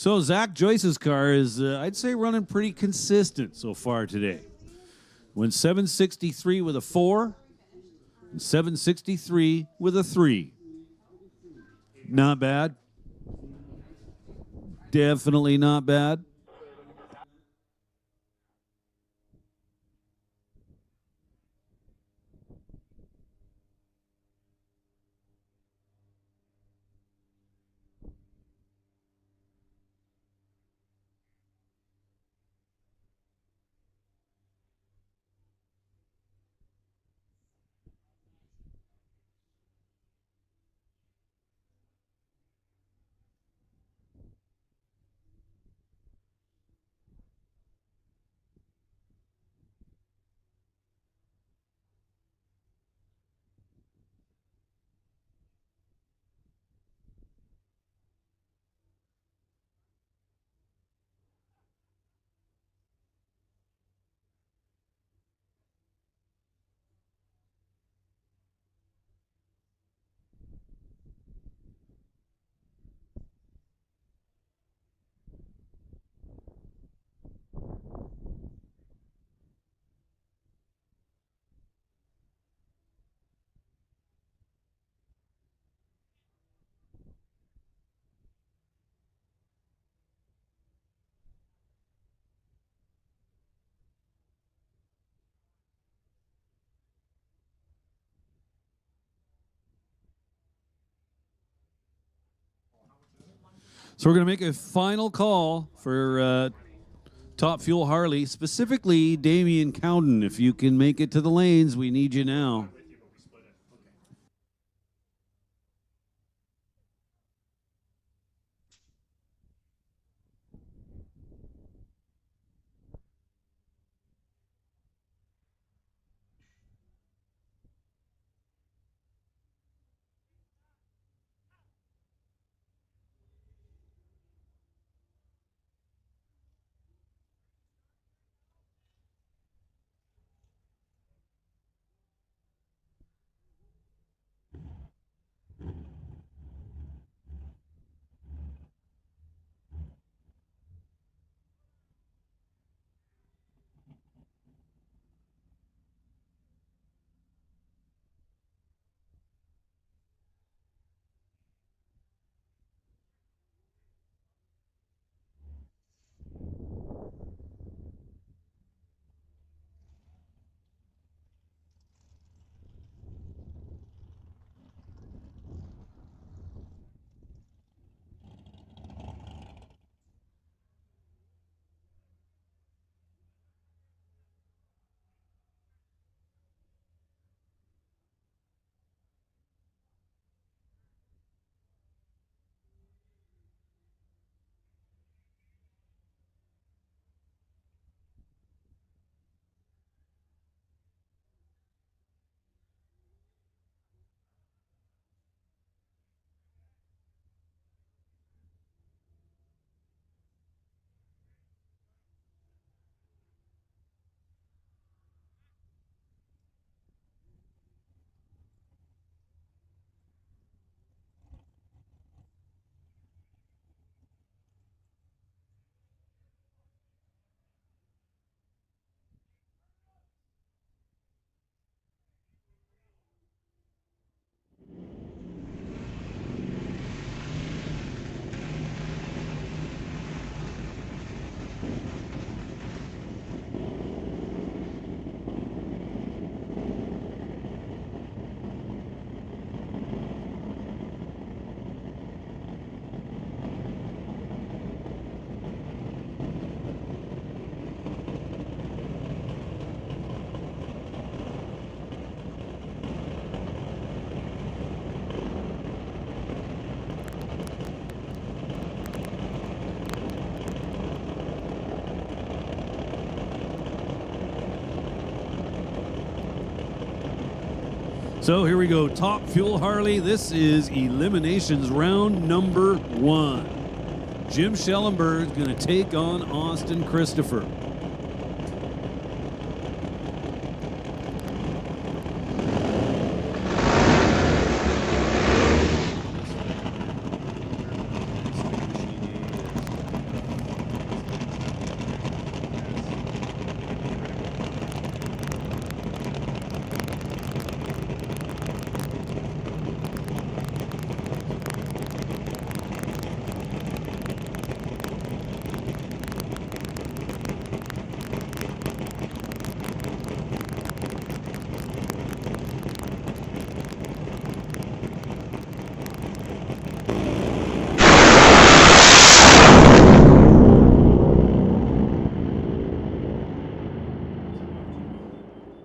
[SPEAKER 1] So Zach Joyce's car is, I'd say, running pretty consistent so far today. Went 763 with a 4, and 763 with a 3. Not bad. Definitely not bad. So we're going to make a final call for Top Fuel Harley, specifically Damian Cowden. If you can make it to the lanes, we need you now. So here we go, Top Fuel Harley. This is eliminations round number 1. Jim Schellenberg is going to take on Austin Christopher.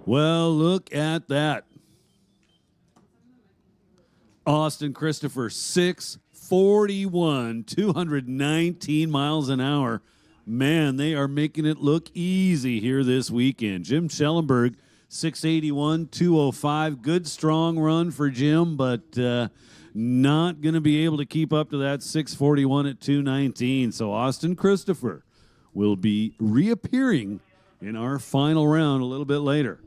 [SPEAKER 1] Well, look at that. Austin Christopher, 641, 219 miles an hour. Man, they are making it look easy here this weekend. Jim Schellenberg, 681, 205. Good, strong run for Jim, but not going to be able to keep up to that 641 at 219. So Austin Christopher will be reappearing in our final round a little bit later.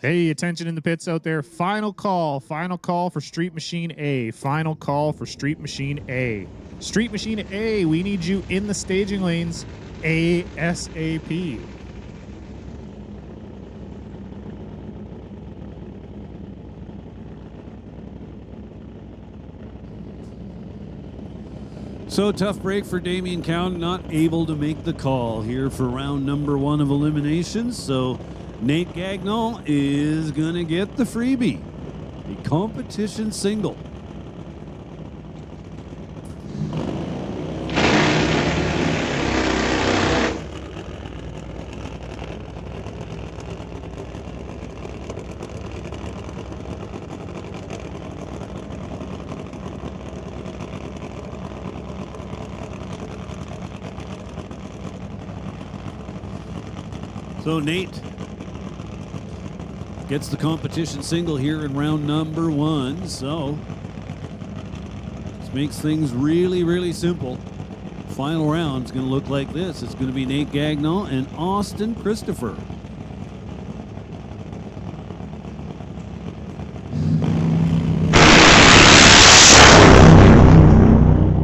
[SPEAKER 8] Hey, attention in the pits out there. Final call for Street Machine A. Final call for Street Machine A. Street Machine A, we need you in the staging lanes ASAP.
[SPEAKER 1] So tough break for Damien Cowan, not able to make the call here for round number 1 of eliminations. So Nate Gagnon is going to get the freebie, a competition single. So Nate gets the competition single here in round number 1. So this makes things really, really simple. Final round is going to look like this. It's going to be Nate Gagnon and Austin Christopher.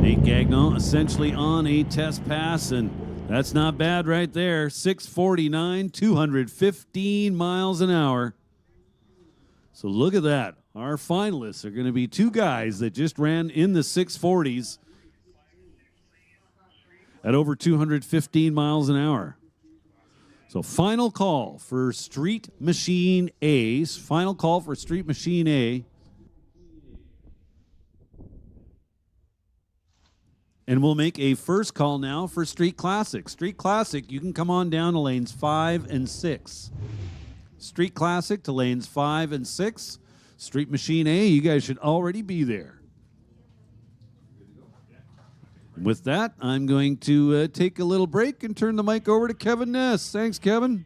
[SPEAKER 1] Nate Gagnon essentially on a test pass, and that's not bad right there. 649, 215 miles an hour. So look at that. Our finalists are going to be 2 guys that just ran in the 640s at over 215 miles an hour. So final call for Street Machine A. Final call for Street Machine A. And we'll make a first call now for Street Classic. Street Classic, you can come on down to lanes 5 and 6. Street Classic to lanes 5 and 6. Street Machine A, you guys should already be there. With that, I'm going to take a little break and turn the mic over to Kevin Ness. Thanks, Kevin.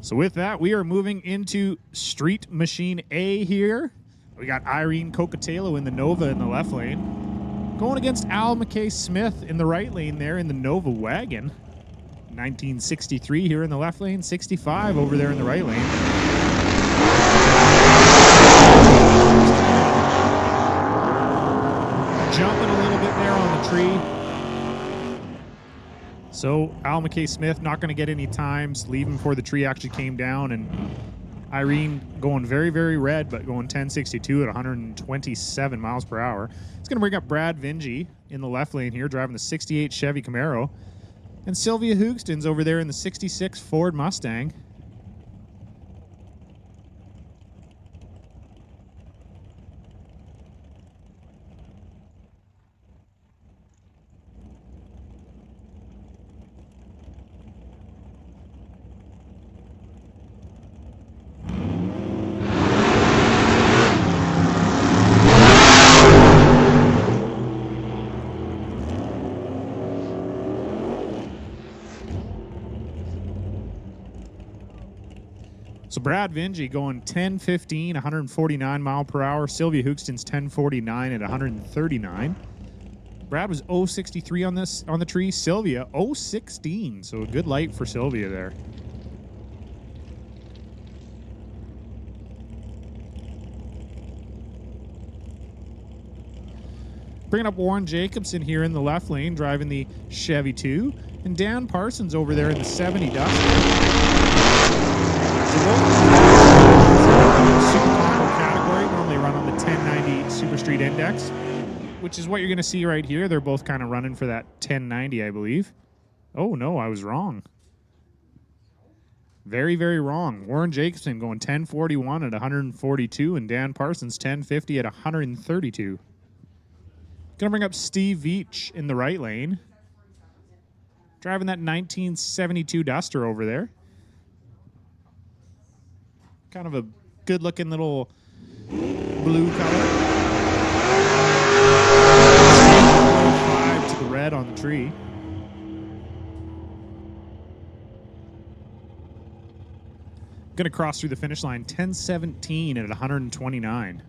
[SPEAKER 8] So with that, we are moving into Street Machine A here. We got Irene Cocatello in the Nova in the left lane. Going against Al McKay Smith in the right lane there in the Nova wagon. 1963 here in the left lane, 65 over there in the right lane. Jumping a little bit there on the tree. So Al McKay Smith not going to get any times, leaving before the tree actually came down, and Irene going very, very red, but going 1062 at 127 miles per hour. It's going to bring up Brad Vingy in the left lane here, driving the 68 Chevy Camaro, and Sylvia Hoogston's over there in the 66 Ford Mustang. So Brad Vingy going 1015, 149 mile per hour. Sylvia Hoogston's 1049 at 139. Brad was 063 on the tree. Sylvia 016. So a good light for Sylvia there. Bringing up Warren Jacobson here in the left lane, driving the Chevy 2. And Dan Parsons over there in the 70 Duster. Super combo category, normally run on the 1090 Super Street Index, which is what you're going to see right here. They're both kind of running for that 1090, I believe. Oh, no, I was wrong. Very, very wrong. Warren Jacobson going 1041 at 142, and Dan Parsons 1050 at 132. Going to bring up Steve Veach in the right lane, driving that 1972 Duster over there. Kind of a good-looking little blue color. tree. Going to cross through the finish line 10:17 at 129.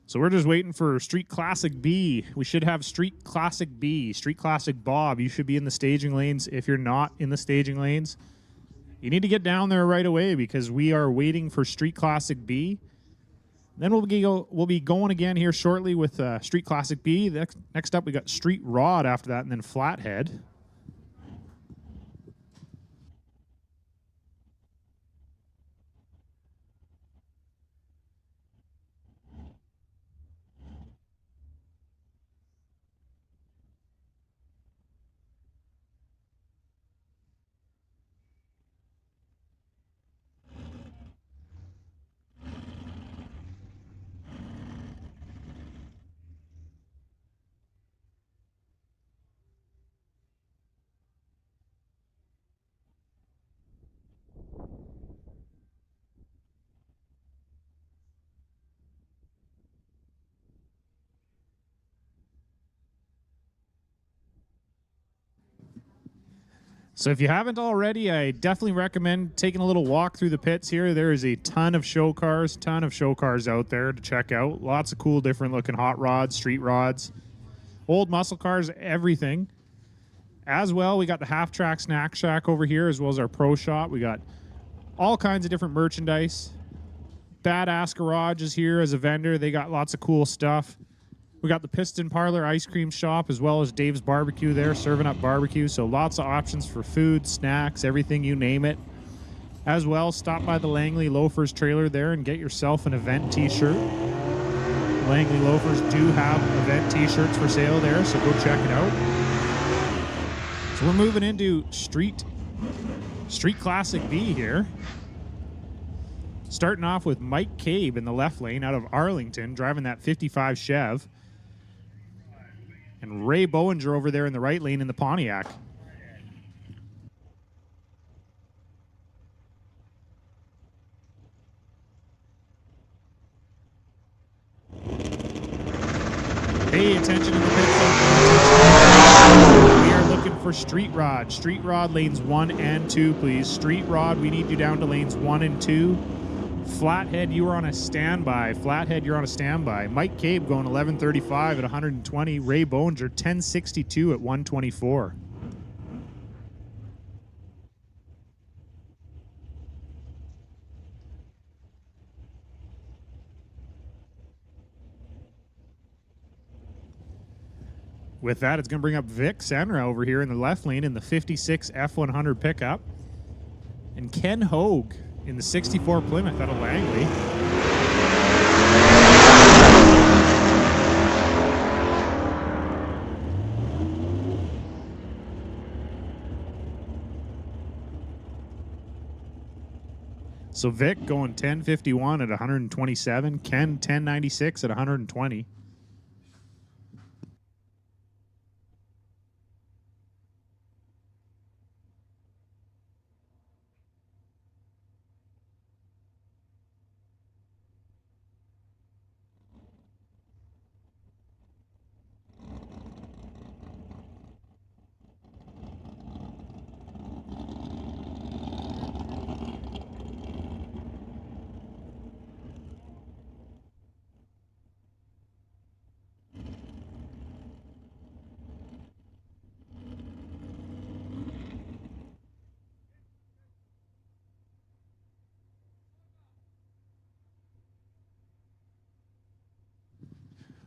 [SPEAKER 8] So we're just waiting for Street Classic B. We should have Street Classic B, Street Classic Bob. You should be in the staging lanes. If you're not in the staging lanes, you need to get down there right away because we are waiting for Street Classic B. Then we'll be going again here shortly with Street Classic B. Next up, we got Street Rod after that, and then Flathead. So if you haven't already, I definitely recommend taking a little walk through the pits here. There is a ton of show cars out there to check out. Lots of cool, different looking hot rods, street rods, old muscle cars, everything. As well, we got the Half Track Snack Shack over here, as well as our pro shop. We got all kinds of different merchandise. Badass Garage is here as a vendor. They got lots of cool stuff. We got the Piston Parlor ice cream shop, as well as Dave's Barbecue there, serving up barbecue. So lots of options for food, snacks, everything, you name it. As well, stop by the Langley Loafers trailer there and get yourself an event t-shirt. Langley Loafers do have event t-shirts for sale there, so go check it out. So we're moving into Street Classic B here. Starting off with Mike Cabe in the left lane out of Arlington, driving that 55 Chev. And Ray Bowinger over there in the right lane in the Pontiac. Pay attention to the pit stop. We are looking for Street Rod. Street Rod lanes 1 and 2, please. Street Rod, we need you down to lanes 1 and 2. Flathead, you are on a standby. Flathead, you're on a standby. Mike Cabe going 11:35 at 120. Ray Bowinger 10:62 at 124. With that, it's going to bring up Vic Senra over here in the left lane in the 56 F100 pickup. And Ken Hogue in the 64 Plymouth out of Langley. So Vic going 10:51 at 127. Ken 10:96 at 120.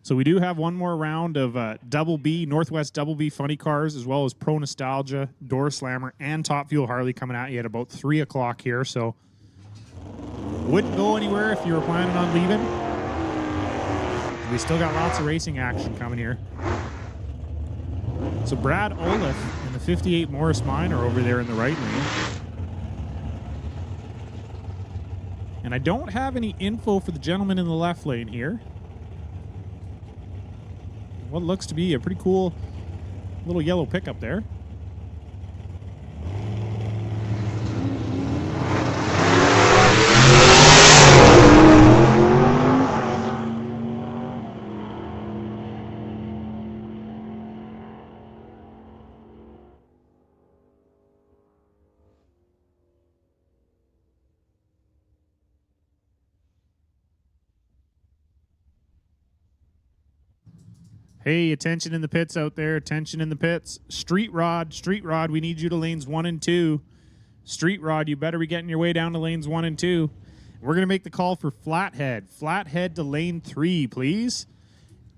[SPEAKER 8] So we do have one more round of Double B, Northwest Double B funny cars, as well as Pro Nostalgia, Door Slammer, and Top Fuel Harley coming at you at about 3 o'clock here. So wouldn't go anywhere if you were planning on leaving. We still got lots of racing action coming here. So Brad Olaf and the 58 Morris Minor over there in the right lane. And I don't have any info for the gentleman in the left lane here. What looks to be a pretty cool little yellow pickup there. Hey, attention in the pits out there. Attention in the pits. Street Rod, we need you to lanes 1 and 2. Street Rod, you better be getting your way down to lanes 1 and 2. We're going to make the call for Flathead. Flathead to lane 3, please.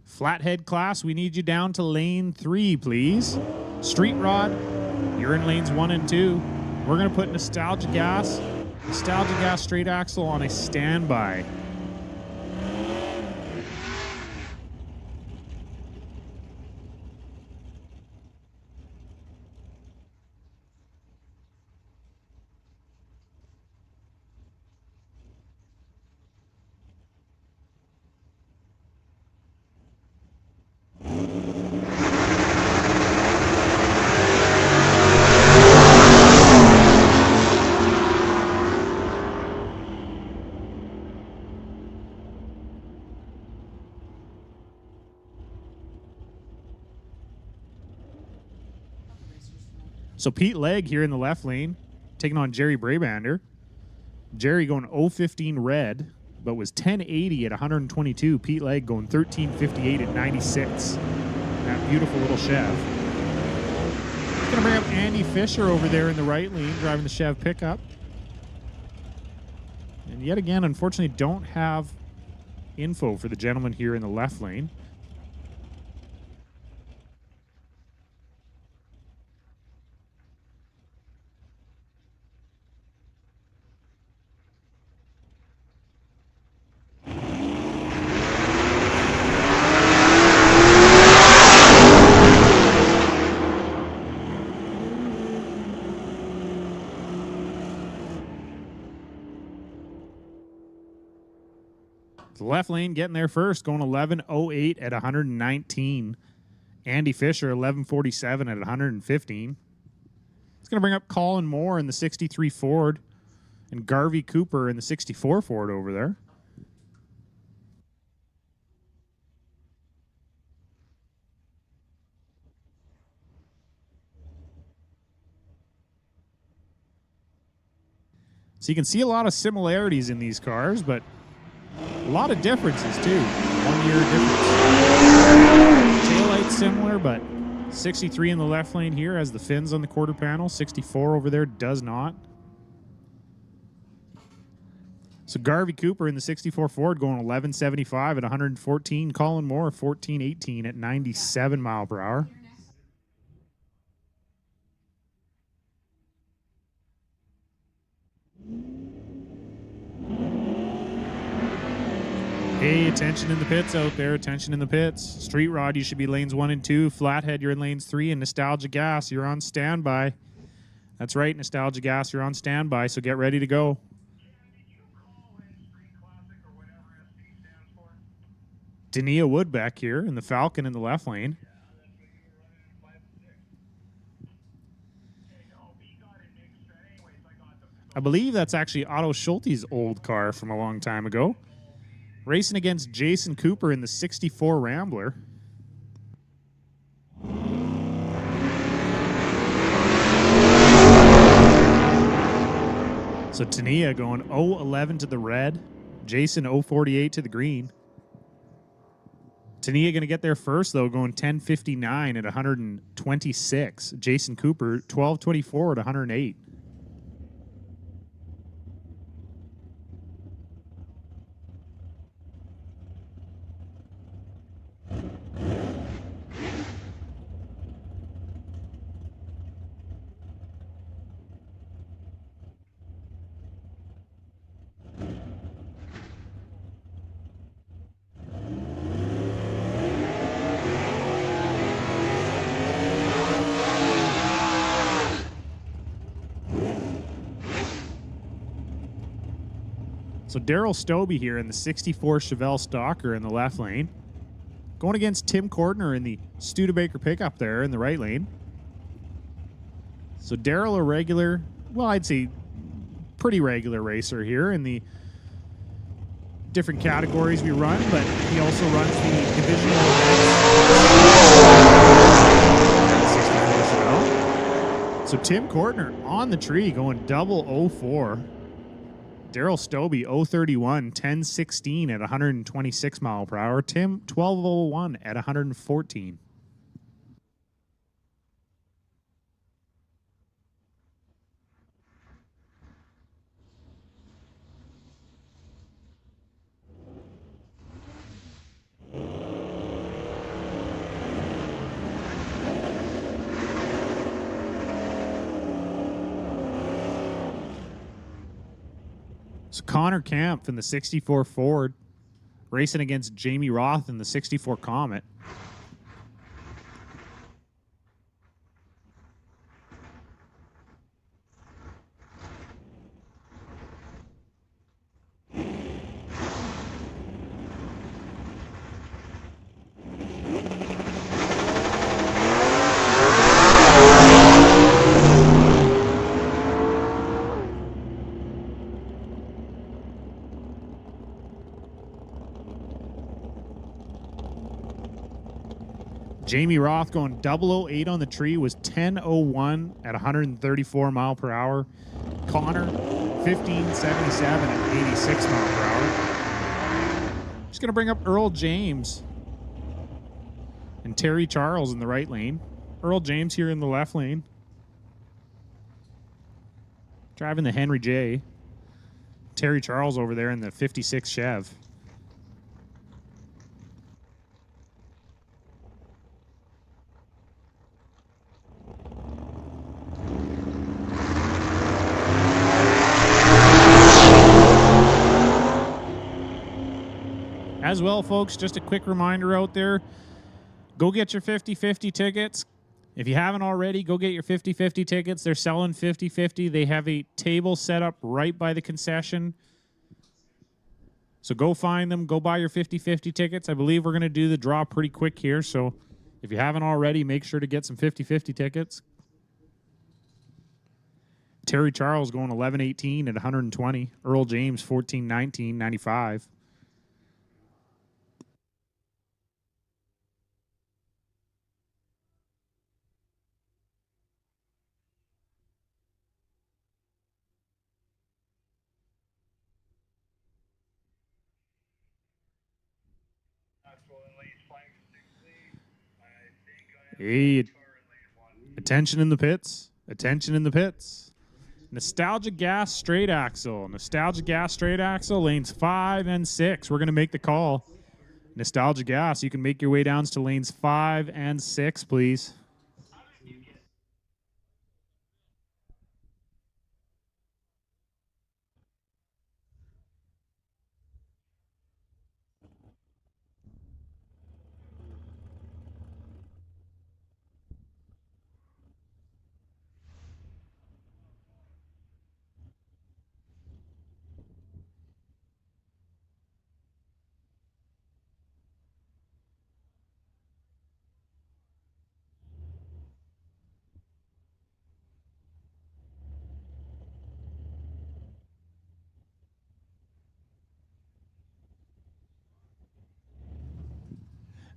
[SPEAKER 8] Flathead class, we need you down to lane 3, please. Street Rod, you're in lanes 1 and 2. We're going to put Nostalgia Gas straight axle on a standby. So Pete Legg here in the left lane, taking on Jerry Brabander. Jerry going 015 red, but was 1080 at 122. Pete Legg going 1358 at 96. That beautiful little Chev. He's going to bring up Andy Fisher over there in the right lane, driving the Chev pickup. And yet again, unfortunately, don't have info for the gentleman here in the left lane. The left lane getting there first, going 11:08 at 119. Andy Fisher, 11:47 at 115. It's going to bring up Colin Moore in the 63 Ford and Garvey Cooper in the 64 Ford over there. So you can see a lot of similarities in these cars, but a lot of differences, too. 1 year difference. Taillight's similar, but 63 in the left lane here has the fins on the quarter panel. 64 over there does not. So Garvey Cooper in the 64 Ford going 1175 at 114. Colin Moore 1418 at 97 mile per hour. Hey, attention in the pits out there. Attention in the pits. Street Rod, you should be lanes 1 and 2. Flathead, you're in lanes 3. And Nostalgia Gas, you're on standby. That's right, Nostalgia Gas, you're on standby, so get ready to go. Dania Woodbeck here in the Falcon in the left lane. I believe that's actually Otto Schulte's old car from a long time ago. Racing against Jason Cooper in the 64 Rambler. So Tania going 011 to the red. Jason 048 to the green. Tania going to get there first, though, going 1059 at 126. Jason Cooper 1224 at 108. So Daryl Stobie here in the 64 Chevelle Stalker in the left lane. Going against Tim Cordner in the Studebaker pickup there in the right lane. So Daryl, a regular, well, I'd say pretty regular racer here in the different categories we run, but he also runs the divisional events. So Tim Cordner on the tree going double 04. Daryl Stobie 031, 1016 at 126 mile per hour. Tim 1201 at 114. So Connor Kampf in the 64 Ford racing against Jamie Roth in the 64 Comet. Jamie Roth going 008 on the tree was 10:01 at 134 mile per hour. Connor 15:77 at 86 mile per hour. Just going to bring up Earl James and Terry Charles in the right lane. Earl James here in the left lane. Driving the Henry J. Terry Charles over there in the 56 Chev. As well, folks, just a quick reminder out there, go get your 50/50 tickets. If you haven't already, go get your 50/50 tickets. They're selling 50/50. They have a table set up right by the concession. So go find them. Go buy your 50/50 tickets. I believe we're going to do the draw pretty quick here. So if you haven't already, make sure to get some 50/50 tickets. Terry Charles going 11:18 at 120. Earl James 14:19, 95. Hey, attention in the pits. Attention in the pits. Nostalgia Gas Straight Axle. Nostalgia Gas Straight Axle, lanes 5 and 6. We're going to make the call. Nostalgia Gas, you can make your way down to lanes 5 and 6, please.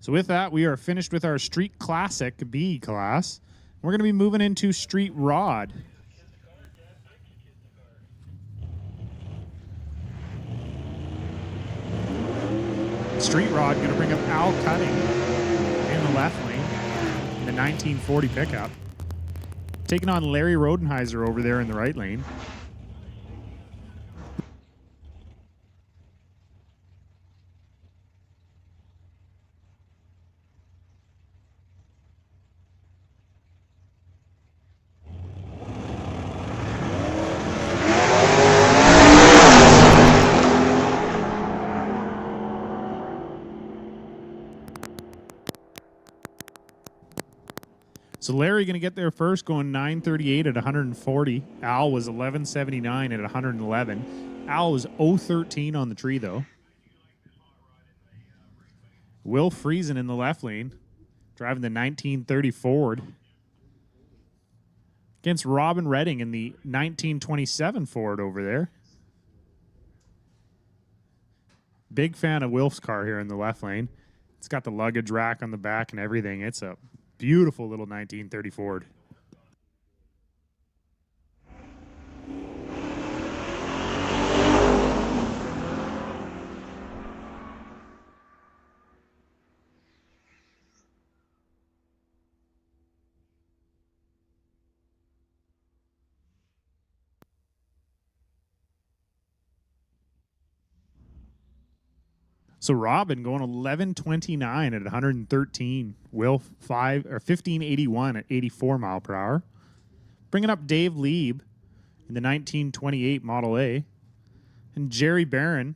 [SPEAKER 8] So with that, we are finished with our Street Classic B class. We're going to be moving into Street Rod. Street Rod going to bring up Al Cutting in the left lane in the 1940 pickup. Taking on Larry Rodenheiser over there in the right lane. So Larry going to get there first, going 9:38 at 140. Al was 11:79 at 111. Al was 0-13 on the tree, though. Will Friesen in the left lane, driving the 1930 Ford. Against Robin Redding in the 1927 Ford over there. Big fan of Wilf's car here in the left lane. It's got the luggage rack on the back and everything. It's a beautiful little 1930 Ford. So Robin going 11:29 at 113. Will 1581 at 84 mile per hour. Bringing up Dave Lieb in the 1928 Model A, and Jerry Barron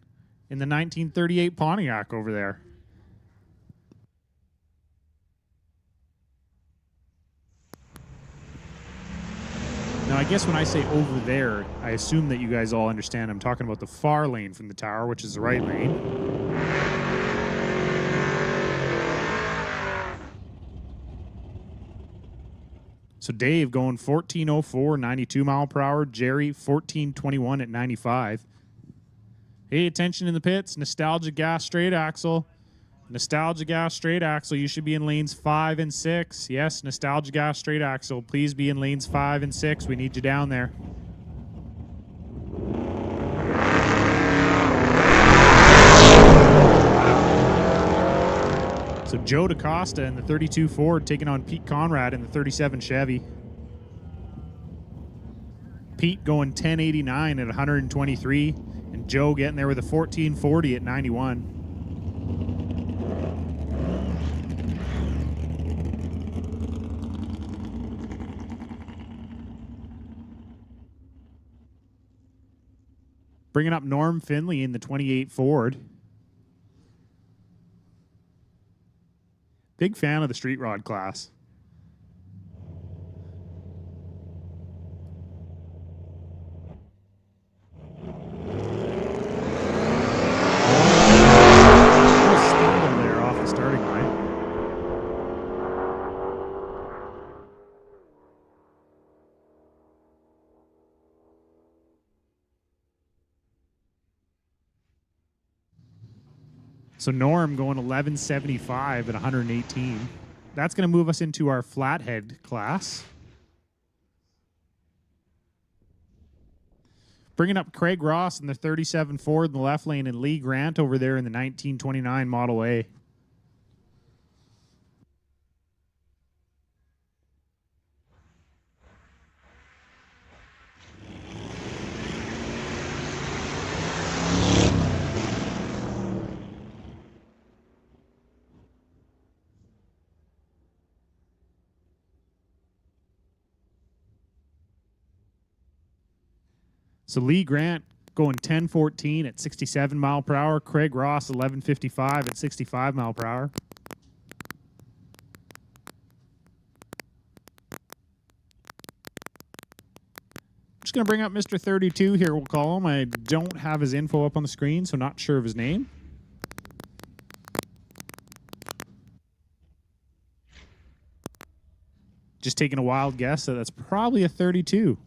[SPEAKER 8] in the 1938 Pontiac over there. Now, I guess when I say over there, I assume that you guys all understand I'm talking about the far lane from the tower, which is the right lane. So Dave going 14:04, 92 mile per hour. Jerry 14:21 at 95. Hey, attention in the pits. Nostalgia gas straight axle. Nostalgia gas straight axle. You should be in lanes 5 and 6. Yes, nostalgia gas straight axle. Please be in lanes 5 and 6. We need you down there. So Joe DaCosta in the 32 Ford taking on Pete Conrad in the 37 Chevy. Pete going 1089 at 123, and Joe getting there with a 1440 at 91. Bringing up Norm Finley in the 28 Ford. Big fan of the street rod class. Little stumble there off the starting line. So Norm going 1175 at 118. That's going to move us into our Flathead class. Bringing up Craig Ross in the 37 Ford in the left lane, and Lee Grant over there in the 1929 Model A. So Lee Grant going 1014 at 67 mile per hour. Craig Ross 1155 at 65 mile per hour. Just going to bring up Mr. 32 here, we'll call him. I don't have his info up on the screen, so not sure of his name. Just taking a wild guess that that's probably a 32.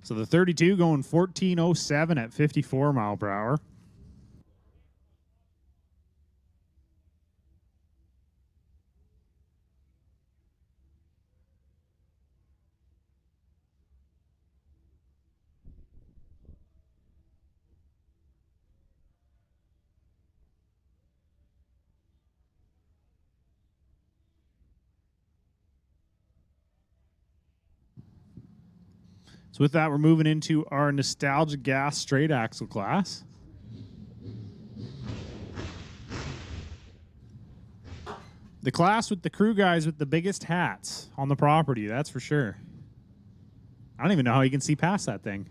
[SPEAKER 8] So the 32 going 1407 at 54 mile per hour. So with that, we're moving into our nostalgia gas straight axle class. The class with the crew guys with the biggest hats on the property, that's for sure. I don't even know how you can see past that thing.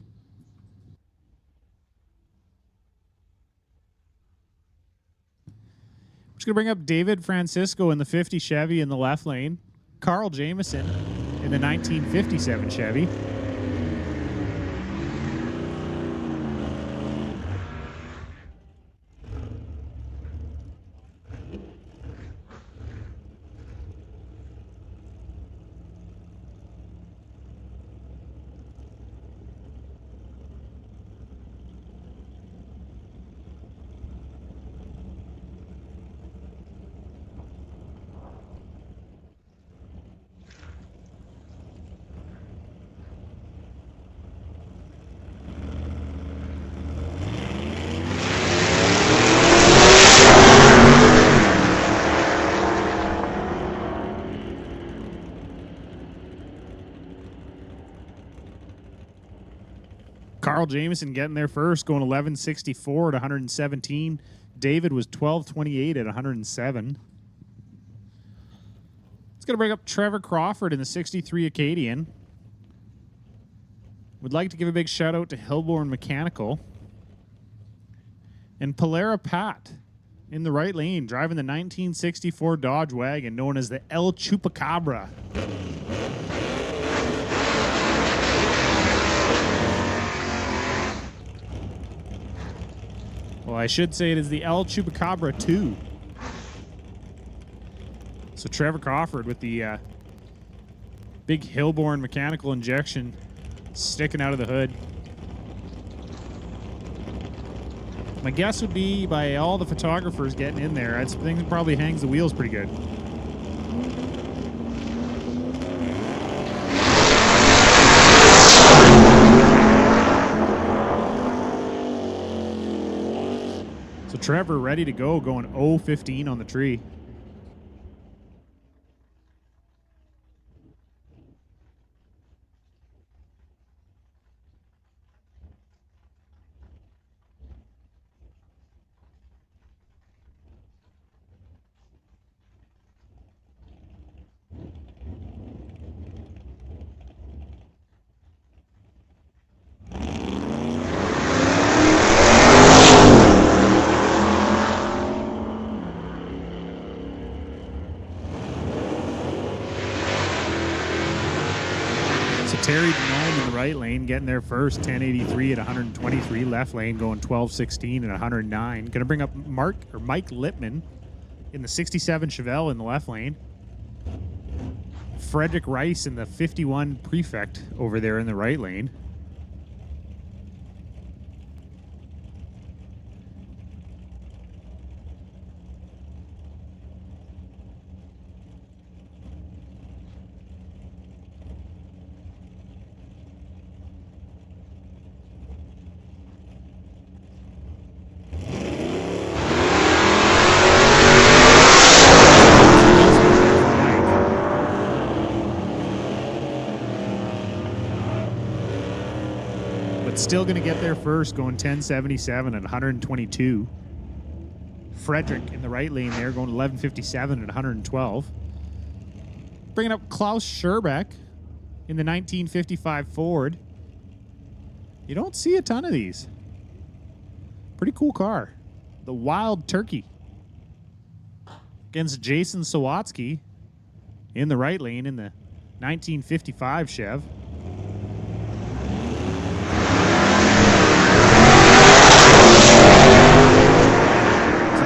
[SPEAKER 8] I'm just going to bring up David Francisco in the 50 Chevy in the left lane. Carl Jameson in the 1957 Chevy. Carl Jameson getting there first, going 11.64 at 117. David was 12.28 at 107. It's going to bring up Trevor Crawford in the 63 Acadian. Would like to give a big shout out to Hillborn Mechanical. And Polera Pat in the right lane, driving the 1964 Dodge wagon known as the El Chupacabra. Well, I should say it is the El Chupacabra 2. So Trevor Crawford with the big Hillborn mechanical injection sticking out of the hood. My guess would be by all the photographers getting in there, I think it probably hangs the wheels pretty good. So Trevor ready to go, going 0-15 on the tree. Terry Denome in the right lane, getting there first, 10.83 at 123. Left lane going 12.16 at 109. Going to bring up Mike Lippman in the 67 Chevelle in the left lane. Frederick Rice in the 51 Prefect over there in the right lane. Still going to get there first, going 10.77 at 122. Frederick in the right lane there, going 11.57 at 112. Bringing up Klaus Scherbeck in the 1955 Ford. You don't see a ton of these. Pretty cool car. The Wild Turkey. Against Jason Sawatsky in the right lane in the 1955 Chev.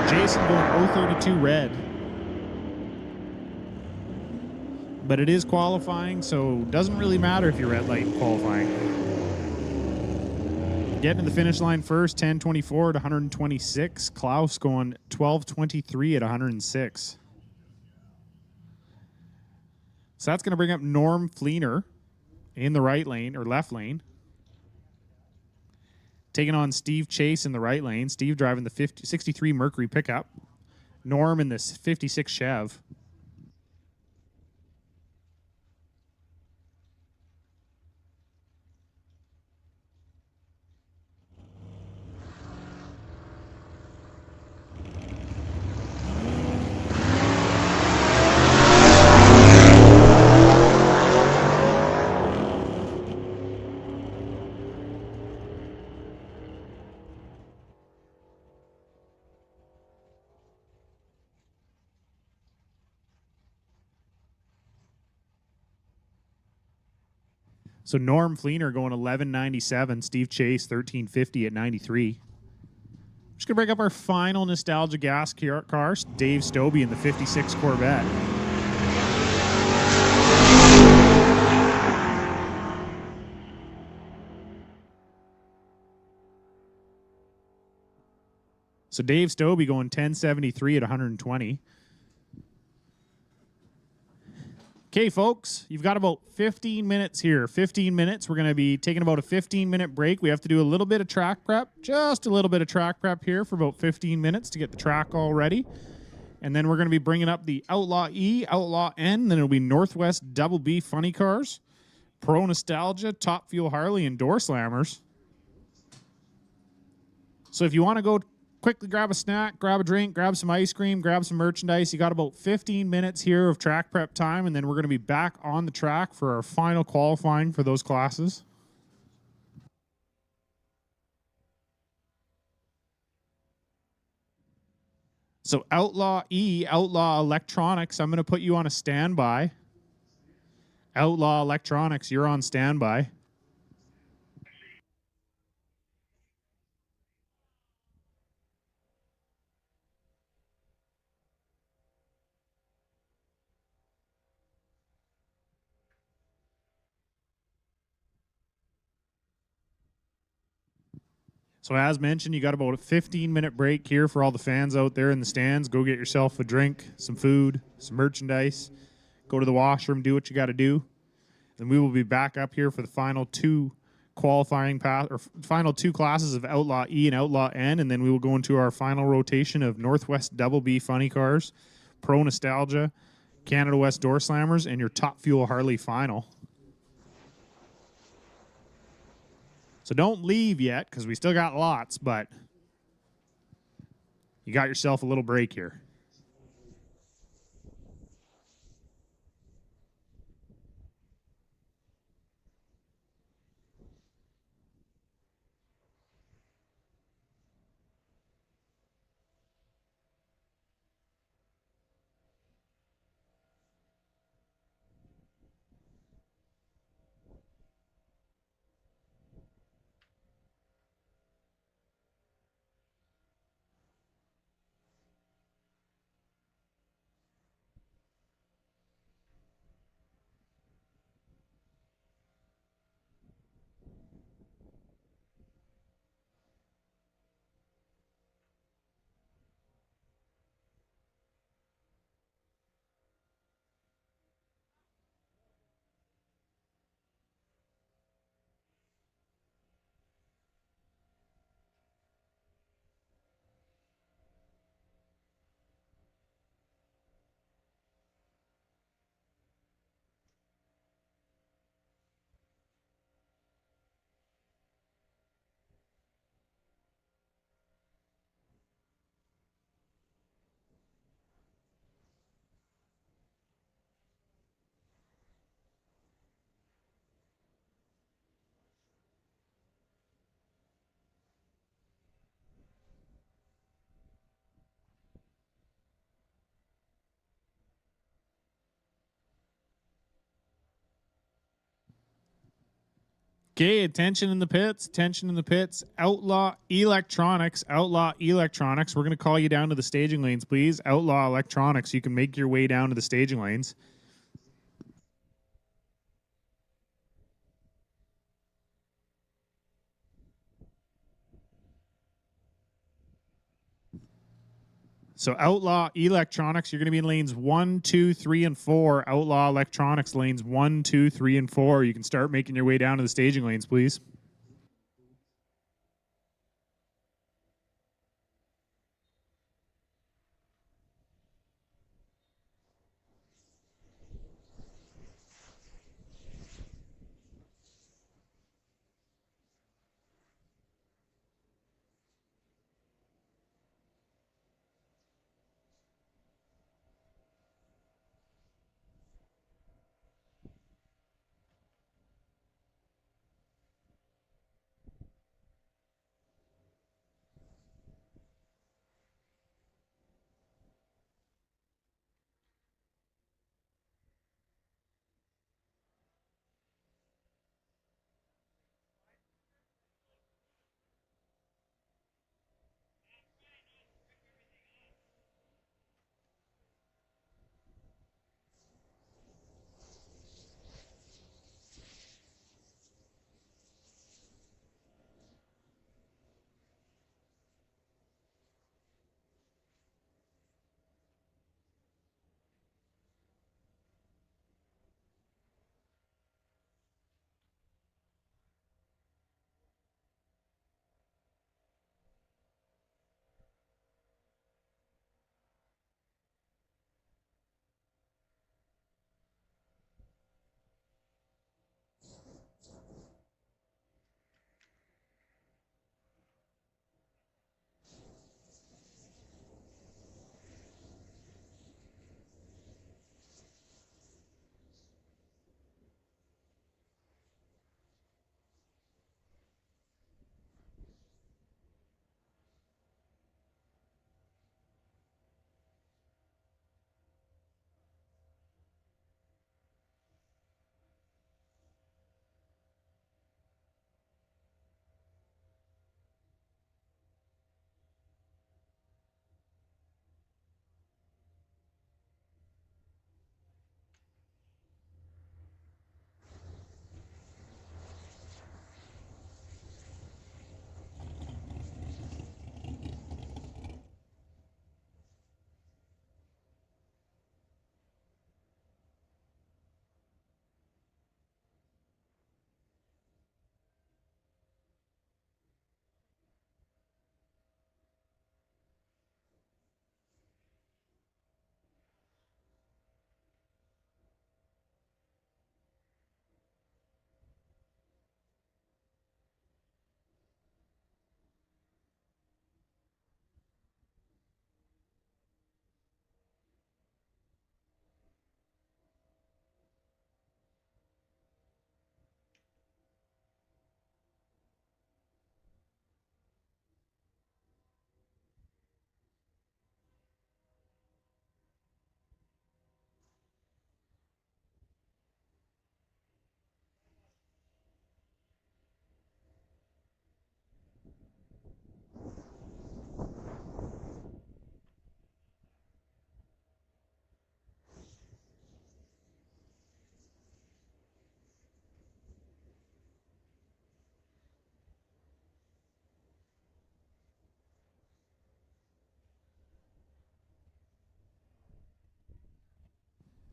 [SPEAKER 8] Jason going 032 red. But it is qualifying, so doesn't really matter if you're red light qualifying. Getting to the finish line first, 10.24 at 126. Klaus going 12.23 at 106. So that's going to bring up Norm Fleener in the right lane, or left lane. Taking on Steve Chase in the right lane. Steve driving the 63 Mercury pickup. Norm in this 56 Chev. So Norm Fleener going 11.97. Steve Chase 13.50 at 93. Just going to break up our final nostalgia gas cars. Dave Stobie in the 56 Corvette. So Dave Stobie going 10.73 at 120. Okay, folks, you've got about 15 minutes here. 15 minutes. We're going to be taking about a 15-minute break. We have to do a little bit of track prep, just a little bit of track prep here for about 15 minutes to get the track all ready. And then we're going to be bringing up the Outlaw E, Outlaw N, then it'll be Northwest Double B Funny Cars, Pro Nostalgia, Top Fuel Harley, and Door Slammers. So if you want to go quickly grab a snack, grab a drink, grab some ice cream, grab some merchandise. You got about 15 minutes here of track prep time, and then we're going to be back on the track for our final qualifying for those classes. So Outlaw E, Outlaw Electronics, I'm going to put you on a standby. Outlaw Electronics, you're on standby. So as mentioned, you got about a 15-minute break here for all the fans out there in the stands. Go get yourself a drink, some food, some merchandise. Go to the washroom, do what you got to do. Then we will be back up here for the final two final two classes of Outlaw E and Outlaw N, and then we will go into our final rotation of Northwest Double B Funny Cars, Pro Nostalgia, Canada West Door Slammers, and your Top Fuel Harley final. So don't leave yet, because we still got lots, but you got yourself a little break here. Okay, attention in the pits, attention in the pits. Outlaw Electronics, Outlaw Electronics. We're going to call you down to the staging lanes, please. Outlaw Electronics, you can make your way down to the staging lanes. So Outlaw Electronics, you're going to be in lanes 1, 2, 3, and 4. Outlaw Electronics, lanes 1, 2, 3, and 4. You can start making your way down to the staging lanes, please.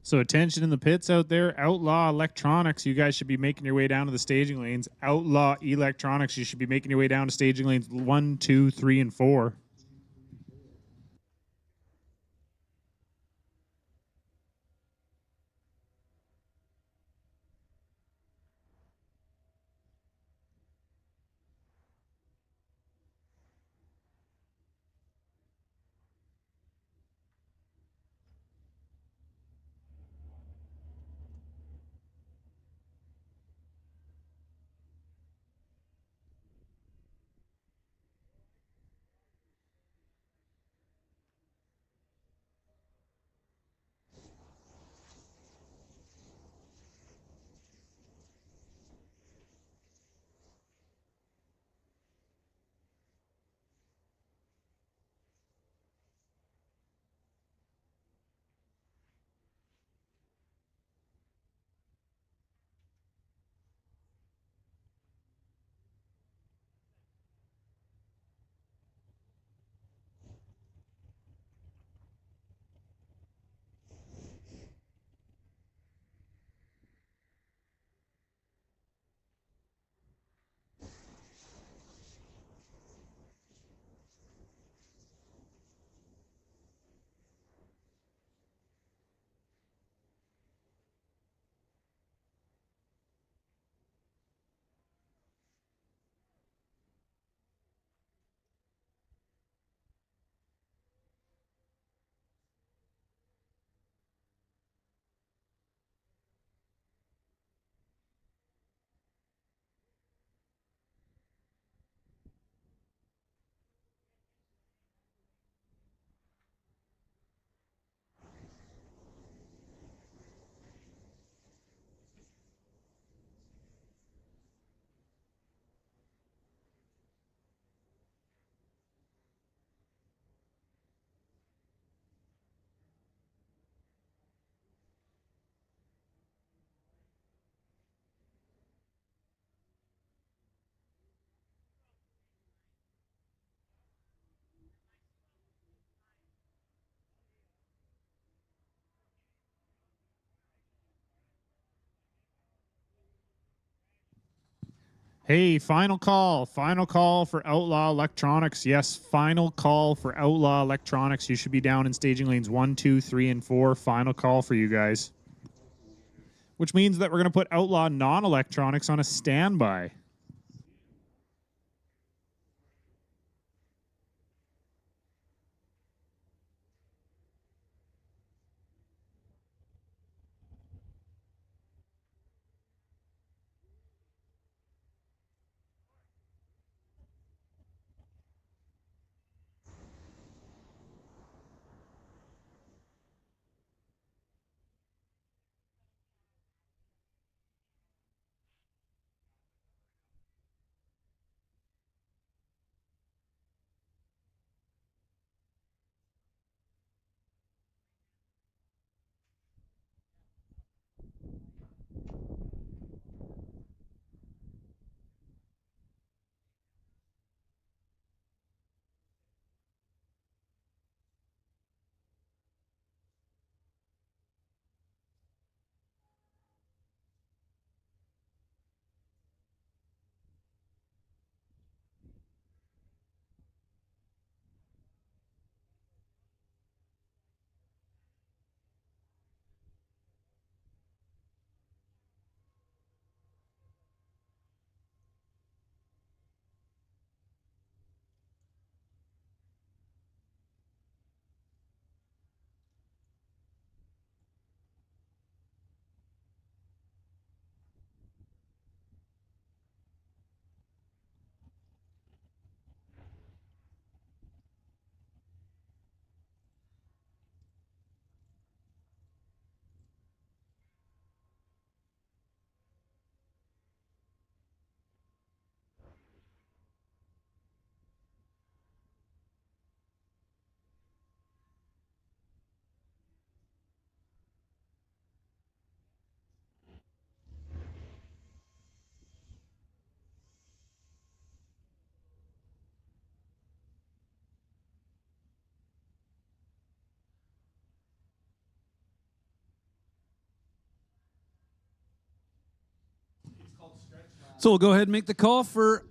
[SPEAKER 8] So attention in the pits out there. Outlaw Electronics, you guys should be making your way down to the staging lanes. Outlaw Electronics, you should be making your way down to staging lanes 1, 2, 3, and 4. Hey, final call. Final call for Outlaw Electronics. Yes, final call for Outlaw Electronics. You should be down in staging lanes 1, 2, 3, and 4. Final call for you guys. Which means that we're going to put Outlaw Non-Electronics on a standby.
[SPEAKER 1] So we'll go ahead and make the call for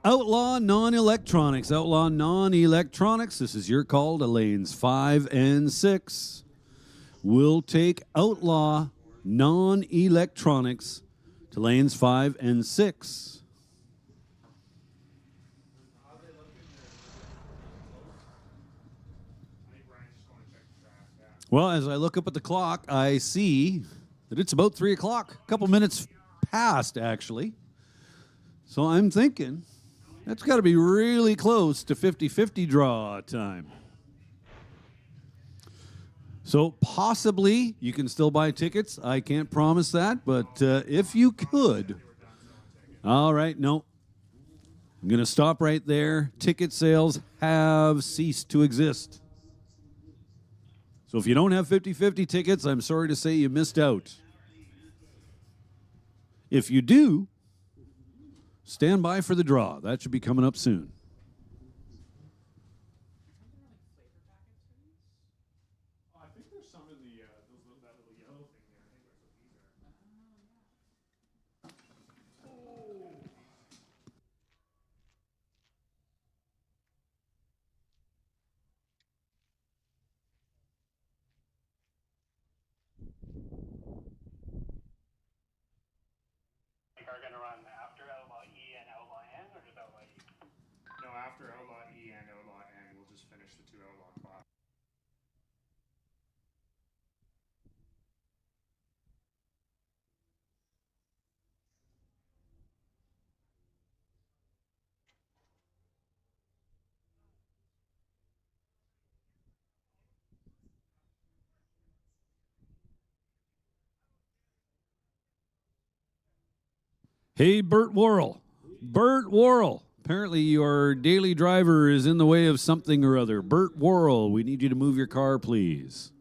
[SPEAKER 1] Outlaw Non-Electronics. Outlaw Non-Electronics, this is your call to lanes 5 and 6. We'll take Outlaw Non-Electronics to lanes 5 and 6. Well, as I look up at the clock, I see that it's about 3 o'clock. A couple minutes past, actually. So I'm thinking that's got to be really close to 50-50 draw time. So possibly you can still buy tickets. I can't promise that, but if you could. All right, no. I'm going to stop right there. Ticket sales have ceased to exist. So if you don't have 50-50 tickets, I'm sorry to say you missed out. If you do, stand by for the draw. That should be coming up soon.
[SPEAKER 8] I think there's some in the that little yellow thing there. I think that's what these are.
[SPEAKER 6] Are going to run after Outlaw E and Outlaw N, or just Outlaw E?
[SPEAKER 8] No, after Outlaw E and Outlaw N, we'll just finish the 2 Outlaw class.
[SPEAKER 1] Hey, Bert Worrell. Bert Worrell. Apparently your daily driver is in the way of something or other. Bert Worrell, we need you to move your car, please.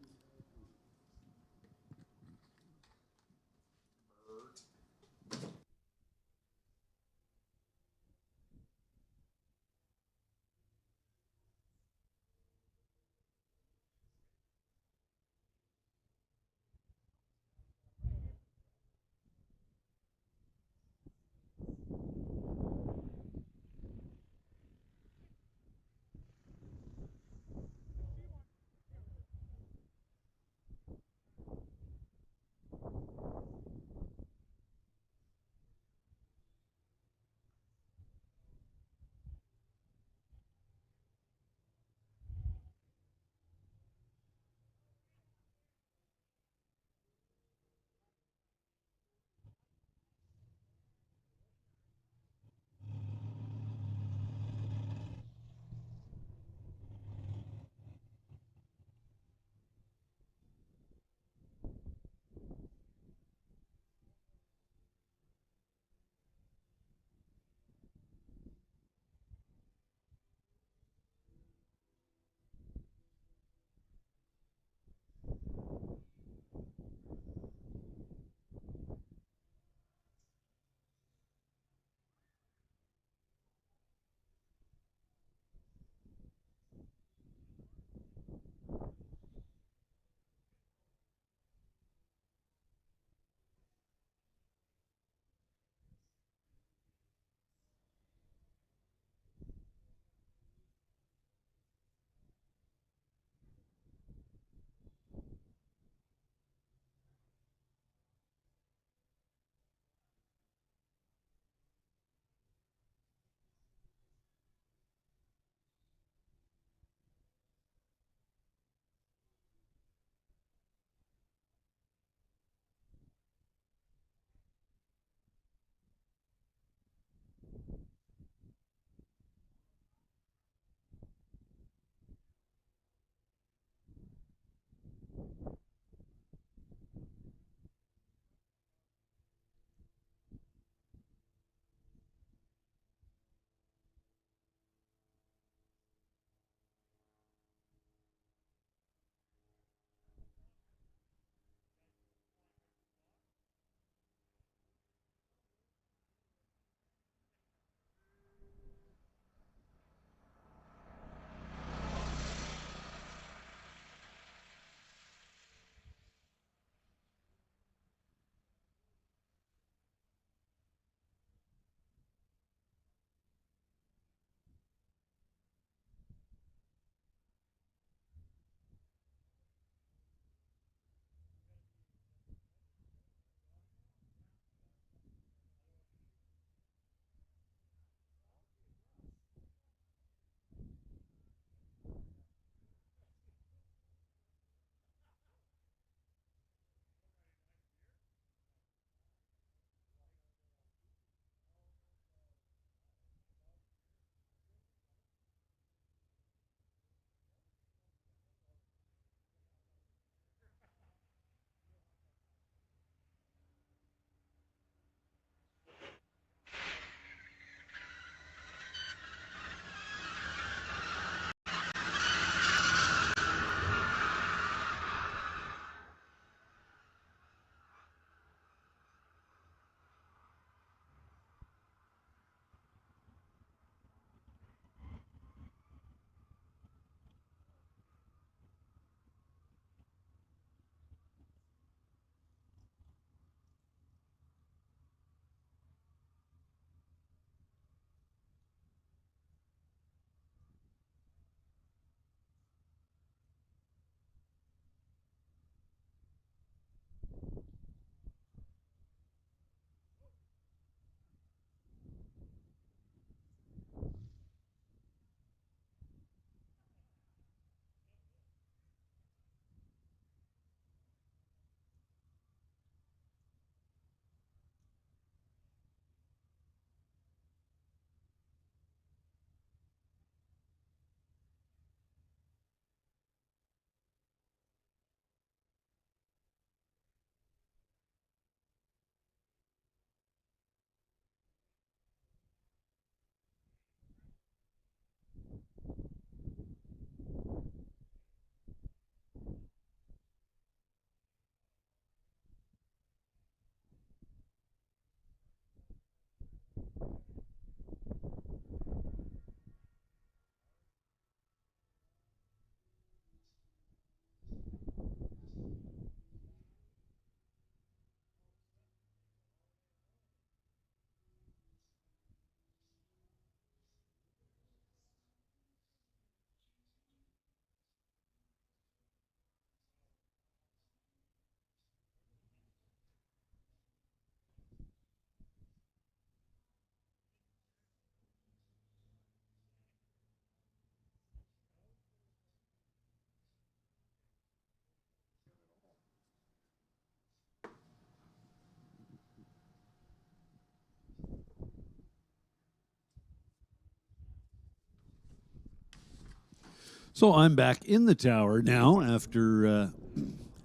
[SPEAKER 1] So I'm back in the tower now after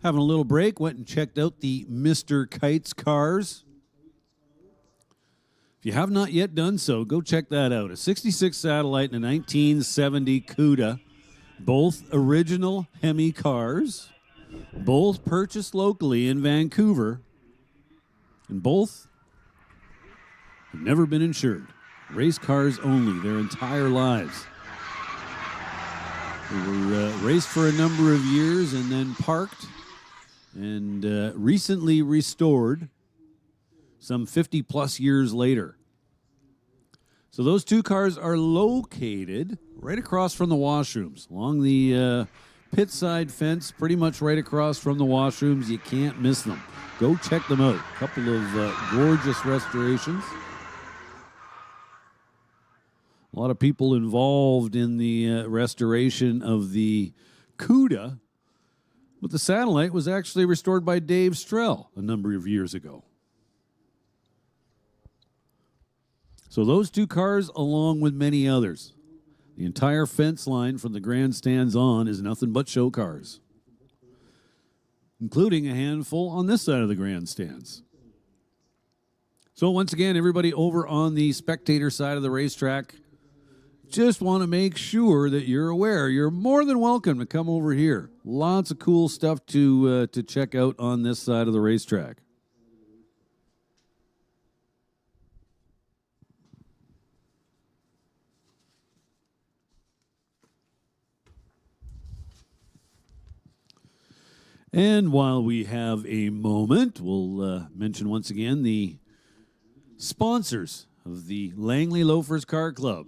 [SPEAKER 1] having a little break. Went and checked out the Mr. Kites cars. If you have not yet done so, go check that out. A 66 Satellite and a 1970 CUDA. Both original Hemi cars. Both purchased locally in Vancouver. And both have never been insured. Race cars only their entire lives. They were raced for a number of years and then parked and recently restored some 50 plus years later. So those two cars are located right across from the washrooms, along the pit side fence, pretty much right across from the washrooms. You can't miss them. Go check them out. A couple of gorgeous restorations. A lot of people involved in the restoration of the CUDA, but the Satellite was actually restored by Dave Strell a number of years ago. So those two cars, along with many others, the entire fence line from the grandstands on is nothing but show cars, including a handful on this side of the grandstands. So once again, everybody over on the spectator side of the racetrack, just want to make sure that you're aware. You're more than welcome to come over here. Lots of cool stuff to check out on this side of the racetrack. And while we have a moment, we'll mention once again the sponsors of the Langley Loafers Car Club,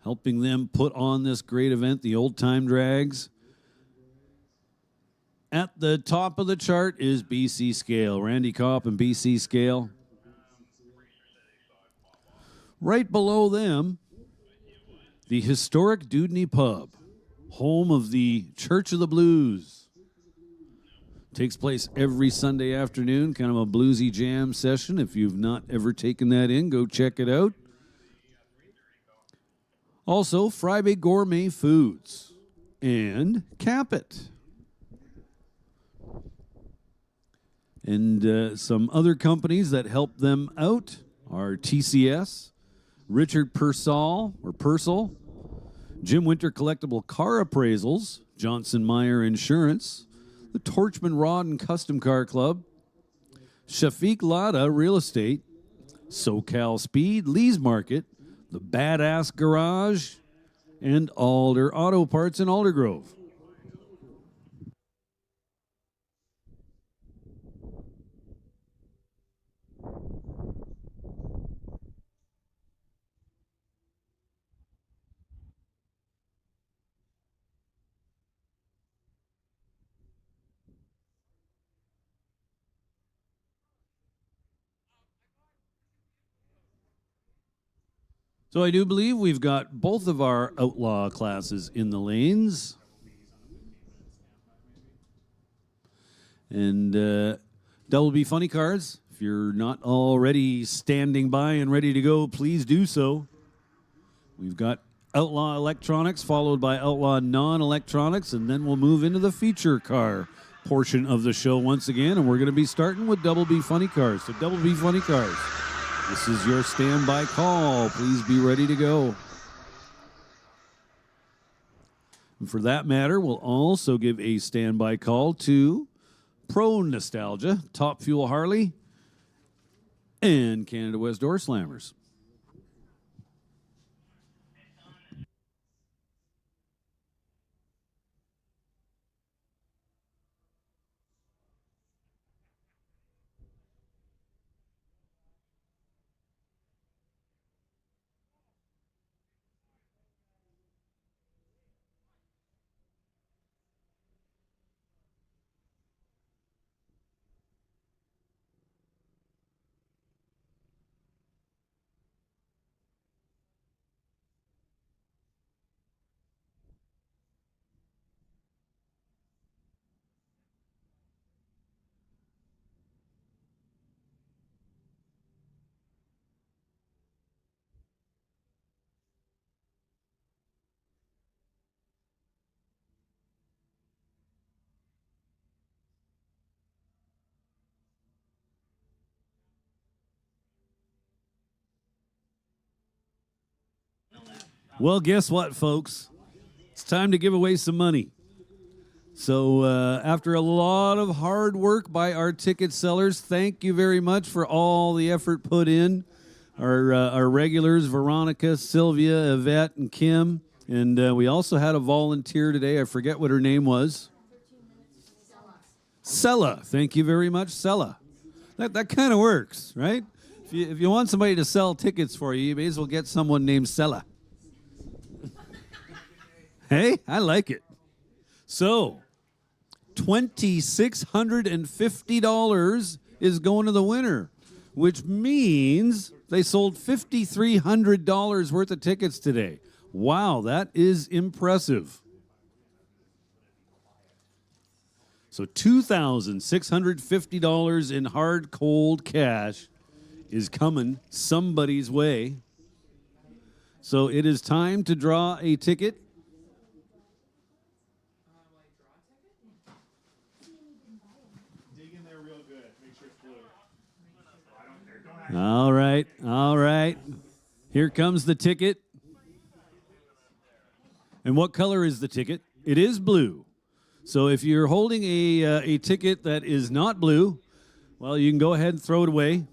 [SPEAKER 1] helping them put on this great event, the Old Time Drags. At the top of the chart is BC Scale, Randy Kopp and BC Scale. Right below them, the historic Dudney Pub, home of the Church of the Blues. Takes place every Sunday afternoon, kind of a bluesy jam session. If you've not ever taken that in, go check it out. Also, Friday Gourmet Foods and Capit. And some other companies that help them out are TCS, Richard Purcell, Jim Winter Collectible Car Appraisals, Johnson Meyer Insurance, the Torchman Rod and Custom Car Club, Shafiq Lada Real Estate, SoCal Speed, Lee's Market, the Badass Garage, and Alder Auto Parts in Aldergrove. So I do believe we've got both of our Outlaw classes in the lanes. And Double B Funny Cars, if you're not already standing by and ready to go, please do so. We've got Outlaw Electronics followed by Outlaw Non-Electronics, and then we'll move into the feature car portion of the show once again, and we're going to be starting with Double B Funny Cars. So Double B Funny Cars, this is your standby call. Please be ready to go. And for that matter, we'll also give a standby call to Pro Nostalgia, Top Fuel Harley, and Canada West Door Slammers. Well, guess what, folks? It's time to give away some money. So after a lot of hard work by our ticket sellers, thank you very much for all the effort put in. Our regulars, Veronica, Sylvia, Yvette, and Kim. And we also had a volunteer today. I forget what her name was. Sella. Thank you very much, Sella. That kind of works, right? If you want somebody to sell tickets for you, you may as well get someone named Sella. Hey, I like it. So, $2,650 is going to the winner, which means they sold $5,300 worth of tickets today. Wow, that is impressive. So $2,650 in hard, cold cash is coming somebody's way. So it is time to draw a ticket.
[SPEAKER 8] Dig in there real good. Make sure it's blue.
[SPEAKER 1] All right, all right. Here comes the ticket. And what color is the ticket? It is blue. So if you're holding a ticket that is not blue, well, you can go ahead and throw it away.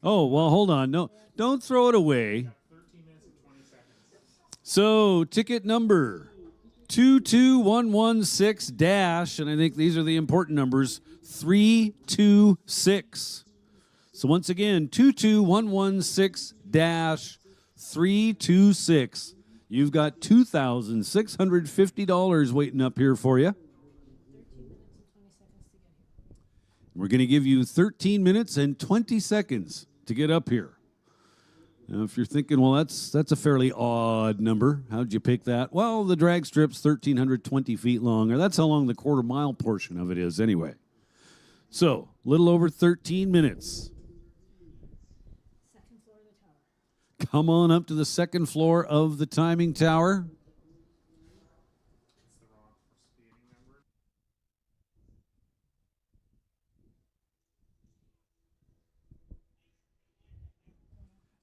[SPEAKER 1] Oh, well, hold on. No, don't throw it away. So ticket number 22116 and I think these are the important numbers, 326. So once again, 22116-326. You've got $2,650 waiting up here for you. We're going to give you 13 minutes and 20 seconds to get up here. Now, if you're thinking, well, that's a fairly odd number. How'd you pick that? Well, the drag strip's 1,320 feet long, or that's how long the quarter-mile portion of it is anyway. So, a little over 13 minutes.
[SPEAKER 7] Second floor of the tower.
[SPEAKER 1] Come on up to the second floor of the timing tower.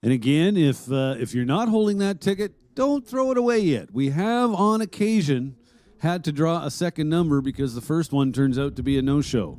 [SPEAKER 1] And again, if you're not holding that ticket, don't throw it away yet. We have, on occasion, had to draw a second number because the first one turns out to be a no-show.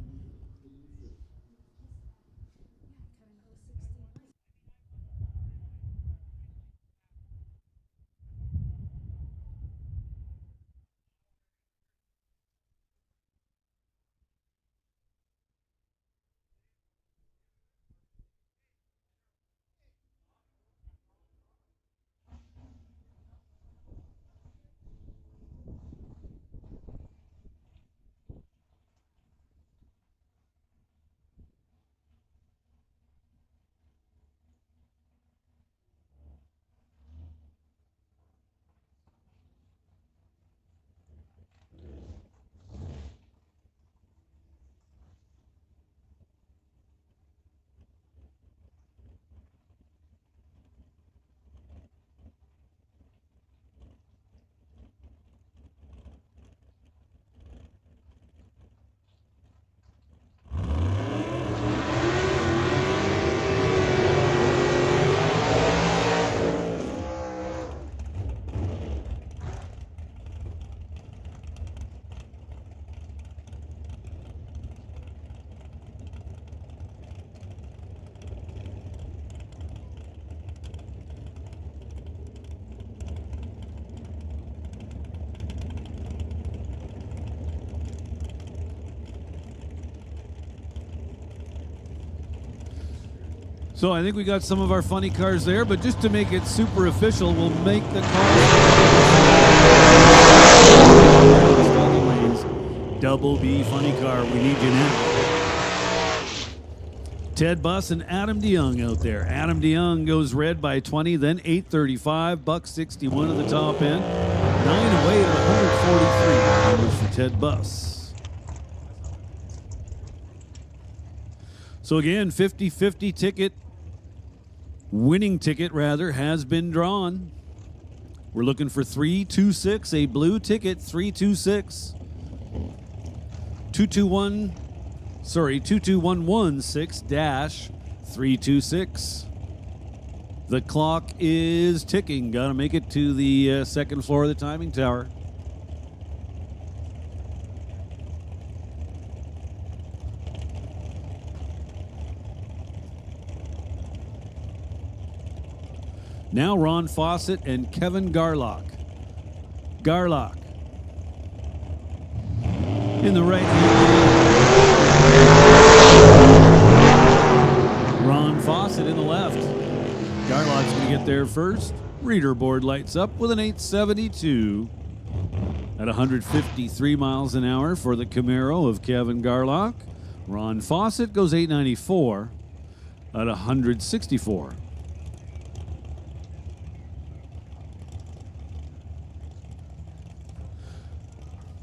[SPEAKER 1] So I think we got some of our funny cars there, but just to make it super official, we'll make the cars Double B funny car. We need you now. Ted Buss and Adam DeYoung out there. Adam DeYoung goes red by 20, then 835, $161 at the top end. 9 away to 143. Numbers for Ted Buss. So again, 50-50 ticket. Winning ticket, rather, has been drawn. We're looking for 326, a blue ticket, 326. 22116-326. The clock is ticking. Got to make it to the second floor of the timing tower. Now Ron Fawcett and Kevin Garlock. Garlock. In the right hand. Ron Fawcett in the left. Garlock's going to get there first. Reader board lights up with an 872 at 153 miles an hour for the Camaro of Kevin Garlock. Ron Fawcett goes 894 at 164.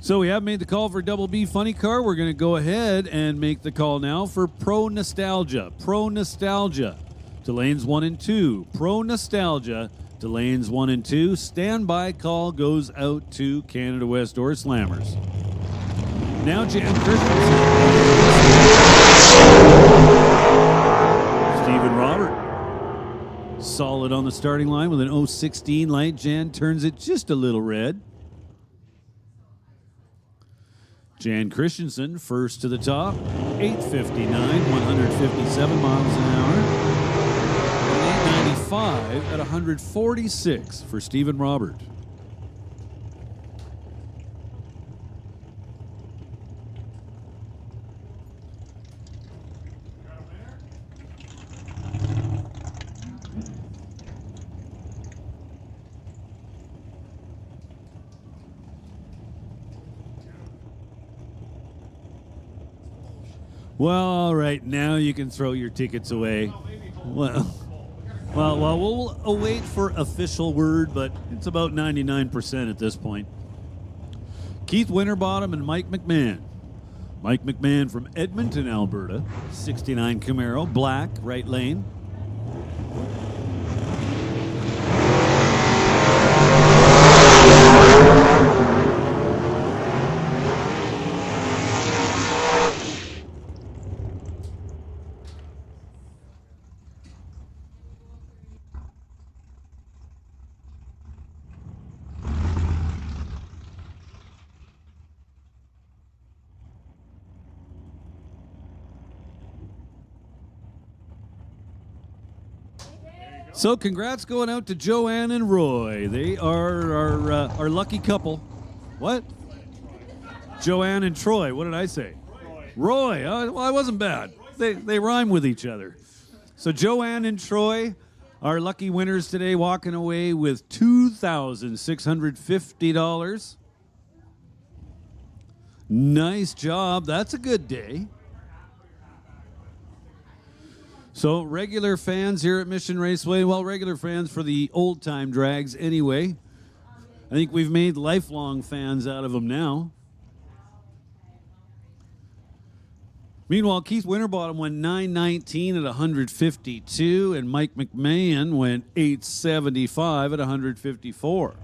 [SPEAKER 1] So we have made the call for Double B Funny Car. We're going to go ahead and make the call now for Pro Nostalgia. Pro Nostalgia to lanes 1 and 2. Pro Nostalgia to lanes 1 and 2. Standby call goes out to Canada West Door Slammers. Now Jan Christensen. Stephen Robert. Solid on the starting line with an 016 light. Jan turns it just a little red. Jan Christensen first to the top, 859, 157 miles an hour. 895 at 146 for Stephen Robert. Well, all right, now you can throw your tickets away. Well, we'll await for official word, but it's about 99% at this point. Keith Winterbottom and Mike McMahon. Mike McMahon from Edmonton, Alberta, 69 Camaro, black, right lane. So congrats going out to Joanne and Roy. They are our lucky couple. What? Joanne and Troy. What did I say? Roy. Well, I wasn't bad. They rhyme with each other. So Joanne and Troy, our lucky winners today, walking away with $2,650. Nice job. That's a good day. So regular fans here at Mission Raceway, well, regular fans for the old-time drags anyway. I think we've made lifelong fans out of them now. Meanwhile, Keith Winterbottom went 919 at 152, and Mike McMahon went 875 at 154.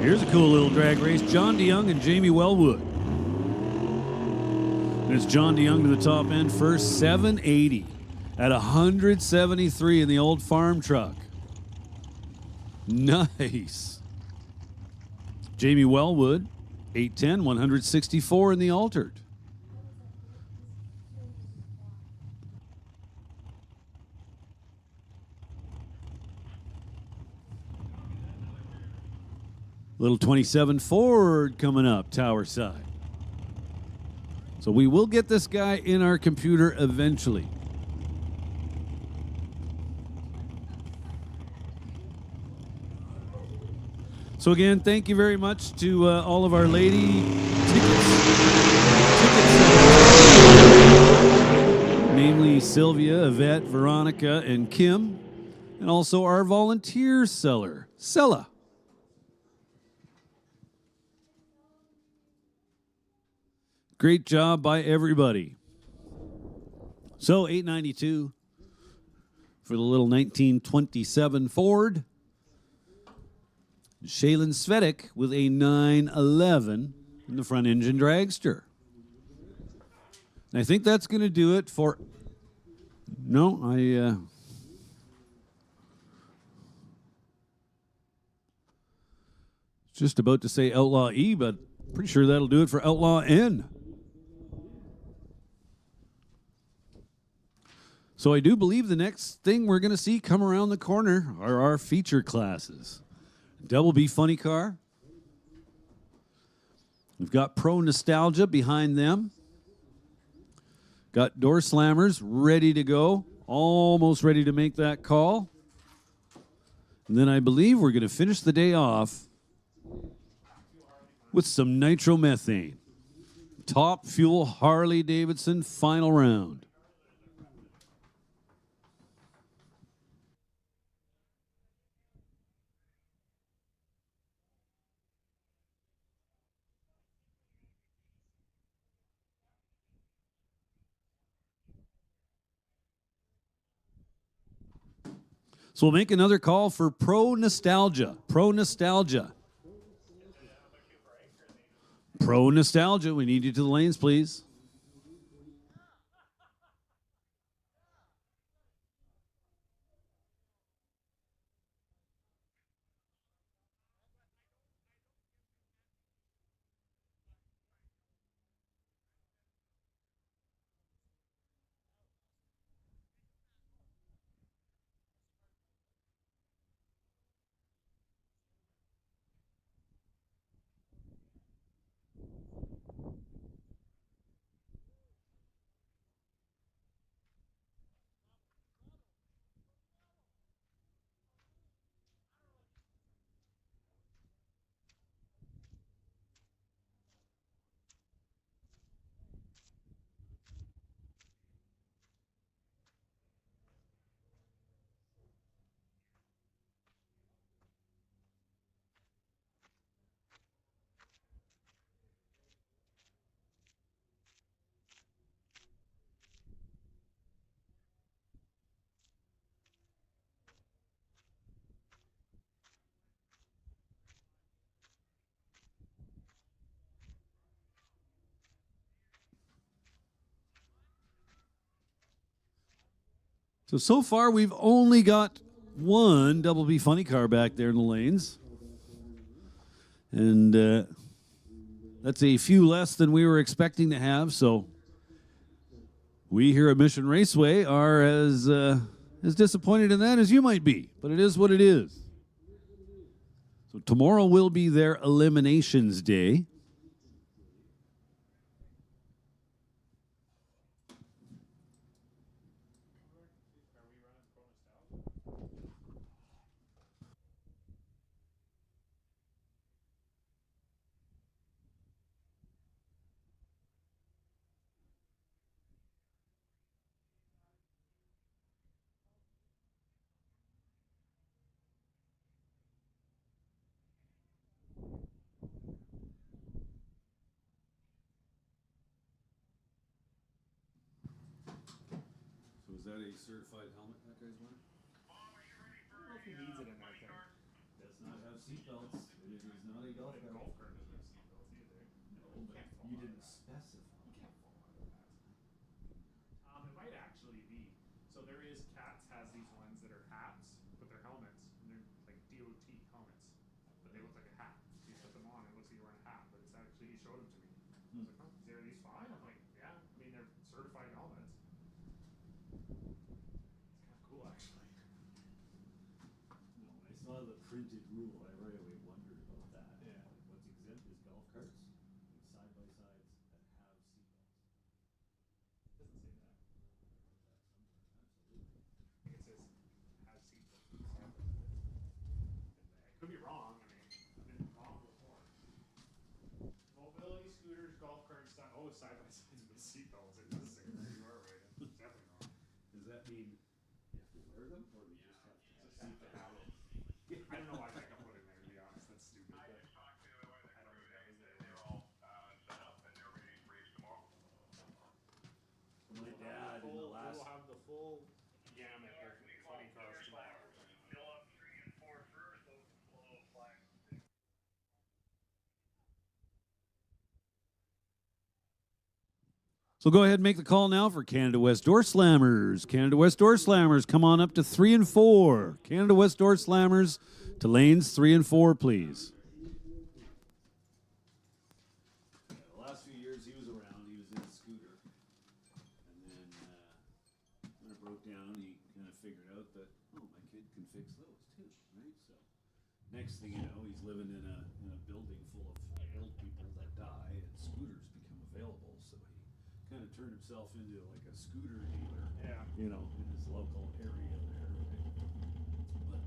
[SPEAKER 1] Here's a cool little drag race. John DeYoung and Jamie Wellwood. And it's John DeYoung to the top end first, 780 at 173 in the old farm truck. Nice. Jamie Wellwood, 810, 164 in the altered. Little 27 Ford coming up, tower side. So we will get this guy in our computer eventually. So again, thank you very much to all of our lady ticket sellers. Namely Sylvia, Yvette, Veronica, and Kim. And also our volunteer seller, Sella. Great job by everybody. So, $892 for the little 1927 Ford. Shaylin Svetic with a 911 in the front engine dragster. And I think that's going to do it for... No, just about to say Outlaw E, but pretty sure that'll do it for Outlaw N. So I do believe the next thing we're going to see come around the corner are our feature classes. Double B Funny Car. We've got Pro Nostalgia behind them. Got Door Slammers ready to go. Almost ready to make that call. And then I believe we're going to finish the day off with some nitromethane. Top Fuel Harley Davidson final round. So we'll make another call for Pro Nostalgia. Pro Nostalgia. Pro Nostalgia, we need you to the lanes, please. So far, we've only got one Double B Funny Car back there in the lanes. And that's a few less than we were expecting to have. So we here at Mission Raceway are as disappointed in that as you might be. But it is what it is. So tomorrow will be their eliminations day. So is that a certified helmet that guy's wearing?
[SPEAKER 8] He needs it in that thing.
[SPEAKER 1] Does not have seatbelts. It is not a golf cart.
[SPEAKER 8] Golf cart doesn't have seatbelts either.
[SPEAKER 1] No, but you didn't specify.
[SPEAKER 8] You can't fall out of that. It might actually be. So there is, Cats has these ones that are hats, but they're helmets, and they're like DOT helmets, but they look like a hat. You put them on, it looks like you're wearing a hat, but it's actually, he showed them to me. I was like, oh, are these fine? I'm like, yeah, I mean, they're certified helmets. It's kind of cool, actually.
[SPEAKER 1] No, when I saw the printed rule, I right away wondered about that.
[SPEAKER 8] Yeah.
[SPEAKER 1] What's exempt is golf carts and side-by-sides that have seatbelts.
[SPEAKER 8] It doesn't say that.
[SPEAKER 1] Absolutely.
[SPEAKER 8] I think it says has seatbelts on the side of it. I could be wrong. I mean, I've been wrong before. Mobility scooters, golf carts, side by sides with seatbelts. It does say that. You are right. It's definitely wrong.
[SPEAKER 1] Does that mean you have to wear them, or do you just have to have
[SPEAKER 8] Just have to have it. I don't know why I got put in there, to be honest. That's stupid. But I don't think that was there.
[SPEAKER 4] They're all set up and they're ready to race tomorrow.
[SPEAKER 1] My dad in the last...
[SPEAKER 8] We'll have the full gamut of funny cars tomorrow.
[SPEAKER 6] Fill up 3 and 4 first, those slow flags.
[SPEAKER 1] So go ahead and make the call now for Canada West Door Slammers. Canada West Door Slammers, come on up to 3 and 4. Canada West Door Slammers to lanes 3 and 4, please. The last few years he was around, he was in a scooter. And then when it broke down, he kind of figured out that, oh, my kid can fix those too, right? So next thing you know, he's living in a building full of old people that die and scooters become available. So he kind of turned himself into like a scooter dealer, you know, in his local area there. Right? But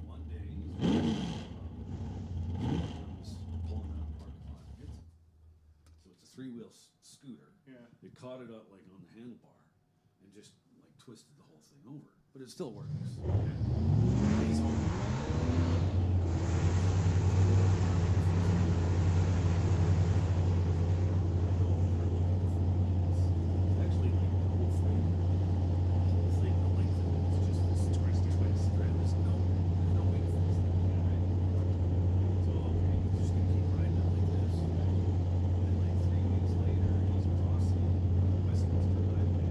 [SPEAKER 1] one day he's pulling out the parking lot and hits him. So it's a 3-wheel scooter.
[SPEAKER 8] Yeah.
[SPEAKER 1] It caught it up like on the handlebar and just like twisted the whole thing over. But it still works. He's home. Actually, like the whole frame, the whole thing, the length of it is just this twist. There's no way to fix it. Right? So okay, he's just gonna keep riding it like this. Right? And like 3 weeks later, he's crossing Westminster Highway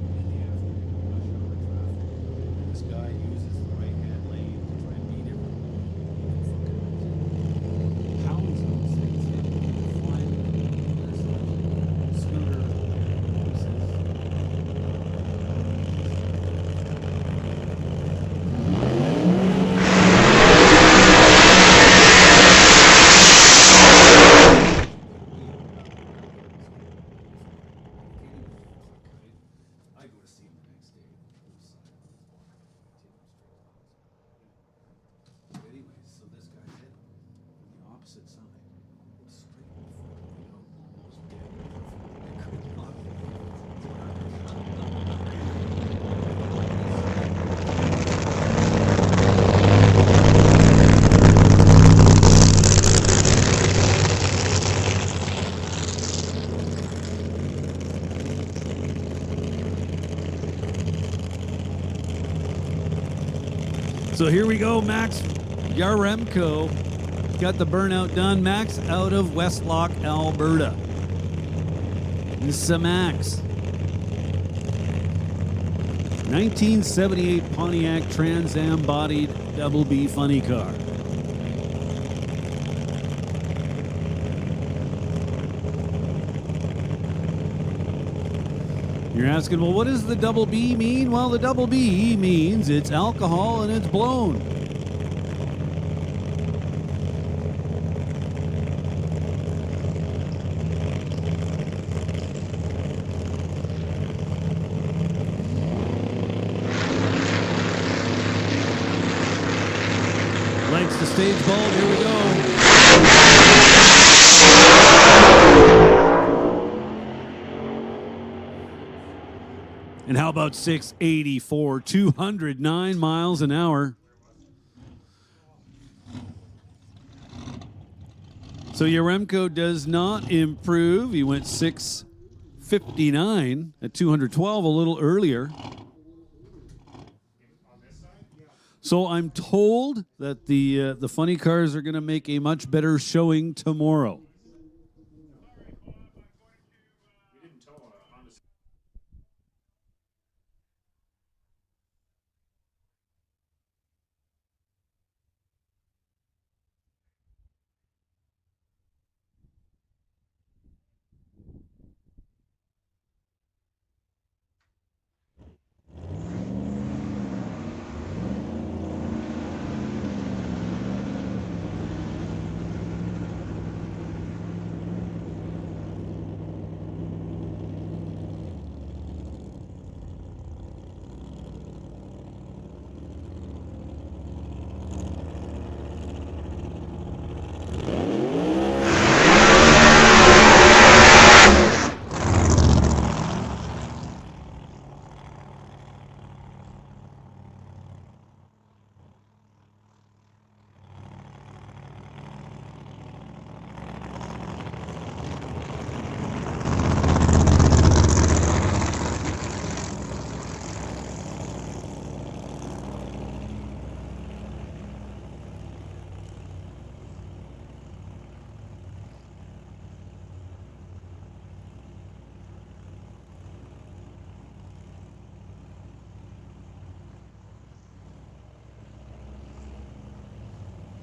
[SPEAKER 1] in the afternoon, rush hour traffic. And this guy uses the right-hand lane to try and beat everyone. Pounds of these things hit him, flying on the other side. Scooter. I go to see him the next day. Anyways, so this guy hit him on the opposite side, straight in front, almost dead. I could not So here we go, Max Yaremko got the burnout done. Max out of Westlock, Alberta. This is a Max. 1978 Pontiac Trans Am bodied double B funny car. You're asking, well, what does the double B mean? Well, the double B means it's alcohol and it's blown. Lights the stage bulb, here we go. And how about 684, 209 miles an hour? So Yaremko does not improve. He went 659 at 212 a little earlier. So I'm told that the funny cars are going to make a much better showing tomorrow.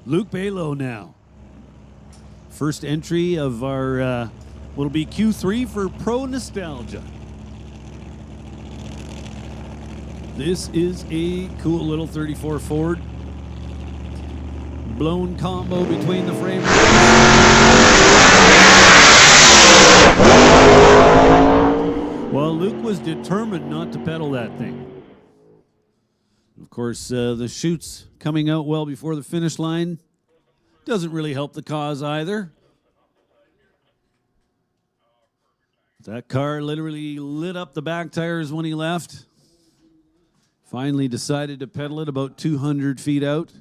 [SPEAKER 1] Luke Balo now. First entry of our, what'll be Q3 for Pro Nostalgia. This is a cool little 34 Ford. Blown combo between the frame rails. Well, Luke was determined not to pedal that thing. Of course, the chutes coming out well before the finish line doesn't really help the cause either. That car literally lit up the back tires when he left. Finally decided to pedal it about 200 feet out.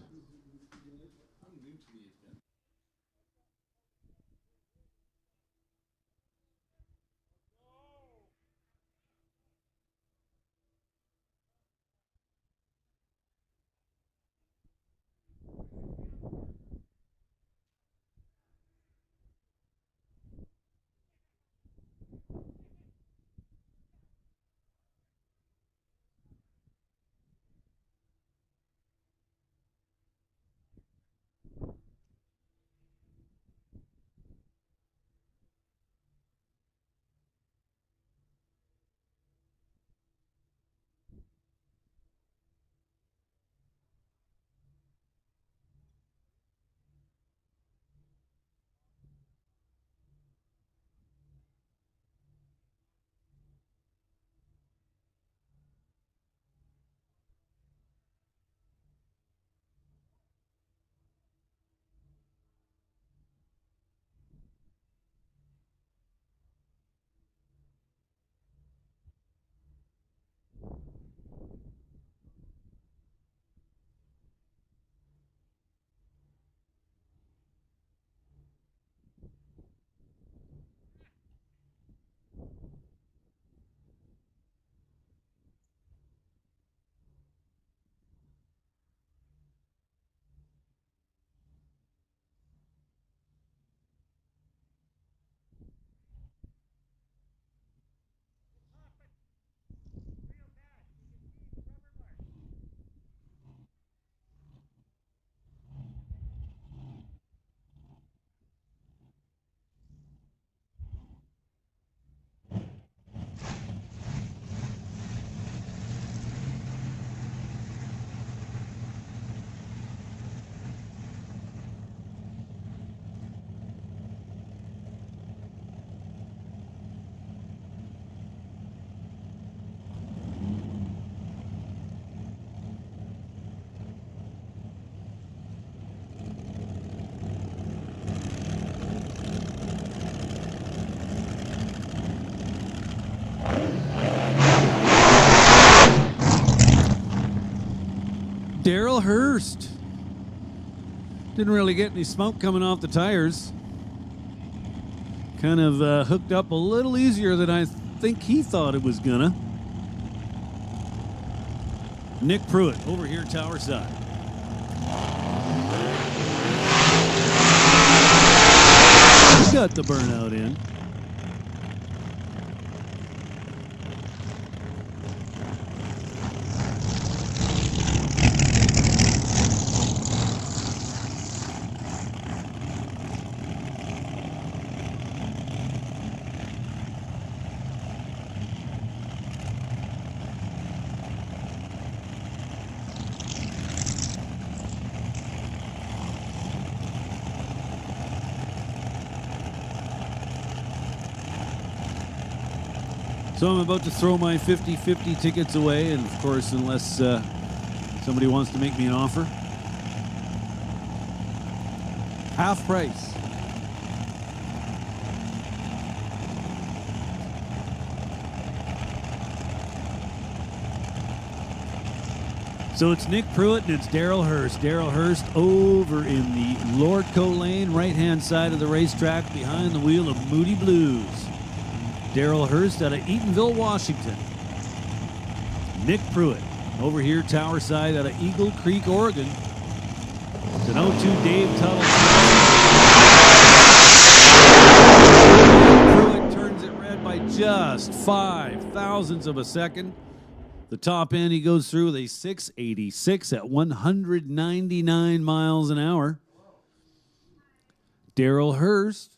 [SPEAKER 1] Daryl Hurst. Didn't really get any smoke coming off the tires. Kind of hooked up a little easier than I think he thought it was gonna. Nick Pruitt over here tower side. Got the burnout in. So I'm about to throw my 50-50 tickets away, and of course, unless somebody wants to make me an offer. Half price. So it's Nick Pruitt and it's Daryl Hurst. Daryl Hurst over in the Lordco lane, right-hand side of the racetrack, behind the wheel of Moody Blues. Daryl Hurst out of Eatonville, Washington. Nick Pruitt over here, tower side out of Eagle Creek, Oregon. It's an 0-2 Dave Tuttle. Pruitt turns it red by just 0.05 of a second. The top end, he goes through with a 686 at 199 miles an hour. Daryl Hurst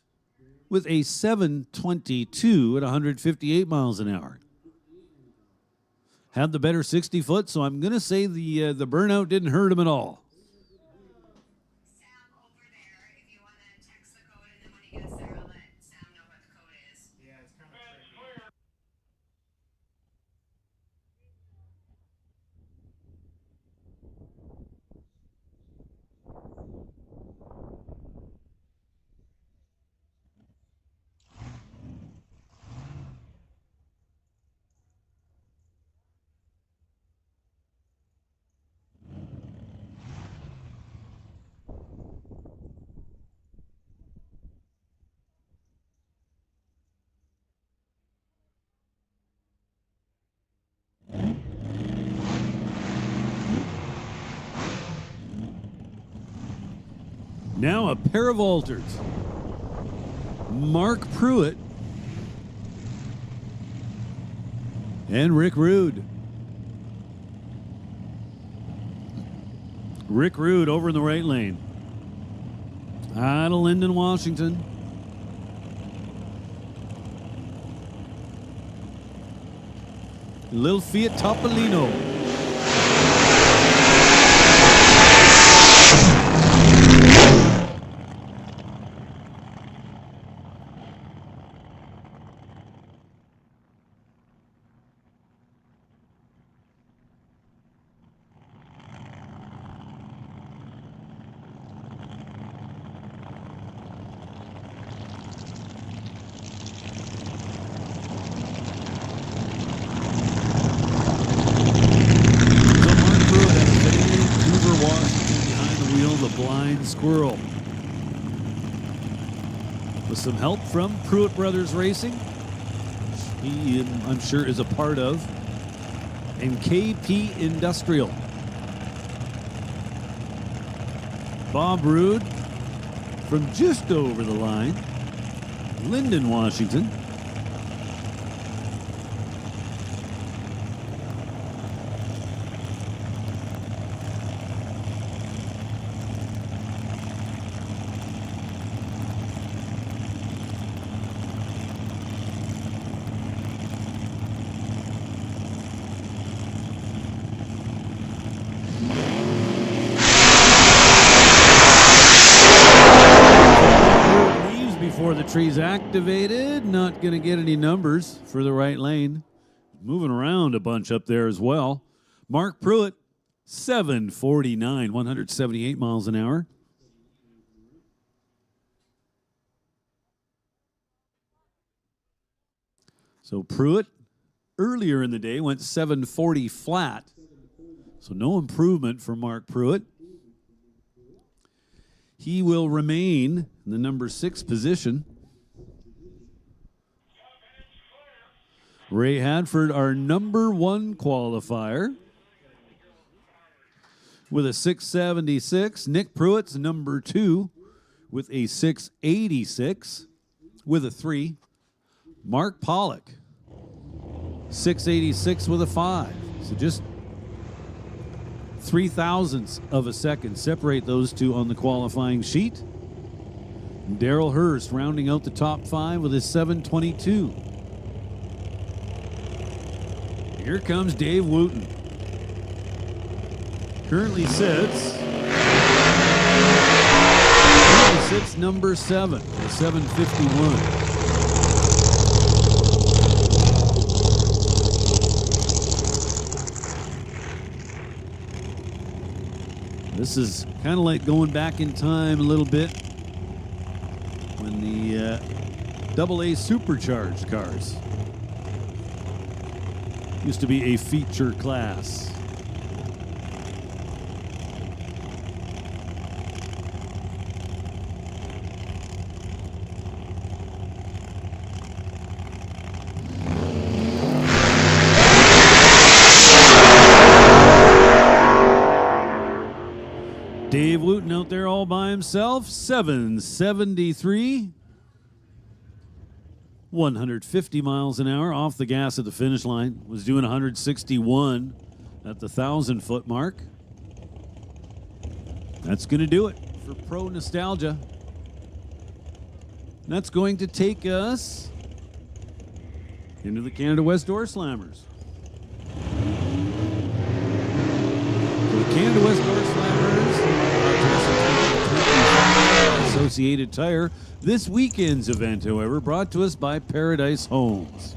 [SPEAKER 1] with a 7:22 at 158 miles an hour. Had the better 60 foot, so I'm going to say the burnout didn't hurt him at all.
[SPEAKER 9] Sam over there, if you want to text the code, and then when he gets there, I'll let Sam know what the code is.
[SPEAKER 8] Yeah, it's kind of tricky.
[SPEAKER 1] Now a pair of alters. Mark Pruitt and Rick Rude. Rick Rude over in the right lane. Out of Linden, Washington. Little Fiat Topolino. Squirrel. With some help from Pruitt Brothers Racing, he, I'm sure, is a part of, and KP Industrial. Bob Rude from just over the line, Linden, Washington. Trees activated, not going to get any numbers for the right lane. Moving around a bunch up there as well. Mark Pruitt, 7:49, 178 miles an hour. So Pruitt earlier in the day went 7:40 flat. So no improvement for Mark Pruitt. He will remain in the number 6 position. Ray Hadford, our number 1 qualifier, with a 676. Nick Pruitt's number 2 with a 686 with a 3. Mark Pollock, 686 with a 5. So just 0.003 of a second separate those two on the qualifying sheet. Daryl Hurst rounding out the top 5 with a 722. Here comes Dave Wooten. Currently sits number 7, a 751. This is kind of like going back in time a little bit when the AA supercharged cars used to be a feature class. Dave Wooten out there all by himself, 773. 150 miles an hour off the gas at the finish line. Was doing 161 at the 1,000-foot mark. That's going to do it for Pro Nostalgia. That's going to take us into the Canada West Door Slammers. So the Canada West Door Slammers, Associated Tire. This weekend's event, however, brought to us by Paradise Homes.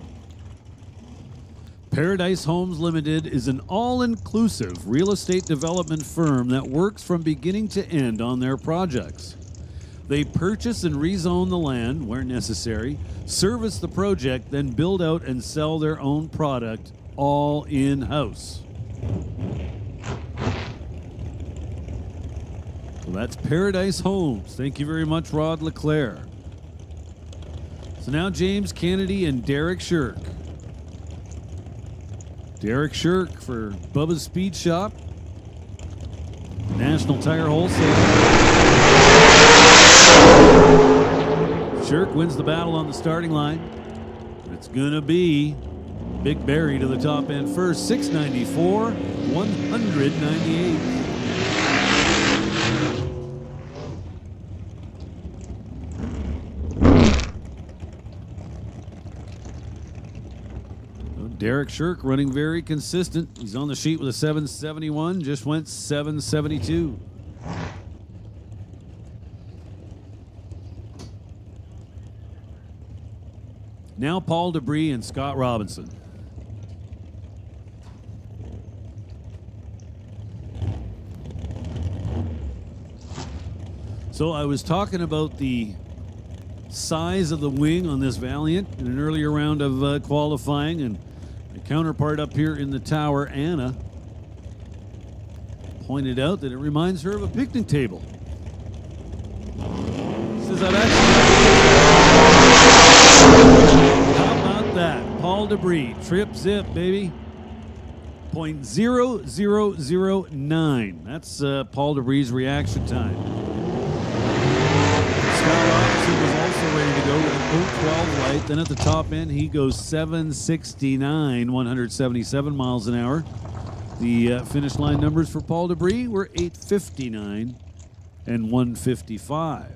[SPEAKER 1] Paradise Homes Limited is an all-inclusive real estate development firm that works from beginning to end on their projects. They purchase and rezone the land where necessary, service the project, then build out and sell their own product, all in-house. So that's Paradise Homes. Thank you very much, Rod LeClaire. So now James Kennedy and Derek Shirk. Derek Shirk for Bubba's Speed Shop, National Tire Wholesale. Shirk wins the battle on the starting line. It's going to be Big Barry to the top end first, 694, 198. Derek Shirk running very consistent. He's on the sheet with a 771, just went 772. Now Paul Debris and Scott Robinson. So I was talking about the size of the wing on this Valiant in an earlier round of qualifying, and the counterpart up here in the tower, Anna, pointed out that it reminds her of a picnic table. Says I've How about that? Paul Debris, trip zip, baby. 0.0009. That's Paul Debris' reaction time. Scott Robinson was also ready to go with an 012 light. Then at the top end, he goes 769, 177 miles an hour. The finish line numbers for Paul Debris were 859 and 155.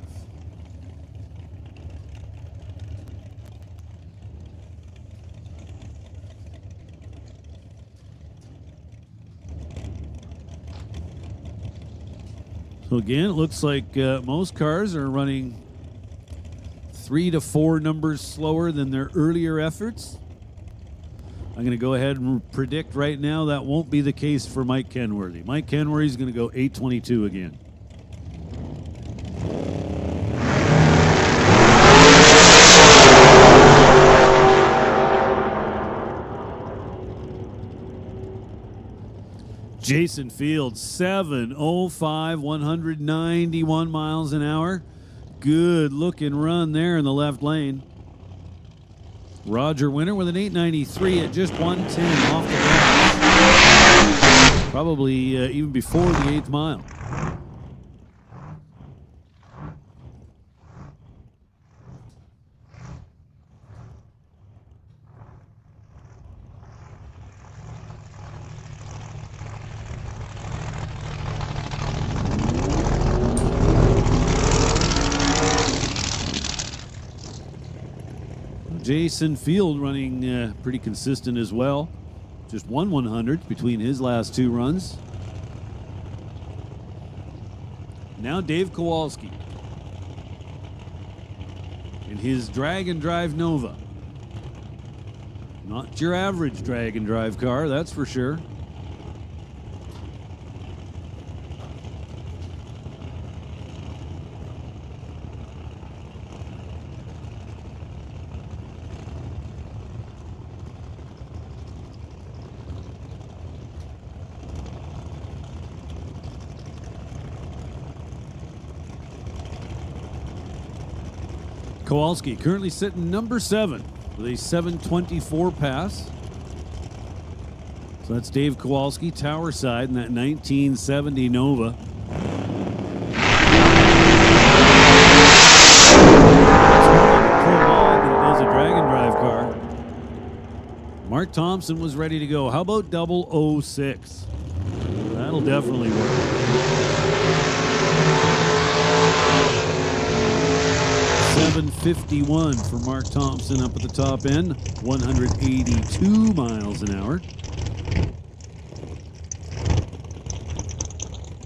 [SPEAKER 1] So again, it looks like most cars are running 3 to 4 numbers slower than their earlier efforts. I'm going to go ahead and predict right now that won't be the case for Mike Kenworthy. Mike Kenworthy is going to go 822 again. Jason Fields, 705, 191 miles an hour. Good looking run there in the left lane. Roger Winter with an 893 at just 110 off the gas. Probably even before the 8th mile. Jason Field running pretty consistent as well. Just 1/100 between his last 2 runs. Now Dave Kowalski in his drag and drive Nova. Not your average drag and drive car, that's for sure. Kowalski currently sitting number 7 with a 724 pass. So that's Dave Kowalski, tower side in that 1970 Nova. It is a drag and drive car. Mark Thompson was ready to go. How about 006? That'll definitely work. 7:51 for Mark Thompson up at the top end, 182 miles an hour.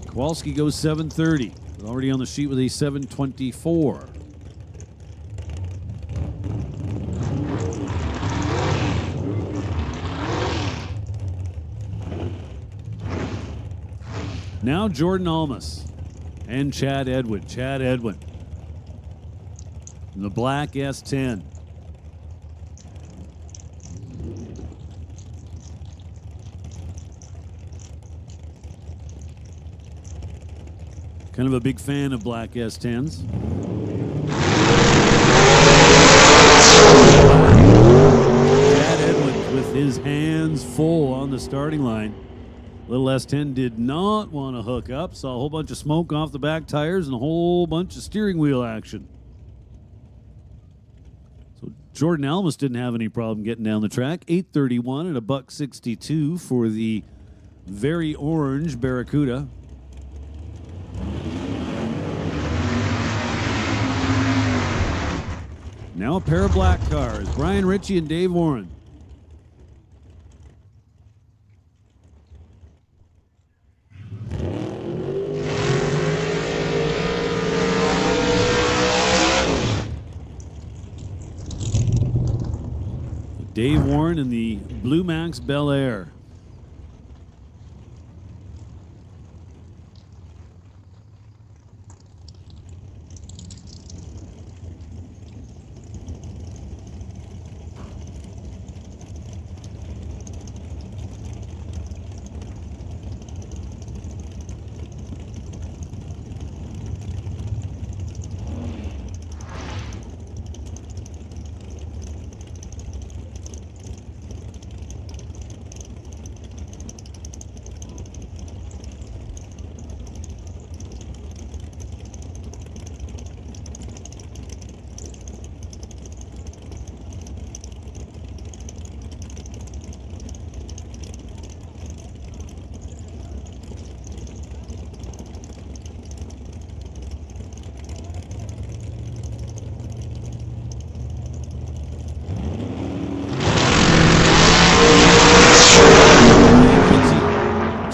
[SPEAKER 1] Kowalski goes 7:30, but already on the sheet with a 7:24. Now Jordan Almas and Chad Edwin. Chad Edwin in the black S10. Kind of a big fan of black S10s. Chad Edwin with his hands full on the starting line. Little S10 did not want to hook up. Saw a whole bunch of smoke off the back tires and a whole bunch of steering wheel action. So Jordan Almas didn't have any problem getting down the track. 8:31 and a $1.62 for the very orange Barracuda. Now a pair of black cars, Brian Ritchie and Dave Warren. Dave Warren in the Blue Max Bel Air.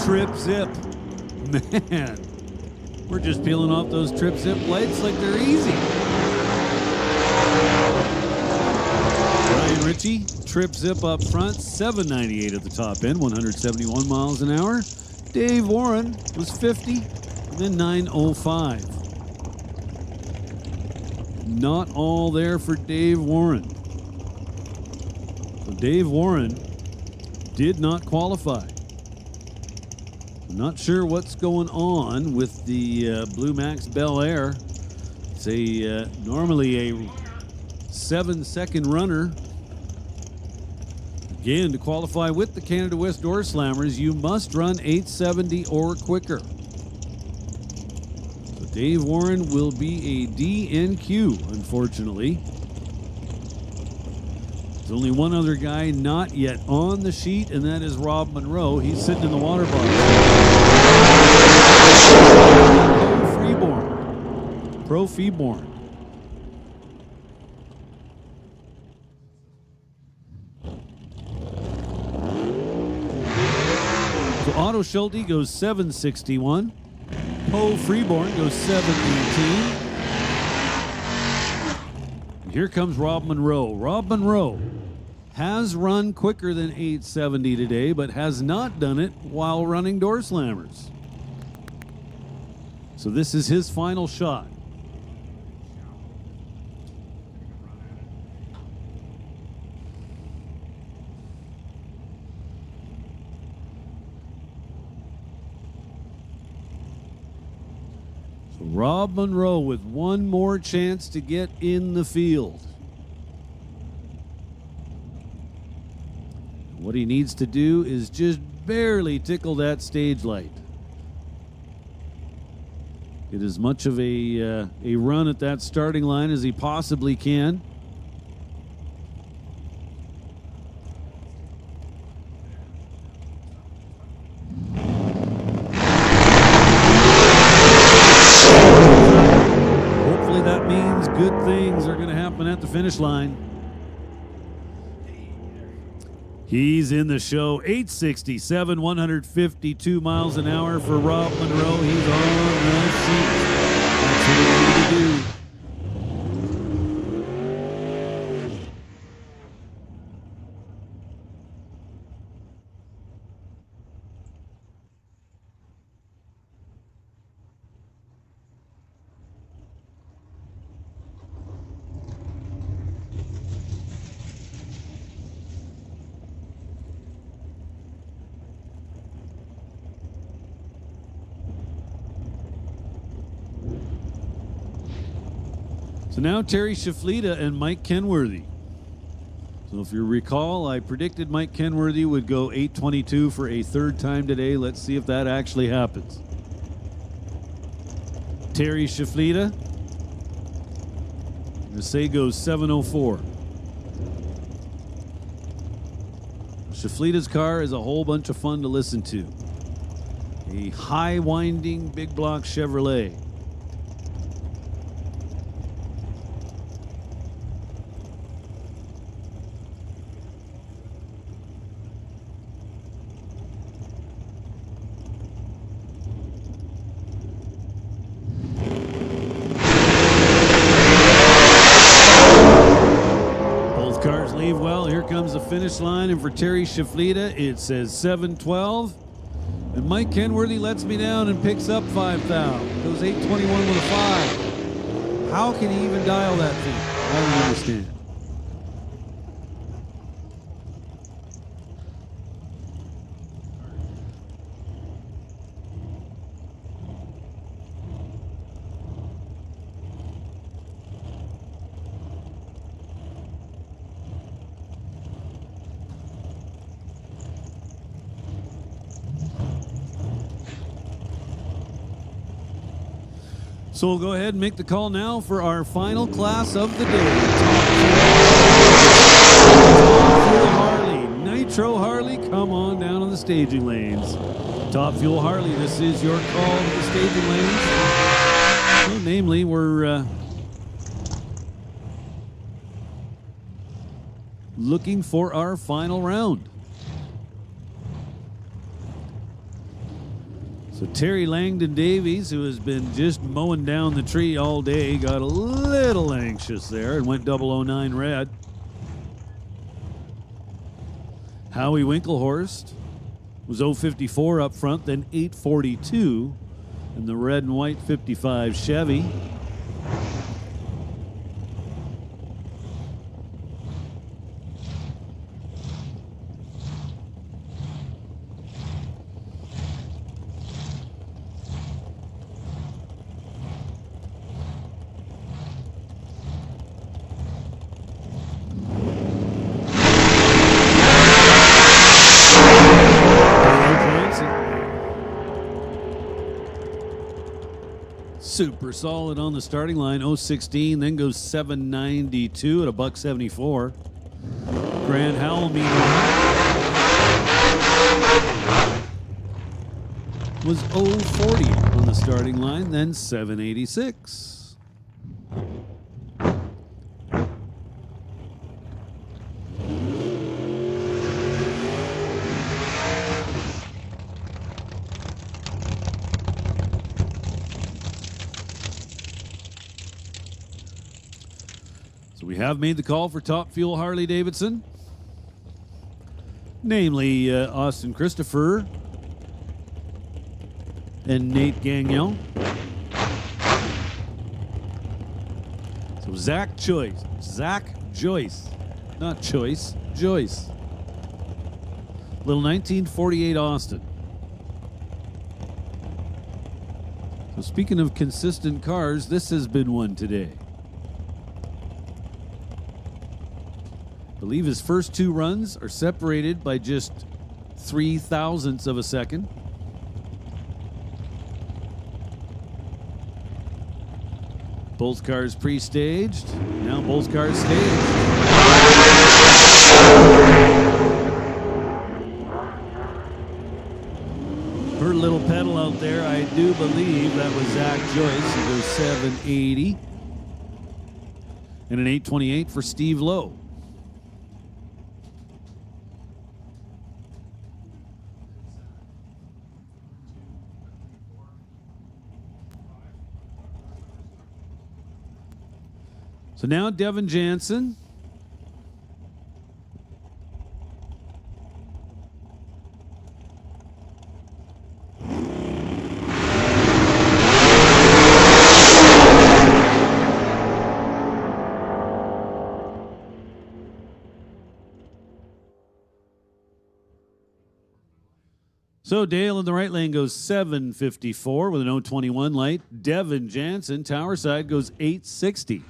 [SPEAKER 1] Trip zip. Man, we're just peeling off those trip zip lights like they're easy. Brian Ritchie, trip zip up front, 798 at the top end, 171 miles an hour. Dave Warren was 50, and then 905. Not all there for Dave Warren. So Dave Warren did not qualify. Not sure what's going on with the Blue Max Bel Air. It's a normally a 7-second runner. Again, to qualify with the Canada West Door Slammers, you must run 870 or quicker. So Dave Warren will be a DNQ, unfortunately. There's only one other guy not yet on the sheet, and that is Rob Monroe. He's sitting in the water box. Pro Freeborn. So Otto Schulte goes 761. Poe Freeborn goes 718. And here comes Rob Monroe. Rob Monroe has run quicker than 870 today, but has not done it while running door slammers. So this is his final shot. So Rob Monroe with one more chance to get in the field. What he needs to do is just barely tickle that stage light. Get as much of a run at that starting line as he possibly can. Hopefully that means good things are finish line. He's in the show. 867, 152 miles an hour for Rob Monroe. He's on the sheet. That's what we need to do. So now Terry Shaflita and Mike Kenworthy. So if you recall, I predicted Mike Kenworthy would go 8:22 for a third time today. Let's see if that actually happens. Terry Shaflita, I'm going to say goes 7:04. Shaflita's car is a whole bunch of fun to listen to. A high winding big block Chevrolet. The finish line, and for Terry Shaflita it says 7:12, and Mike Kenworthy lets me down and picks up 5,000. Goes 8:21 with a 5. How can he even dial that thing? I don't understand. So we'll go ahead and make the call now for our final class of the day. Top Fuel Harley, Nitro Harley, come on down on the staging lanes. Top Fuel Harley, this is your call to the staging lanes. So namely, we're looking for our final round. So Terry Langdon Davies, who has been just mowing down the tree all day, got a little anxious there and went 009 red. Howie Winklehorst was 054 up front, then 842 in the red and white 55 Chevy. Super solid on the starting line, 016, then goes 792 at $1.74. Grant Howell, meanwhile, was 040 on the starting line, then 786. We have made the call for Top Fuel Harley Davidson, namely Austin Christopher and Nate Gagnon. So Zach Joyce, not Choice, Joyce. Little 1948 Austin. So speaking of consistent cars, this has been one today. I believe his first two runs are separated by just 0.003 of a second. Both cars pre-staged. Now both cars staged. Her little pedal out there, I do believe that was Zach Joyce. He goes 780. and an 8:28 for Steve Lowe. So now Devin Jansen. So Dale in the right lane goes 7:54 with an 0:21 light. Devin Jansen, tower side, goes 8:60.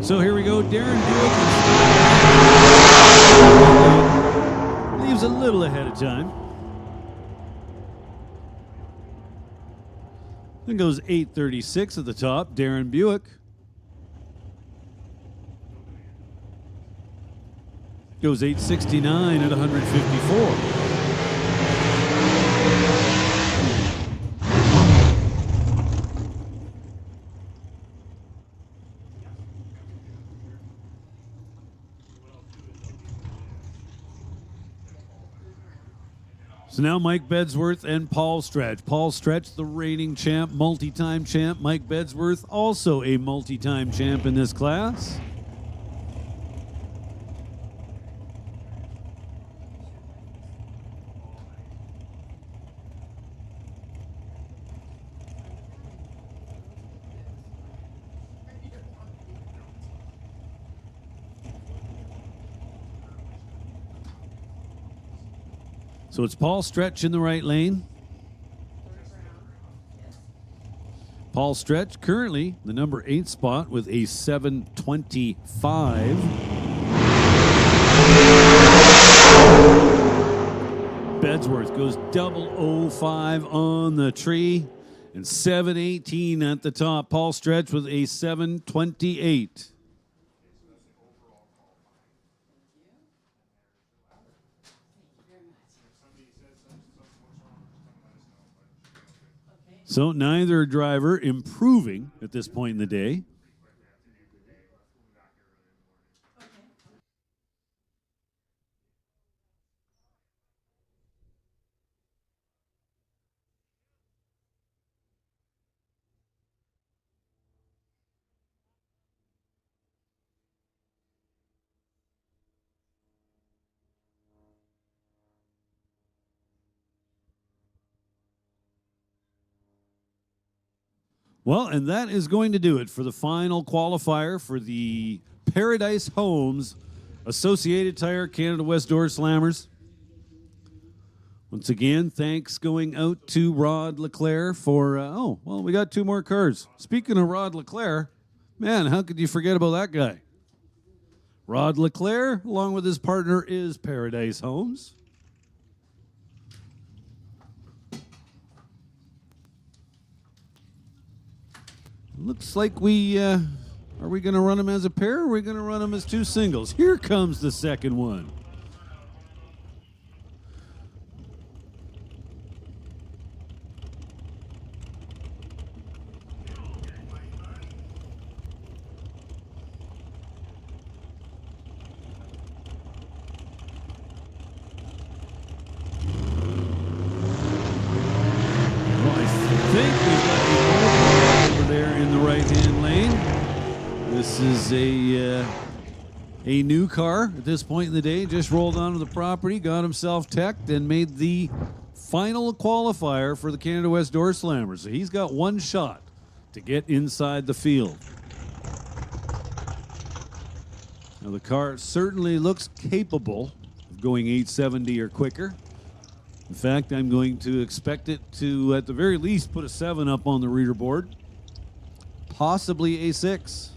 [SPEAKER 1] So here we go. Darren Buick leaves a little ahead of time. Then goes 8:36 at the top. Darren Buick. Goes 8:69 at 154. So now Mike Bedsworth and Paul Stretch. Paul Stretch, the reigning champ, multi-time champ. Mike Bedsworth, also a multi-time champ in this class. So it's Paul Stretch in the right lane. Paul Stretch currently the number 8 spot with a 7:25. Bedsworth goes 005 on the tree and 7:18 at the top. Paul Stretch with a 7:28. So neither driver improving at this point in the day. Well, and that is going to do it for the final qualifier for the Paradise Homes Associated Tire Canada West Door Slammers. Once again, thanks going out to Rod Leclerc for, we got 2 more cars. Speaking of Rod Leclerc, man, how could you forget about that guy? Rod Leclerc, along with his partner, is Paradise Homes. Looks like are we going to run them as a pair or are we going to run them as 2 singles? Here comes the second one. is a new car at this point in the day. Just rolled onto the property, got himself teched, and made the final qualifier for the Canada West Door Slammer. So he's got one shot to get inside the field. Now the car certainly looks capable of going 870 or quicker. In fact, I'm going to expect it to, at the very least, put a 7 up on the reader board, possibly a 6.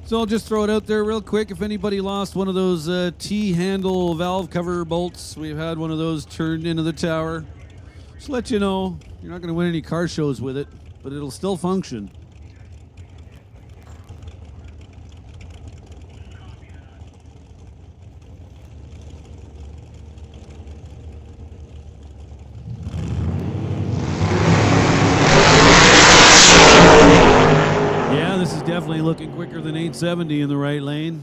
[SPEAKER 1] So I'll just throw it out there real quick. If anybody lost one of those T-handle valve cover bolts, we've had one of those turned into the tower. Just let you know, you're not going to win any car shows with it, but it'll still function. Definitely looking quicker than 870 in the right lane.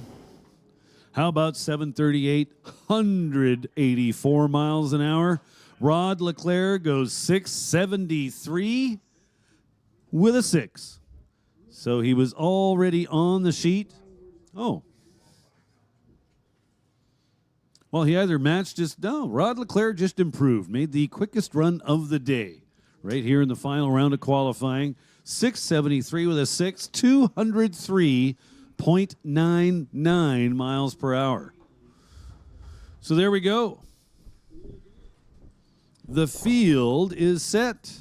[SPEAKER 1] How about 738, 184 miles an hour? Rod Leclerc goes 673 with a 6. So he was already on the sheet. Oh. Well, he either matched just, no, Rod Leclerc just improved, made the quickest run of the day right here in the final round of qualifying. 673 with a 6, 203.99 miles per hour. So there we go. The field is set.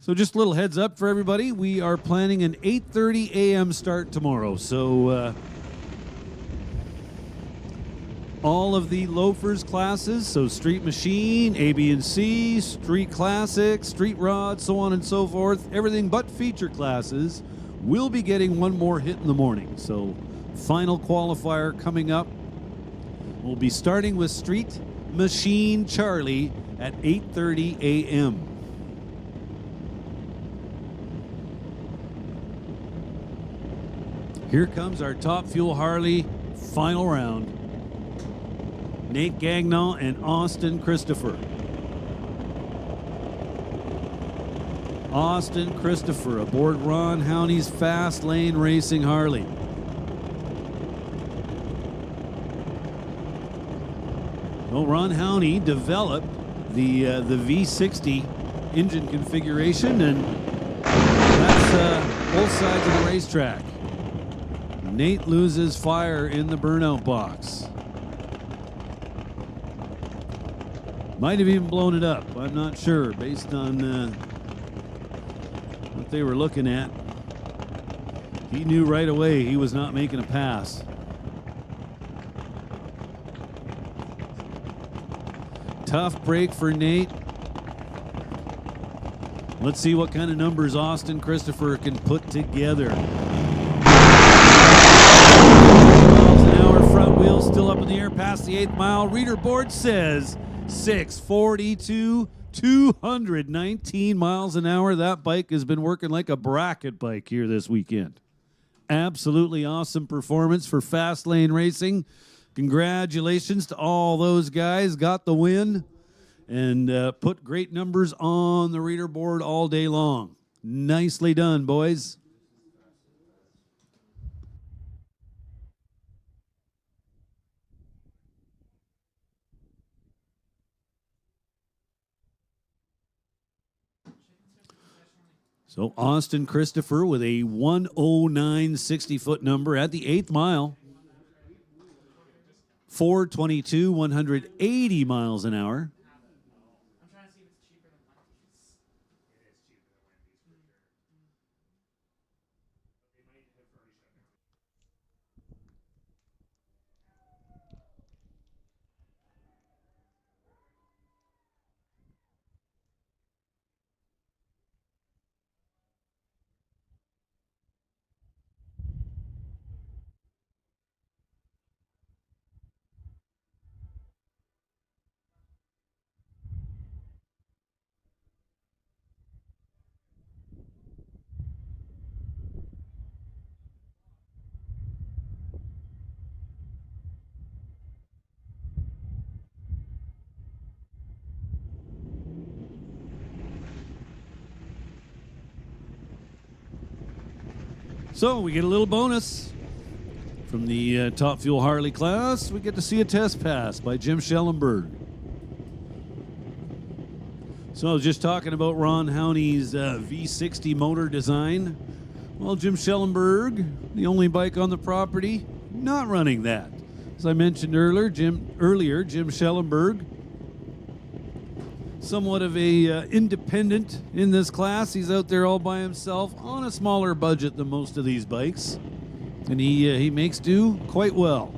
[SPEAKER 1] So just a little heads up for everybody. We are planning an 8:30 a.m. start tomorrow. So all of the Loafers classes, so Street Machine, A, B, and C, Street Classic, Street Rod, so on and so forth, everything but feature classes, will be getting one more hit in the morning. So final qualifier coming up. We'll be starting with Street Machine Charlie at 8:30 a.m. Here comes our Top Fuel Harley final round. Nate Gagnon and Austin Christopher. Austin Christopher aboard Ron Howney's Fast Lane Racing Harley. Well, Ron Howney developed the V60 engine configuration, and that's both sides of the racetrack. Nate loses fire in the burnout box. Might have even blown it up. I'm not sure, based on what they were looking at. He knew right away he was not making a pass. Tough break for Nate. Let's see what kind of numbers Austin Christopher can put together. Miles an hour, front wheel still up in the air past the 8th mile. Reader board says 642, 219 miles an hour. That bike has been working like a bracket bike here this weekend. Absolutely awesome performance for Fast Lane Racing. Congratulations to all those guys. Got the win and put great numbers on the reader board all day long. Nicely done, boys. So Austin Christopher with a 109 60-foot number at the 8th mile. 422, 180 miles an hour. So we get a little bonus from the Top Fuel Harley class. We get to see a test pass by Jim Schellenberg. So I was just talking about Ron Howney's V60 motor design. Well, Jim Schellenberg, the only bike on the property, not running that. As I mentioned earlier, Jim Schellenberg, somewhat of a independent in this class. He's out there all by himself on a smaller budget than most of these bikes, and he makes do quite well.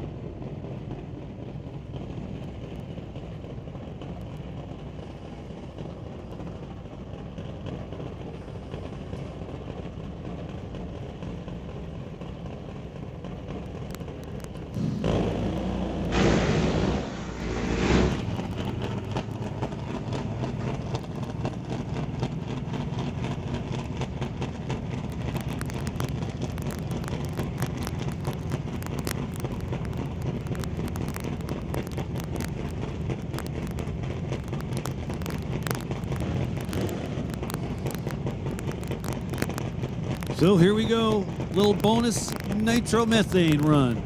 [SPEAKER 1] So here we go, little bonus nitromethane run.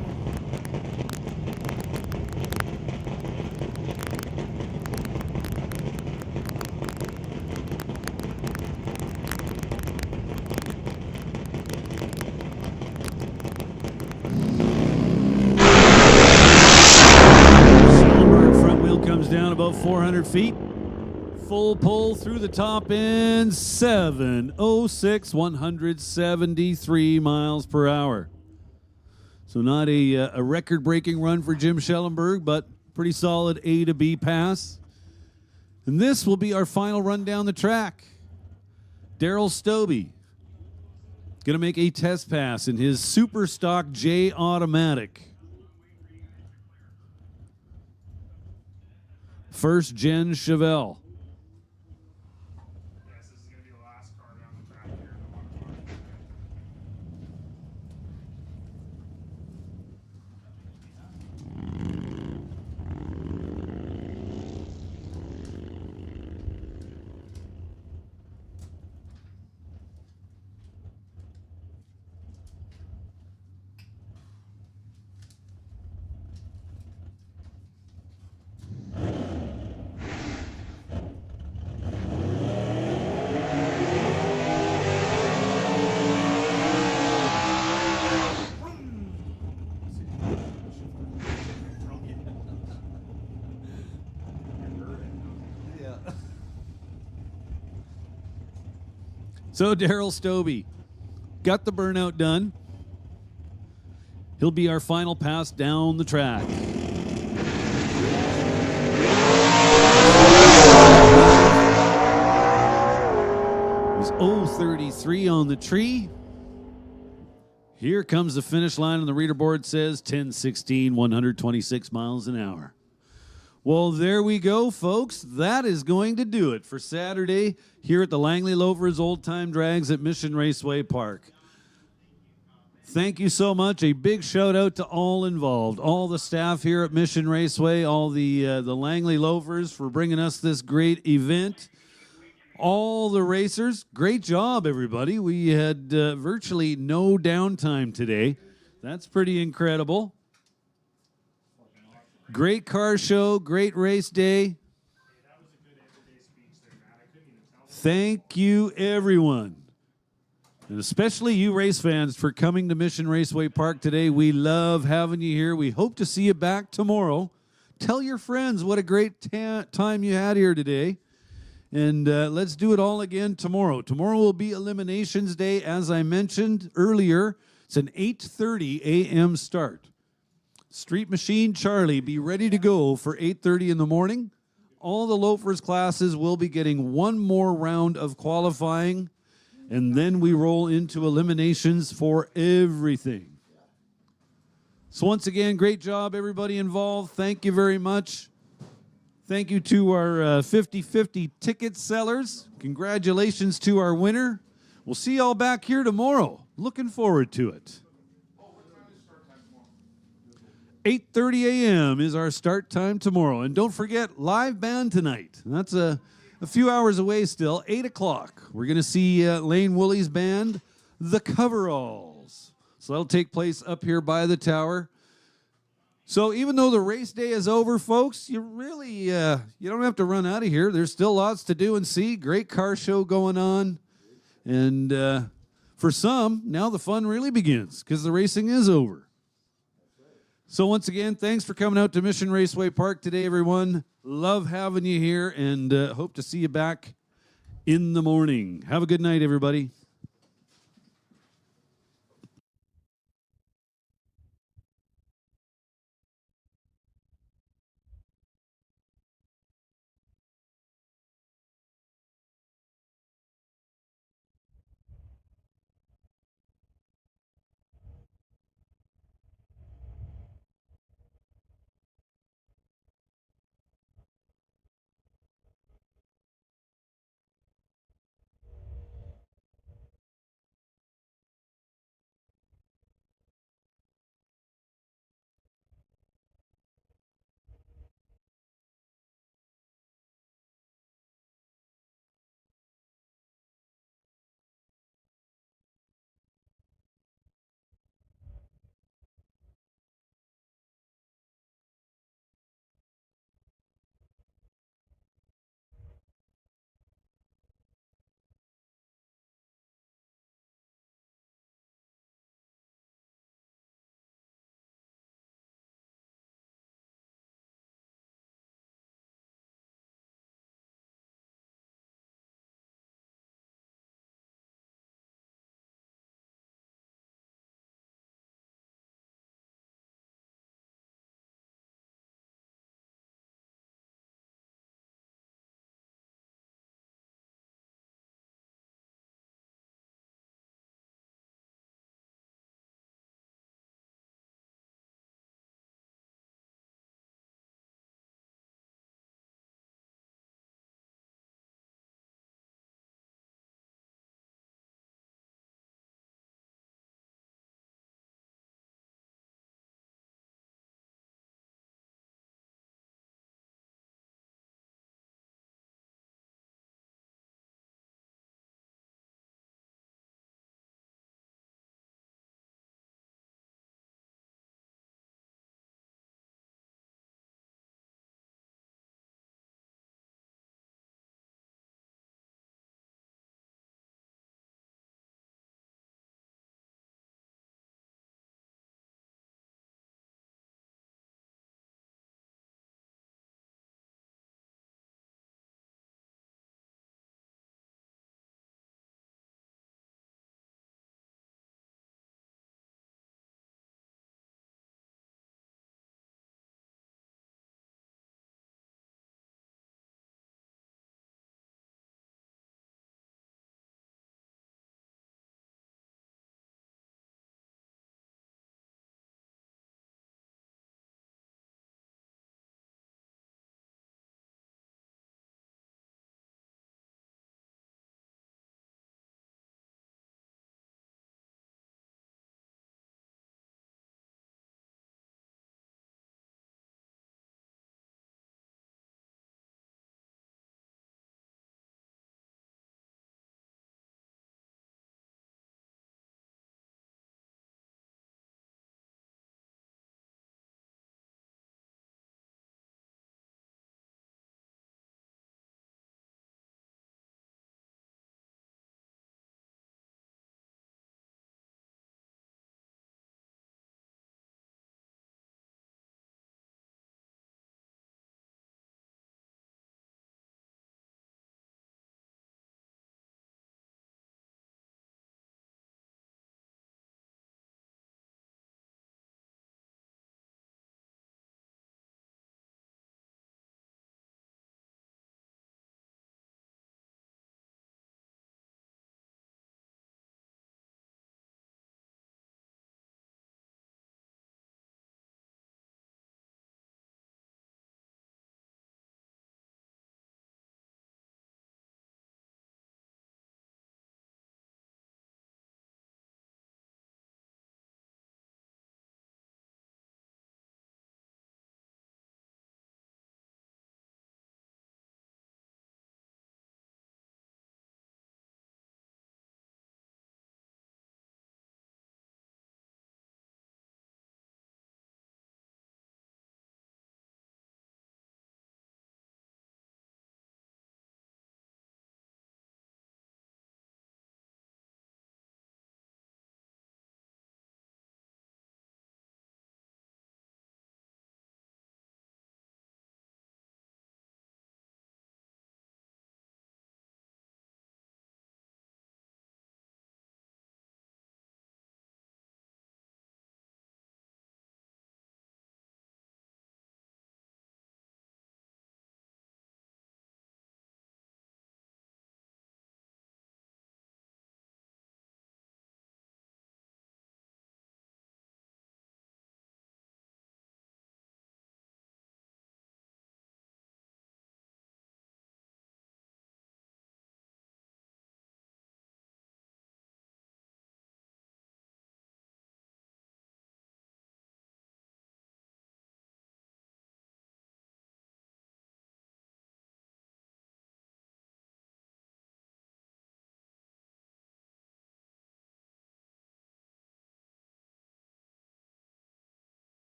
[SPEAKER 1] Schellenberg front wheel comes down about 400 feet. Full pull through the top end, 706, 173 miles per hour. So not a record-breaking run for Jim Schellenberg, but pretty solid A to B pass. And this will be our final run down the track. Daryl Stobie going to make a test pass in his super stock J automatic. First gen Chevelle. So Daryl Stobie got the burnout done. He'll be our final pass down the track. He's 033 on the tree. Here comes the finish line on the reader board, says 10:16, 126 miles an hour. Well, there we go, folks. That is going to do it for Saturday here at the Langley Loafers Old Time Drags at Mission Raceway Park. Thank you so much. A big shout out to all involved, all the staff here at Mission Raceway, all the Langley Loafers for bringing us this great event. All the racers, great job, everybody. We had virtually no downtime today. That's pretty incredible. Great car show, great race day. Thank you, everyone. And especially you race fans for coming to Mission Raceway Park today. We love having you here. We hope to see you back tomorrow. Tell your friends what a great time you had here today. And let's do it all again tomorrow. Tomorrow will be Eliminations Day, as I mentioned earlier. It's an 8:30 a.m. start. Street Machine Charlie, be ready to go for 8:30 in the morning. All the Loafers classes will be getting one more round of qualifying, and then we roll into eliminations for everything. So once again, great job, everybody involved. Thank you very much. Thank you to our 50/50 ticket sellers. Congratulations to our winner. We'll see y'all back here tomorrow. Looking forward to it. 8:30 a.m. is our start time tomorrow. And don't forget, live band tonight. That's a few hours away still, 8 o'clock. We're going to see Lane Woolley's band, The Coveralls. So that'll take place up here by the tower. So even though the race day is over, folks, you really you don't have to run out of here. There's still lots to do and see. Great car show going on. And for some, now the fun really begins because the racing is over. So once again, thanks for coming out to Mission Raceway Park today, everyone. Love having you here, and hope to see you back in the morning. Have a good night, everybody.